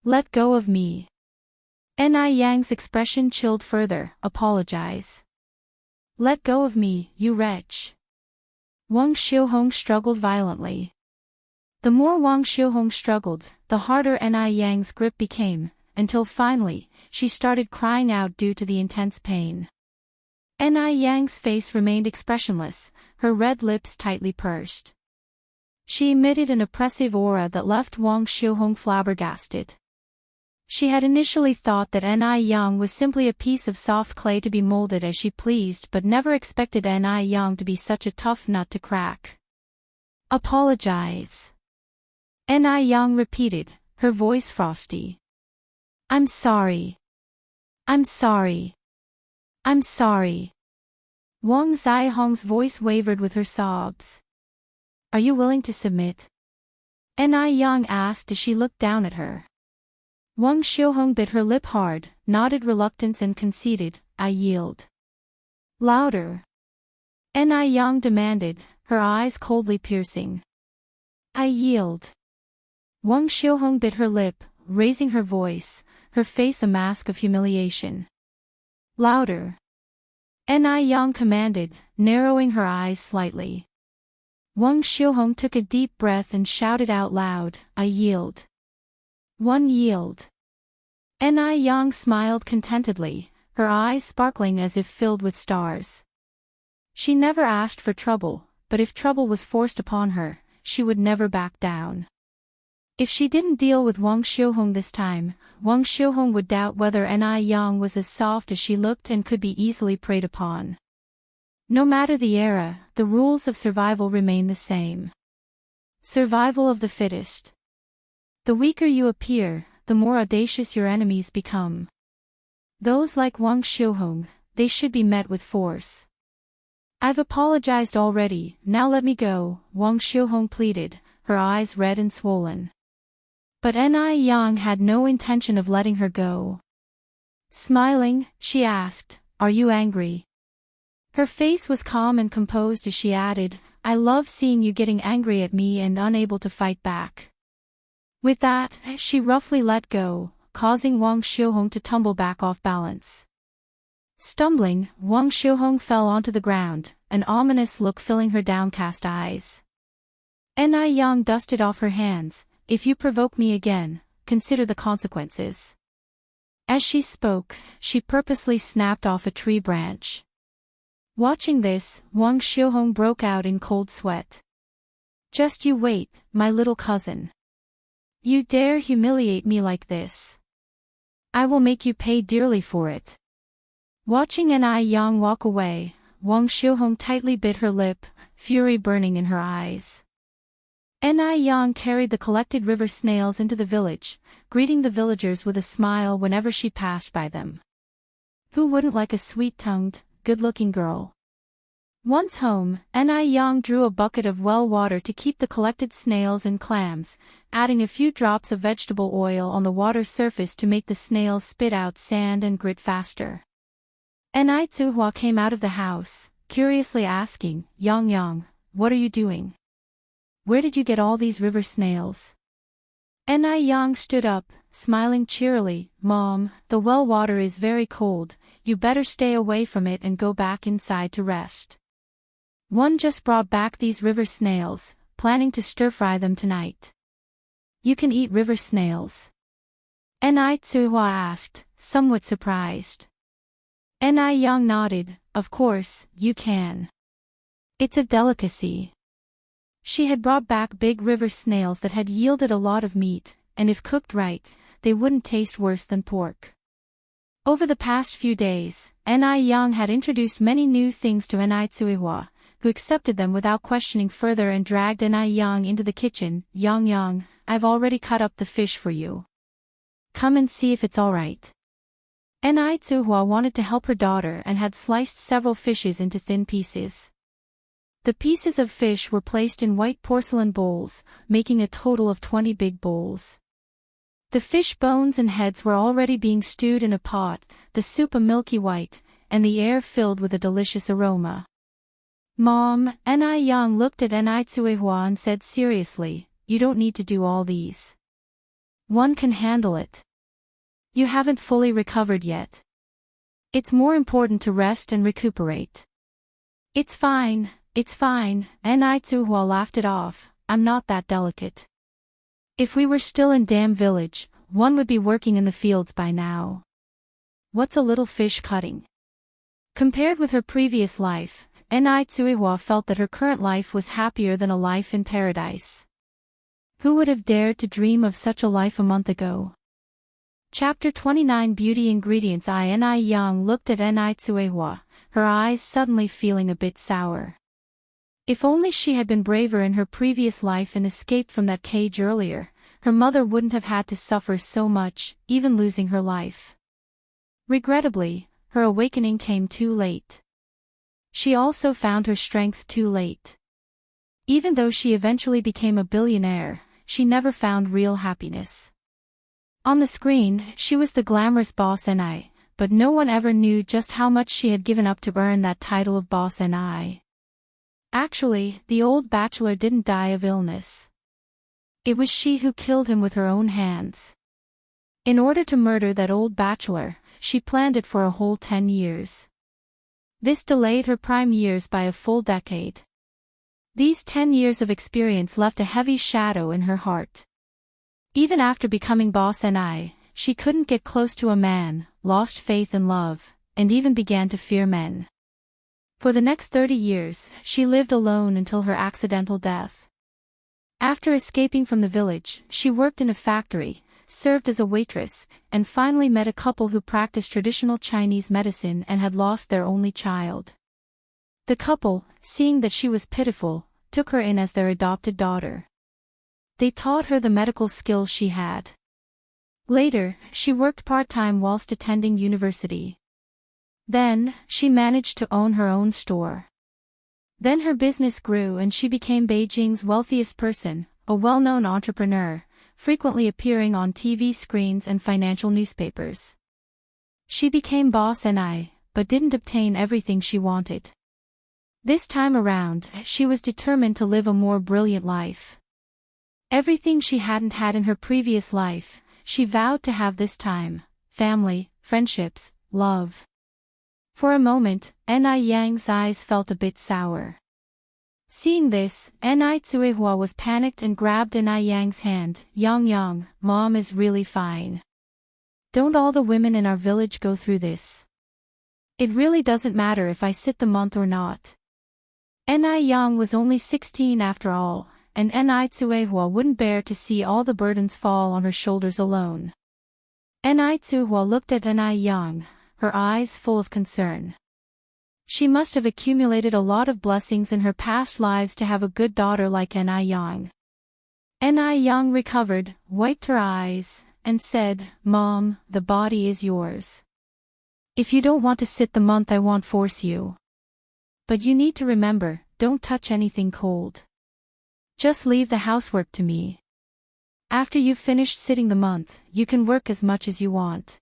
Let go of me. Ni Yang's expression chilled further. Apologize. Let go of me, you wretch. Wang Xiuhong struggled violently. The more Wang Xiuhong struggled, the harder Ni Yang's grip became, until finally, she started crying out due to the intense pain. Ni Yang's face remained expressionless, her red lips tightly pursed. She emitted an oppressive aura that left Wang Xiuhong flabbergasted. She had initially thought that Ni Yang was simply a piece of soft clay to be molded as she pleased, but never expected Ni Yang to be such a tough nut to crack. Apologize. Ni Yang repeated, her voice frosty. I'm sorry. I'm sorry. I'm sorry. Wang Xiuhong's voice wavered with her sobs. Are you willing to submit? Ni Yang asked as she looked down at her. Wang Xiuhong bit her lip hard, nodded reluctance and conceded, I yield. Louder. Ni Yang demanded, her eyes coldly piercing. I yield. Wang Xiuhong bit her lip, raising her voice, her face a mask of humiliation. Louder. Ni Yang commanded, narrowing her eyes slightly. Wang Xiuhong took a deep breath and shouted out loud, I yield. One yield. Ni Yang smiled contentedly, her eyes sparkling as if filled with stars. She never asked for trouble, but if trouble was forced upon her, she would never back down. If she didn't deal with Wang Xiuhong this time, Wang Xiuhong would doubt whether Ni Yang was as soft as she looked and could be easily preyed upon. No matter the era, the rules of survival remain the same. Survival of the fittest. The weaker you appear, the more audacious your enemies become. Those like Wang Xiuhong, they should be met with force. I've apologized already, now let me go, Wang Xiuhong pleaded, her eyes red and swollen. But Ni Yang had no intention of letting her go. Smiling, she asked, Are you angry? Her face was calm and composed as she added, I love seeing you getting angry at me and unable to fight back. With that, she roughly let go, causing Wang Xiuhong to tumble back off balance. Stumbling, Wang Xiuhong fell onto the ground, an ominous look filling her downcast eyes. Ni Yang dusted off her hands, If you provoke me again, consider the consequences. As she spoke, she purposely snapped off a tree branch. Watching this, Wang Xiuhong broke out in cold sweat. Just you wait, my little cousin. You dare humiliate me like this? I will make you pay dearly for it. Watching Ni Yang walk away, Wang Xiuhong tightly bit her lip, fury burning in her eyes. Ni Yang carried the collected river snails into the village, greeting the villagers with a smile whenever she passed by them. Who wouldn't like a sweet-tongued, good-looking girl? Once home, Ni Yang drew a bucket of well water to keep the collected snails and clams, adding a few drops of vegetable oil on the water's surface to make the snails spit out sand and grit faster. Ni Tsuhua came out of the house, curiously asking, Yang, what are you doing? Where did you get all these river snails? Ni Yang stood up, smiling cheerily, Mom, the well water is very cold, you better stay away from it and go back inside to rest. One just brought back these river snails, planning to stir-fry them tonight. You can eat river snails? Ni Tsuhua asked, somewhat surprised. Ni Yang nodded, of course, you can. It's a delicacy. She had brought back big river snails that had yielded a lot of meat, and if cooked right, they wouldn't taste worse than pork. Over the past few days, Ni Yang had introduced many new things to Ni Tsuihua, who accepted them without questioning further and dragged Ni Yang into the kitchen. Yang, I've already cut up the fish for you. Come and see if it's alright. Ni Tsuihua wanted to help her daughter and had sliced several fishes into thin pieces. The pieces of fish were placed in white porcelain bowls, making a total of 20 big bowls. The fish bones and heads were already being stewed in a pot, the soup a milky white, and the air filled with a delicious aroma. Mom, Ni Yang looked at Ni Tsuihua and said seriously, you don't need to do all these. One can handle it. You haven't fully recovered yet. It's more important to rest and recuperate. It's fine, and Tsuhua laughed it off, I'm not that delicate. If we were still in Dam Village, one would be working in the fields by now. What's a little fish cutting? Compared with her previous life, Tsuhua felt that her current life was happier than a life in paradise. Who would have dared to dream of such a life a month ago? Chapter 29 Beauty Ingredients. Yang looked at Tsuehua, her eyes suddenly feeling a bit sour. If only she had been braver in her previous life and escaped from that cage earlier, her mother wouldn't have had to suffer so much, even losing her life. Regrettably, her awakening came too late. She also found her strength too late. Even though she eventually became a billionaire, she never found real happiness. On the screen, she was the glamorous boss but no one ever knew just how much she had given up to earn that title of boss Actually, the old bachelor didn't die of illness. It was she who killed him with her own hands. In order to murder that old bachelor, she planned it for a whole 10 years. This delayed her prime years by a full decade. These 10 years of experience left a heavy shadow in her heart. Even after becoming boss she couldn't get close to a man, lost faith in love, and even began to fear men. For the next 30 years, she lived alone until her accidental death. After escaping from the village, she worked in a factory, served as a waitress, and finally met a couple who practiced traditional Chinese medicine and had lost their only child. The couple, seeing that she was pitiful, took her in as their adopted daughter. They taught her the medical skills she had. Later, she worked part-time whilst attending university. Then, she managed to own her own store. Then her business grew and she became Beijing's wealthiest person, a well-known entrepreneur, frequently appearing on TV screens and financial newspapers. She became boss but didn't obtain everything she wanted. This time around, she was determined to live a more brilliant life. Everything she hadn't had in her previous life, she vowed to have this time: family, friendships, love. For a moment, Yang's eyes felt a bit sour. Seeing this, Tsuehua was panicked and grabbed Yang's hand. Yang, Mom is really fine. Don't all the women in our village go through this? It really doesn't matter if I sit the month or not. Yang was only 16 after all, and Tsuehua wouldn't bear to see all the burdens fall on her shoulders alone. Tsuehua looked at Yang, her eyes full of concern. She must have accumulated a lot of blessings in her past lives to have a good daughter like Yang. Yang recovered, wiped her eyes, and said, Mom, the body is yours. If you don't want to sit the month, I won't force you. But you need to remember, don't touch anything cold. Just leave the housework to me. After you've finished sitting the month, you can work as much as you want.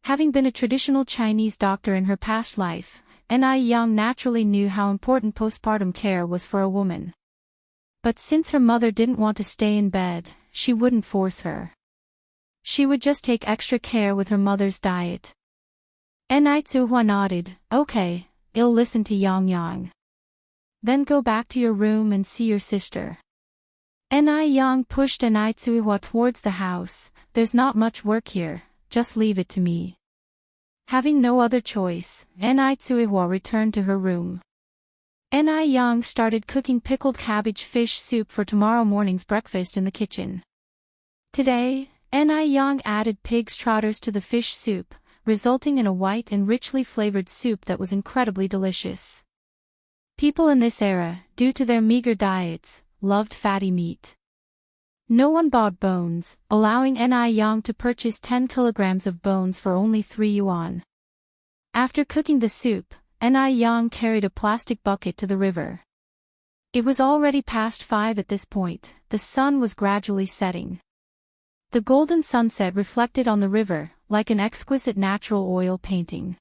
Having been a traditional Chinese doctor in her past life, Yang naturally knew how important postpartum care was for a woman. But since her mother didn't want to stay in bed, she wouldn't force her. She would just take extra care with her mother's diet. Tsuehua nodded, okay, I'll listen to Yang. Then go back to your room and see your sister. Yang pushed Tsuehua towards the house. There's not much work here, just leave it to me. Having no other choice, Tsuehua returned to her room. Yang started cooking pickled cabbage fish soup for tomorrow morning's breakfast in the kitchen. Today, Yang added pig's trotters to the fish soup, resulting in a white and richly flavored soup that was incredibly delicious. People in this era, due to their meager diets, loved fatty meat. No one bought bones, allowing Yang to purchase 10 kilograms of bones for only 3 yuan. After cooking the soup, Yang carried a plastic bucket to the river. It was already past 5 at this point. The sun was gradually setting. The golden sunset reflected on the river, like an exquisite natural oil painting.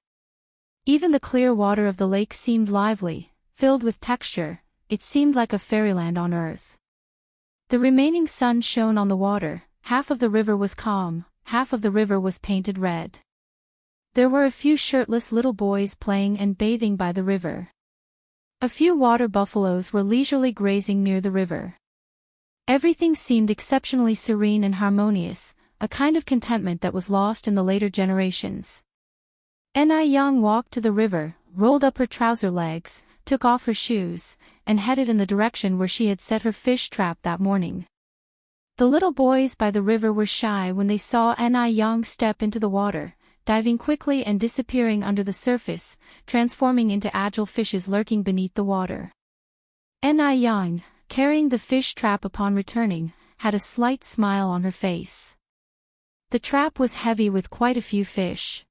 Even the clear water of the lake seemed lively, filled with texture. It seemed like a fairyland on earth. The remaining sun shone on the water, half of the river was calm, half of the river was painted red. There were a few shirtless little boys playing and bathing by the river. A few water buffaloes were leisurely grazing near the river. Everything seemed exceptionally serene and harmonious, a kind of contentment that was lost in the later generations. Yang walked to the river, rolled up her trouser legs, took off her shoes, and headed in the direction where she had set her fish trap that morning. The little boys by the river were shy when they saw Yang step into the water, diving quickly and disappearing under the surface, transforming into agile fishes lurking beneath the water. Yang, carrying the fish trap upon returning, had a slight smile on her face. The trap was heavy with quite a few fish.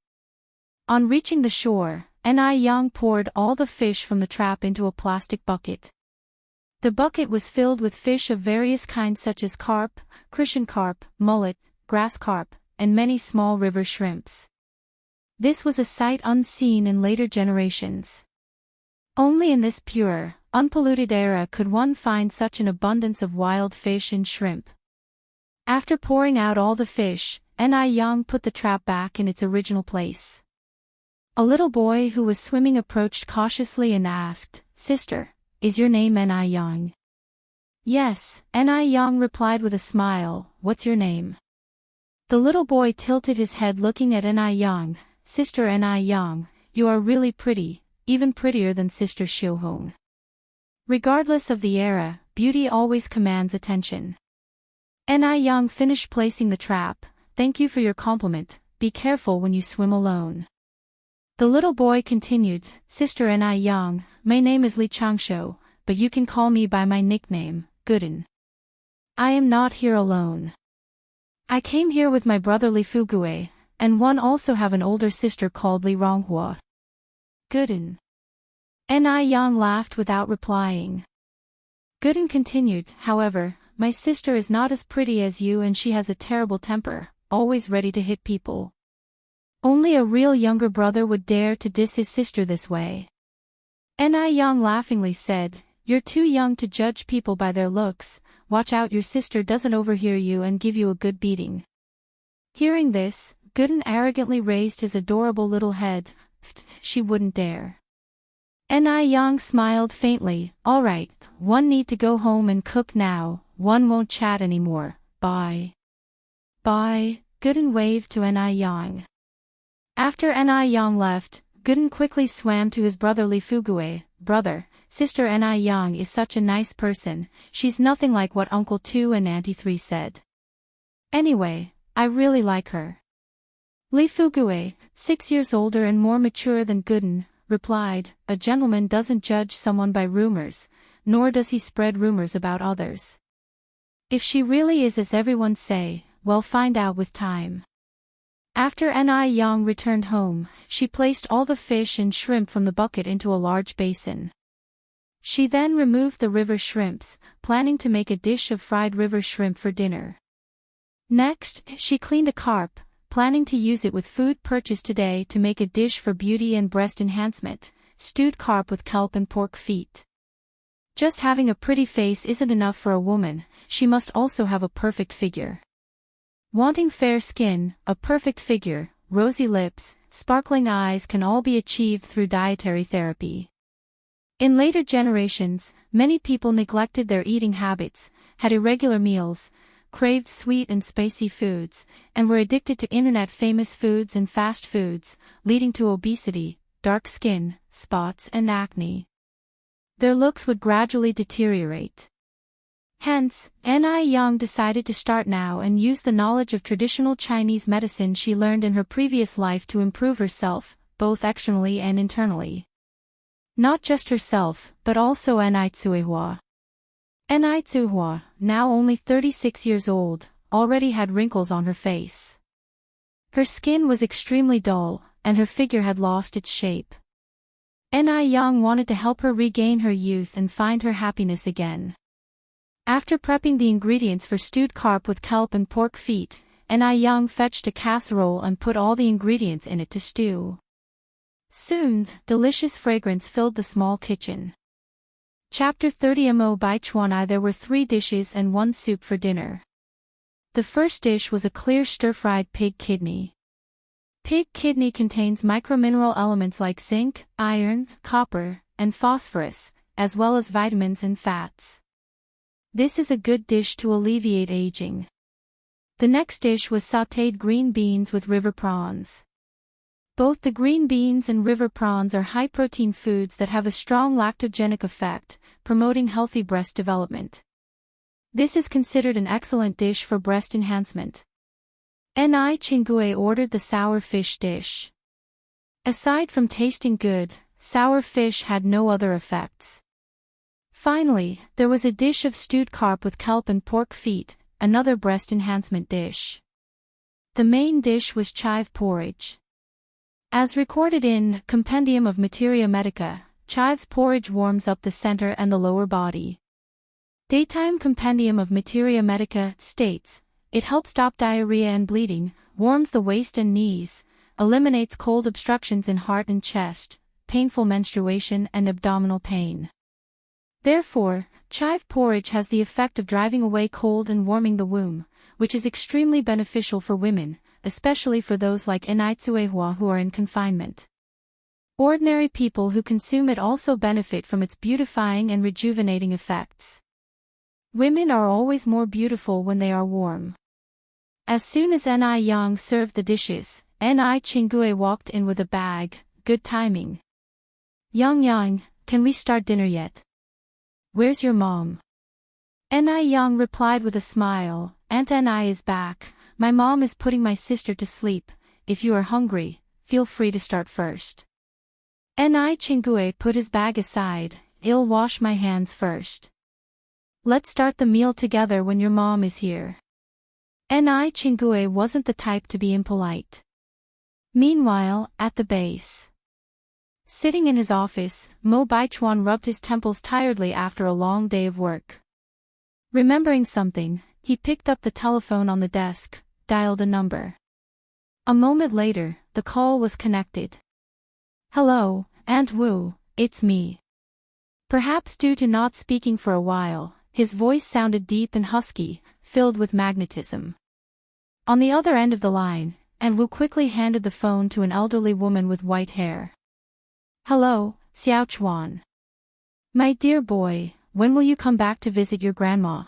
On reaching the shore, Yang poured all the fish from the trap into a plastic bucket. The bucket was filled with fish of various kinds such as carp, crucian carp, mullet, grass carp, and many small river shrimps. This was a sight unseen in later generations. Only in this pure, unpolluted era could one find such an abundance of wild fish and shrimp. After pouring out all the fish, Yang put the trap back in its original place. A little boy who was swimming approached cautiously and asked, "Sister, is your name Yang?" "Yes," Yang replied with a smile. "What's your name?" The little boy tilted his head looking at Yang. "Sister Yang, you are really pretty, even prettier than Sister Xiuhong." Regardless of the era, beauty always commands attention. Yang finished placing the trap. "Thank you for your compliment, be careful when you swim alone." The little boy continued, "Sister Yang, my name is Li Changsho, but you can call me by my nickname, Gooden. I am not here alone. I came here with my brother Li Fugue, and one also have an older sister called Li Ronghua." "Gooden." Yang laughed without replying. Gooden continued, "However, my sister is not as pretty as you and she has a terrible temper, always ready to hit people. Only a real younger brother would dare to diss his sister this way." Yang laughingly said, "You're too young to judge people by their looks, watch out your sister doesn't overhear you and give you a good beating." Hearing this, Gooden arrogantly raised his adorable little head. She wouldn't dare. Yang smiled faintly. "All right, one need to go home and cook now, one won't chat anymore, bye." "Bye," Gooden waved to Yang. After Yang left, Gooden quickly swam to his brother Li Fugue. "Brother, Sister Yang is such a nice person, she's nothing like what Uncle 2 and Auntie 3 said. Anyway, I really like her." Li Fugue, 6 years older and more mature than Gooden, replied, "A gentleman doesn't judge someone by rumors, nor does he spread rumors about others. If she really is as everyone say, we'll find out with time." After Yang returned home, she placed all the fish and shrimp from the bucket into a large basin. She then removed the river shrimps, planning to make a dish of fried river shrimp for dinner. Next, she cleaned a carp, planning to use it with food purchased today to make a dish for beauty and breast enhancement, stewed carp with kelp and pork feet. Just having a pretty face isn't enough for a woman, she must also have a perfect figure. Wanting fair skin, a perfect figure, rosy lips, sparkling eyes can all be achieved through dietary therapy. In later generations, many people neglected their eating habits, had irregular meals, craved sweet and spicy foods, and were addicted to internet-famous foods and fast foods, leading to obesity, dark skin, spots and acne. Their looks would gradually deteriorate. Hence, Yang decided to start now and use the knowledge of traditional Chinese medicine she learned in her previous life to improve herself, both externally and internally. Not just herself, but also Tsuehua. Tsuehua, now only 36 years old, already had wrinkles on her face. Her skin was extremely dull, and her figure had lost its shape. Yang wanted to help her regain her youth and find her happiness again. After prepping the ingredients for stewed carp with kelp and pork feet, Yang fetched a casserole and put all the ingredients in it to stew. Soon, delicious fragrance filled the small kitchen. Chapter 30 Mo Bai Chuan I. There were 3 dishes and 1 soup for dinner. The first dish was a clear stir-fried pig kidney. Pig kidney contains micromineral elements like zinc, iron, copper, and phosphorus, as well as vitamins and fats. This is a good dish to alleviate aging. The next dish was sautéed green beans with river prawns. Both the green beans and river prawns are high-protein foods that have a strong lactogenic effect, promoting healthy breast development. This is considered an excellent dish for breast enhancement. Ni Chingue ordered the sour fish dish. Aside from tasting good, sour fish had no other effects. Finally, there was a dish of stewed carp with kelp and pork feet, another breast enhancement dish. The main dish was chive porridge. As recorded in Compendium of Materia Medica, chive's porridge warms up the center and the lower body. Daytime Compendium of Materia Medica states, it helps stop diarrhea and bleeding, warms the waist and knees, eliminates cold obstructions in heart and chest, painful menstruation and abdominal pain. Therefore, chive porridge has the effect of driving away cold and warming the womb, which is extremely beneficial for women, especially for those like Enitsuehua who are in confinement. Ordinary people who consume it also benefit from its beautifying and rejuvenating effects. Women are always more beautiful when they are warm. As soon as Ni Yang served the dishes, Ni Chingue walked in with a bag. Good timing. Yang, can we start dinner yet? Where's your mom? Ni Yang replied with a smile, Aunt Ni is back. My mom is putting my sister to sleep. If you are hungry, feel free to start first. Ni Chingue put his bag aside. I'll wash my hands first. Let's start the meal together when your mom is here. Ni Chingue wasn't the type to be impolite. Meanwhile, at the base. Sitting in his office, Mo Baichuan rubbed his temples tiredly after a long day of work. Remembering something, he picked up the telephone on the desk, dialed a number. A moment later, the call was connected. Hello, Aunt Wu, it's me. Perhaps due to not speaking for a while, his voice sounded deep and husky, filled with magnetism. On the other end of the line, Aunt Wu quickly handed the phone to an elderly woman with white hair. Hello, Xiao Chuan. My dear boy, when will you come back to visit your grandma?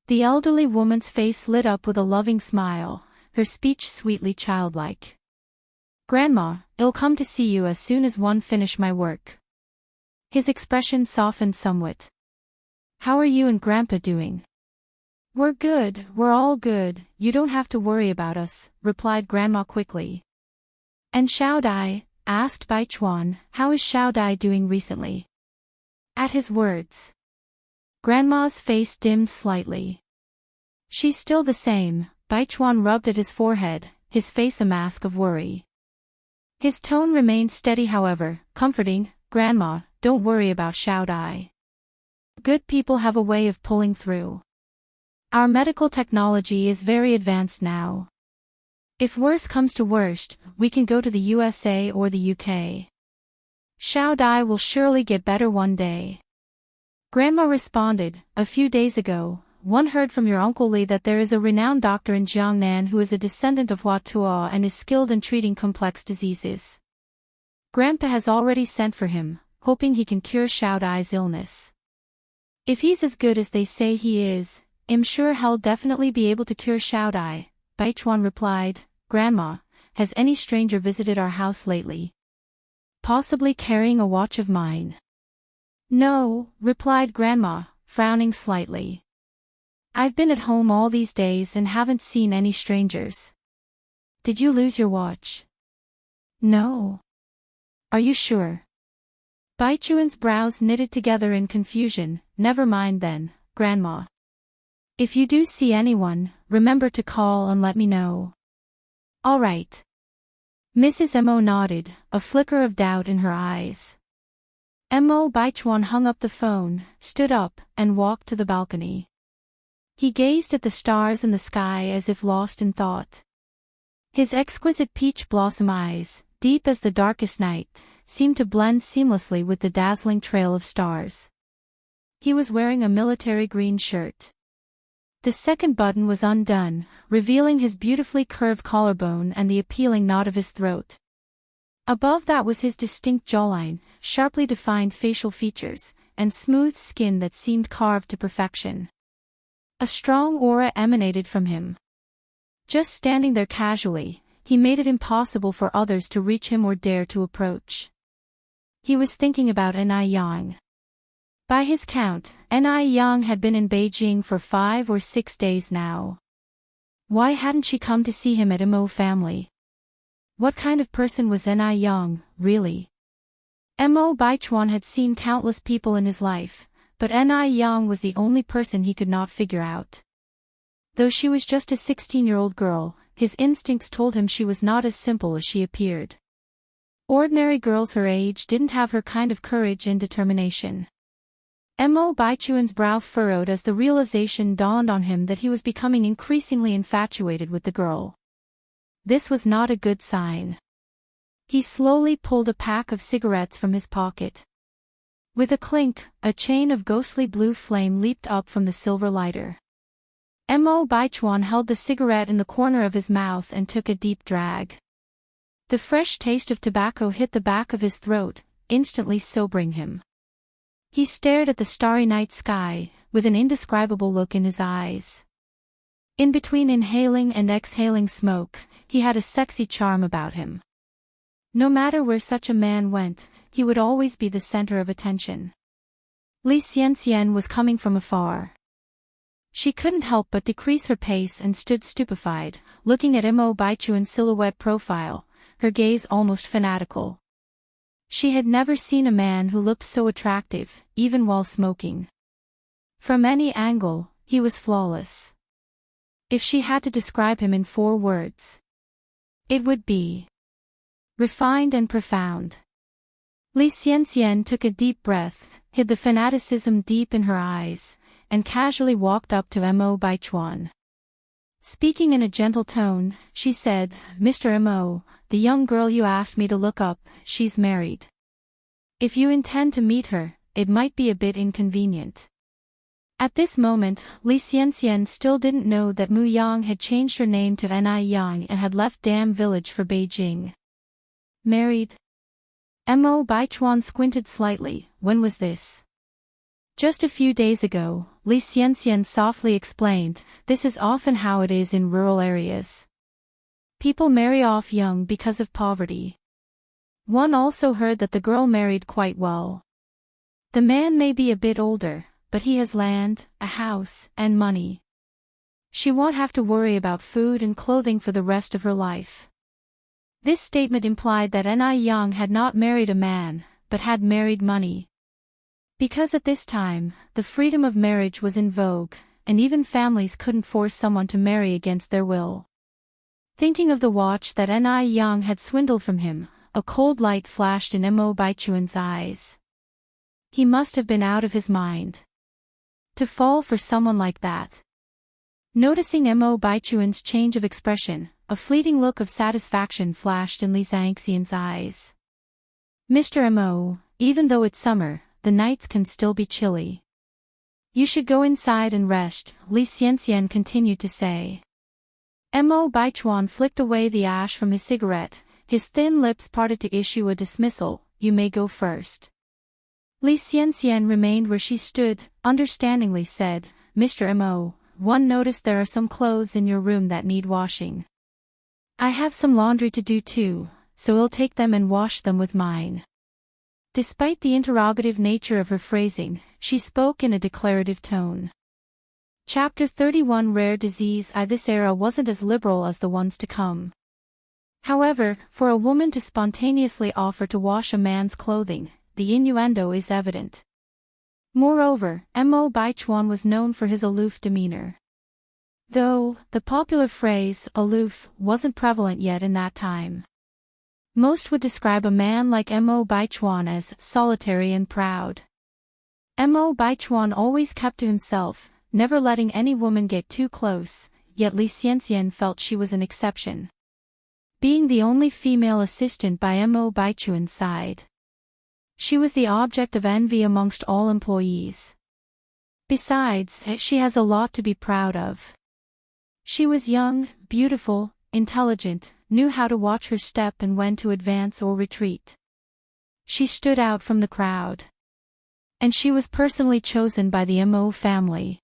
The elderly woman's face lit up with a loving smile, her speech sweetly childlike. Grandma, I'll come to see you as soon as one finish my work. His expression softened somewhat. How are you and Grandpa doing? We're good, we're all good, you don't have to worry about us, replied Grandma quickly. And Xiao Dai, asked Baichuan, how is Xiao Dai doing recently? At his words, Grandma's face dimmed slightly. She's still the same, Baichuan rubbed at his forehead, his face a mask of worry. His tone remained steady however, comforting, Grandma, don't worry about Xiao Dai. Good people have a way of pulling through. Our medical technology is very advanced now. If worse comes to worst, we can go to the USA or the UK. Xiao Dai will surely get better one day. Grandma responded, a few days ago, one heard from your Uncle Li that there is a renowned doctor in Jiangnan who is a descendant of Hua Tuo and is skilled in treating complex diseases. Grandpa has already sent for him, hoping he can cure Xiao Dai's illness. If he's as good as they say he is, I'm sure he'll definitely be able to cure Xiao Dai. Baichuan replied, Grandma, has any stranger visited our house lately? Possibly carrying a watch of mine. No, replied Grandma, frowning slightly. I've been at home all these days and haven't seen any strangers. Did you lose your watch? No. Are you sure? Baichuan's brows knitted together in confusion. Never mind then, Grandma. If you do see anyone, remember to call and let me know. All right. Mrs. Mo nodded, a flicker of doubt in her eyes. Mo Baichuan hung up the phone, stood up, and walked to the balcony. He gazed at the stars in the sky as if lost in thought. His exquisite peach blossom eyes, deep as the darkest night, seemed to blend seamlessly with the dazzling trail of stars. He was wearing a military green shirt. The second button was undone, revealing his beautifully curved collarbone and the appealing knot of his throat. Above that was his distinct jawline, sharply defined facial features, and smooth skin that seemed carved to perfection. A strong aura emanated from him. Just standing there casually, he made it impossible for others to reach him or dare to approach. He was thinking about Ni Yang. By his count, Ni Yang had been in Beijing for 5 or 6 days now. Why hadn't she come to see him at Mo family? What kind of person was Ni Yang, really? Mo Baichuan had seen countless people in his life, but Ni Yang was the only person he could not figure out. Though she was just a 16-year-old girl, his instincts told him she was not as simple as she appeared. Ordinary girls her age didn't have her kind of courage and determination. Mo Baichuan's brow furrowed as the realization dawned on him that he was becoming increasingly infatuated with the girl. This was not a good sign. He slowly pulled a pack of cigarettes from his pocket. With a clink, a chain of ghostly blue flame leaped up from the silver lighter. Mo Baichuan held the cigarette in the corner of his mouth and took a deep drag. The fresh taste of tobacco hit the back of his throat, instantly sobering him. He stared at the starry night sky, with an indescribable look in his eyes. In between inhaling and exhaling smoke, he had a sexy charm about him. No matter where such a man went, he would always be the center of attention. Li Xianxian was coming from afar. She couldn't help but decrease her pace and stood stupefied, looking at Mo Baichuan's silhouette profile, her gaze almost fanatical. She had never seen a man who looked so attractive, even while smoking. From any angle, he was flawless. If she had to describe him in 4 words, it would be refined and profound. Li Xianxian took a deep breath, hid the fanaticism deep in her eyes, and casually walked up to Mo Baichuan. Speaking in a gentle tone, she said, "Mr. Mo, the young girl you asked me to look up, she's married. If you intend to meet her, it might be a bit inconvenient." At this moment, Li Xianxian still didn't know that Mu Yang had changed her name to Ni Yang and had left Dam Village for Beijing. Married? Mo Baichuan squinted slightly. When was this? Just a few days ago, Li Xianxian softly explained. This is often how it is in rural areas. People marry off young because of poverty. One also heard that the girl married quite well. The man may be a bit older, but he has land, a house, and money. She won't have to worry about food and clothing for the rest of her life. This statement implied that Ni Yang had not married a man, but had married money. Because at this time, the freedom of marriage was in vogue, and even families couldn't force someone to marry against their will. Thinking of the watch that Ni Yang had swindled from him, a cold light flashed in Mo Baichuan's eyes. He must have been out of his mind to fall for someone like that. Noticing Mo Baichuan's change of expression, a fleeting look of satisfaction flashed in Li Xianxian's eyes. "Mr. Mo, even though it's summer, the nights can still be chilly. You should go inside and rest," Li Xianxian continued to say. Mo Baichuan flicked away the ash from his cigarette, his thin lips parted to issue a dismissal. "You may go first." Li Xianxian remained where she stood, understandingly said, "Mr. Mo, one noticed there are some clothes in your room that need washing. I have some laundry to do too, so I'll take them and wash them with mine." Despite the interrogative nature of her phrasing, she spoke in a declarative tone. Chapter 31 Rare Disease. This era wasn't as liberal as the ones to come. However, for a woman to spontaneously offer to wash a man's clothing, the innuendo is evident. Moreover, Mo Baichuan was known for his aloof demeanor. Though, the popular phrase, aloof, wasn't prevalent yet in that time. Most would describe a man like Mo Baichuan as solitary and proud. Mo Baichuan always kept to himself, never letting any woman get too close, yet Li Xianxian felt she was an exception. Being the only female assistant by Mo Baichuan's side, she was the object of envy amongst all employees. Besides, she has a lot to be proud of. She was young, beautiful, intelligent, knew how to watch her step and when to advance or retreat. She stood out from the crowd. And she was personally chosen by the Mo family.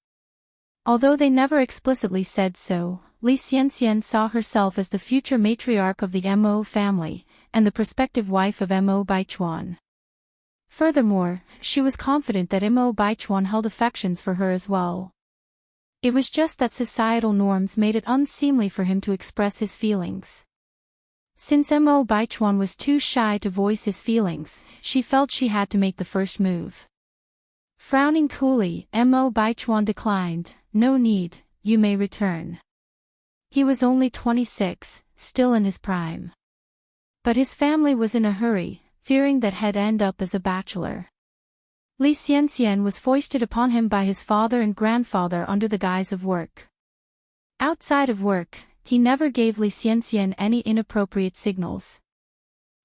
Although they never explicitly said so, Li Xianxian saw herself as the future matriarch of the Mo family, and the prospective wife of Mo Baichuan. Furthermore, she was confident that Mo Baichuan held affections for her as well. It was just that societal norms made it unseemly for him to express his feelings. Since Mo Baichuan was too shy to voice his feelings, she felt she had to make the first move. Frowning coolly, Mo Baichuan declined, "No need, you may return." He was only 26, still in his prime. But his family was in a hurry, fearing that he'd end up as a bachelor. Li Xianxian was foisted upon him by his father and grandfather under the guise of work. Outside of work, he never gave Li Xianxian any inappropriate signals.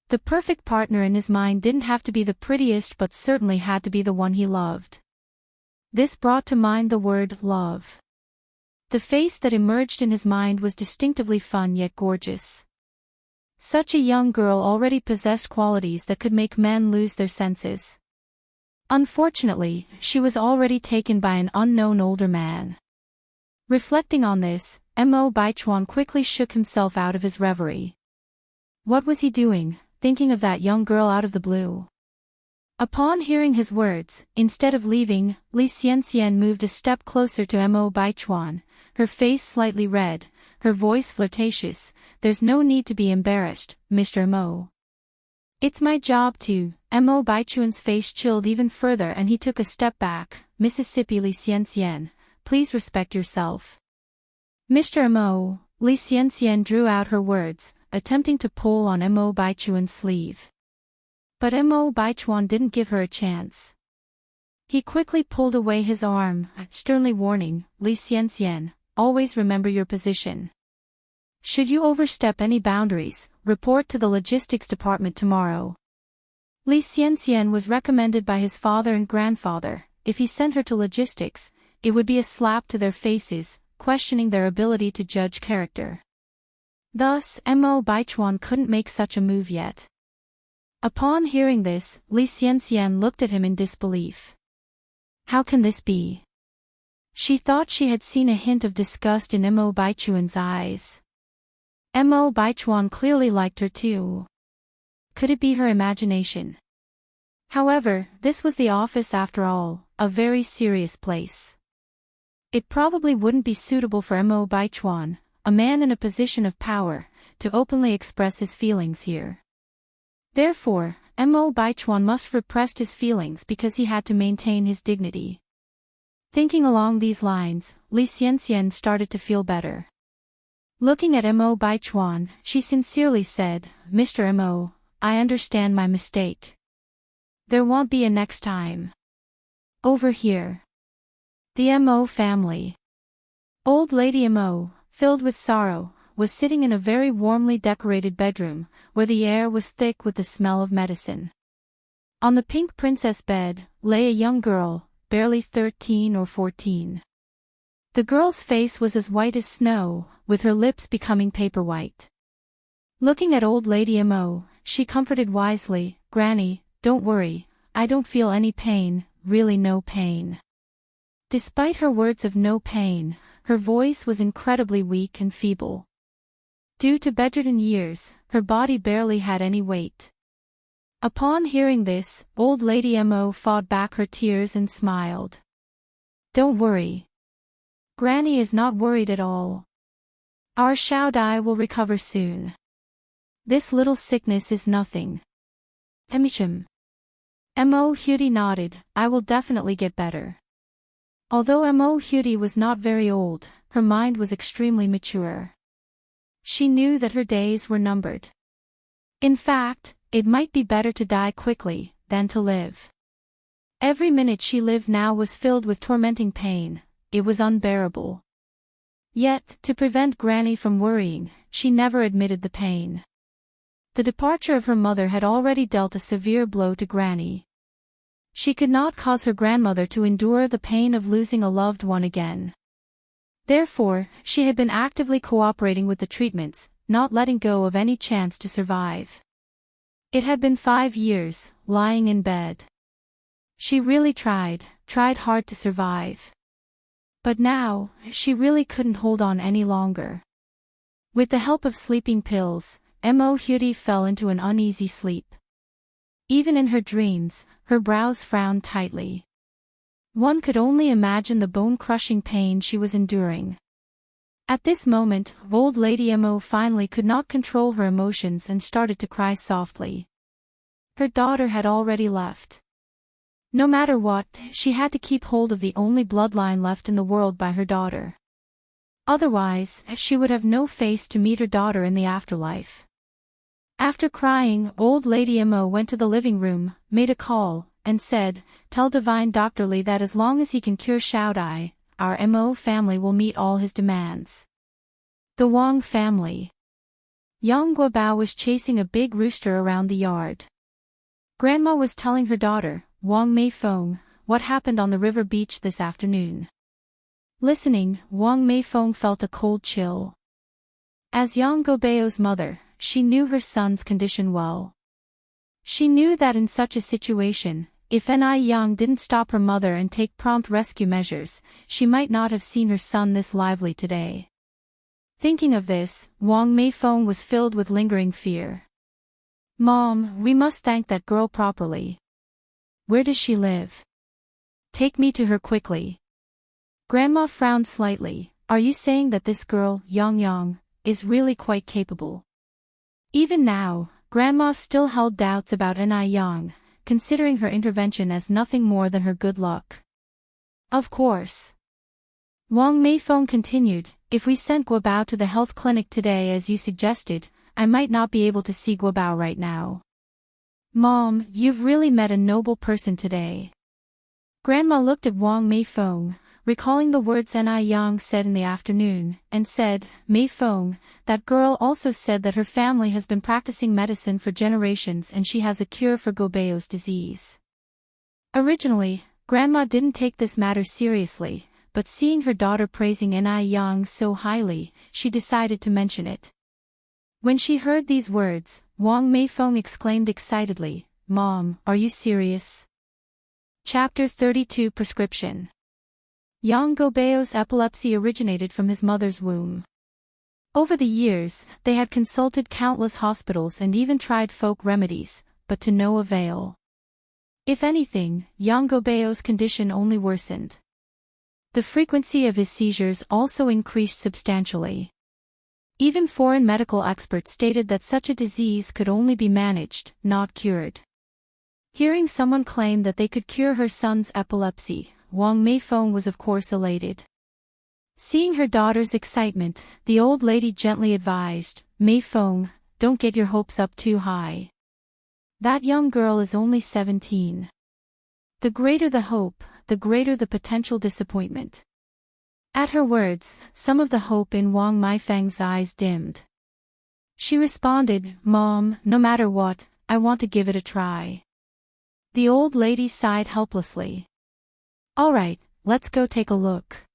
The perfect partner in his mind didn't have to be the prettiest but certainly had to be the one he loved. This brought to mind the word love. The face that emerged in his mind was distinctively fun yet gorgeous. Such a young girl already possessed qualities that could make men lose their senses. Unfortunately, she was already taken by an unknown older man. Reflecting on this, Mo Baichuan quickly shook himself out of his reverie. What was he doing, thinking of that young girl out of the blue? Upon hearing his words, instead of leaving, Li Xianxian moved a step closer to Mo Baichuan, her face slightly red, her voice flirtatious. "There's no need to be embarrassed, Mr. Mo. It's my job to." Mo Baichuan's face chilled even further and he took a step back. "Mississippi Li Xianxian, please respect yourself." "Mr. Mo," Li Xianxian drew out her words, attempting to pull on Mo Baichuan's sleeve. But Mo Baichuan didn't give her a chance. He quickly pulled away his arm, sternly warning, "Li Xianxian, always remember your position. Should you overstep any boundaries, report to the logistics department tomorrow." Li Xianxian was recommended by his father and grandfather. If he sent her to logistics, it would be a slap to their faces, questioning their ability to judge character. Thus, Mo Baichuan couldn't make such a move yet. Upon hearing this, Li Xianxian looked at him in disbelief. How can this be? She thought she had seen a hint of disgust in Mo Baichuan's eyes. Mo Baichuan clearly liked her too. Could it be her imagination? However, this was the office after all, a very serious place. It probably wouldn't be suitable for Mo Baichuan, a man in a position of power, to openly express his feelings here. Therefore, Mo Baichuan must have repressed his feelings because he had to maintain his dignity. Thinking along these lines, Li Xianxian started to feel better. Looking at Mo Baichuan, she sincerely said, "Mr. Mo, I understand my mistake. There won't be a next time. Over here." The Mo family. Old Lady Mo, filled with sorrow, was sitting in a very warmly decorated bedroom, where the air was thick with the smell of medicine. On the pink princess bed, lay a young girl, barely 13 or 14. The girl's face was as white as snow, with her lips becoming paper white. Looking at old Lady Mo, she comforted wisely, "Granny, don't worry, I don't feel any pain, really no pain." Despite her words of no pain, her voice was incredibly weak and feeble. Due to bedridden years, her body barely had any weight. Upon hearing this, old Lady Mo fought back her tears and smiled. "Don't worry. Granny is not worried at all. Our Xiao Dai will recover soon. This little sickness is nothing." Emichim. Mo Hudi nodded, "I will definitely get better." Although Mo Hudi was not very old, her mind was extremely mature. She knew that her days were numbered. In fact, it might be better to die quickly than to live. Every minute she lived now was filled with tormenting pain. It was unbearable. Yet, to prevent Granny from worrying, she never admitted the pain. The departure of her mother had already dealt a severe blow to Granny. She could not cause her grandmother to endure the pain of losing a loved one again. Therefore, she had been actively cooperating with the treatments, not letting go of any chance to survive. It had been 5 years, lying in bed. She really tried hard to survive. But now, she really couldn't hold on any longer. With the help of sleeping pills, Mo Hyuri fell into an uneasy sleep. Even in her dreams, her brows frowned tightly. One could only imagine the bone-crushing pain she was enduring. At this moment, old Lady Mo finally could not control her emotions and started to cry softly. Her daughter had already left. No matter what, she had to keep hold of the only bloodline left in the world by her daughter. Otherwise, she would have no face to meet her daughter in the afterlife. After crying, old Lady Mo went to the living room, made a call, and said, "Tell Divine Dr. Lee that as long as he can cure Shaodai, our Mo family will meet all his demands." The Wang family. Yang Guobao was chasing a big rooster around the yard. Grandma was telling her daughter, Wang Meifeng, what happened on the river beach this afternoon. Listening, Wang Meifeng felt a cold chill. As Yang Guobao's mother, she knew her son's condition well. She knew that in such a situation, if Ni Yang didn't stop her mother and take prompt rescue measures, she might not have seen her son this lively today. Thinking of this, Wang Meifeng was filled with lingering fear. "Mom, we must thank that girl properly. Where does she live? Take me to her quickly." Grandma frowned slightly. "Are you saying that this girl, Yang, is really quite capable?" Even now, Grandma still held doubts about Ni Yang, considering her intervention as nothing more than her good luck. "Of course." Wang Meifeng continued, "If we sent Guobao to the health clinic today as you suggested, I might not be able to see Guobao right now. Mom, you've really met a noble person today." Grandma looked at Wang Meifeng, recalling the words Ni Yang said in the afternoon, and said, "Meifeng, that girl also said that her family has been practicing medicine for generations and she has a cure for Guobao's disease." Originally, Grandma didn't take this matter seriously, but seeing her daughter praising Ni Yang so highly, she decided to mention it. When she heard these words, Wang Meifeng exclaimed excitedly, "Mom, are you serious?" Chapter 32 Prescription. Yang Guobao's epilepsy originated from his mother's womb. Over the years, they had consulted countless hospitals and even tried folk remedies, but to no avail. If anything, Yang Guobao's condition only worsened. The frequency of his seizures also increased substantially. Even foreign medical experts stated that such a disease could only be managed, not cured. Hearing someone claim that they could cure her son's epilepsy, Wang Meifeng was of course elated. Seeing her daughter's excitement, the old lady gently advised, "Meifeng, don't get your hopes up too high. That young girl is only 17. The greater the hope, the greater the potential disappointment." At her words, some of the hope in Wang Meifeng's eyes dimmed. She responded, "Mom, no matter what, I want to give it a try." The old lady sighed helplessly. "All right, let's go take a look."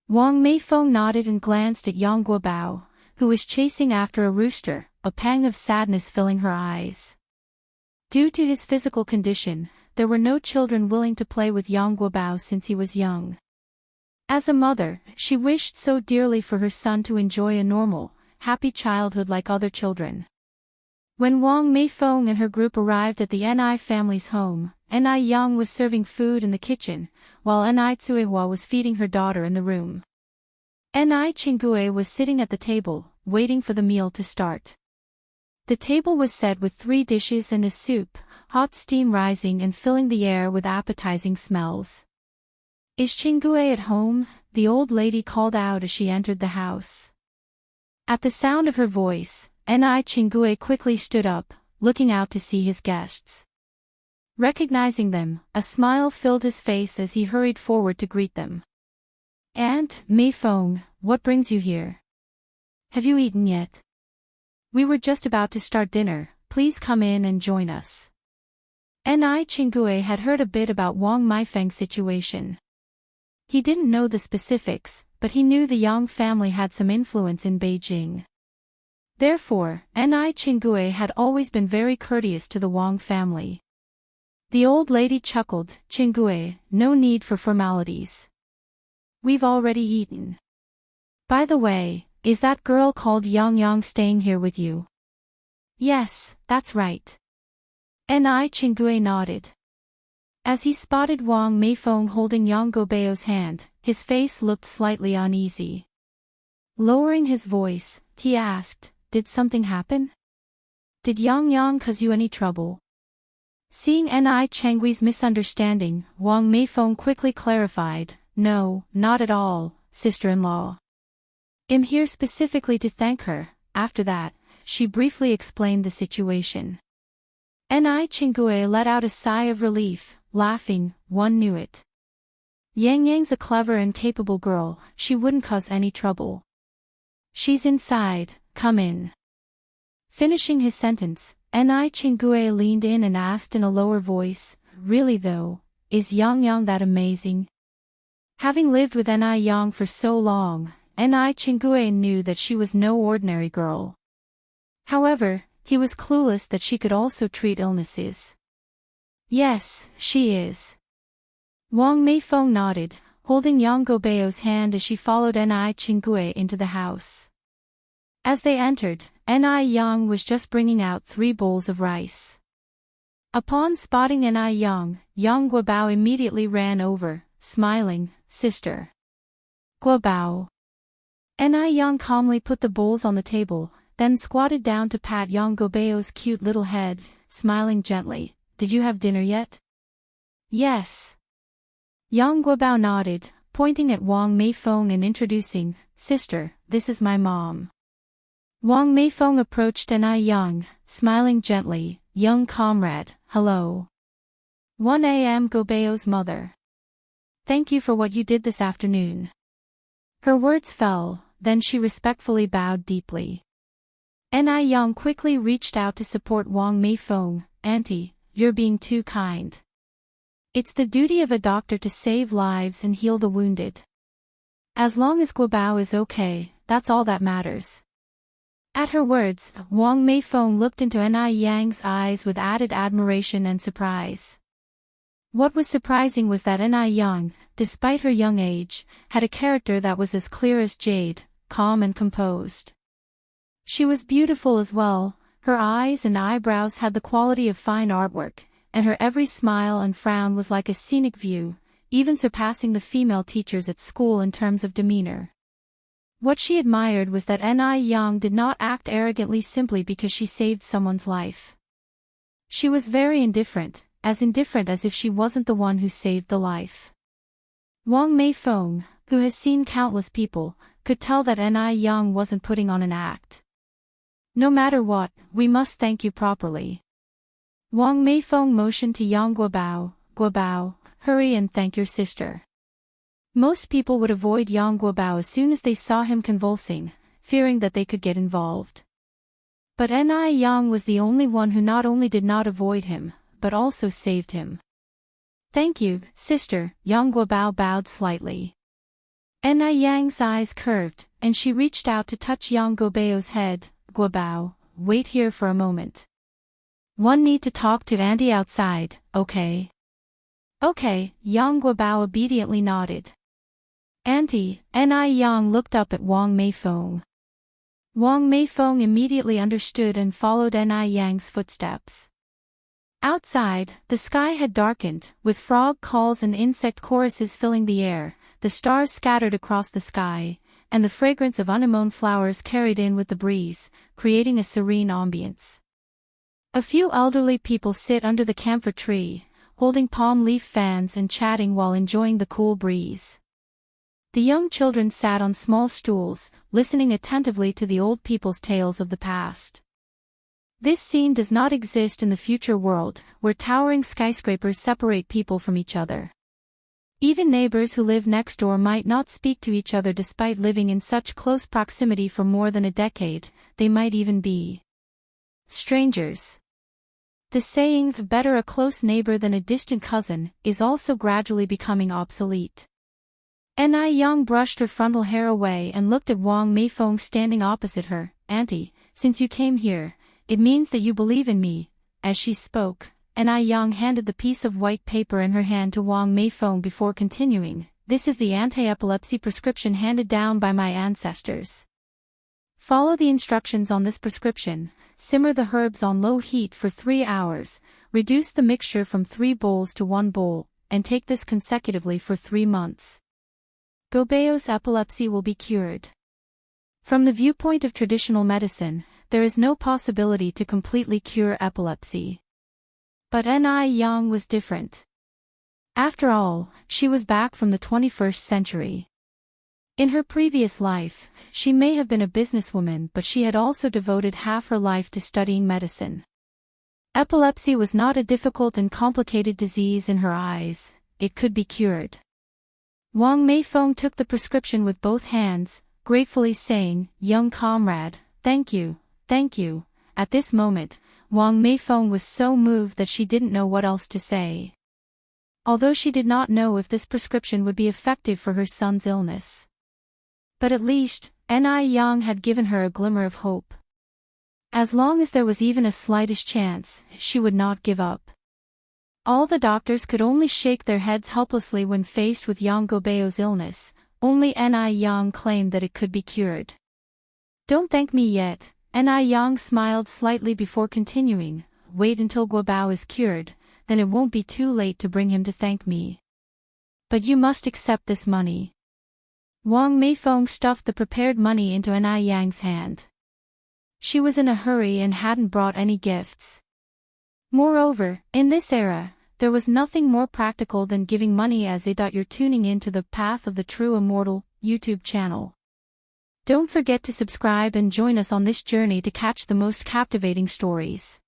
Wang Meifeng nodded and glanced at Yang Guobao, who was chasing after a rooster, a pang of sadness filling her eyes. Due to his physical condition, there were no children willing to play with Yang Guobao since he was young. As a mother, she wished so dearly for her son to enjoy a normal, happy childhood like other children. When Wang Meifeng and her group arrived at the Ni family's home, Ni Yang was serving food in the kitchen, while Ni Tsuehua was feeding her daughter in the room. Ni Chingue was sitting at the table, waiting for the meal to start. The table was set with 3 dishes and a soup, hot steam rising and filling the air with appetizing smells. "Is Chingue at home?" the old lady called out as she entered the house. At the sound of her voice, Ni Chingue quickly stood up, looking out to see his guests. Recognizing them, a smile filled his face as he hurried forward to greet them. "Aunt Meifeng, what brings you here? Have you eaten yet? We were just about to start dinner, please come in and join us." Ni Chingue had heard a bit about Wang Meifeng's situation. He didn't know the specifics, but he knew the Yang family had some influence in Beijing. Therefore, Ni Chingue had always been very courteous to the Wang family. The old lady chuckled, "Chingue, no need for formalities. We've already eaten. By the way, is that girl called Yang Yang staying here with you?" "Yes, that's right." Ni Chingue nodded. As he spotted Wang Meifeng holding Yang Gobeo's hand, his face looked slightly uneasy. Lowering his voice, he asked, "Did something happen? Did Yang Yang cause you any trouble?" Seeing Ni Chingue's misunderstanding, Wang Meifeng quickly clarified, "No, not at all, sister-in-law. I'm here specifically to thank her." After that, she briefly explained the situation. Ni Chingue let out a sigh of relief, laughing, one knew it. Yang Yang's a clever and capable girl, she wouldn't cause any trouble. "She's inside, come in." Finishing his sentence, Ni Chingue leaned in and asked in a lower voice, "Really though, is Yang Yang that amazing?" Having lived with Ni Yang for so long, Ni Chingue knew that she was no ordinary girl. However, he was clueless that she could also treat illnesses. "Yes, she is." Wang Meifeng nodded, holding Yang Gobeo's hand as she followed Ni Chingue into the house. As they entered, Ni Yang was just bringing out 3 bowls of rice. Upon spotting Ni Yang, Yang Guobao immediately ran over, smiling, "Sister." "Guobao." Ni Yang calmly put the bowls on the table, then squatted down to pat Yang Gobeo's cute little head, smiling gently. "Did you have dinner yet?" "Yes." Yang Guobao nodded, pointing at Wang Meifeng and introducing, "Sister, this is my mom." Wang Meifeng approached Ni Yang, smiling gently, "Young comrade, hello. 1am Gobeo's mother. Thank you for what you did this afternoon." Her words fell, then she respectfully bowed deeply. Ni Yang quickly reached out to support Wang Meifeng, "Auntie, you're being too kind. It's the duty of a doctor to save lives and heal the wounded. As long as Guobao is okay, that's all that matters." At her words, Wang Meifeng looked into Ni Yang's eyes with added admiration and surprise. What was surprising was that Ni Yang, despite her young age, had a character that was as clear as jade, calm and composed. She was beautiful as well, her eyes and eyebrows had the quality of fine artwork, and her every smile and frown was like a scenic view, even surpassing the female teachers at school in terms of demeanor. What she admired was that Ni Yang did not act arrogantly simply because she saved someone's life. She was very indifferent as if she wasn't the one who saved the life. Wang Meifeng, who has seen countless people, could tell that Ni Yang wasn't putting on an act. "No matter what, we must thank you properly." Wang Meifeng motioned to Yang Guobao, "Guobao, hurry and thank your sister." Most people would avoid Yang Guobao as soon as they saw him convulsing, fearing that they could get involved. But Ni Yang was the only one who not only did not avoid him, but also saved him. "Thank you, sister." Yang Guobao bowed slightly. Ni Yang's eyes curved, and she reached out to touch Yang Gobeo's head. "Guobao, wait here for a moment. One need to talk to Auntie outside, okay?" "Okay." Yang Guobao obediently nodded. "Auntie." Ni Yang looked up at Wang Meifeng. Wang Meifeng immediately understood and followed Ni Yang's footsteps. Outside, the sky had darkened, with frog calls and insect choruses filling the air, the stars scattered across the sky, and the fragrance of anemone flowers carried in with the breeze, creating a serene ambience. A few elderly people sit under the camphor tree, holding palm leaf fans and chatting while enjoying the cool breeze. The young children sat on small stools, listening attentively to the old people's tales of the past. This scene does not exist in the future world, where towering skyscrapers separate people from each other. Even neighbors who live next door might not speak to each other despite living in such close proximity for more than a decade, they might even be strangers. The saying, better a close neighbor than a distant cousin, is also gradually becoming obsolete. Ni Yang brushed her frontal hair away and looked at Wang Meifeng standing opposite her. Auntie, since you came here, it means that you believe in me. As she spoke, Ni Yang handed the piece of white paper in her hand to Wang Meifeng before continuing, this is the anti-epilepsy prescription handed down by my ancestors. Follow the instructions on this prescription, simmer the herbs on low heat for 3 hours, reduce the mixture from 3 bowls to 1 bowl, and take this consecutively for 3 months. Gobeo's epilepsy will be cured. From the viewpoint of traditional medicine, there is no possibility to completely cure epilepsy. But Ni Yang was different. After all, she was back from the 21st century. In her previous life, she may have been a businesswoman, but she had also devoted half her life to studying medicine. Epilepsy was not a difficult and complicated disease in her eyes, it could be cured. Wang Meifeng took the prescription with both hands, gratefully saying, young comrade, thank you, thank you. At this moment, Wang Meifeng was so moved that she didn't know what else to say. Although she did not know if this prescription would be effective for her son's illness. But at least, Ni Yang had given her a glimmer of hope. As long as there was even a slightest chance, she would not give up. All the doctors could only shake their heads helplessly when faced with Yang Gobeo's illness. Only Ni Yang claimed that it could be cured. Don't thank me yet, Ni Yang smiled slightly before continuing, wait until Guobao is cured, then it won't be too late to bring him to thank me. But you must accept this money. Wang Meifeng stuffed the prepared money into Ni Yang's hand. She was in a hurry and hadn't brought any gifts. Moreover, in this era, there was nothing more practical than giving money as you're tuning into the Path of the True Immortal YouTube channel. Don't forget to subscribe and join us on this journey to catch the most captivating stories.